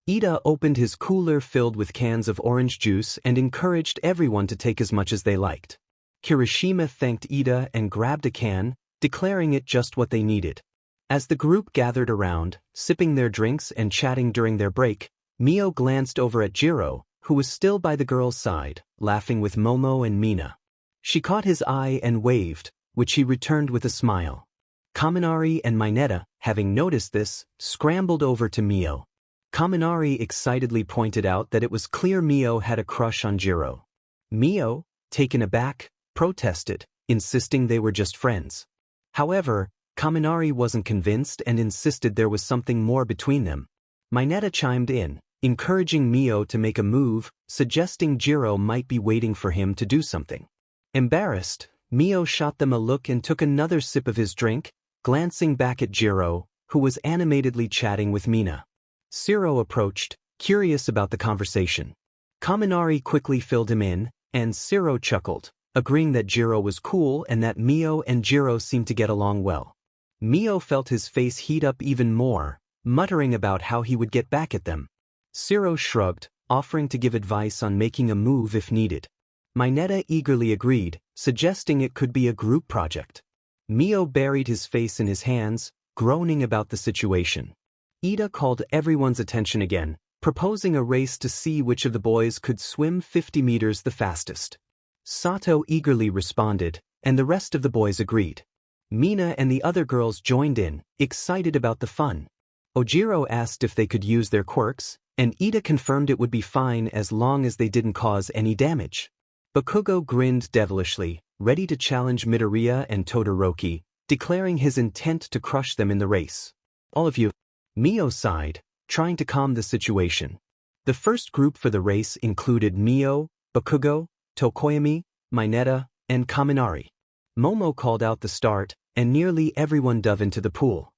Ida opened his cooler filled with cans of orange juice and encouraged everyone to take as much as they liked. Kirishima thanked Ida and grabbed a can, declaring it just what they needed. As the group gathered around, sipping their drinks and chatting during their break, Mio glanced over at Jiro, who was still by the girl's side, laughing with Momo and Mina. She caught his eye and waved, which he returned with a smile. Kaminari and Mineta, having noticed this, scrambled over to Mio. Kaminari excitedly pointed out that it was clear Mio had a crush on Jiro. Mio, taken aback, protested, insisting they were just friends. However, Kaminari wasn't convinced and insisted there was something more between them. Mineta chimed in, encouraging Mio to make a move, suggesting Jiro might be waiting for him to do something. Embarrassed, Mio shot them a look and took another sip of his drink, glancing back at Jiro, who was animatedly chatting with Mina. Shiro approached, curious about the conversation. Kaminari quickly filled him in, and Shiro chuckled, agreeing that Jiro was cool and that Mio and Jiro seemed to get along well. Mio felt his face heat up even more, muttering about how he would get back at them. Shiro shrugged, offering to give advice on making a move if needed. Mineta eagerly agreed, suggesting it could be a group project. Mio buried his face in his hands, groaning about the situation. Ida called everyone's attention again, proposing a race to see which of the boys could swim 50 meters the fastest. Sato eagerly responded, and the rest of the boys agreed. Mina and the other girls joined in, excited about the fun. Ojiro asked if they could use their quirks, and Ida confirmed it would be fine as long as they didn't cause any damage. Bakugo grinned devilishly, ready to challenge Midoriya and Todoroki, declaring his intent to crush them in the race. All of you. Mio sighed, trying to calm the situation. The first group for the race included Mio, Bakugo, Tokoyami, Mineta, and Kaminari. Momo called out the start, and nearly everyone dove into the pool.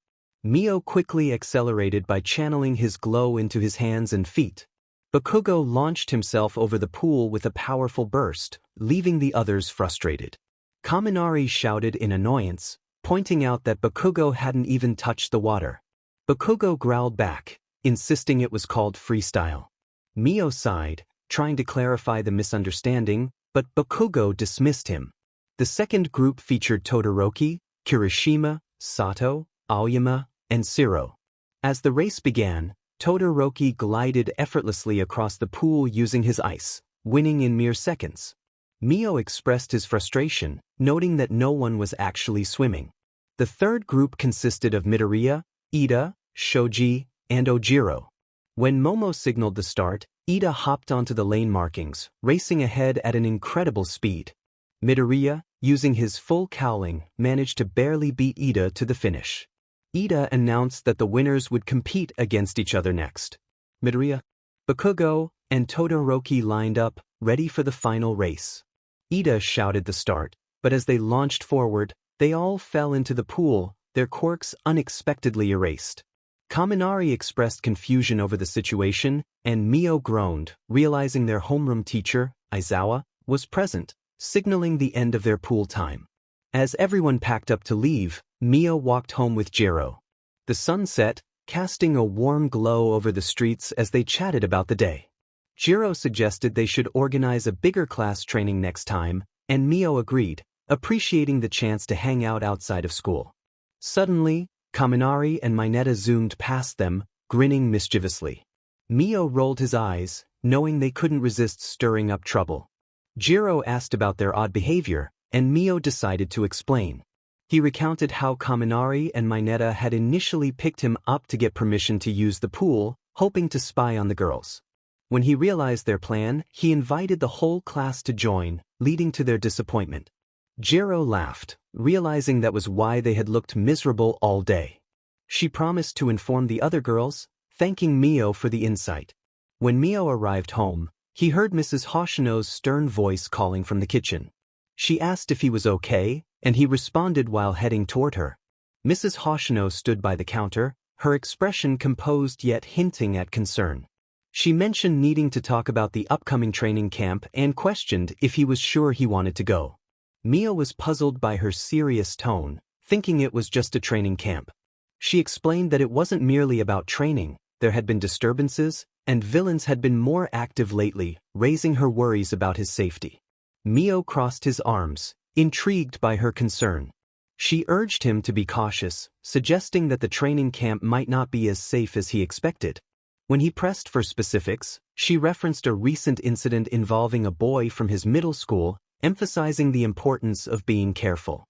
Mio quickly accelerated by channeling his glow into his hands and feet. Bakugo launched himself over the pool with a powerful burst, leaving the others frustrated. Kaminari shouted in annoyance, pointing out that Bakugo hadn't even touched the water. Bakugo growled back, insisting it was called freestyle. Mio sighed, trying to clarify the misunderstanding, but Bakugo dismissed him. The second group featured Todoroki, Kirishima, Sato, Aoyama, and Shiro. As the race began, Todoroki glided effortlessly across the pool using his ice, winning in mere seconds. Mio expressed his frustration, noting that no one was actually swimming. The third group consisted of Midoriya, Ida, Shoji, and Ojiro. When Momo signaled the start, Ida hopped onto the lane markings, racing ahead at an incredible speed. Midoriya, using his full cowling, managed to barely beat Ida to the finish. Ida announced that the winners would compete against each other next. Midoriya, Bakugo, and Todoroki lined up, ready for the final race. Ida shouted the start, but as they launched forward, they all fell into the pool, their quirks unexpectedly erased. Kaminari expressed confusion over the situation, and Mio groaned, realizing their homeroom teacher, Aizawa, was present, signaling the end of their pool time. As everyone packed up to leave, Mio walked home with Jiro. The sun set, casting a warm glow over the streets as they chatted about the day. Jiro suggested they should organize a bigger class training next time, and Mio agreed, appreciating the chance to hang out outside of school. Suddenly, Kaminari and Mineta zoomed past them, grinning mischievously. Mio rolled his eyes, knowing they couldn't resist stirring up trouble. Jiro asked about their odd behavior, and Mio decided to explain. He recounted how Kaminari and Mineta had initially picked him up to get permission to use the pool, hoping to spy on the girls. When he realized their plan, he invited the whole class to join, leading to their disappointment. Jiro laughed, realizing that was why they had looked miserable all day. She promised to inform the other girls, thanking Mio for the insight. When Mio arrived home, he heard Mrs. Hoshino's stern voice calling from the kitchen. She asked if he was okay, and he responded while heading toward her. Mrs. Hoshino stood by the counter, her expression composed yet hinting at concern. She mentioned needing to talk about the upcoming training camp and questioned if he was sure he wanted to go. Mio was puzzled by her serious tone, thinking it was just a training camp. She explained that it wasn't merely about training, there had been disturbances, and villains had been more active lately, raising her worries about his safety. Mio crossed his arms, intrigued by her concern. She urged him to be cautious, suggesting that the training camp might not be as safe as he expected. When he pressed for specifics, she referenced a recent incident involving a boy from his middle school, emphasizing the importance of being careful.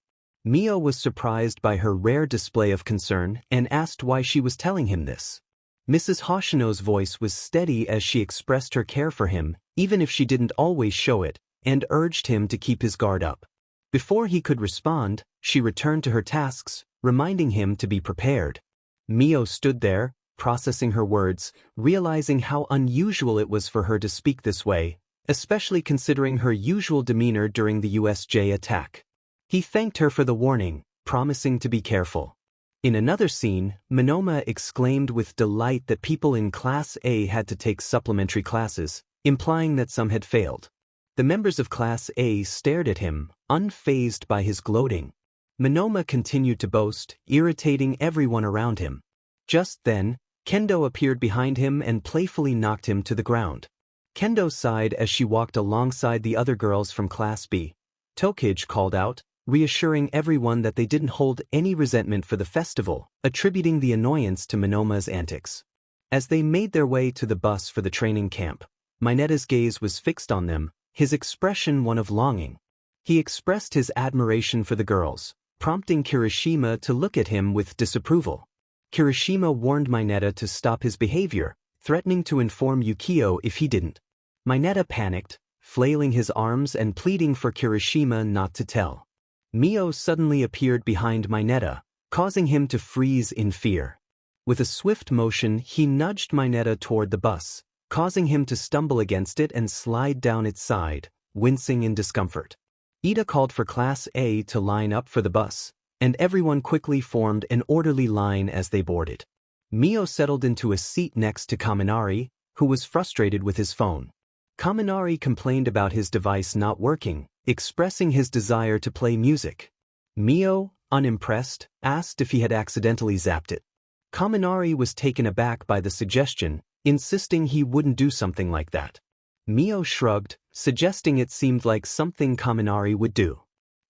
Mio was surprised by her rare display of concern and asked why she was telling him this. Mrs. Hoshino's voice was steady as she expressed her care for him, even if she didn't always show it, and urged him to keep his guard up. Before he could respond, she returned to her tasks, reminding him to be prepared. Mio stood there, processing her words, realizing how unusual it was for her to speak this way, especially considering her usual demeanor during the USJ attack. He thanked her for the warning, promising to be careful. In another scene, Monoma exclaimed with delight that people in Class A had to take supplementary classes, implying that some had failed. The members of Class A stared at him, unfazed by his gloating. Monoma continued to boast, irritating everyone around him. Just then, Kendo appeared behind him and playfully knocked him to the ground. Kendo sighed as she walked alongside the other girls from Class B. Tokage called out, reassuring everyone that they didn't hold any resentment for the festival, attributing the annoyance to Monoma's antics. As they made their way to the bus for the training camp, Minetta's gaze was fixed on them, his expression one of longing. He expressed his admiration for the girls, prompting Kirishima to look at him with disapproval. Kirishima warned Minetta to stop his behavior, threatening to inform Ukiyo if he didn't. Minetta panicked, flailing his arms and pleading for Kirishima not to tell. Mio suddenly appeared behind Minetta, causing him to freeze in fear. With a swift motion, he nudged Minetta toward the bus, causing him to stumble against it and slide down its side, wincing in discomfort. Ida called for Class A to line up for the bus, and everyone quickly formed an orderly line as they boarded. Mio settled into a seat next to Kaminari, who was frustrated with his phone. Kaminari complained about his device not working, expressing his desire to play music. Mio, unimpressed, asked if he had accidentally zapped it. Kaminari was taken aback by the suggestion, insisting he wouldn't do something like that. Mio shrugged, suggesting it seemed like something Kaminari would do.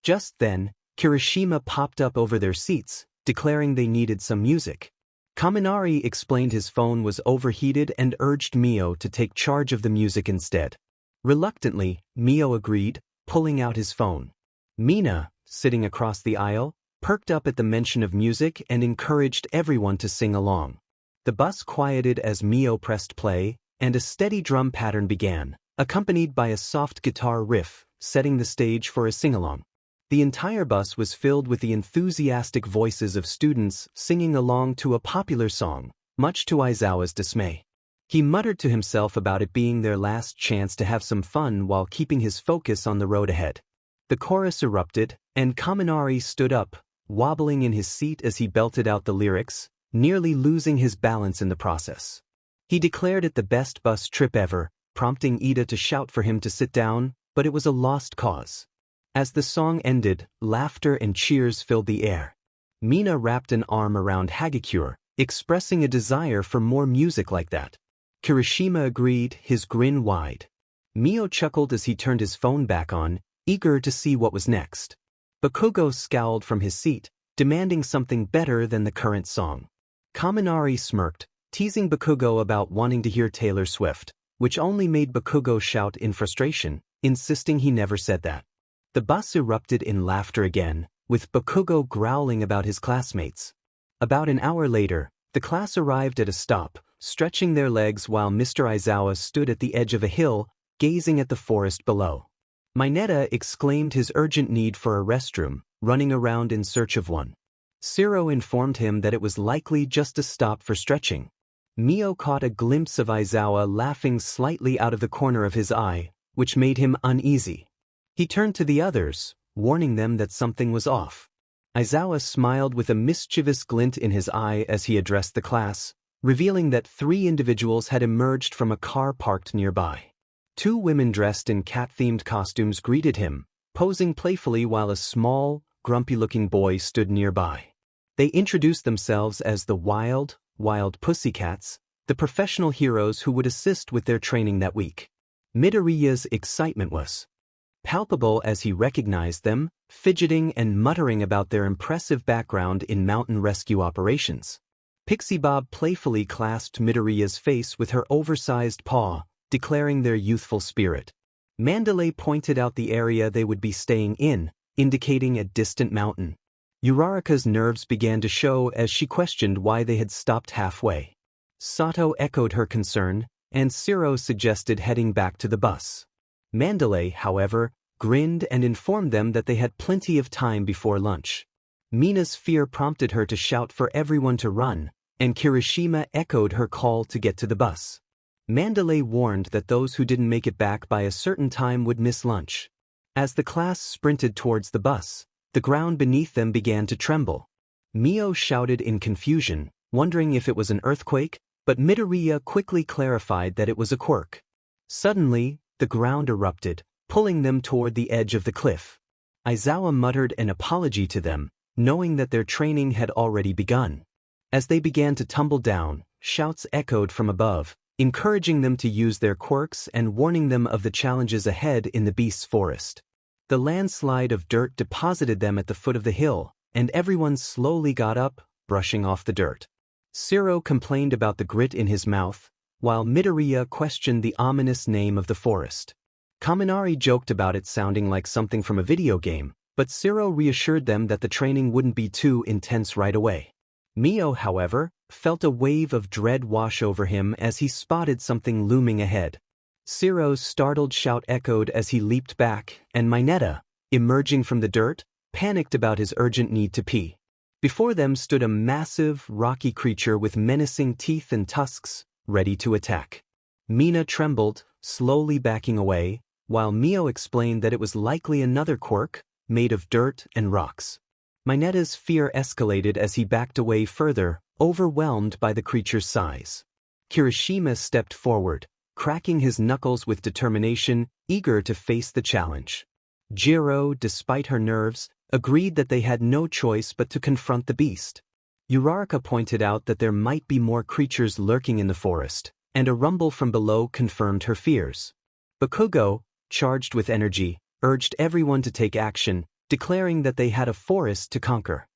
Just then, Kirishima popped up over their seats, declaring they needed some music. Kaminari explained his phone was overheated and urged Mio to take charge of the music instead. Reluctantly, Mio agreed, pulling out his phone. Mina, sitting across the aisle, perked up at the mention of music and encouraged everyone to sing along. The bus quieted as Mio pressed play, and a steady drum pattern began, accompanied by a soft guitar riff, setting the stage for a sing-along. The entire bus was filled with the enthusiastic voices of students singing along to a popular song, much to Aizawa's dismay. He muttered to himself about it being their last chance to have some fun while keeping his focus on the road ahead. The chorus erupted, and Kaminari stood up, wobbling in his seat as he belted out the lyrics, nearly losing his balance in the process. He declared it the best bus trip ever, prompting Ida to shout for him to sit down, but it was a lost cause. As the song ended, laughter and cheers filled the air. Mina wrapped an arm around Hagakure, expressing a desire for more music like that. Kirishima agreed, his grin wide. Mio chuckled as he turned his phone back on, eager to see what was next. Bakugo scowled from his seat, demanding something better than the current song. Kaminari smirked, teasing Bakugo about wanting to hear Taylor Swift, which only made Bakugo shout in frustration, insisting he never said that. The bus erupted in laughter again, with Bakugo growling about his classmates. About an hour later, the class arrived at a stop, stretching their legs while Mr. Aizawa stood at the edge of a hill, gazing at the forest below. Minetta exclaimed his urgent need for a restroom, running around in search of one. Siro informed him that it was likely just a stop for stretching. Mio caught a glimpse of Aizawa laughing slightly out of the corner of his eye, which made him uneasy. He turned to the others, warning them that something was off. Aizawa smiled with a mischievous glint in his eye as he addressed the class, revealing that 3 individuals had emerged from a car parked nearby. 2 women dressed in cat-themed costumes greeted him, posing playfully while a small, grumpy-looking boy stood nearby. They introduced themselves as the Wild Pussycats, the professional heroes who would assist with their training that week. Midoriya's excitement was palpable as he recognized them, fidgeting and muttering about their impressive background in mountain rescue operations. Pixie Bob playfully clasped Midoriya's face with her oversized paw, declaring their youthful spirit. Mandalay pointed out the area they would be staying in, indicating a distant mountain. Uraraka's nerves began to show as she questioned why they had stopped halfway. Sato echoed her concern, and Shiro suggested heading back to the bus. Mandalay, however, grinned and informed them that they had plenty of time before lunch. Mina's fear prompted her to shout for everyone to run, and Kirishima echoed her call to get to the bus. Mandalay warned that those who didn't make it back by a certain time would miss lunch. As the class sprinted towards the bus, the ground beneath them began to tremble. Mio shouted in confusion, wondering if it was an earthquake, but Midoriya quickly clarified that it was a quirk. Suddenly, the ground erupted, pulling them toward the edge of the cliff. Aizawa muttered an apology to them, knowing that their training had already begun. As they began to tumble down, shouts echoed from above, encouraging them to use their quirks and warning them of the challenges ahead in the beast's forest. The landslide of dirt deposited them at the foot of the hill, and everyone slowly got up, brushing off the dirt. Shiro complained about the grit in his mouth, while Midoriya questioned the ominous name of the forest. Kaminari joked about it sounding like something from a video game, but Shiro reassured them that the training wouldn't be too intense right away. Mio, however, felt a wave of dread wash over him as he spotted something looming ahead. Shiro's startled shout echoed as he leaped back, and Mineta, emerging from the dirt, panicked about his urgent need to pee. Before them stood a massive, rocky creature with menacing teeth and tusks, ready to attack. Mina trembled, slowly backing away, while Mio explained that it was likely another quirk, made of dirt and rocks. Mineta's fear escalated as he backed away further, overwhelmed by the creature's size. Kirishima stepped forward, cracking his knuckles with determination, eager to face the challenge. Jiro, despite her nerves, agreed that they had no choice but to confront the beast. Uraraka pointed out that there might be more creatures lurking in the forest, and a rumble from below confirmed her fears. Bakugo, charged with energy, urged everyone to take action, declaring that they had a forest to conquer.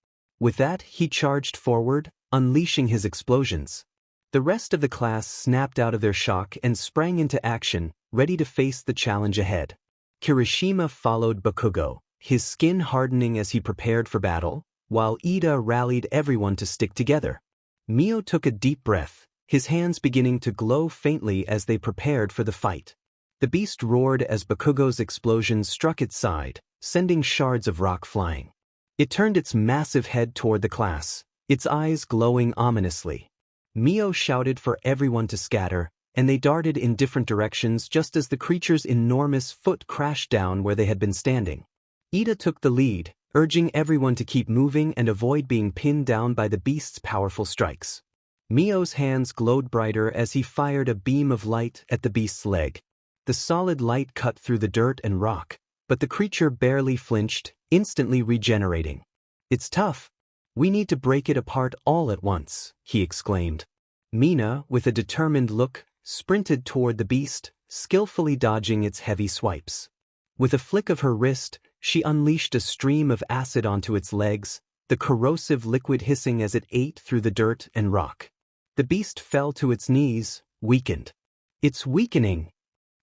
With that, he charged forward, unleashing his explosions. The rest of the class snapped out of their shock and sprang into action, ready to face the challenge ahead. Kirishima followed Bakugo, his skin hardening as he prepared for battle, while Ida rallied everyone to stick together. Mio took a deep breath, his hands beginning to glow faintly as they prepared for the fight. The beast roared as Bakugo's explosions struck its side, sending shards of rock flying. It turned its massive head toward the class, its eyes glowing ominously. Mio shouted for everyone to scatter, and they darted in different directions just as the creature's enormous foot crashed down where they had been standing. Ida took the lead, urging everyone to keep moving and avoid being pinned down by the beast's powerful strikes. Mio's hands glowed brighter as he fired a beam of light at the beast's leg. The solid light cut through the dirt and rock, but the creature barely flinched, instantly regenerating. "It's tough. We need to break it apart all at once," he exclaimed. Mina, with a determined look, sprinted toward the beast, skillfully dodging its heavy swipes. With a flick of her wrist, she unleashed a stream of acid onto its legs, the corrosive liquid hissing as it ate through the dirt and rock. The beast fell to its knees, weakened. "It's weakening,"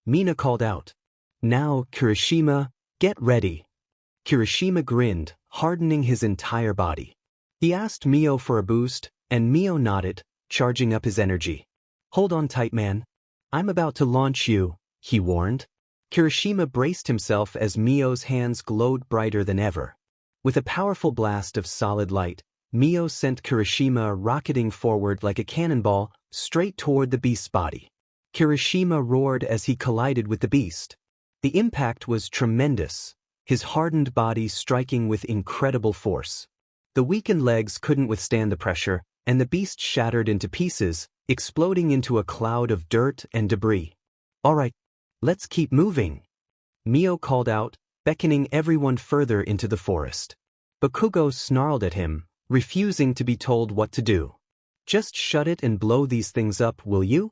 Mina called out. "Now, Kirishima, get ready." Kirishima grinned, hardening his entire body. He asked Mio for a boost, and Mio nodded, charging up his energy. "Hold on tight, man. I'm about to launch you," he warned. Kirishima braced himself as Mio's hands glowed brighter than ever. With a powerful blast of solid light, Mio sent Kirishima rocketing forward like a cannonball, straight toward the beast's body. Kirishima roared as he collided with the beast. The impact was tremendous, his hardened body striking with incredible force. The weakened legs couldn't withstand the pressure, and the beast shattered into pieces, exploding into a cloud of dirt and debris. "Alright, let's keep moving," Mio called out, beckoning everyone further into the forest. Bakugo snarled at him, refusing to be told what to do. "Just shut it and blow these things up, will you?"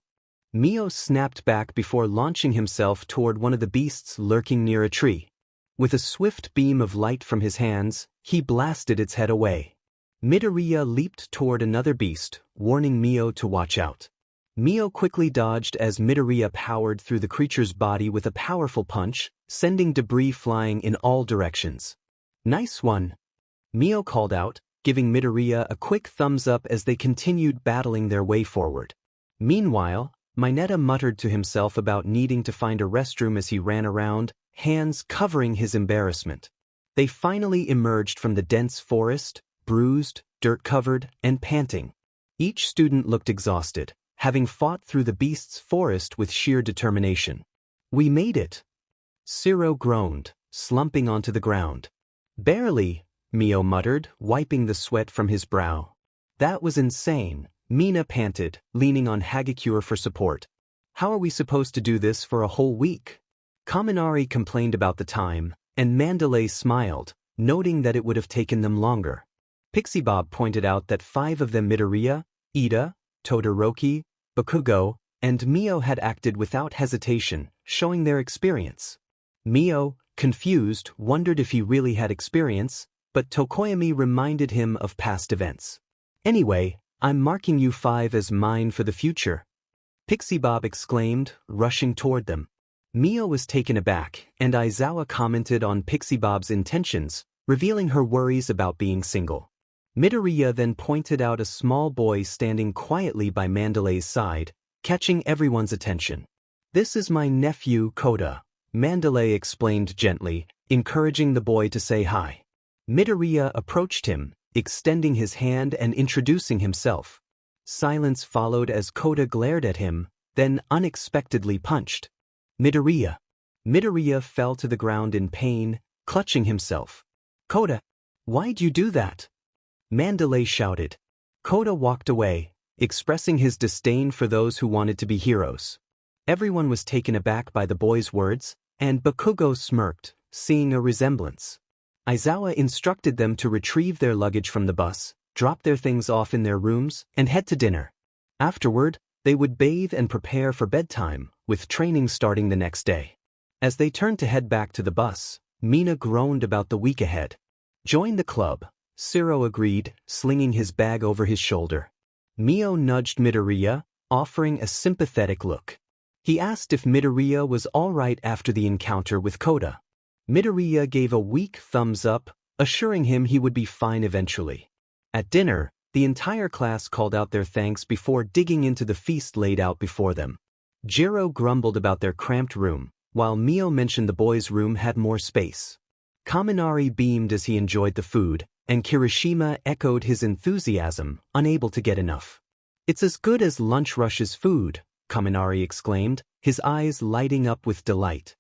Mio snapped back before launching himself toward one of the beasts lurking near a tree. With a swift beam of light from his hands, he blasted its head away. Midoriya leaped toward another beast, warning Mio to watch out. Mio quickly dodged as Midoriya powered through the creature's body with a powerful punch, sending debris flying in all directions. "Nice one," Mio called out, giving Midoriya a quick thumbs up as they continued battling their way forward. Meanwhile, Mineta muttered to himself about needing to find a restroom as he ran around, hands covering his embarrassment. They finally emerged from the dense forest, bruised, dirt-covered, and panting. Each student looked exhausted, having fought through the beast's forest with sheer determination. "We made it," Shiro groaned, slumping onto the ground. "Barely," Mio muttered, wiping the sweat from his brow. "That was insane," Mina panted, leaning on Hagakure for support. "How are we supposed to do this for a whole week?" Kaminari complained about the time, and Mandalay smiled, noting that it would have taken them longer. Pixie Bob pointed out that 5 of them, Midoriya, Ida, Todoroki, Bakugo, and Mio, had acted without hesitation, showing their experience. Mio, confused, wondered if he really had experience, but Tokoyami reminded him of past events. "Anyway, I'm marking you 5 as mine for the future," Pixie Bob exclaimed, rushing toward them. Mio was taken aback, and Aizawa commented on Pixie Bob's intentions, revealing her worries about being single. Midoriya then pointed out a small boy standing quietly by Mandalay's side, catching everyone's attention. "This is my nephew Kota," Mandalay explained gently, encouraging the boy to say hi. Midoriya approached him, extending his hand and introducing himself. Silence followed as Kota glared at him, then unexpectedly punched Midoriya. Midoriya fell to the ground in pain, clutching himself. "Kota, why'd you do that?" Mandalay shouted. Kota walked away, expressing his disdain for those who wanted to be heroes. Everyone was taken aback by the boy's words, and Bakugo smirked, seeing a resemblance. Aizawa instructed them to retrieve their luggage from the bus, drop their things off in their rooms, and head to dinner. Afterward, they would bathe and prepare for bedtime, with training starting the next day. As they turned to head back to the bus, Mina groaned about the week ahead. "Join the club," Shiro agreed, slinging his bag over his shoulder. Mio nudged Midoriya, offering a sympathetic look. He asked if Midoriya was all right after the encounter with Kota. Midoriya gave a weak thumbs up, assuring him he would be fine eventually. At dinner, the entire class called out their thanks before digging into the feast laid out before them. Jiro grumbled about their cramped room, while Mio mentioned the boys' room had more space. Kaminari beamed as he enjoyed the food, and Kirishima echoed his enthusiasm, unable to get enough. "It's as good as Lunch Rush's food," Kaminari exclaimed, his eyes lighting up with delight.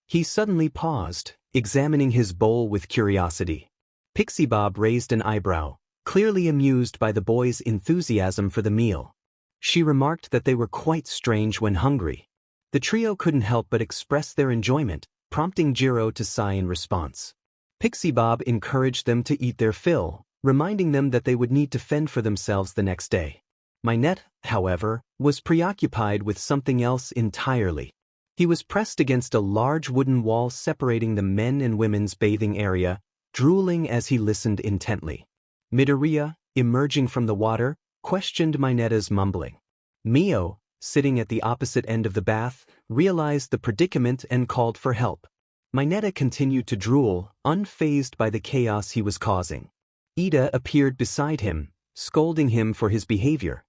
He suddenly paused, examining his bowl with curiosity. Pixie Bob raised an eyebrow, clearly amused by the boys' enthusiasm for the meal. She remarked that they were quite strange when hungry. The trio couldn't help but express their enjoyment, prompting Jiro to sigh in response. Pixie Bob encouraged them to eat their fill, reminding them that they would need to fend for themselves the next day. Mineta, however, was preoccupied with something else entirely. He was pressed against a large wooden wall separating the men and women's bathing area, drooling as he listened intently. Midoriya, emerging from the water, questioned Mineta's mumbling. Mio, sitting at the opposite end of the bath, realized the predicament and called for help. Mineta continued to drool, unfazed by the chaos he was causing. Ida appeared beside him, scolding him for his behavior.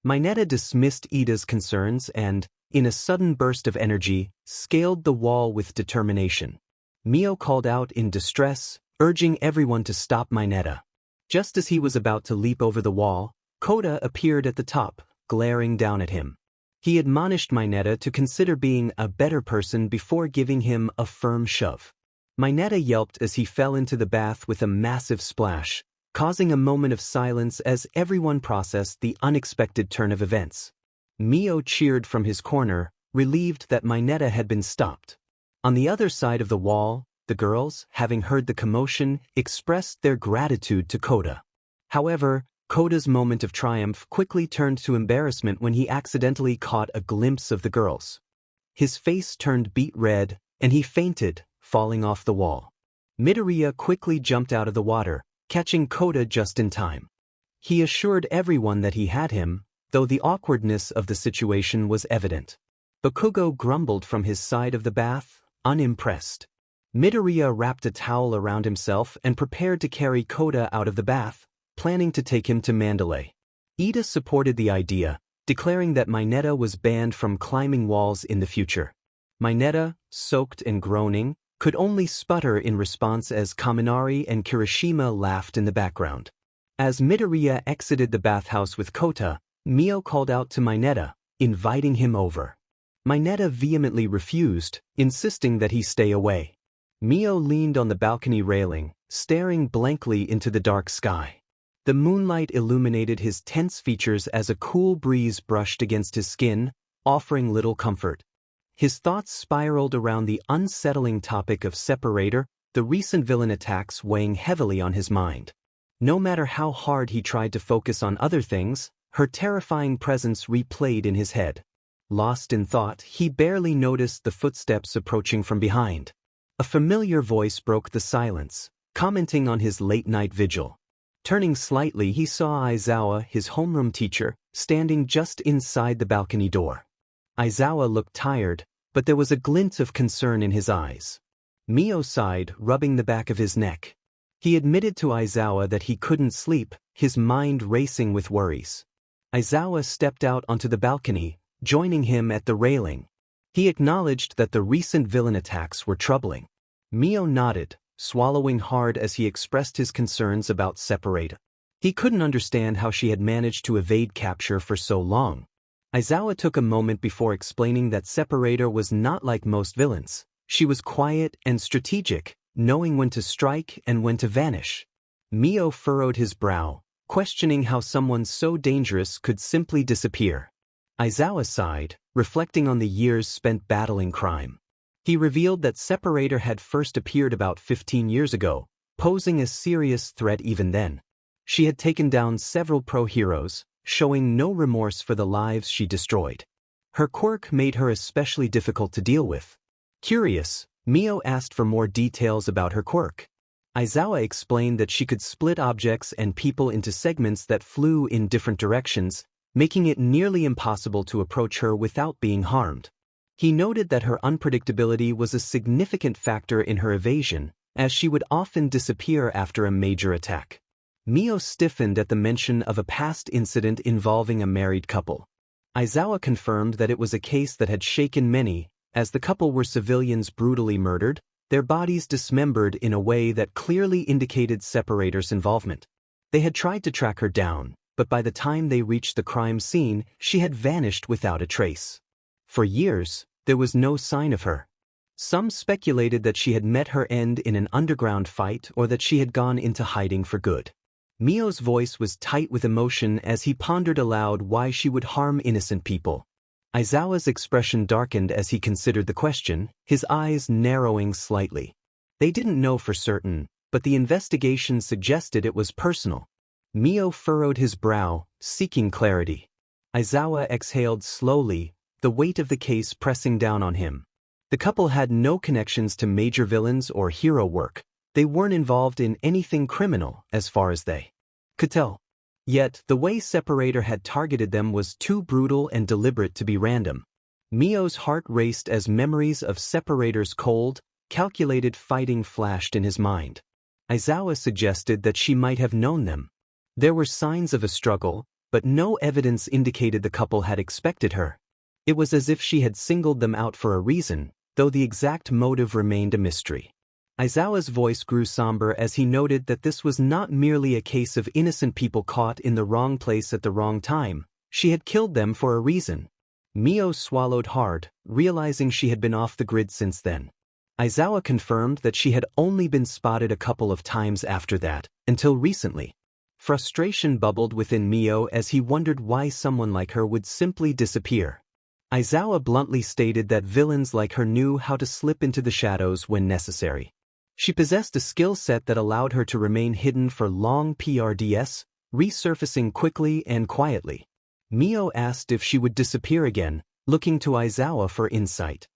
Mineta dismissed Ida's concerns and, in a sudden burst of energy, scaled the wall with determination. Mio called out in distress, urging everyone to stop Mineta. Just as he was about to leap over the wall, Kota appeared at the top, glaring down at him. He admonished Mineta to consider being a better person before giving him a firm shove. Mineta yelped as he fell into the bath with a massive splash, causing a moment of silence as everyone processed the unexpected turn of events. Mio cheered from his corner, relieved that Mineta had been stopped. On the other side of the wall, the girls, having heard the commotion, expressed their gratitude to Kota. However, Kota's moment of triumph quickly turned to embarrassment when he accidentally caught a glimpse of the girls. His face turned beet red, and he fainted, falling off the wall. Midoriya quickly jumped out of the water, catching Kota just in time. He assured everyone that he had him, though the awkwardness of the situation was evident. Bakugo grumbled from his side of the bath, unimpressed. Midoriya wrapped a towel around himself and prepared to carry Kota out of the bath, planning to take him to Mandalay. Ida supported the idea, declaring that Mineta was banned from climbing walls in the future. Mineta, soaked and groaning, could only sputter in response as Kaminari and Kirishima laughed in the background. As Midoriya exited the bathhouse with Kota, Mio called out to Mineta, inviting him over. Mineta vehemently refused, insisting that he stay away. Mio leaned on the balcony railing, staring blankly into the dark sky. The moonlight illuminated his tense features as a cool breeze brushed against his skin, offering little comfort. His thoughts spiraled around the unsettling topic of Separator, the recent villain attacks weighing heavily on his mind. No matter how hard he tried to focus on other things, her terrifying presence replayed in his head. Lost in thought, he barely noticed the footsteps approaching from behind. A familiar voice broke the silence, commenting on his late-night vigil. Turning slightly, he saw Aizawa, his homeroom teacher, standing just inside the balcony door. Aizawa looked tired, but there was a glint of concern in his eyes. Mio sighed, rubbing the back of his neck. He admitted to Aizawa that he couldn't sleep, his mind racing with worries. Aizawa stepped out onto the balcony, joining him at the railing. He acknowledged that the recent villain attacks were troubling. Mio nodded, swallowing hard as he expressed his concerns about Separator. He couldn't understand how she had managed to evade capture for so long. Aizawa took a moment before explaining that Separator was not like most villains. She was quiet and strategic, knowing when to strike and when to vanish. Mio furrowed his brow, questioning how someone so dangerous could simply disappear. Aizawa sighed, reflecting on the years spent battling crime. He revealed that Separator had first appeared about 15 years ago, posing a serious threat even then. She had taken down several pro-heroes, showing no remorse for the lives she destroyed. Her quirk made her especially difficult to deal with. Curious, Mio asked for more details about her quirk. Aizawa explained that she could split objects and people into segments that flew in different directions, making it nearly impossible to approach her without being harmed. He noted that her unpredictability was a significant factor in her evasion, as she would often disappear after a major attack. Mio stiffened at the mention of a past incident involving a married couple. Aizawa confirmed that it was a case that had shaken many, as the couple were civilians brutally murdered, their bodies dismembered in a way that clearly indicated Separator's involvement. They had tried to track her down, but by the time they reached the crime scene, she had vanished without a trace. For years, there was no sign of her. Some speculated that she had met her end in an underground fight or that she had gone into hiding for good. Mio's voice was tight with emotion as he pondered aloud why she would harm innocent people. Aizawa's expression darkened as he considered the question, his eyes narrowing slightly. They didn't know for certain, but the investigation suggested it was personal. Mio furrowed his brow, seeking clarity. Aizawa exhaled slowly, the weight of the case pressing down on him. The couple had no connections to major villains or hero work. They weren't involved in anything criminal, as far as they could tell. Yet, the way Separator had targeted them was too brutal and deliberate to be random. Mio's heart raced as memories of Separator's cold, calculated fighting flashed in his mind. Aizawa suggested that she might have known them. There were signs of a struggle, but no evidence indicated the couple had expected her. It was as if she had singled them out for a reason, though the exact motive remained a mystery. Aizawa's voice grew somber as he noted that this was not merely a case of innocent people caught in the wrong place at the wrong time. She had killed them for a reason. Mio swallowed hard, realizing she had been off the grid since then. Aizawa confirmed that she had only been spotted a couple of times after that, until recently. Frustration bubbled within Mio as he wondered why someone like her would simply disappear. Aizawa bluntly stated that villains like her knew how to slip into the shadows when necessary. She possessed a skill set that allowed her to remain hidden for long PRDS, resurfacing quickly and quietly. Mio asked if she would disappear again, looking to Aizawa for insight.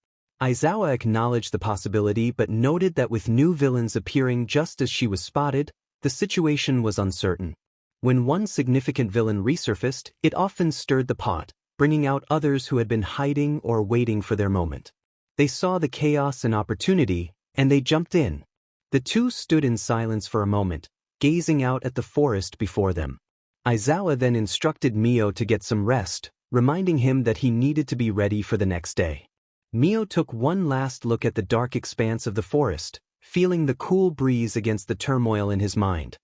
Aizawa acknowledged the possibility but noted that with new villains appearing just as she was spotted, the situation was uncertain. When one significant villain resurfaced, it often stirred the pot, bringing out others who had been hiding or waiting for their moment. They saw the chaos and opportunity, and they jumped in. The two stood in silence for a moment, gazing out at the forest before them. Aizawa then instructed Mio to get some rest, reminding him that he needed to be ready for the next day. Mio took one last look at the dark expanse of the forest, feeling the cool breeze against the turmoil in his mind.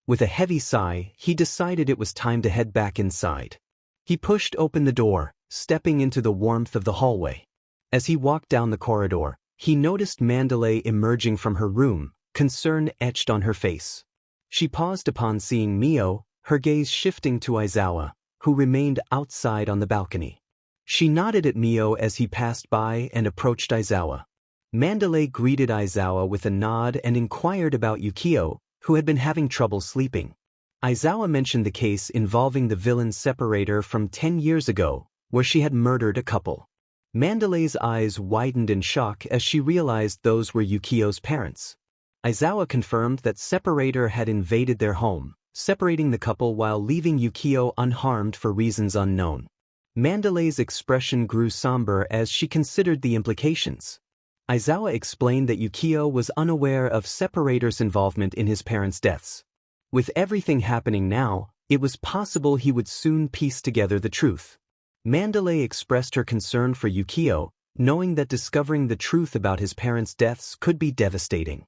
With a heavy sigh, he decided it was time to head back inside. He pushed open the door, stepping into the warmth of the hallway. As he walked down the corridor, he noticed Mandalay emerging from her room, concern etched on her face. She paused upon seeing Mio, her gaze shifting to Aizawa, who remained outside on the balcony. She nodded at Mio as he passed by and approached Aizawa. Mandalay greeted Aizawa with a nod and inquired about Ukiyo, who had been having trouble sleeping. Aizawa mentioned the case involving the villain separator from 10 years ago, where she had murdered a couple. Mandalay's eyes widened in shock as she realized those were Ukiyo's parents. Aizawa confirmed that Separator had invaded their home, separating the couple while leaving Ukiyo unharmed for reasons unknown. Mandalay's expression grew somber as she considered the implications. Aizawa explained that Ukiyo was unaware of Separator's involvement in his parents' deaths. With everything happening now, it was possible he would soon piece together the truth. Mandalay expressed her concern for Ukiyo, knowing that discovering the truth about his parents' deaths could be devastating.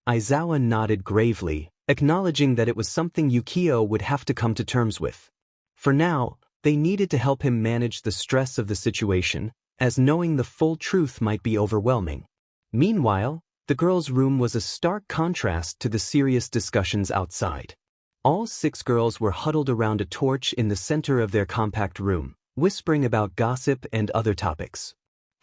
Aizawa nodded gravely, acknowledging that it was something Ukiyo would have to come to terms with. For now, they needed to help him manage the stress of the situation, as knowing the full truth might be overwhelming. Meanwhile, the girls' room was a stark contrast to the serious discussions outside. All 6 girls were huddled around a torch in the center of their compact room, whispering about gossip and other topics.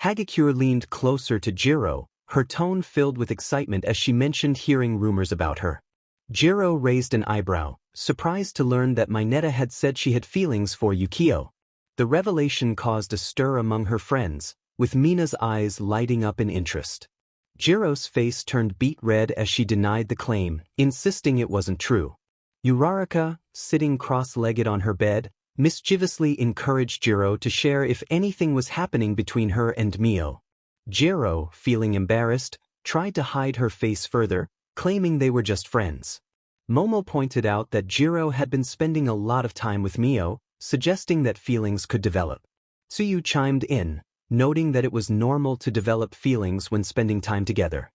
Hagakure leaned closer to Jiro, her tone filled with excitement as she mentioned hearing rumors about her. Jiro raised an eyebrow, surprised to learn that Mineta had said she had feelings for Ukiyo. The revelation caused a stir among her friends, with Mina's eyes lighting up in interest. Jiro's face turned beet red as she denied the claim, insisting it wasn't true. Uraraka, sitting cross-legged on her bed, mischievously encouraged Jiro to share if anything was happening between her and Mio. Jiro, feeling embarrassed, tried to hide her face further, claiming they were just friends. Momo pointed out that Jiro had been spending a lot of time with Mio, suggesting that feelings could develop. Tsuyu chimed in, noting that it was normal to develop feelings when spending time together.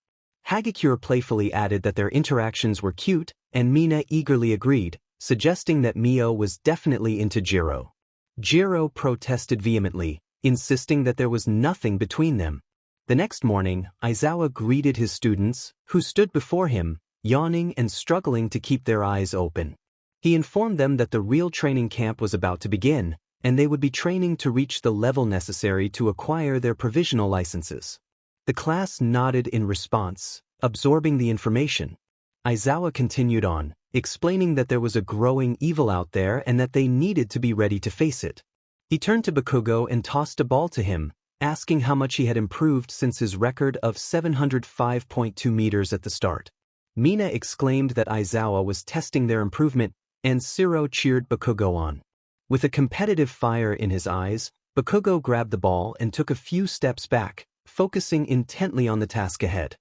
Hagakure playfully added that their interactions were cute, and Mina eagerly agreed, suggesting that Mio was definitely into Jiro. Jiro protested vehemently, insisting that there was nothing between them. The next morning, Aizawa greeted his students, who stood before him, yawning and struggling to keep their eyes open. He informed them that the real training camp was about to begin, and they would be training to reach the level necessary to acquire their provisional licenses. The class nodded in response, absorbing the information. Aizawa continued on, explaining that there was a growing evil out there and that they needed to be ready to face it. He turned to Bakugo and tossed a ball to him, asking how much he had improved since his record of 705.2 meters at the start. Mina exclaimed that Aizawa was testing their improvement, and Siro cheered Bakugo on. With a competitive fire in his eyes, Bakugo grabbed the ball and took a few steps back, focusing intently on the task ahead.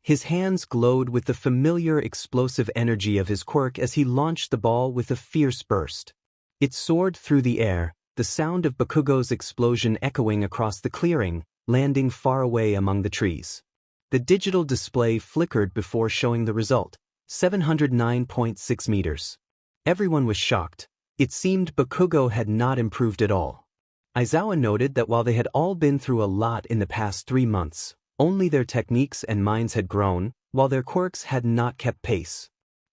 His hands glowed with the familiar explosive energy of his quirk as he launched the ball with a fierce burst. It soared through the air, the sound of Bakugo's explosion echoing across the clearing, landing far away among the trees. The digital display flickered before showing the result, 709.6 meters. Everyone was shocked. It seemed Bakugo had not improved at all. Aizawa noted that while they had all been through a lot in the past 3 months, only their techniques and minds had grown, while their quirks had not kept pace.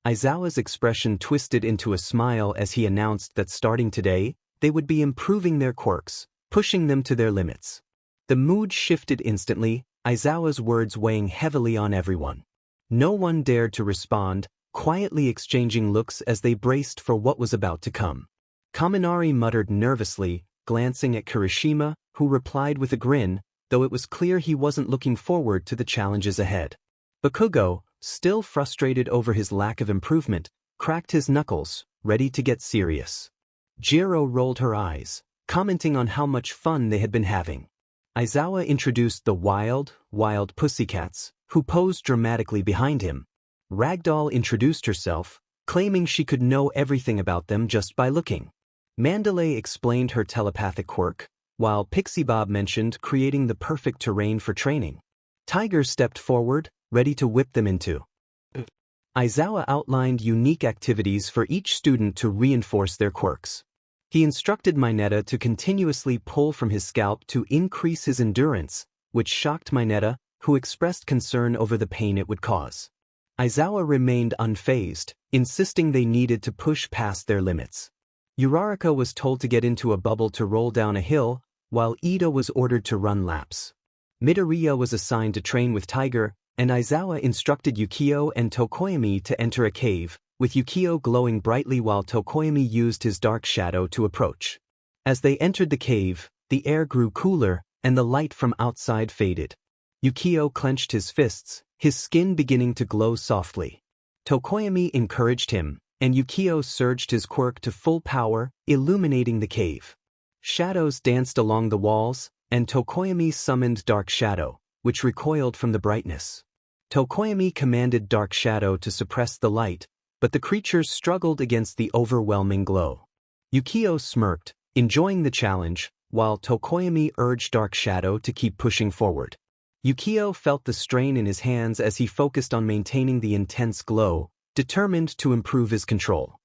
Aizawa's expression twisted into a smile as he announced that starting today, they would be improving their quirks, pushing them to their limits. The mood shifted instantly, Aizawa's words weighing heavily on everyone. No one dared to respond, quietly exchanging looks as they braced for what was about to come. Kaminari muttered nervously, glancing at Kirishima, who replied with a grin, though it was clear he wasn't looking forward to the challenges ahead. Bakugo, still frustrated over his lack of improvement, cracked his knuckles, ready to get serious. Jiro rolled her eyes, commenting on how much fun they had been having. Aizawa introduced the wild pussycats, who posed dramatically behind him. Ragdoll introduced herself, claiming she could know everything about them just by looking. Mandalay explained her telepathic quirk, while Pixie Bob mentioned creating the perfect terrain for training. Tiger stepped forward, ready to whip them into. Aizawa outlined unique activities for each student to reinforce their quirks. He instructed Mineta to continuously pull from his scalp to increase his endurance, which shocked Mineta, who expressed concern over the pain it would cause. Aizawa remained unfazed, insisting they needed to push past their limits. Uraraka was told to get into a bubble to roll down a hill, while Ida was ordered to run laps. Midoriya was assigned to train with Tiger, and Aizawa instructed Ukiyo and Tokoyami to enter a cave, with Ukiyo glowing brightly while Tokoyami used his dark shadow to approach. As they entered the cave, the air grew cooler, and the light from outside faded. Ukiyo clenched his fists, his skin beginning to glow softly. Tokoyami encouraged him, and Ukiyo surged his quirk to full power, illuminating the cave. Shadows danced along the walls, and Tokoyami summoned Dark Shadow, which recoiled from the brightness. Tokoyami commanded Dark Shadow to suppress the light, but the creatures struggled against the overwhelming glow. Ukiyo smirked, enjoying the challenge, while Tokoyami urged Dark Shadow to keep pushing forward. Ukiyo felt the strain in his hands as he focused on maintaining the intense glow, determined to improve his control.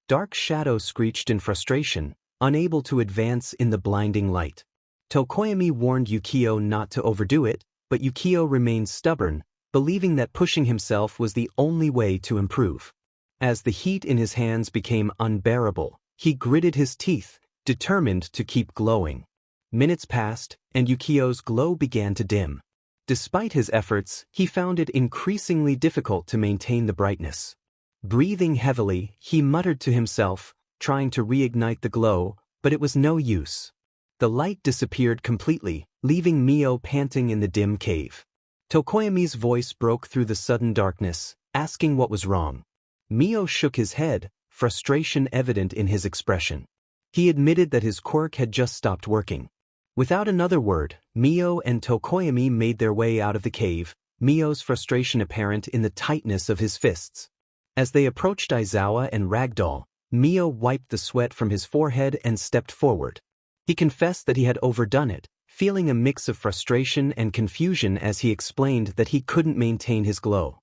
Dark Shadow screeched in frustration, unable to advance in the blinding light. Tokoyami warned Ukiyo not to overdo it, but Ukiyo remained stubborn, believing that pushing himself was the only way to improve. As the heat in his hands became unbearable, he gritted his teeth, determined to keep glowing. Minutes passed, and Ukiyo's glow began to dim. Despite his efforts, he found it increasingly difficult to maintain the brightness. Breathing heavily, he muttered to himself, trying to reignite the glow, but it was no use. The light disappeared completely, leaving Mio panting in the dim cave. Tokoyami's voice broke through the sudden darkness, asking what was wrong. Mio shook his head, frustration evident in his expression. He admitted that his quirk had just stopped working. Without another word, Mio and Tokoyami made their way out of the cave, Mio's frustration apparent in the tightness of his fists. As they approached Aizawa and Ragdoll, Mio wiped the sweat from his forehead and stepped forward. He confessed that he had overdone it, feeling a mix of frustration and confusion as he explained that he couldn't maintain his glow.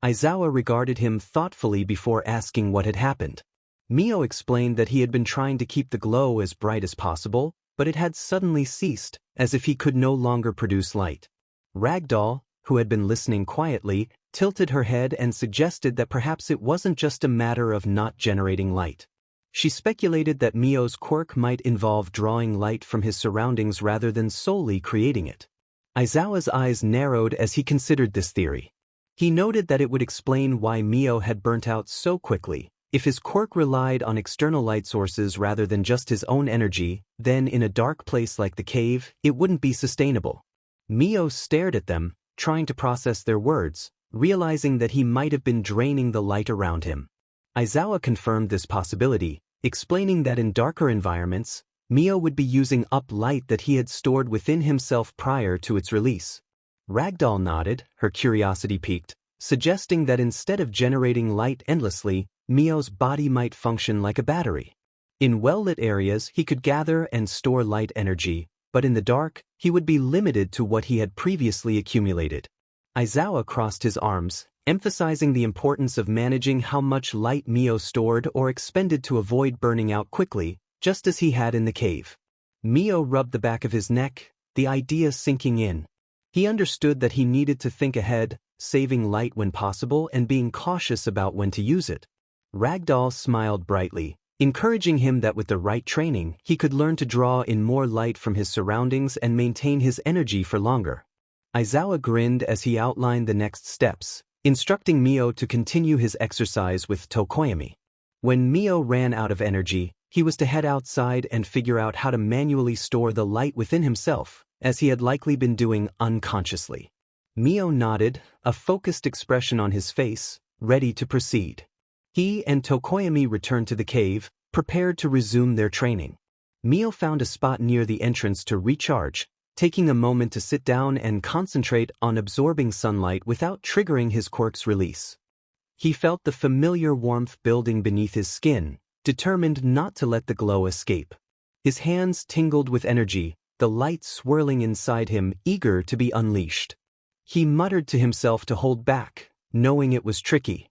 Aizawa regarded him thoughtfully before asking what had happened. Mio explained that he had been trying to keep the glow as bright as possible, but it had suddenly ceased, as if he could no longer produce light. Ragdoll, who had been listening quietly, tilted her head and suggested that perhaps it wasn't just a matter of not generating light. She speculated that Mio's quirk might involve drawing light from his surroundings rather than solely creating it. Aizawa's eyes narrowed as he considered this theory. He noted that it would explain why Mio had burnt out so quickly. If his quirk relied on external light sources rather than just his own energy, then in a dark place like the cave, it wouldn't be sustainable. Mio stared at them, trying to process their words, realizing that he might have been draining the light around him. Aizawa confirmed this possibility, explaining that in darker environments, Mio would be using up light that he had stored within himself prior to its release. Ragdoll nodded, her curiosity piqued, suggesting that instead of generating light endlessly, Mio's body might function like a battery. In well-lit areas, he could gather and store light energy, but in the dark, he would be limited to what he had previously accumulated. Aizawa crossed his arms, emphasizing the importance of managing how much light Mio stored or expended to avoid burning out quickly, just as he had in the cave. Mio rubbed the back of his neck, the idea sinking in. He understood that he needed to think ahead, saving light when possible and being cautious about when to use it. Ragdoll smiled brightly, encouraging him that with the right training, he could learn to draw in more light from his surroundings and maintain his energy for longer. Aizawa grinned as he outlined the next steps, instructing Mio to continue his exercise with Tokoyami. When Mio ran out of energy, he was to head outside and figure out how to manually store the light within himself, as he had likely been doing unconsciously. Mio nodded, a focused expression on his face, ready to proceed. He and Tokoyami returned to the cave, prepared to resume their training. Mio found a spot near the entrance to recharge, taking a moment to sit down and concentrate on absorbing sunlight without triggering his quirk's release. He felt the familiar warmth building beneath his skin, determined not to let the glow escape. His hands tingled with energy, the light swirling inside him, eager to be unleashed. He muttered to himself to hold back, knowing it was tricky.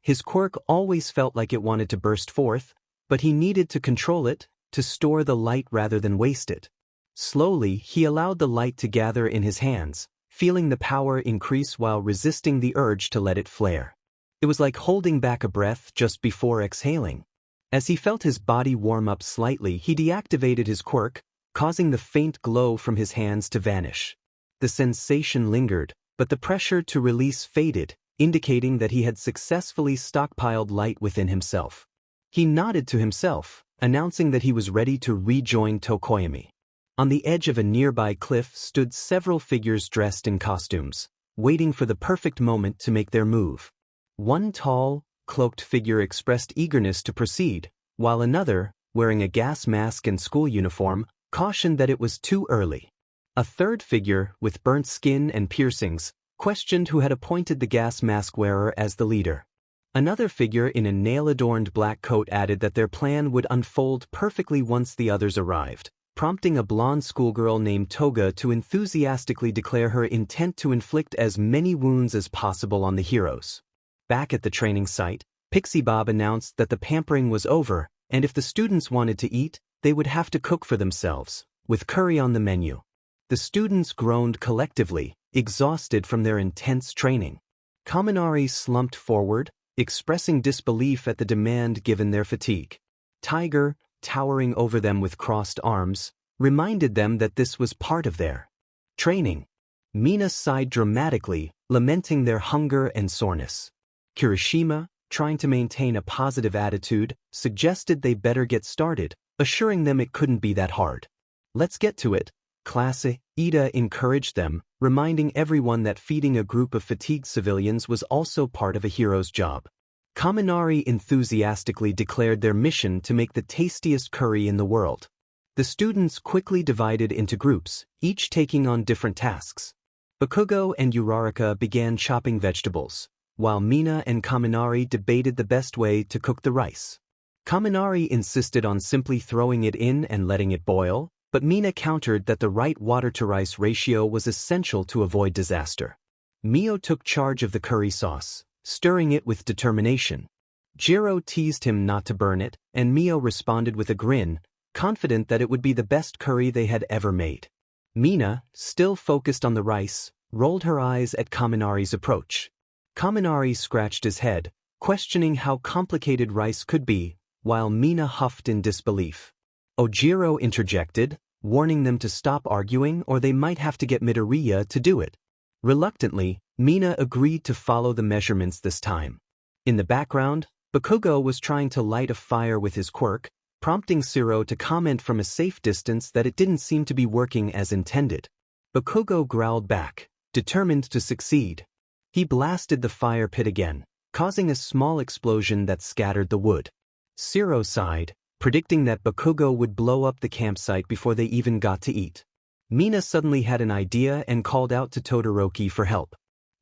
His quirk always felt like it wanted to burst forth, but he needed to control it, to store the light rather than waste it. Slowly, he allowed the light to gather in his hands, feeling the power increase while resisting the urge to let it flare. It was like holding back a breath just before exhaling. As he felt his body warm up slightly, he deactivated his quirk, causing the faint glow from his hands to vanish. The sensation lingered, but the pressure to release faded, indicating that he had successfully stockpiled light within himself. He nodded to himself, announcing that he was ready to rejoin Tokoyami. On the edge of a nearby cliff stood several figures dressed in costumes, waiting for the perfect moment to make their move. One tall, cloaked figure expressed eagerness to proceed, while another, wearing a gas mask and school uniform, cautioned that it was too early. A third figure, with burnt skin and piercings, questioned who had appointed the gas mask wearer as the leader. Another figure in a nail-adorned black coat added that their plan would unfold perfectly once the others arrived, prompting a blonde schoolgirl named Toga to enthusiastically declare her intent to inflict as many wounds as possible on the heroes. Back at the training site, Pixie Bob announced that the pampering was over, and if the students wanted to eat, they would have to cook for themselves, with curry on the menu. The students groaned collectively, exhausted from their intense training. Kaminari slumped forward, expressing disbelief at the demand given their fatigue. Tiger, towering over them with crossed arms, reminded them that this was part of their training. Mina sighed dramatically, lamenting their hunger and soreness. Kirishima, trying to maintain a positive attitude, suggested they better get started, assuring them it couldn't be that hard. "Let's get to it, class." Ida encouraged them, reminding everyone that feeding a group of fatigued civilians was also part of a hero's job. Kaminari enthusiastically declared their mission to make the tastiest curry in the world. The students quickly divided into groups, each taking on different tasks. Bakugo and Uraraka began chopping vegetables, while Mina and Kaminari debated the best way to cook the rice. Kaminari insisted on simply throwing it in and letting it boil, but Mina countered that the right water-to-rice ratio was essential to avoid disaster. Mio took charge of the curry sauce, stirring it with determination. Jiro teased him not to burn it, and Mio responded with a grin, confident that it would be the best curry they had ever made. Mina, still focused on the rice, rolled her eyes at Kaminari's approach. Kaminari scratched his head, questioning how complicated rice could be, while Mina huffed in disbelief. Ojiro interjected, warning them to stop arguing or they might have to get Midoriya to do it. Reluctantly, Mina agreed to follow the measurements this time. In the background, Bakugo was trying to light a fire with his quirk, prompting Siro to comment from a safe distance that it didn't seem to be working as intended. Bakugo growled back, determined to succeed. He blasted the fire pit again, causing a small explosion that scattered the wood. Siro sighed, predicting that Bakugo would blow up the campsite before they even got to eat. Mina suddenly had an idea and called out to Todoroki for help.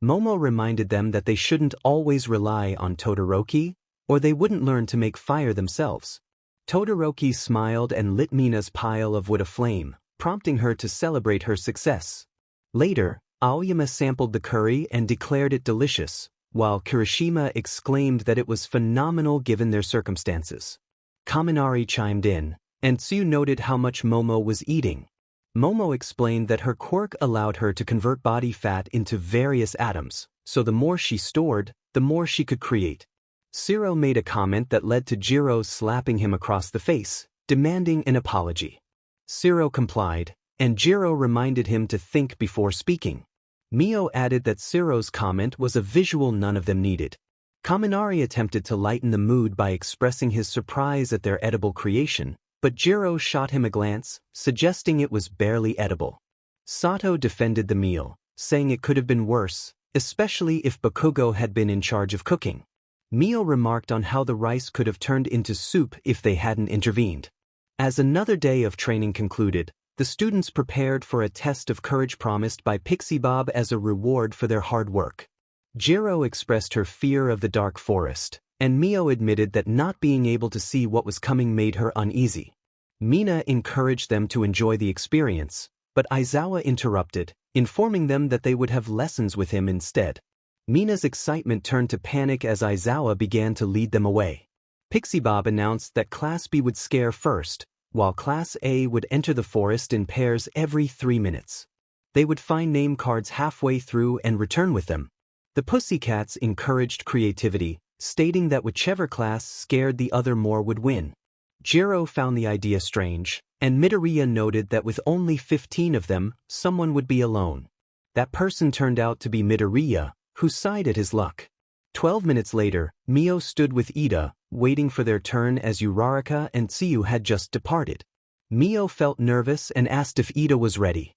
Momo reminded them that they shouldn't always rely on Todoroki, or they wouldn't learn to make fire themselves. Todoroki smiled and lit Mina's pile of wood aflame, prompting her to celebrate her success. Later, Aoyama sampled the curry and declared it delicious, while Kirishima exclaimed that it was phenomenal given their circumstances. Kaminari chimed in, and Tsu noted how much Momo was eating. Momo explained that her quirk allowed her to convert body fat into various atoms, so the more she stored, the more she could create. Shiro made a comment that led to Jiro slapping him across the face, demanding an apology. Shiro complied, and Jiro reminded him to think before speaking. Mio added that Shiro's comment was a visual none of them needed. Kaminari attempted to lighten the mood by expressing his surprise at their edible creation, but Jiro shot him a glance, suggesting it was barely edible. Sato defended the meal, saying it could have been worse, especially if Bakugo had been in charge of cooking. Mio remarked on how the rice could have turned into soup if they hadn't intervened. As another day of training concluded, the students prepared for a test of courage promised by Pixie Bob as a reward for their hard work. Jiro expressed her fear of the dark forest, and Mio admitted that not being able to see what was coming made her uneasy. Mina encouraged them to enjoy the experience, but Aizawa interrupted, informing them that they would have lessons with him instead. Mina's excitement turned to panic as Aizawa began to lead them away. Pixie Bob announced that Class B would scare first, while Class A would enter the forest in pairs every 3 minutes. They would find name cards halfway through and return with them. The Pussycats encouraged creativity, stating that whichever class scared the other more would win. Jiro found the idea strange, and Midoriya noted that with only 15 of them, someone would be alone. That person turned out to be Midoriya, who sighed at his luck. 12 minutes later, Mio stood with Ida, waiting for their turn as Uraraka and Tsuyu had just departed. Mio felt nervous and asked if Ida was ready.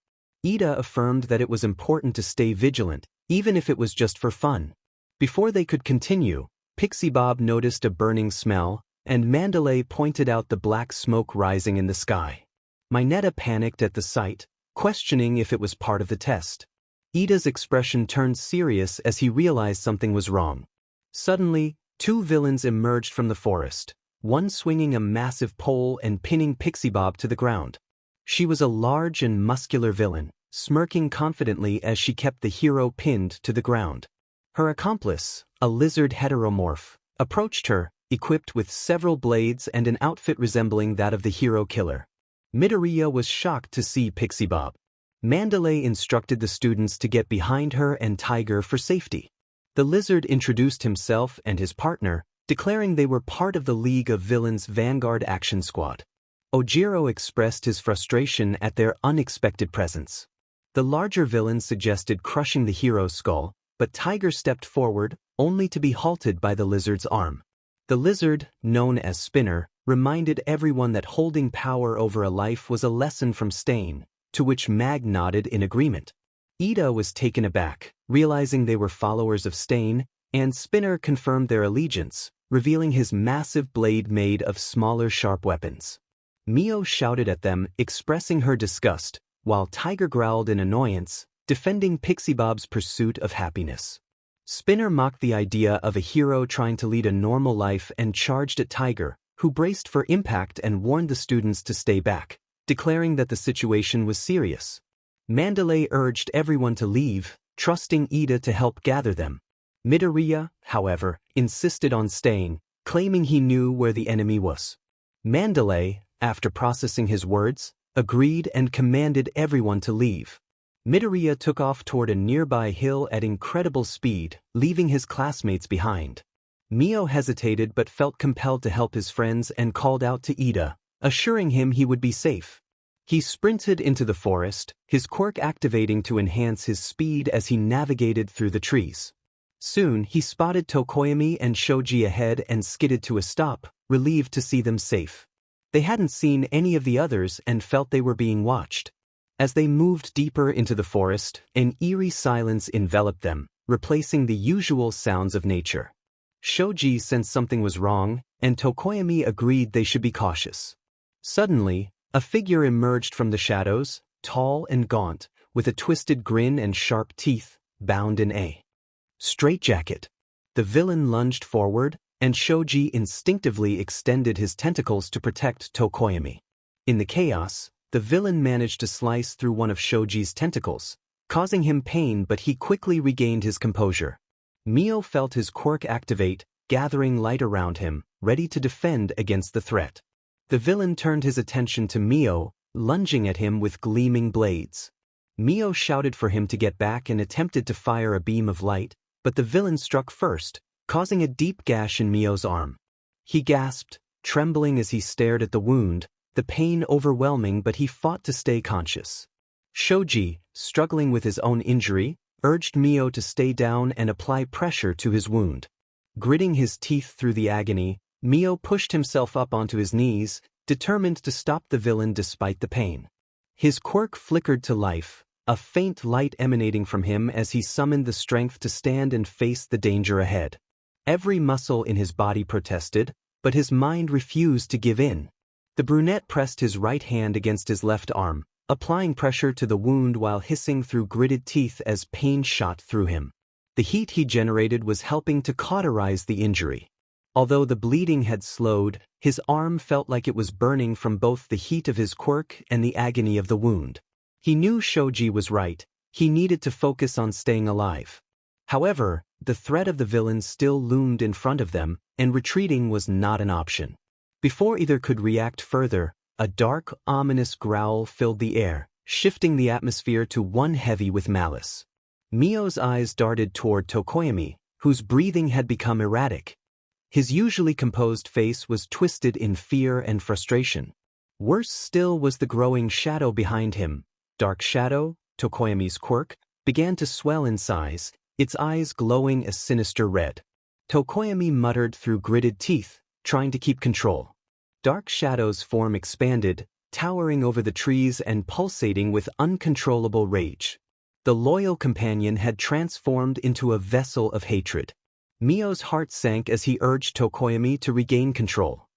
Ida affirmed that it was important to stay vigilant, even if it was just for fun. Before they could continue, Pixie Bob noticed a burning smell, and Mandalay pointed out the black smoke rising in the sky. Mineta panicked at the sight, questioning if it was part of the test. Ida's expression turned serious as he realized something was wrong. Suddenly, 2 villains emerged from the forest, one swinging a massive pole and pinning Pixie Bob to the ground. She was a large and muscular villain, smirking confidently as she kept the hero pinned to the ground. Her accomplice, a lizard heteromorph, approached her, equipped with several blades and an outfit resembling that of the hero killer. Midoriya was shocked to see Pixie Bob. Mandalay instructed the students to get behind her and Tiger for safety. The lizard introduced himself and his partner, declaring they were part of the League of Villains Vanguard Action Squad. Ojiro expressed his frustration at their unexpected presence. The larger villain suggested crushing the hero's skull, but Tiger stepped forward, only to be halted by the lizard's arm. The lizard, known as Spinner, reminded everyone that holding power over a life was a lesson from Stain, to which Mag nodded in agreement. Ida was taken aback, realizing they were followers of Stain, and Spinner confirmed their allegiance, revealing his massive blade made of smaller sharp weapons. Mio shouted at them, expressing her disgust, while Tiger growled in annoyance, defending Pixie Bob's pursuit of happiness. Spinner mocked the idea of a hero trying to lead a normal life and charged at Tiger, who braced for impact and warned the students to stay back, declaring that the situation was serious. Mandalay urged everyone to leave, trusting Ida to help gather them. Midoriya, however, insisted on staying, claiming he knew where the enemy was. Mandalay, after processing his words, agreed and commanded everyone to leave. Midoriya took off toward a nearby hill at incredible speed, leaving his classmates behind. Mio hesitated but felt compelled to help his friends and called out to Ida, assuring him he would be safe. He sprinted into the forest, his quirk activating to enhance his speed as he navigated through the trees. Soon he spotted Tokoyami and Shoji ahead and skidded to a stop, relieved to see them safe. They hadn't seen any of the others and felt they were being watched. As they moved deeper into the forest, an eerie silence enveloped them, replacing the usual sounds of nature. Shoji sensed something was wrong, and Tokoyami agreed they should be cautious. Suddenly, a figure emerged from the shadows, tall and gaunt, with a twisted grin and sharp teeth, bound in a straitjacket. The villain lunged forward, and Shoji instinctively extended his tentacles to protect Tokoyami. In the chaos, the villain managed to slice through one of Shoji's tentacles, causing him pain, but he quickly regained his composure. Mio felt his quirk activate, gathering light around him, ready to defend against the threat. The villain turned his attention to Mio, lunging at him with gleaming blades. Mio shouted for him to get back and attempted to fire a beam of light, but the villain struck first, causing a deep gash in Mio's arm. He gasped, trembling as he stared at the wound, the pain overwhelming, but he fought to stay conscious. Shoji, struggling with his own injury, urged Mio to stay down and apply pressure to his wound. Gritting his teeth through the agony, Mio pushed himself up onto his knees, determined to stop the villain despite the pain. His quirk flickered to life, a faint light emanating from him as he summoned the strength to stand and face the danger ahead. Every muscle in his body protested, but his mind refused to give in. The brunette pressed his right hand against his left arm, applying pressure to the wound while hissing through gritted teeth as pain shot through him. The heat he generated was helping to cauterize the injury. Although the bleeding had slowed, his arm felt like it was burning from both the heat of his quirk and the agony of the wound. He knew Shoji was right, he needed to focus on staying alive. However, the threat of the villain still loomed in front of them, and retreating was not an option. Before either could react further, a dark, ominous growl filled the air, shifting the atmosphere to one heavy with malice. Mio's eyes darted toward Tokoyami, whose breathing had become erratic. His usually composed face was twisted in fear and frustration. Worse still was the growing shadow behind him. Dark Shadow, Tokoyami's quirk, began to swell in size, its eyes glowing a sinister red. Tokoyami muttered through gritted teeth, trying to keep control. Dark Shadow's form expanded, towering over the trees and pulsating with uncontrollable rage. The loyal companion had transformed into a vessel of hatred. Mio's heart sank as he urged Tokoyami to regain control.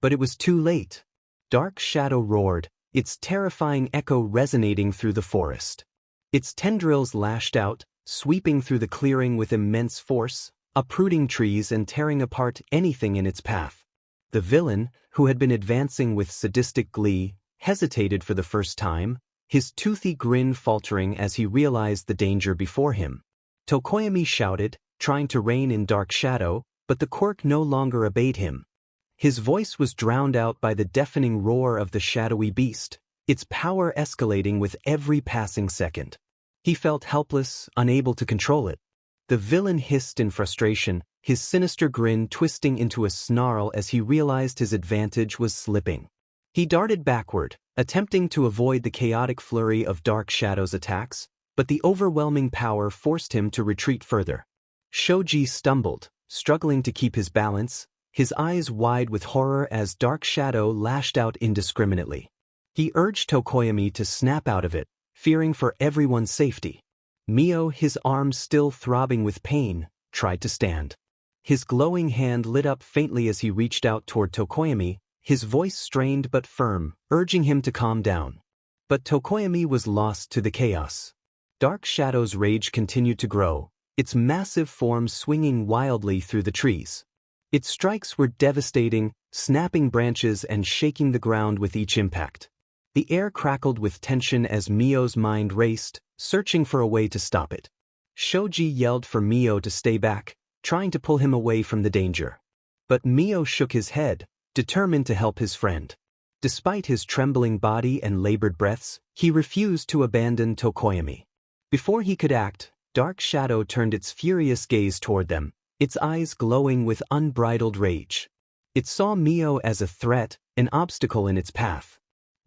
But it was too late. Dark Shadow roared, its terrifying echo resonating through the forest. Its tendrils lashed out, sweeping through the clearing with immense force, uprooting trees and tearing apart anything in its path. The villain, who had been advancing with sadistic glee, hesitated for the first time, his toothy grin faltering as he realized the danger before him. Tokoyami shouted, trying to rein in Dark Shadow, but the quirk no longer obeyed him. His voice was drowned out by the deafening roar of the shadowy beast, its power escalating with every passing second. He felt helpless, unable to control it. The villain hissed in frustration, his sinister grin twisting into a snarl as he realized his advantage was slipping. He darted backward, attempting to avoid the chaotic flurry of Dark Shadow's attacks, but the overwhelming power forced him to retreat further. Shoji stumbled, struggling to keep his balance, his eyes wide with horror as Dark Shadow lashed out indiscriminately. He urged Tokoyami to snap out of it, fearing for everyone's safety. Mio, his arms still throbbing with pain, tried to stand. His glowing hand lit up faintly as he reached out toward Tokoyami, his voice strained but firm, urging him to calm down. But Tokoyami was lost to the chaos. Dark Shadow's rage continued to grow, its massive form swinging wildly through the trees. Its strikes were devastating, snapping branches and shaking the ground with each impact. The air crackled with tension as Mio's mind raced, searching for a way to stop it. Shoji yelled for Mio to stay back, trying to pull him away from the danger. But Mio shook his head, determined to help his friend. Despite his trembling body and labored breaths, he refused to abandon Tokoyami. Before he could act, Dark Shadow turned its furious gaze toward them, its eyes glowing with unbridled rage. It saw Mio as a threat, an obstacle in its path.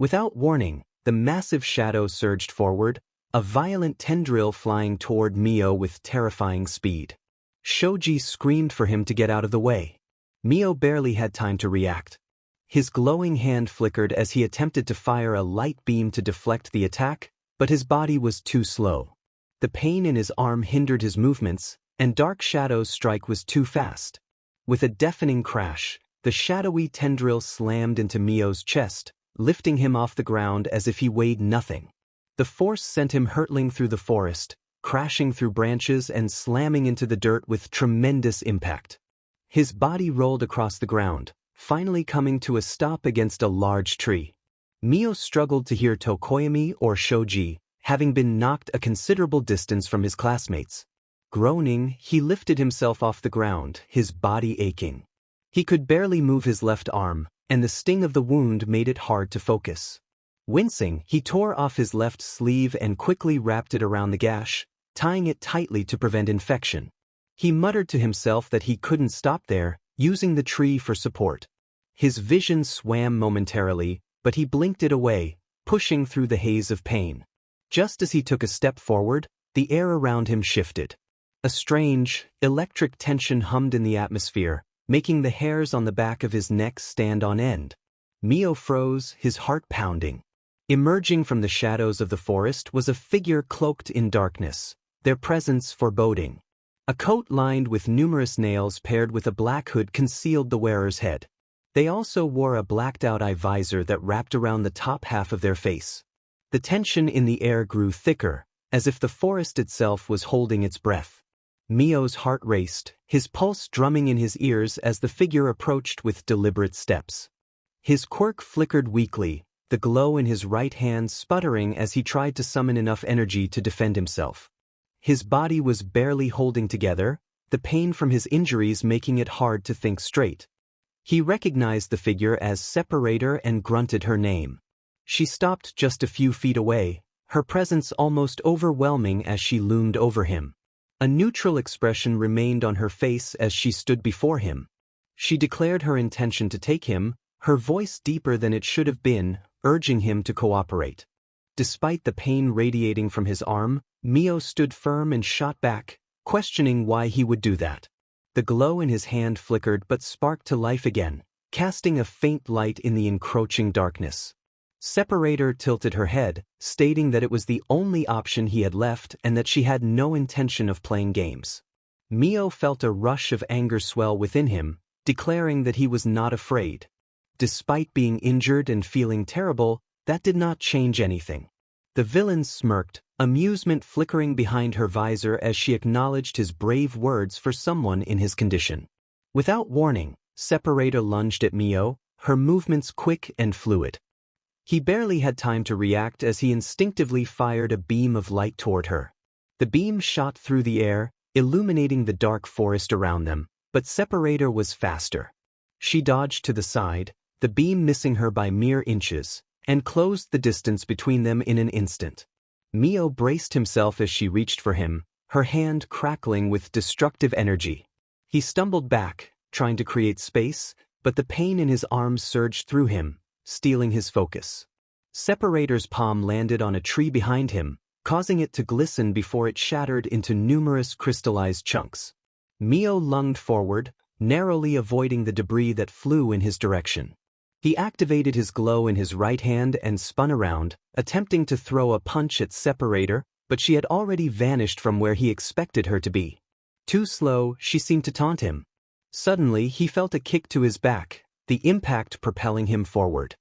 Without warning, the massive shadow surged forward, a violent tendril flying toward Mio with terrifying speed. Shoji screamed for him to get out of the way. Mio barely had time to react. His glowing hand flickered as he attempted to fire a light beam to deflect the attack, but his body was too slow. The pain in his arm hindered his movements, and Dark Shadow's strike was too fast. With a deafening crash, the shadowy tendril slammed into Mio's chest, lifting him off the ground as if he weighed nothing. The force sent him hurtling through the forest, crashing through branches and slamming into the dirt with tremendous impact. His body rolled across the ground, finally coming to a stop against a large tree. Mio struggled to hear Tokoyami or Shoji, having been knocked a considerable distance from his classmates. Groaning, he lifted himself off the ground, his body aching. He could barely move his left arm, and the sting of the wound made it hard to focus. Wincing, he tore off his left sleeve and quickly wrapped it around the gash, tying it tightly to prevent infection. He muttered to himself that he couldn't stop there, using the tree for support. His vision swam momentarily, but he blinked it away, pushing through the haze of pain. Just as he took a step forward, the air around him shifted. A strange, electric tension hummed in the atmosphere, making the hairs on the back of his neck stand on end. Mio froze, his heart pounding. Emerging from the shadows of the forest was a figure cloaked in darkness, their presence foreboding. A coat lined with numerous nails paired with a black hood concealed the wearer's head. They also wore a blacked-out eye visor that wrapped around the top half of their face. The tension in the air grew thicker, as if the forest itself was holding its breath. Mio's heart raced, his pulse drumming in his ears as the figure approached with deliberate steps. His quirk flickered weakly, the glow in his right hand sputtering as he tried to summon enough energy to defend himself. His body was barely holding together, the pain from his injuries making it hard to think straight. He recognized the figure as Separator and grunted her name. She stopped just a few feet away, her presence almost overwhelming as she loomed over him. A neutral expression remained on her face as she stood before him. She declared her intention to take him, her voice deeper than it should have been, urging him to cooperate. Despite the pain radiating from his arm, Mio stood firm and shot back, questioning why he would do that. The glow in his hand flickered but sparked to life again, casting a faint light in the encroaching darkness. Separator tilted her head, stating that it was the only option he had left and that she had no intention of playing games. Mio felt a rush of anger swell within him, declaring that he was not afraid. Despite being injured and feeling terrible, that did not change anything. The villain smirked, amusement flickering behind her visor as she acknowledged his brave words for someone in his condition. Without warning, Separator lunged at Mio, her movements quick and fluid. He barely had time to react as he instinctively fired a beam of light toward her. The beam shot through the air, illuminating the dark forest around them, but Separator was faster. She dodged to the side, the beam missing her by mere inches, and closed the distance between them in an instant. Mio braced himself as she reached for him, her hand crackling with destructive energy. He stumbled back, trying to create space, but the pain in his arms surged through him, stealing his focus. Separator's palm landed on a tree behind him, causing it to glisten before it shattered into numerous crystallized chunks. Mio lunged forward, narrowly avoiding the debris that flew in his direction. He activated his glow in his right hand and spun around, attempting to throw a punch at Separator, but she had already vanished from where he expected her to be. Too slow, she seemed to taunt him. Suddenly, he felt a kick to his back, the impact propelling him forward.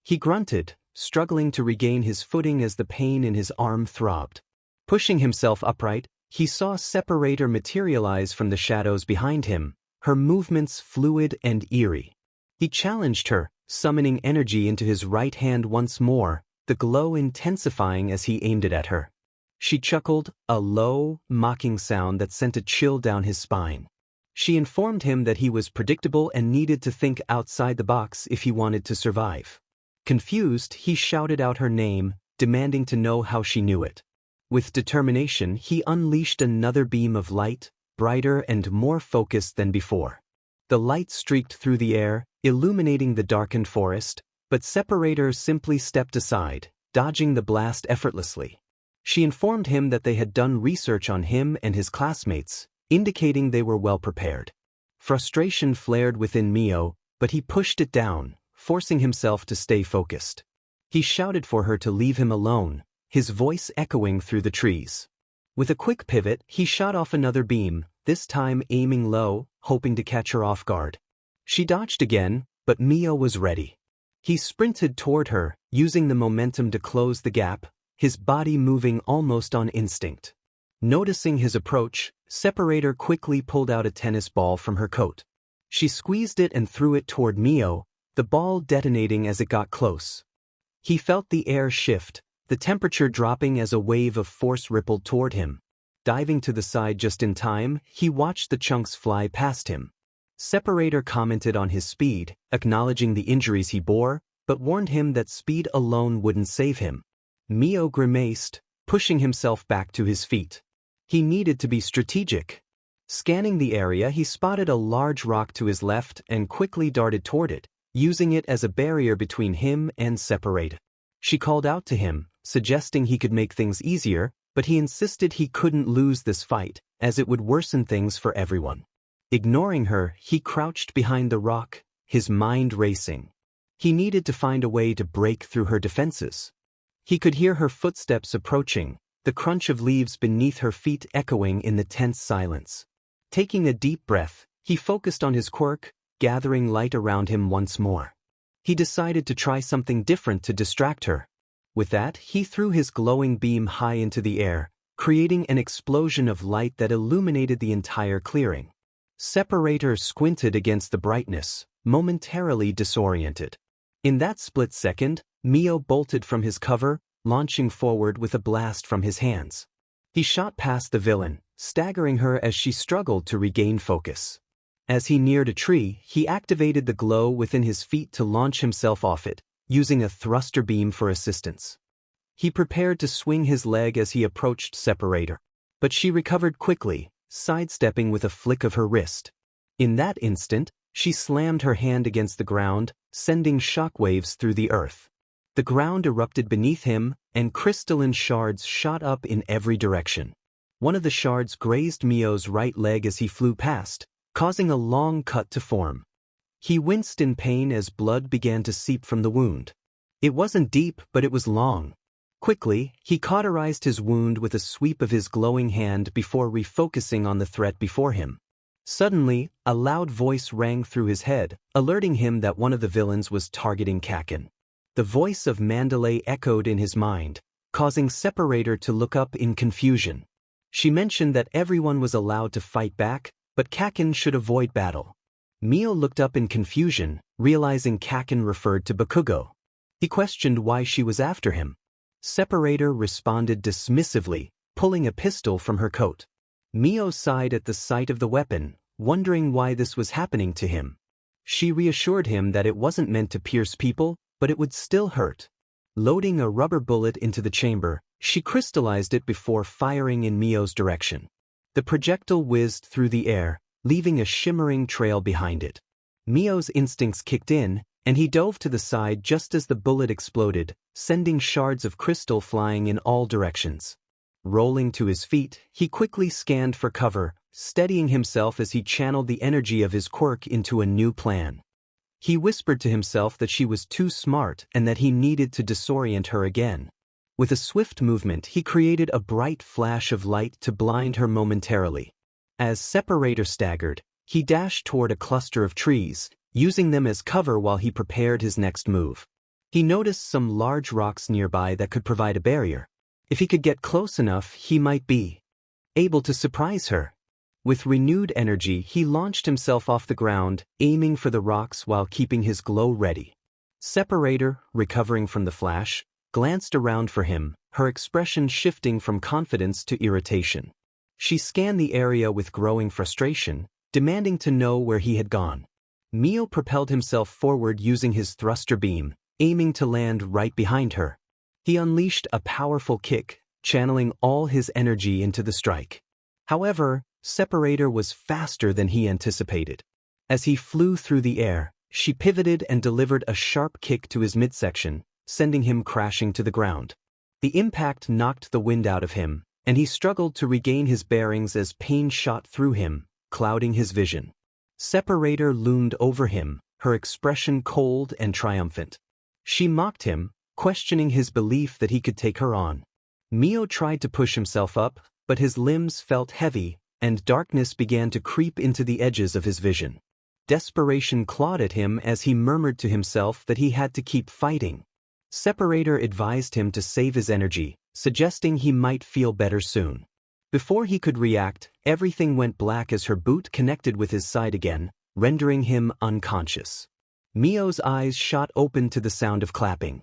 He grunted, struggling to regain his footing as the pain in his arm throbbed. Pushing himself upright, he saw Separator materialize from the shadows behind him, her movements fluid and eerie. He challenged her, summoning energy into his right hand once more, the glow intensifying as he aimed it at her. She chuckled, a low, mocking sound that sent a chill down his spine. She informed him that he was predictable and needed to think outside the box if he wanted to survive. Confused, he shouted out her name, demanding to know how she knew it. With determination, he unleashed another beam of light, brighter and more focused than before. The light streaked through the air, illuminating the darkened forest, but Separator simply stepped aside, dodging the blast effortlessly. She informed him that they had done research on him and his classmates, indicating they were well prepared. Frustration flared within Mio, but he pushed it down, forcing himself to stay focused. He shouted for her to leave him alone, his voice echoing through the trees. With a quick pivot, he shot off another beam, this time aiming low, hoping to catch her off guard. She dodged again, but Mio was ready. He sprinted toward her, using the momentum to close the gap, his body moving almost on instinct. Noticing his approach, Separator quickly pulled out a tennis ball from her coat. She squeezed it and threw it toward Mio, the ball detonating as it got close. He felt the air shift, the temperature dropping as a wave of force rippled toward him. Diving to the side just in time, he watched the chunks fly past him. Separator commented on his speed, acknowledging the injuries he bore, but warned him that speed alone wouldn't save him. Mio grimaced, pushing himself back to his feet. He needed to be strategic. Scanning the area, he spotted a large rock to his left and quickly darted toward it, using it as a barrier between him and Separator. She called out to him, suggesting he could make things easier, but he insisted he couldn't lose this fight, as it would worsen things for everyone. Ignoring her, he crouched behind the rock, his mind racing. He needed to find a way to break through her defenses. He could hear her footsteps approaching, the crunch of leaves beneath her feet echoing in the tense silence. Taking a deep breath, he focused on his quirk, gathering light around him once more. He decided to try something different to distract her. With that, he threw his glowing beam high into the air, creating an explosion of light that illuminated the entire clearing. Separator squinted against the brightness, momentarily disoriented. In that split second, Mio bolted from his cover, launching forward with a blast from his hands. He shot past the villain, staggering her as she struggled to regain focus. As he neared a tree, he activated the glow within his feet to launch himself off it, using a thruster beam for assistance. He prepared to swing his leg as he approached Separator, but she recovered quickly, sidestepping with a flick of her wrist. In that instant, she slammed her hand against the ground, sending shockwaves through the earth. The ground erupted beneath him, and crystalline shards shot up in every direction. One of the shards grazed Mio's right leg as he flew past, causing a long cut to form. He winced in pain as blood began to seep from the wound. It wasn't deep, but it was long. Quickly, he cauterized his wound with a sweep of his glowing hand before refocusing on the threat before him. Suddenly, a loud voice rang through his head, alerting him that one of the villains was targeting Kaken. The voice of Mandalay echoed in his mind, causing Separator to look up in confusion. She mentioned that everyone was allowed to fight back, but Kaken should avoid battle. Mio looked up in confusion, realizing Kaken referred to Bakugo. He questioned why she was after him. Separator responded dismissively, pulling a pistol from her coat. Mio sighed at the sight of the weapon, wondering why this was happening to him. She reassured him that it wasn't meant to pierce people, but it would still hurt. Loading a rubber bullet into the chamber, she crystallized it before firing in Mio's direction. The projectile whizzed through the air, leaving a shimmering trail behind it. Mio's instincts kicked in, and he dove to the side just as the bullet exploded, sending shards of crystal flying in all directions. Rolling to his feet, he quickly scanned for cover, steadying himself as he channeled the energy of his quirk into a new plan. He whispered to himself that she was too smart and that he needed to disorient her again. With a swift movement, he created a bright flash of light to blind her momentarily. As Separator staggered, he dashed toward a cluster of trees, using them as cover while he prepared his next move. He noticed some large rocks nearby that could provide a barrier. If he could get close enough, he might be able to surprise her. With renewed energy, he launched himself off the ground, aiming for the rocks while keeping his glow ready. Separator, recovering from the flash, glanced around for him, her expression shifting from confidence to irritation. She scanned the area with growing frustration, demanding to know where he had gone. Mio propelled himself forward using his thruster beam, aiming to land right behind her. He unleashed a powerful kick, channeling all his energy into the strike. However, Separator was faster than he anticipated. As he flew through the air, she pivoted and delivered a sharp kick to his midsection, sending him crashing to the ground. The impact knocked the wind out of him, and he struggled to regain his bearings as pain shot through him, clouding his vision. Separator loomed over him, her expression cold and triumphant. She mocked him, questioning his belief that he could take her on. Mio tried to push himself up, but his limbs felt heavy, and darkness began to creep into the edges of his vision. Desperation clawed at him as he murmured to himself that he had to keep fighting. Separator advised him to save his energy, suggesting he might feel better soon. Before he could react, everything went black as her boot connected with his side again, rendering him unconscious. Mio's eyes shot open to the sound of clapping.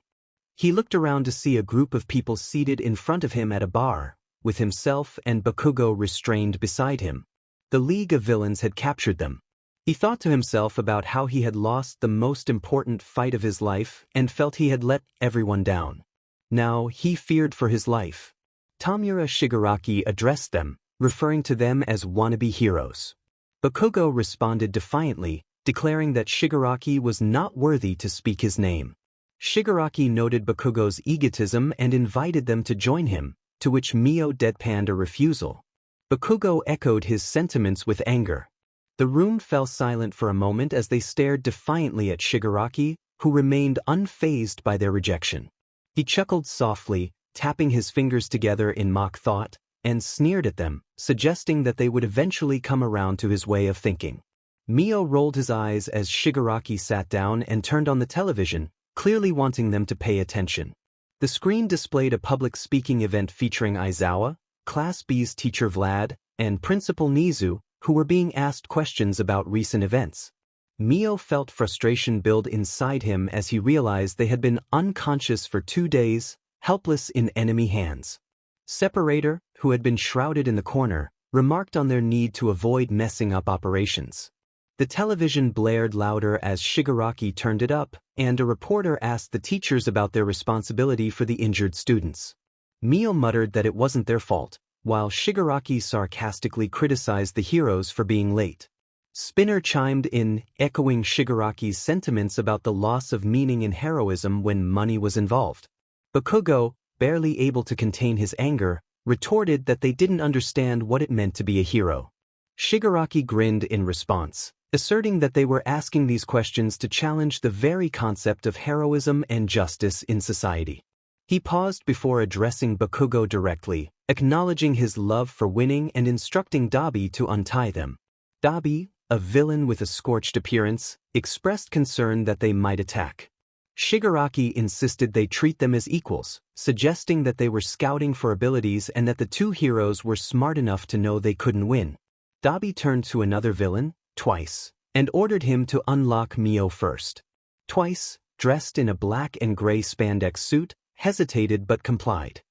He looked around to see a group of people seated in front of him at a bar, with himself and Bakugo restrained beside him. The League of Villains had captured them. He thought to himself about how he had lost the most important fight of his life and felt he had let everyone down. Now he feared for his life. Tamura Shigaraki addressed them, referring to them as wannabe heroes. Bakugo responded defiantly, declaring that Shigaraki was not worthy to speak his name. Shigaraki noted Bakugo's egotism and invited them to join him, to which Mio deadpanned a refusal. Bakugo echoed his sentiments with anger. The room fell silent for a moment as they stared defiantly at Shigaraki, who remained unfazed by their rejection. He chuckled softly, tapping his fingers together in mock thought, and sneered at them, suggesting that they would eventually come around to his way of thinking. Mio rolled his eyes as Shigaraki sat down and turned on the television, clearly wanting them to pay attention. The screen displayed a public speaking event featuring Aizawa, Class B's teacher Vlad, and Principal Nizu, who were being asked questions about recent events. Mio felt frustration build inside him as he realized they had been unconscious for 2 days, helpless in enemy hands. Separator, who had been shrouded in the corner, remarked on their need to avoid messing up operations. The television blared louder as Shigaraki turned it up, and a reporter asked the teachers about their responsibility for the injured students. Mio muttered that it wasn't their fault, while Shigaraki sarcastically criticized the heroes for being late. Spinner chimed in, echoing Shigaraki's sentiments about the loss of meaning in heroism when money was involved. Bakugo, barely able to contain his anger, retorted that they didn't understand what it meant to be a hero. Shigaraki grinned in response, asserting that they were asking these questions to challenge the very concept of heroism and justice in society. He paused before addressing Bakugo directly, acknowledging his love for winning and instructing Dabi to untie them. Dabi, a villain with a scorched appearance, expressed concern that they might attack. Shigaraki insisted they treat them as equals, suggesting that they were scouting for abilities and that the two heroes were smart enough to know they couldn't win. Dabi turned to another villain, Twice, and ordered him to unlock Mio first. Twice, dressed in a black and gray spandex suit, hesitated but complied.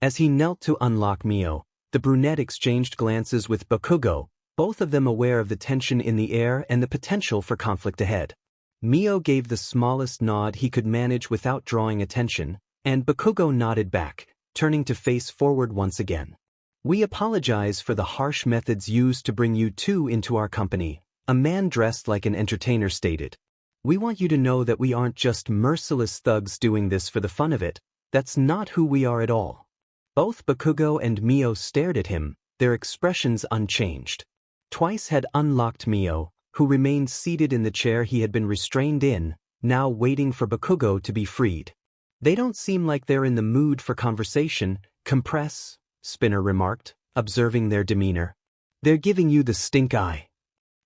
As he knelt to unlock Mio, the brunette exchanged glances with Bakugo, both of them aware of the tension in the air and the potential for conflict ahead. Mio gave the smallest nod he could manage without drawing attention, and Bakugo nodded back, turning to face forward once again. "We apologize for the harsh methods used to bring you two into our company," a man dressed like an entertainer stated. "We want you to know that we aren't just merciless thugs doing this for the fun of it. That's not who we are at all." Both Bakugo and Mio stared at him, their expressions unchanged. Twice had unlocked Mio, who remained seated in the chair he had been restrained in, now waiting for Bakugo to be freed. "They don't seem like they're in the mood for conversation, Compress," Spinner remarked, observing their demeanor. "They're giving you the stink eye."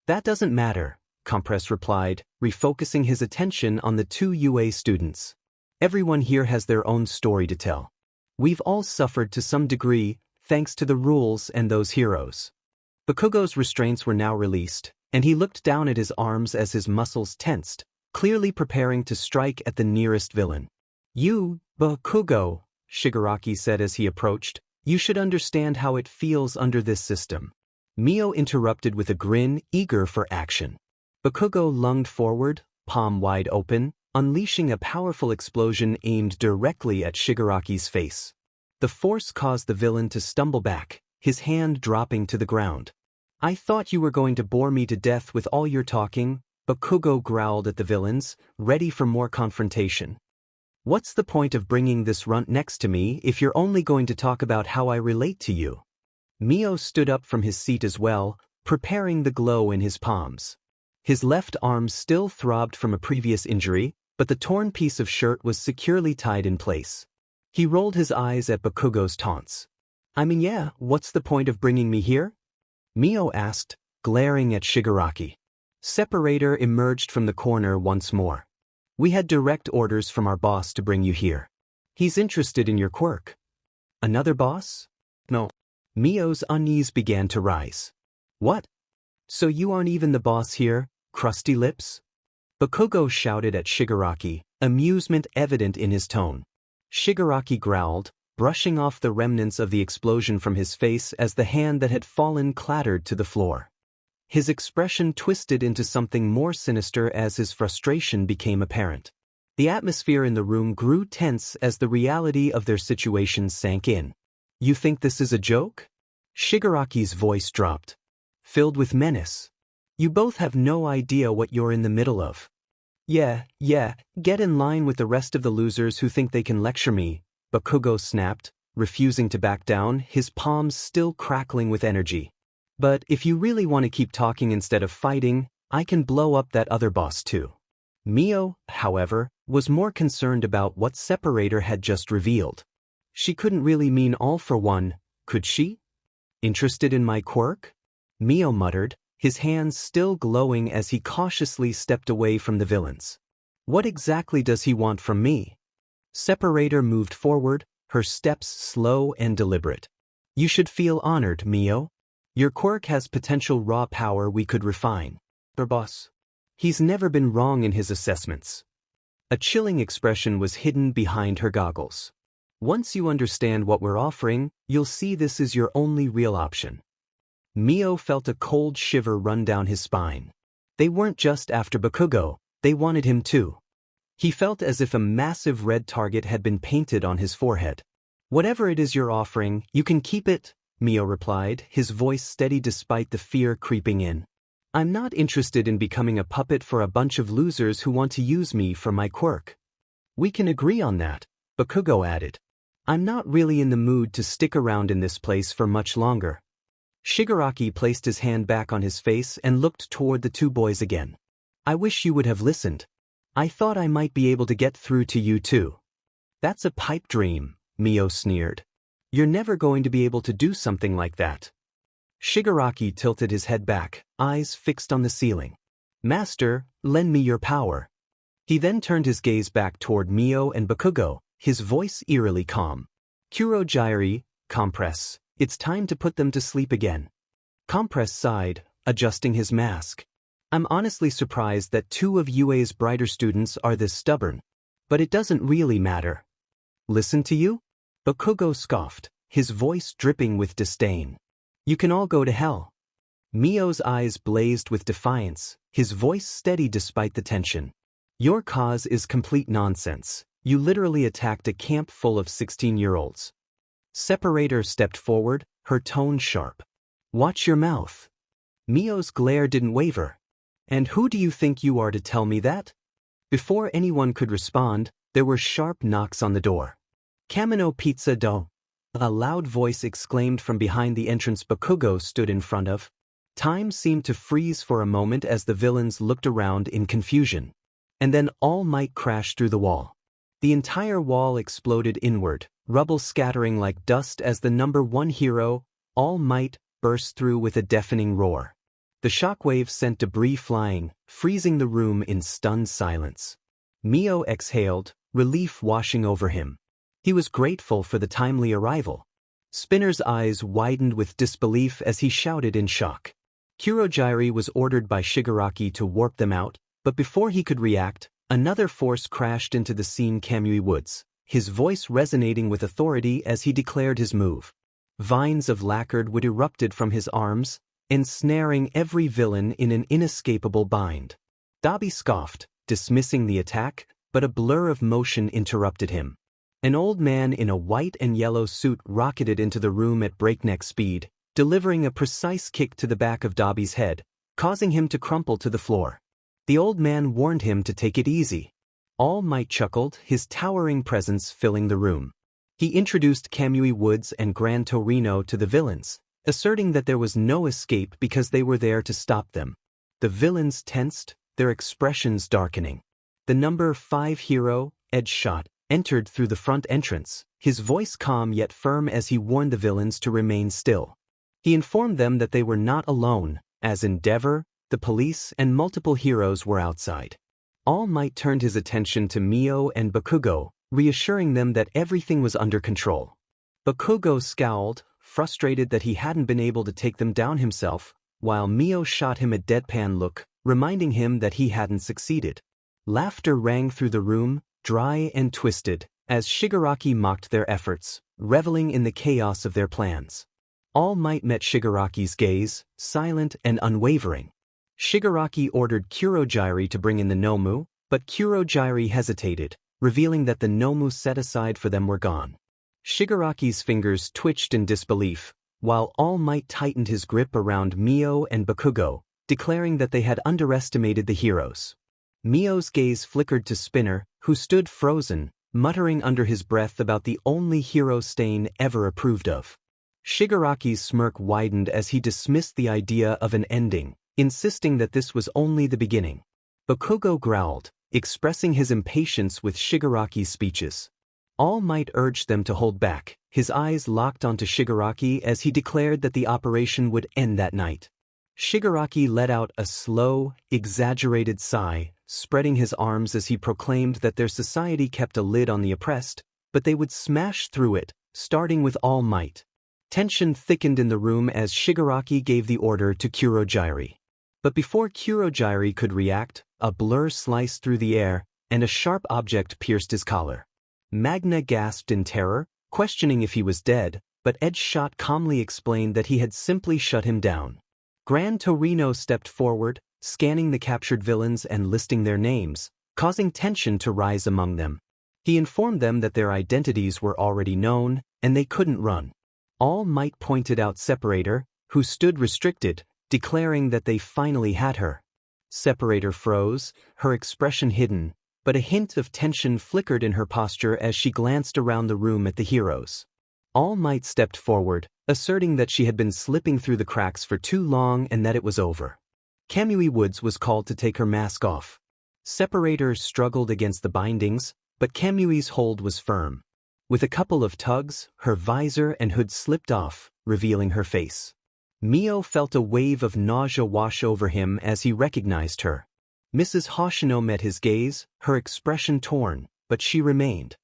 "That doesn't matter," Compress replied, refocusing his attention on the two UA students. "Everyone here has their own story to tell. We've all suffered to some degree, thanks to the rules and those heroes." Bakugo's restraints were now released, and he looked down at his arms as his muscles tensed, clearly preparing to strike at the nearest villain. "You, Bakugo," Shigaraki said as he approached, "you should understand how it feels under this system." Mio interrupted with a grin, eager for action. Bakugo lunged forward, palm wide open, unleashing a powerful explosion aimed directly at Shigaraki's face. The force caused the villain to stumble back, his hand dropping to the ground. "I thought you were going to bore me to death with all your talking," Bakugo growled at the villains, ready for more confrontation. "What's the point of bringing this runt next to me if you're only going to talk about how I relate to you?" Mio stood up from his seat as well, preparing the glow in his palms. His left arm still throbbed from a previous injury, but the torn piece of shirt was securely tied in place. He rolled his eyes at Bakugo's taunts. "I mean, yeah, what's the point of bringing me here?" Mio asked, glaring at Shigaraki. Separator emerged from the corner once more. "We had direct orders from our boss to bring you here. He's interested in your quirk." "Another boss?" "No." Mio's unease began to rise. "What? So you aren't even the boss here, crusty lips?" Bakugo shouted at Shigaraki, amusement evident in his tone. Shigaraki growled, brushing off the remnants of the explosion from his face as the hand that had fallen clattered to the floor. His expression twisted into something more sinister as his frustration became apparent. The atmosphere in the room grew tense as the reality of their situation sank in. "You think this is a joke?" Shigaraki's voice dropped, filled with menace. You both have no idea what you're in the middle of. Yeah, get in line with the rest of the losers who think they can lecture me, Bakugo snapped, refusing to back down, his palms still crackling with energy. But if you really want to keep talking instead of fighting, I can blow up that other boss too. Mio, however, was more concerned about what Separator had just revealed. She couldn't really mean all for one, could she? Interested in my quirk? Mio muttered, his hands still glowing as he cautiously stepped away from the villains. What exactly does he want from me? Separator moved forward, her steps slow and deliberate. You should feel honored, Mio. Your quirk has potential raw power we could refine. Her boss. He's never been wrong in his assessments. A chilling expression was hidden behind her goggles. Once you understand what we're offering, you'll see this is your only real option. Mio felt a cold shiver run down his spine. They weren't just after Bakugo, they wanted him too. He felt as if a massive red target had been painted on his forehead. Whatever it is you're offering, you can keep it, Mio replied, his voice steady despite the fear creeping in. I'm not interested in becoming a puppet for a bunch of losers who want to use me for my quirk. We can agree on that, Bakugo added. I'm not really in the mood to stick around in this place for much longer. Shigaraki placed his hand back on his face and looked toward the two boys again. I wish you would have listened. I thought I might be able to get through to you too. That's a pipe dream, Mio sneered. You're never going to be able to do something like that. Shigaraki tilted his head back, eyes fixed on the ceiling. Master, lend me your power. He then turned his gaze back toward Mio and Bakugo, his voice eerily calm. Kurogiri, compress. It's time to put them to sleep again. Compress sighed, adjusting his mask. I'm honestly surprised that two of UA's brighter students are this stubborn. But it doesn't really matter. Listen to you? Bakugo scoffed, his voice dripping with disdain. You can all go to hell. Mio's eyes blazed with defiance, his voice steady despite the tension. Your cause is complete nonsense. You literally attacked a camp full of 16-year-olds. Separator stepped forward, her tone sharp. Watch your mouth. Mio's glare didn't waver. And who do you think you are to tell me that? Before anyone could respond, there were sharp knocks on the door. Kamino pizza do. A loud voice exclaimed from behind the entrance Bakugo stood in front of. Time seemed to freeze for a moment as the villains looked around in confusion. And then All Might crashed through the wall. The entire wall exploded inward, rubble scattering like dust as the #1 hero, All Might, burst through with a deafening roar. The shockwave sent debris flying, freezing the room in stunned silence. Mio exhaled, relief washing over him. He was grateful for the timely arrival. Spinner's eyes widened with disbelief as he shouted in shock. Kurogiri was ordered by Shigaraki to warp them out, but before he could react, another force crashed into the scene Kamui Woods, his voice resonating with authority as he declared his move. Vines of lacquered wood erupted from his arms, ensnaring every villain in an inescapable bind. Dabi scoffed, dismissing the attack, but a blur of motion interrupted him. An old man in a white and yellow suit rocketed into the room at breakneck speed, delivering a precise kick to the back of Dabi's head, causing him to crumple to the floor. The old man warned him to take it easy. All Might chuckled, his towering presence filling the room. He introduced Kamui Woods and Gran Torino to the villains, asserting that there was no escape because they were there to stop them. The villains tensed, their expressions darkening. The #5 hero, Edgeshot, entered through the front entrance, his voice calm yet firm as he warned the villains to remain still. He informed them that they were not alone, as Endeavor, the police, and multiple heroes were outside. All Might turned his attention to Mio and Bakugo, reassuring them that everything was under control. Bakugo scowled, frustrated that he hadn't been able to take them down himself, while Mio shot him a deadpan look, reminding him that he hadn't succeeded. Laughter rang through the room, dry and twisted, as Shigaraki mocked their efforts, reveling in the chaos of their plans. All Might met Shigaraki's gaze, silent and unwavering. Shigaraki ordered Kurogiri to bring in the Nomu, but Kurogiri hesitated, revealing that the Nomu set aside for them were gone. Shigaraki's fingers twitched in disbelief, while All Might tightened his grip around Mio and Bakugo, declaring that they had underestimated the heroes. Mio's gaze flickered to Spinner, who stood frozen, muttering under his breath about the only hero Stain ever approved of. Shigaraki's smirk widened as he dismissed the idea of an ending, insisting that this was only the beginning. Bakugo growled, expressing his impatience with Shigaraki's speeches. All Might urged them to hold back, his eyes locked onto Shigaraki as he declared that the operation would end that night. Shigaraki let out a slow, exaggerated sigh, spreading his arms as he proclaimed that their society kept a lid on the oppressed, but they would smash through it, starting with All Might. Tension thickened in the room as Shigaraki gave the order to Kurojiri. But before Kurojiri could react, a blur sliced through the air, and a sharp object pierced his collar. Magna gasped in terror, questioning if he was dead, but Edge Shot calmly explained that he had simply shut him down. Gran Torino stepped forward, scanning the captured villains and listing their names, causing tension to rise among them. He informed them that their identities were already known, and they couldn't run. All Might pointed out Separator, who stood restricted, declaring that they finally had her. Separator froze, her expression hidden, but a hint of tension flickered in her posture as she glanced around the room at the heroes. All Might stepped forward, asserting that she had been slipping through the cracks for too long and that it was over. Kamui Woods was called to take her mask off. Separator struggled against the bindings, but Kamui's hold was firm. With a couple of tugs, her visor and hood slipped off, revealing her face. Mio felt a wave of nausea wash over him as he recognized her. Mrs. Hoshino met his gaze, her expression torn, but she remained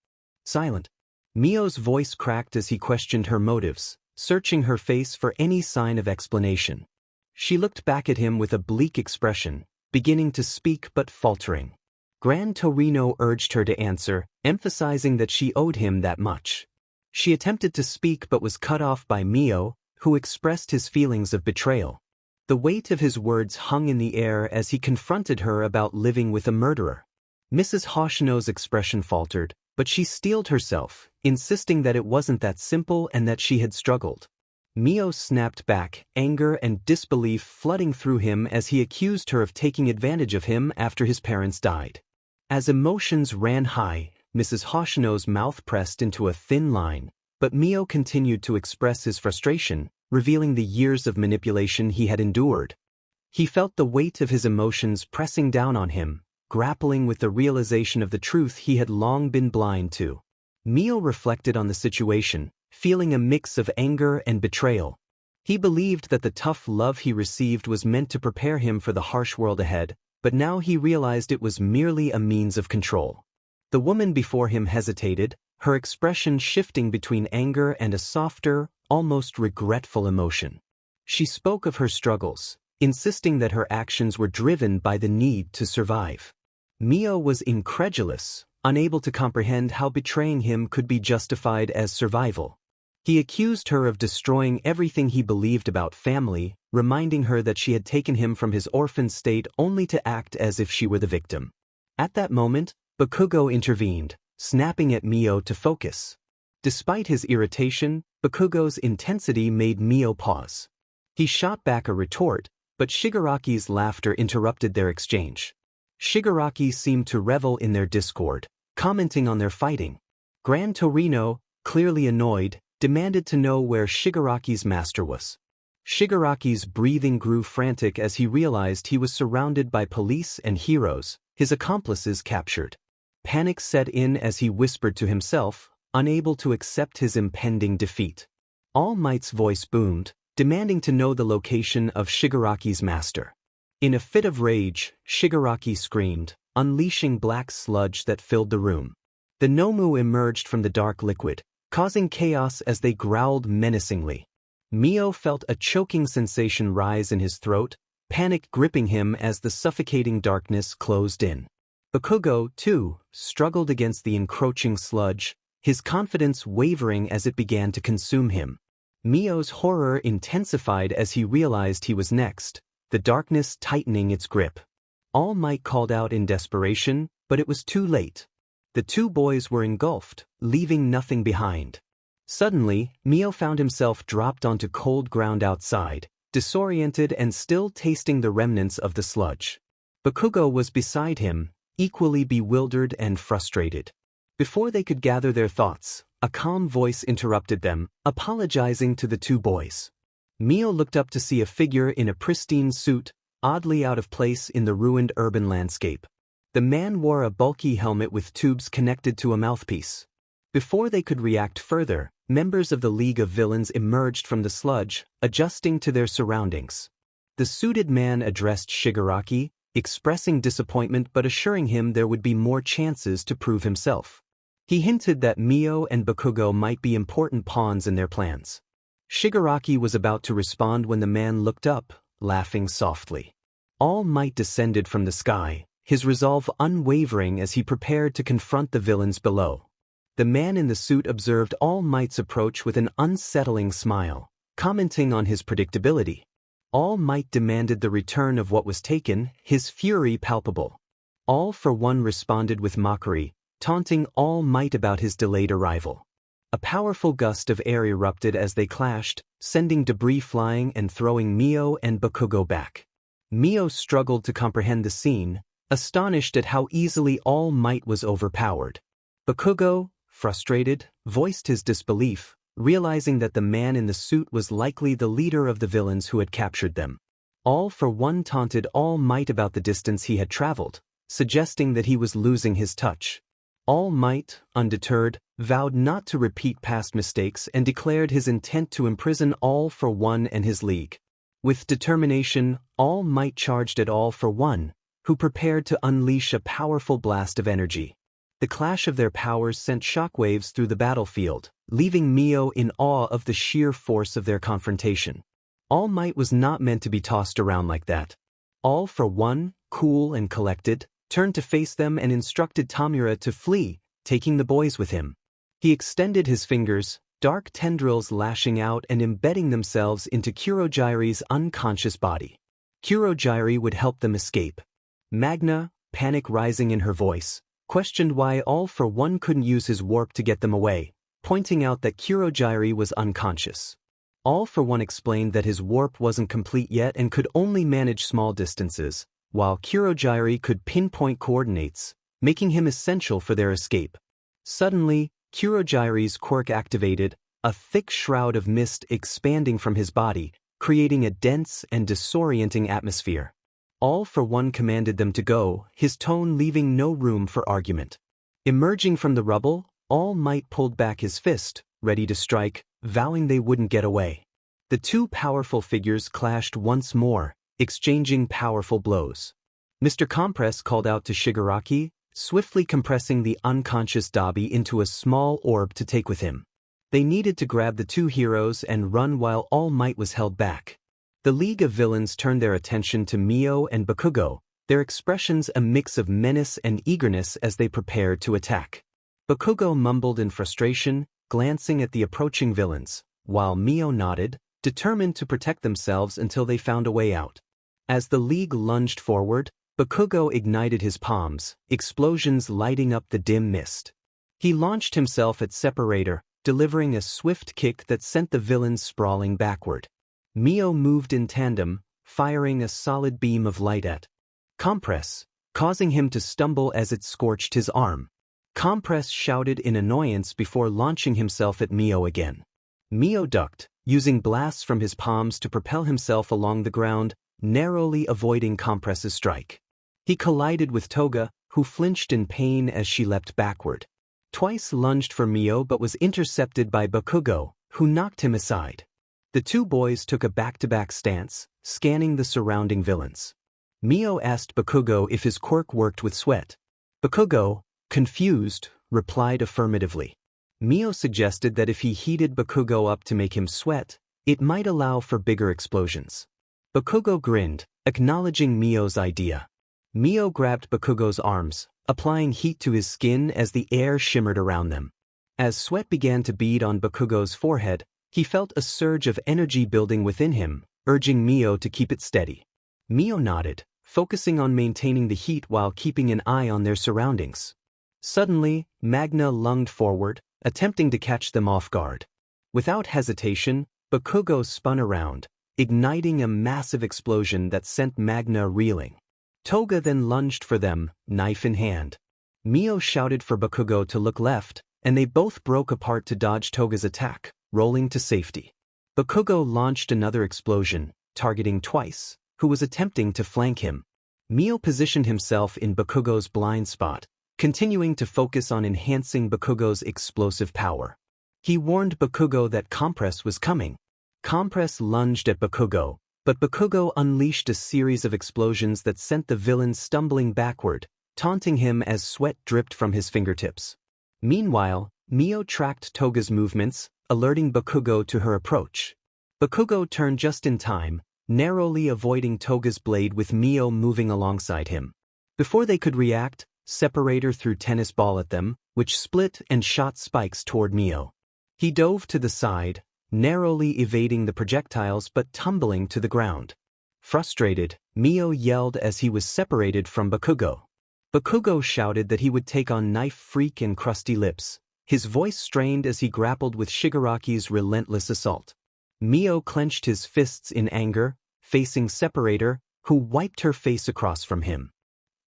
silent. Mio's voice cracked as he questioned her motives, searching her face for any sign of explanation. She looked back at him with a bleak expression, beginning to speak but faltering. Gran Torino urged her to answer, emphasizing that she owed him that much. She attempted to speak but was cut off by Mio, who expressed his feelings of betrayal. The weight of his words hung in the air as he confronted her about living with a murderer. Mrs. Hoshino's expression faltered, but she steeled herself, insisting that it wasn't that simple and that she had struggled. Mio snapped back, anger and disbelief flooding through him as he accused her of taking advantage of him after his parents died. As emotions ran high, Mrs. Hoshino's mouth pressed into a thin line, but Mio continued to express his frustration, revealing the years of manipulation he had endured. He felt the weight of his emotions pressing down on him, grappling with the realization of the truth he had long been blind to. Mio reflected on the situation, feeling a mix of anger and betrayal. He believed that the tough love he received was meant to prepare him for the harsh world ahead, but now he realized it was merely a means of control. The woman before him hesitated, her expression shifting between anger and a softer, almost regretful emotion. She spoke of her struggles, insisting that her actions were driven by the need to survive. Mio was incredulous, unable to comprehend how betraying him could be justified as survival. He accused her of destroying everything he believed about family, reminding her that she had taken him from his orphan state only to act as if she were the victim. At that moment, Bakugo intervened, snapping at Mio to focus. Despite his irritation, Bakugo's intensity made Mio pause. He shot back a retort, but Shigaraki's laughter interrupted their exchange. Shigaraki seemed to revel in their discord, commenting on their fighting. Gran Torino, clearly annoyed, demanded to know where Shigaraki's master was. Shigaraki's breathing grew frantic as he realized he was surrounded by police and heroes, his accomplices captured. Panic set in as he whispered to himself, unable to accept his impending defeat. All Might's voice boomed, demanding to know the location of Shigaraki's master. In a fit of rage, Shigaraki screamed, unleashing black sludge that filled the room. The Nomu emerged from the dark liquid, causing chaos as they growled menacingly. Mio felt a choking sensation rise in his throat, panic gripping him as the suffocating darkness closed in. Bakugo, too, struggled against the encroaching sludge, his confidence wavering as it began to consume him. Mio's horror intensified as he realized he was next, the darkness tightening its grip. All Might called out in desperation, but it was too late. The two boys were engulfed, leaving nothing behind. Suddenly, Mio found himself dropped onto cold ground outside, disoriented and still tasting the remnants of the sludge. Bakugo was beside him, equally bewildered and frustrated. Before they could gather their thoughts, a calm voice interrupted them, apologizing to the two boys. Mio looked up to see a figure in a pristine suit, oddly out of place in the ruined urban landscape. The man wore a bulky helmet with tubes connected to a mouthpiece. Before they could react further, members of the League of Villains emerged from the sludge, adjusting to their surroundings. The suited man addressed Shigaraki, expressing disappointment but assuring him there would be more chances to prove himself. He hinted that Mio and Bakugo might be important pawns in their plans. Shigaraki was about to respond when the man looked up, laughing softly. All Might descended from the sky, his resolve unwavering as he prepared to confront the villains below. The man in the suit observed All Might's approach with an unsettling smile, commenting on his predictability. All Might demanded the return of what was taken, his fury palpable. All for One responded with mockery, taunting All Might about his delayed arrival. A powerful gust of air erupted as they clashed, sending debris flying and throwing Mio and Bakugo back. Mio struggled to comprehend the scene, astonished at how easily All Might was overpowered. Bakugo, frustrated, voiced his disbelief, realizing that the man in the suit was likely the leader of the villains who had captured them. All for One taunted All Might about the distance he had traveled, suggesting that he was losing his touch. All Might, undeterred, vowed not to repeat past mistakes and declared his intent to imprison All for One and his league. With determination, All Might charged at All for One, who prepared to unleash a powerful blast of energy. The clash of their powers sent shockwaves through the battlefield, leaving Mio in awe of the sheer force of their confrontation. All Might was not meant to be tossed around like that. All for One, cool and collected, turned to face them and instructed Tamura to flee, taking the boys with him. He extended his fingers, dark tendrils lashing out and embedding themselves into Kurogiri's unconscious body. Kurogiri would help them escape. Magna, panic rising in her voice, questioned why All for One couldn't use his warp to get them away, pointing out that Kurogiri was unconscious. All for One explained that his warp wasn't complete yet and could only manage small distances, while Kurogiri could pinpoint coordinates, making him essential for their escape. Suddenly, Kurogiri's quirk activated, a thick shroud of mist expanding from his body, creating a dense and disorienting atmosphere. All for One commanded them to go, his tone leaving no room for argument. Emerging from the rubble, All Might pulled back his fist, ready to strike, vowing they wouldn't get away. The two powerful figures clashed once more, exchanging powerful blows. Mr. Compress called out to Shigaraki, swiftly compressing the unconscious Dabi into a small orb to take with him. They needed to grab the two heroes and run while All Might was held back. The League of Villains turned their attention to Mio and Bakugo, their expressions a mix of menace and eagerness as they prepared to attack. Bakugo mumbled in frustration, glancing at the approaching villains, while Mio nodded, determined to protect themselves until they found a way out. As the League lunged forward, Bakugo ignited his palms, explosions lighting up the dim mist. He launched himself at Separator, delivering a swift kick that sent the villains sprawling backward. Mio moved in tandem, firing a solid beam of light at Compress, causing him to stumble as it scorched his arm. Compress shouted in annoyance before launching himself at Mio again. Mio ducked, using blasts from his palms to propel himself along the ground, narrowly avoiding Compress's strike. He collided with Toga, who flinched in pain as she leapt backward. Twice lunged for Mio but was intercepted by Bakugo, who knocked him aside. The two boys took a back-to-back stance, scanning the surrounding villains. Mio asked Bakugo if his quirk worked with sweat. Bakugo, confused, replied affirmatively. Mio suggested that if he heated Bakugo up to make him sweat, it might allow for bigger explosions. Bakugo grinned, acknowledging Mio's idea. Mio grabbed Bakugo's arms, applying heat to his skin as the air shimmered around them. As sweat began to bead on Bakugo's forehead, he felt a surge of energy building within him, urging Mio to keep it steady. Mio nodded, focusing on maintaining the heat while keeping an eye on their surroundings. Suddenly, Magna lunged forward, attempting to catch them off guard. Without hesitation, Bakugo spun around, igniting a massive explosion that sent Magna reeling. Toga then lunged for them, knife in hand. Mio shouted for Bakugo to look left, and they both broke apart to dodge Toga's attack, rolling to safety. Bakugo launched another explosion, targeting Twice, who was attempting to flank him. Mio positioned himself in Bakugo's blind spot, continuing to focus on enhancing Bakugo's explosive power. He warned Bakugo that Compress was coming. Compress lunged at Bakugo, but Bakugo unleashed a series of explosions that sent the villain stumbling backward, taunting him as sweat dripped from his fingertips. Meanwhile, Mio tracked Toga's movements, alerting Bakugo to her approach. Bakugo turned just in time, narrowly avoiding Toga's blade with Mio moving alongside him. Before they could react, Separator threw tennis ball at them, which split and shot spikes toward Mio. He dove to the side, narrowly evading the projectiles but tumbling to the ground. Frustrated, Mio yelled as he was separated from Bakugo. Bakugo shouted that he would take on Knife Freak and Krusty Lips, his voice strained as he grappled with Shigaraki's relentless assault. Mio clenched his fists in anger, facing Separator, who wiped her face across from him.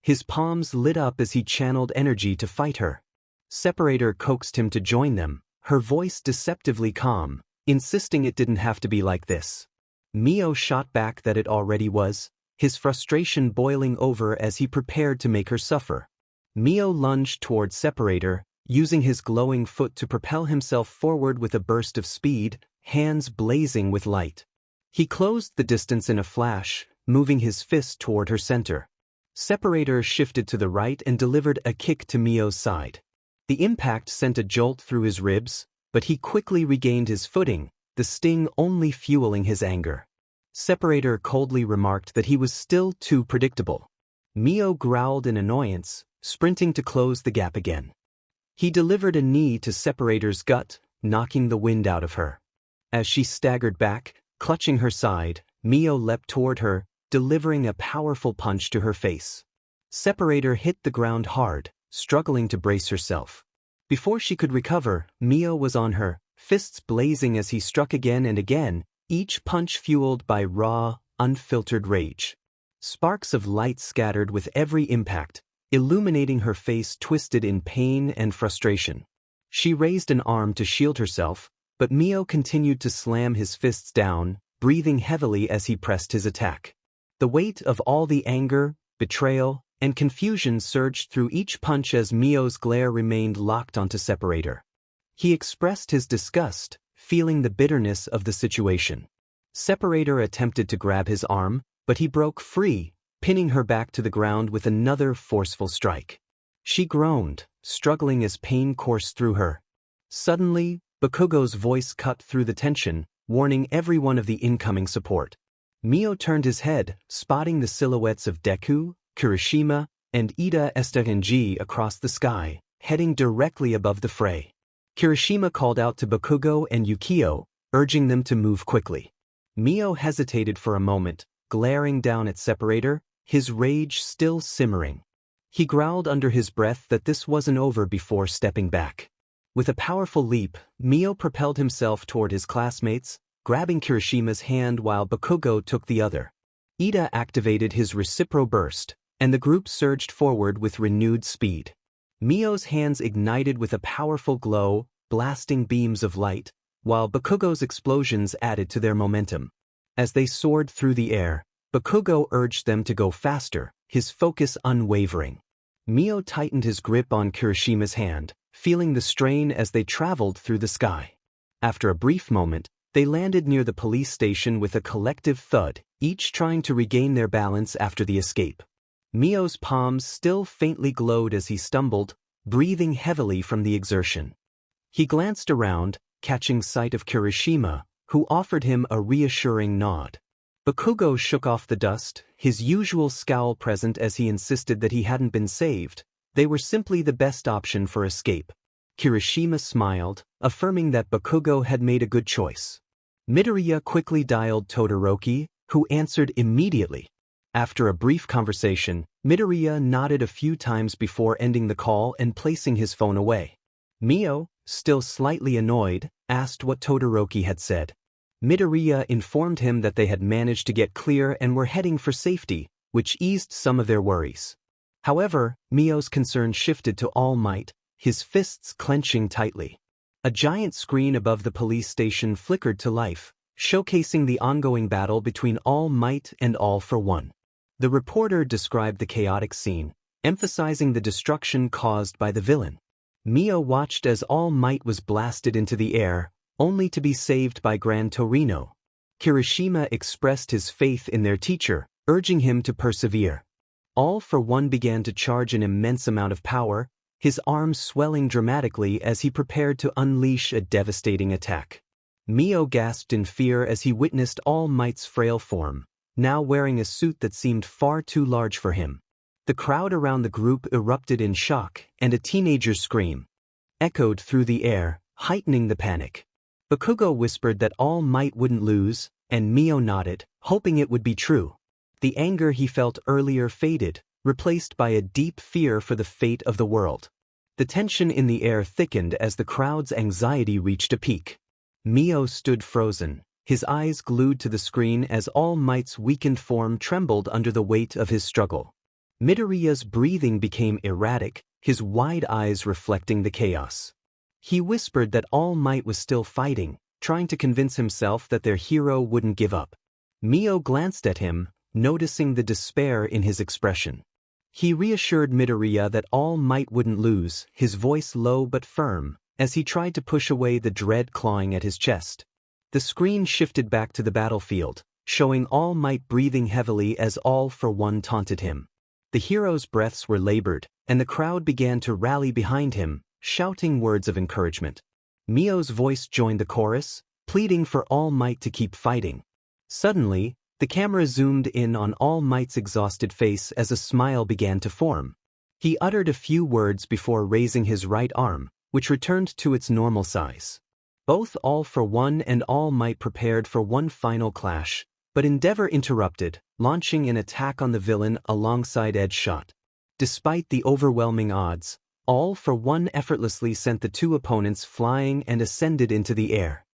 His palms lit up as he channeled energy to fight her. Separator coaxed him to join them, her voice deceptively calm, insisting it didn't have to be like this. Mio shot back that it already was, his frustration boiling over as he prepared to make her suffer. Mio lunged toward Separator, using his glowing foot to propel himself forward with a burst of speed, hands blazing with light. He closed the distance in a flash, moving his fist toward her center. Separator shifted to the right and delivered a kick to Mio's side. The impact sent a jolt through his ribs, but he quickly regained his footing, the sting only fueling his anger. Separator coldly remarked that he was still too predictable. Mio growled in annoyance, sprinting to close the gap again. He delivered a knee to Separator's gut, knocking the wind out of her. As she staggered back, clutching her side, Mio leapt toward her, delivering a powerful punch to her face. Separator hit the ground hard, struggling to brace herself. Before she could recover, Mio was on her, fists blazing as he struck again and again, each punch fueled by raw, unfiltered rage. Sparks of light scattered with every impact, illuminating her face twisted in pain and frustration. She raised an arm to shield herself, but Mio continued to slam his fists down, breathing heavily as he pressed his attack. The weight of all the anger, betrayal, and confusion surged through each punch as Mio's glare remained locked onto Separator. He expressed his disgust, feeling the bitterness of the situation. Separator attempted to grab his arm, but he broke free, pinning her back to the ground with another forceful strike. She groaned, struggling as pain coursed through her. Suddenly, Bakugo's voice cut through the tension, warning everyone of the incoming support. Mio turned his head, spotting the silhouettes of Deku, Kirishima, and Ida Esterenji across the sky, heading directly above the fray. Kirishima called out to Bakugo and Ukiyo, urging them to move quickly. Mio hesitated for a moment, glaring down at Separator, his rage still simmering. He growled under his breath that this wasn't over before stepping back. With a powerful leap, Mio propelled himself toward his classmates, grabbing Kirishima's hand while Bakugo took the other. Ida activated his Recipro Burst, and the group surged forward with renewed speed. Mio's hands ignited with a powerful glow, blasting beams of light, while Bakugo's explosions added to their momentum. As they soared through the air, Bakugo urged them to go faster, his focus unwavering. Mio tightened his grip on Kirishima's hand, feeling the strain as they traveled through the sky. After a brief moment, they landed near the police station with a collective thud, each trying to regain their balance after the escape. Mio's palms still faintly glowed as he stumbled, breathing heavily from the exertion. He glanced around, catching sight of Kirishima, who offered him a reassuring nod. Bakugo shook off the dust, his usual scowl present as he insisted that he hadn't been saved. They were simply the best option for escape. Kirishima smiled, affirming that Bakugo had made a good choice. Midoriya quickly dialed Todoroki, who answered immediately. After a brief conversation, Midoriya nodded a few times before ending the call and placing his phone away. Mio, still slightly annoyed, asked what Todoroki had said. Midoriya informed him that they had managed to get clear and were heading for safety, which eased some of their worries. However, Mio's concern shifted to All Might, his fists clenching tightly. A giant screen above the police station flickered to life, showcasing the ongoing battle between All Might and All for One. The reporter described the chaotic scene, emphasizing the destruction caused by the villain. Mio watched as All Might was blasted into the air, only to be saved by Gran Torino. Kirishima expressed his faith in their teacher, urging him to persevere. All for One began to charge an immense amount of power, his arms swelling dramatically as he prepared to unleash a devastating attack. Mio gasped in fear as he witnessed All Might's frail form, now wearing a suit that seemed far too large for him. The crowd around the group erupted in shock, and a teenager's scream echoed through the air, heightening the panic. Bakugo whispered that All Might wouldn't lose, and Mio nodded, hoping it would be true. The anger he felt earlier faded, replaced by a deep fear for the fate of the world. The tension in the air thickened as the crowd's anxiety reached a peak. Mio stood frozen, his eyes glued to the screen as All Might's weakened form trembled under the weight of his struggle. Midoriya's breathing became erratic, his wide eyes reflecting the chaos. He whispered that All Might was still fighting, trying to convince himself that their hero wouldn't give up. Mio glanced at him, noticing the despair in his expression. He reassured Midoriya that All Might wouldn't lose, his voice low but firm, as he tried to push away the dread clawing at his chest. The screen shifted back to the battlefield, showing All Might breathing heavily as All for One taunted him. The hero's breaths were labored, and the crowd began to rally behind him, shouting words of encouragement. Mio's voice joined the chorus, pleading for All Might to keep fighting. Suddenly, the camera zoomed in on All Might's exhausted face as a smile began to form. He uttered a few words before raising his right arm, which returned to its normal size. Both All for One and All Might prepared for one final clash, but Endeavor interrupted, launching an attack on the villain alongside Edge Shot. Despite the overwhelming odds, All for One effortlessly sent the two opponents flying and ascended into the air.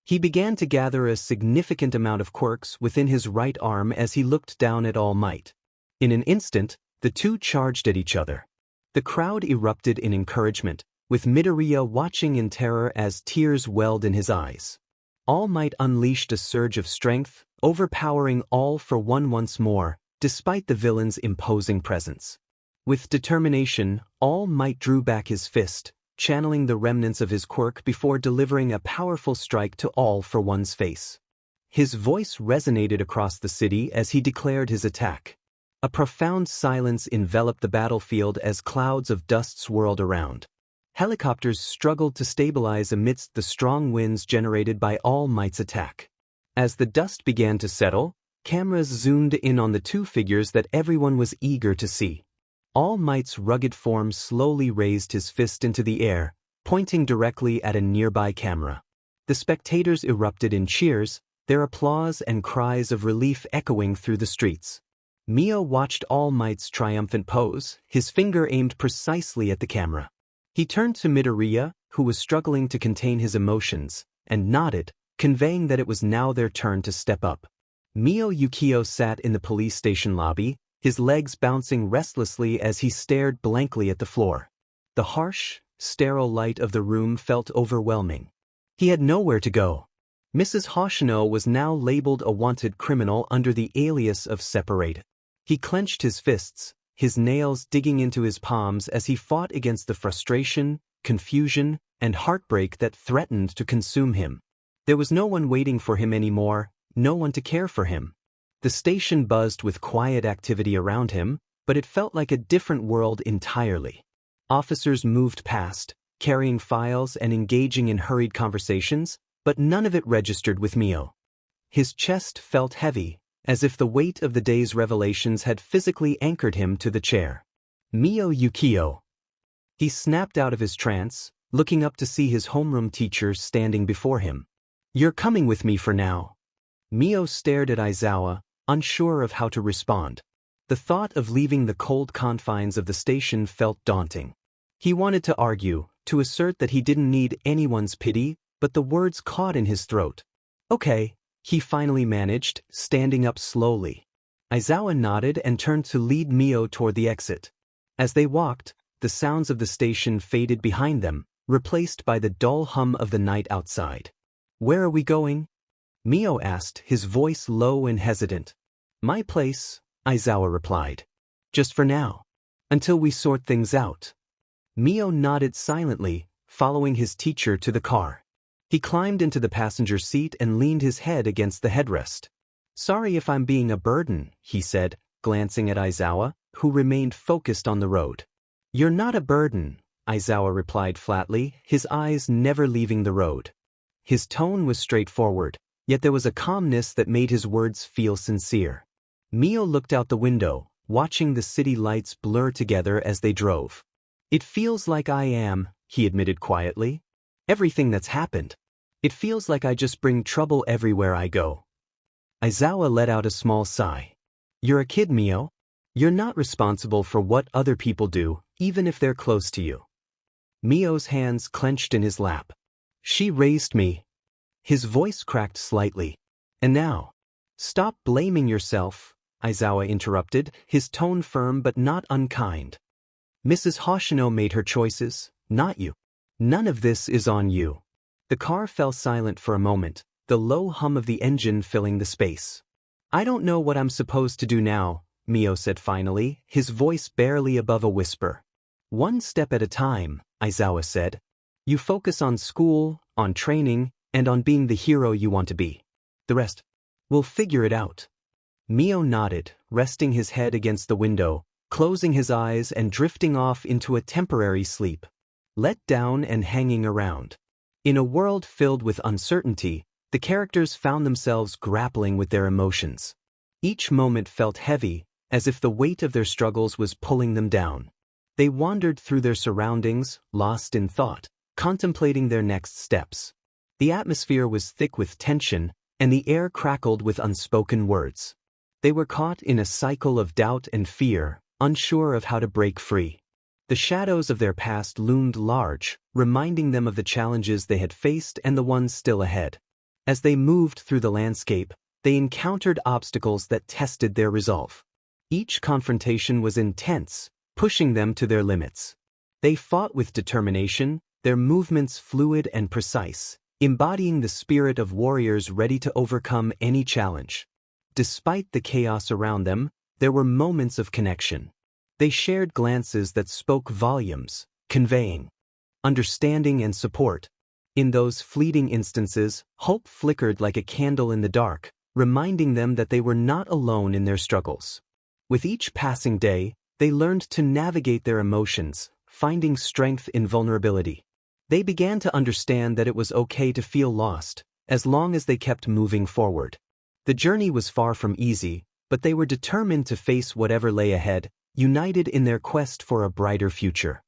He began to gather a significant amount of quirks within his right arm as he looked down at All Might. In an instant, the two charged at each other. The crowd erupted in encouragement, with Midoriya watching in terror as tears welled in his eyes. All Might unleashed a surge of strength, overpowering All for One once more, despite the villain's imposing presence. With determination, All Might drew back his fist, channeling the remnants of his quirk before delivering a powerful strike to All for One's face. His voice resonated across the city as he declared his attack. A profound silence enveloped the battlefield as clouds of dust swirled around. Helicopters struggled to stabilize amidst the strong winds generated by All Might's attack. As the dust began to settle, cameras zoomed in on the two figures that everyone was eager to see. All Might's rugged form slowly raised his fist into the air, pointing directly at a nearby camera. The spectators erupted in cheers, their applause and cries of relief echoing through the streets. Mio watched All Might's triumphant pose, his finger aimed precisely at the camera. He turned to Midoriya, who was struggling to contain his emotions, and nodded, conveying that it was now their turn to step up. Mio Ukiyo sat in the police station lobby, his legs bouncing restlessly as he stared blankly at the floor. The harsh, sterile light of the room felt overwhelming. He had nowhere to go. Mrs. Hoshino was now labeled a wanted criminal under the alias of Separate. He clenched his fists, his nails digging into his palms as he fought against the frustration, confusion, and heartbreak that threatened to consume him. There was no one waiting for him anymore, no one to care for him. The station buzzed with quiet activity around him, but it felt like a different world entirely. Officers moved past, carrying files and engaging in hurried conversations, but none of it registered with Mio. His chest felt heavy, as if the weight of the day's revelations had physically anchored him to the chair. Mio Ukiyo. He snapped out of his trance, looking up to see his homeroom teacher standing before him. "You're coming with me for now." Mio stared at Aizawa, unsure of how to respond. The thought of leaving the cold confines of the station felt daunting. He wanted to argue, to assert that he didn't need anyone's pity, but the words caught in his throat. Okay, he finally managed, standing up slowly. Aizawa nodded and turned to lead Mio toward the exit. As they walked, the sounds of the station faded behind them, replaced by the dull hum of the night outside. Where are we going? Mio asked, his voice low and hesitant. My place, Aizawa replied. Just for now. Until we sort things out. Mio nodded silently, following his teacher to the car. He climbed into the passenger seat and leaned his head against the headrest. Sorry if I'm being a burden, he said, glancing at Aizawa, who remained focused on the road. You're not a burden, Aizawa replied flatly, his eyes never leaving the road. His tone was straightforward, yet there was a calmness that made his words feel sincere. Mio looked out the window, watching the city lights blur together as they drove. It feels like I am, he admitted quietly. Everything that's happened. It feels like I just bring trouble everywhere I go. Aizawa let out a small sigh. You're a kid, Mio. You're not responsible for what other people do, even if they're close to you. Mio's hands clenched in his lap. She raised me. His voice cracked slightly. And now? Stop blaming yourself, Aizawa interrupted, his tone firm but not unkind. Mrs. Hoshino made her choices, not you. None of this is on you. The car fell silent for a moment, the low hum of the engine filling the space. I don't know what I'm supposed to do now, Mio said finally, his voice barely above a whisper. One step at a time, Aizawa said. You focus on school, on training, and on being the hero you want to be. The rest, we'll figure it out. Mio nodded, resting his head against the window, closing his eyes and drifting off into a temporary sleep. Let down and hanging around. In a world filled with uncertainty, the characters found themselves grappling with their emotions. Each moment felt heavy, as if the weight of their struggles was pulling them down. They wandered through their surroundings, lost in thought, contemplating their next steps. The atmosphere was thick with tension, and the air crackled with unspoken words. They were caught in a cycle of doubt and fear, unsure of how to break free. The shadows of their past loomed large, reminding them of the challenges they had faced and the ones still ahead. As they moved through the landscape, they encountered obstacles that tested their resolve. Each confrontation was intense, pushing them to their limits. They fought with determination, their movements fluid and precise, embodying the spirit of warriors ready to overcome any challenge. Despite the chaos around them, there were moments of connection. They shared glances that spoke volumes, conveying understanding and support. In those fleeting instances, hope flickered like a candle in the dark, reminding them that they were not alone in their struggles. With each passing day, they learned to navigate their emotions, finding strength in vulnerability. They began to understand that it was okay to feel lost, as long as they kept moving forward. The journey was far from easy, but they were determined to face whatever lay ahead, united in their quest for a brighter future.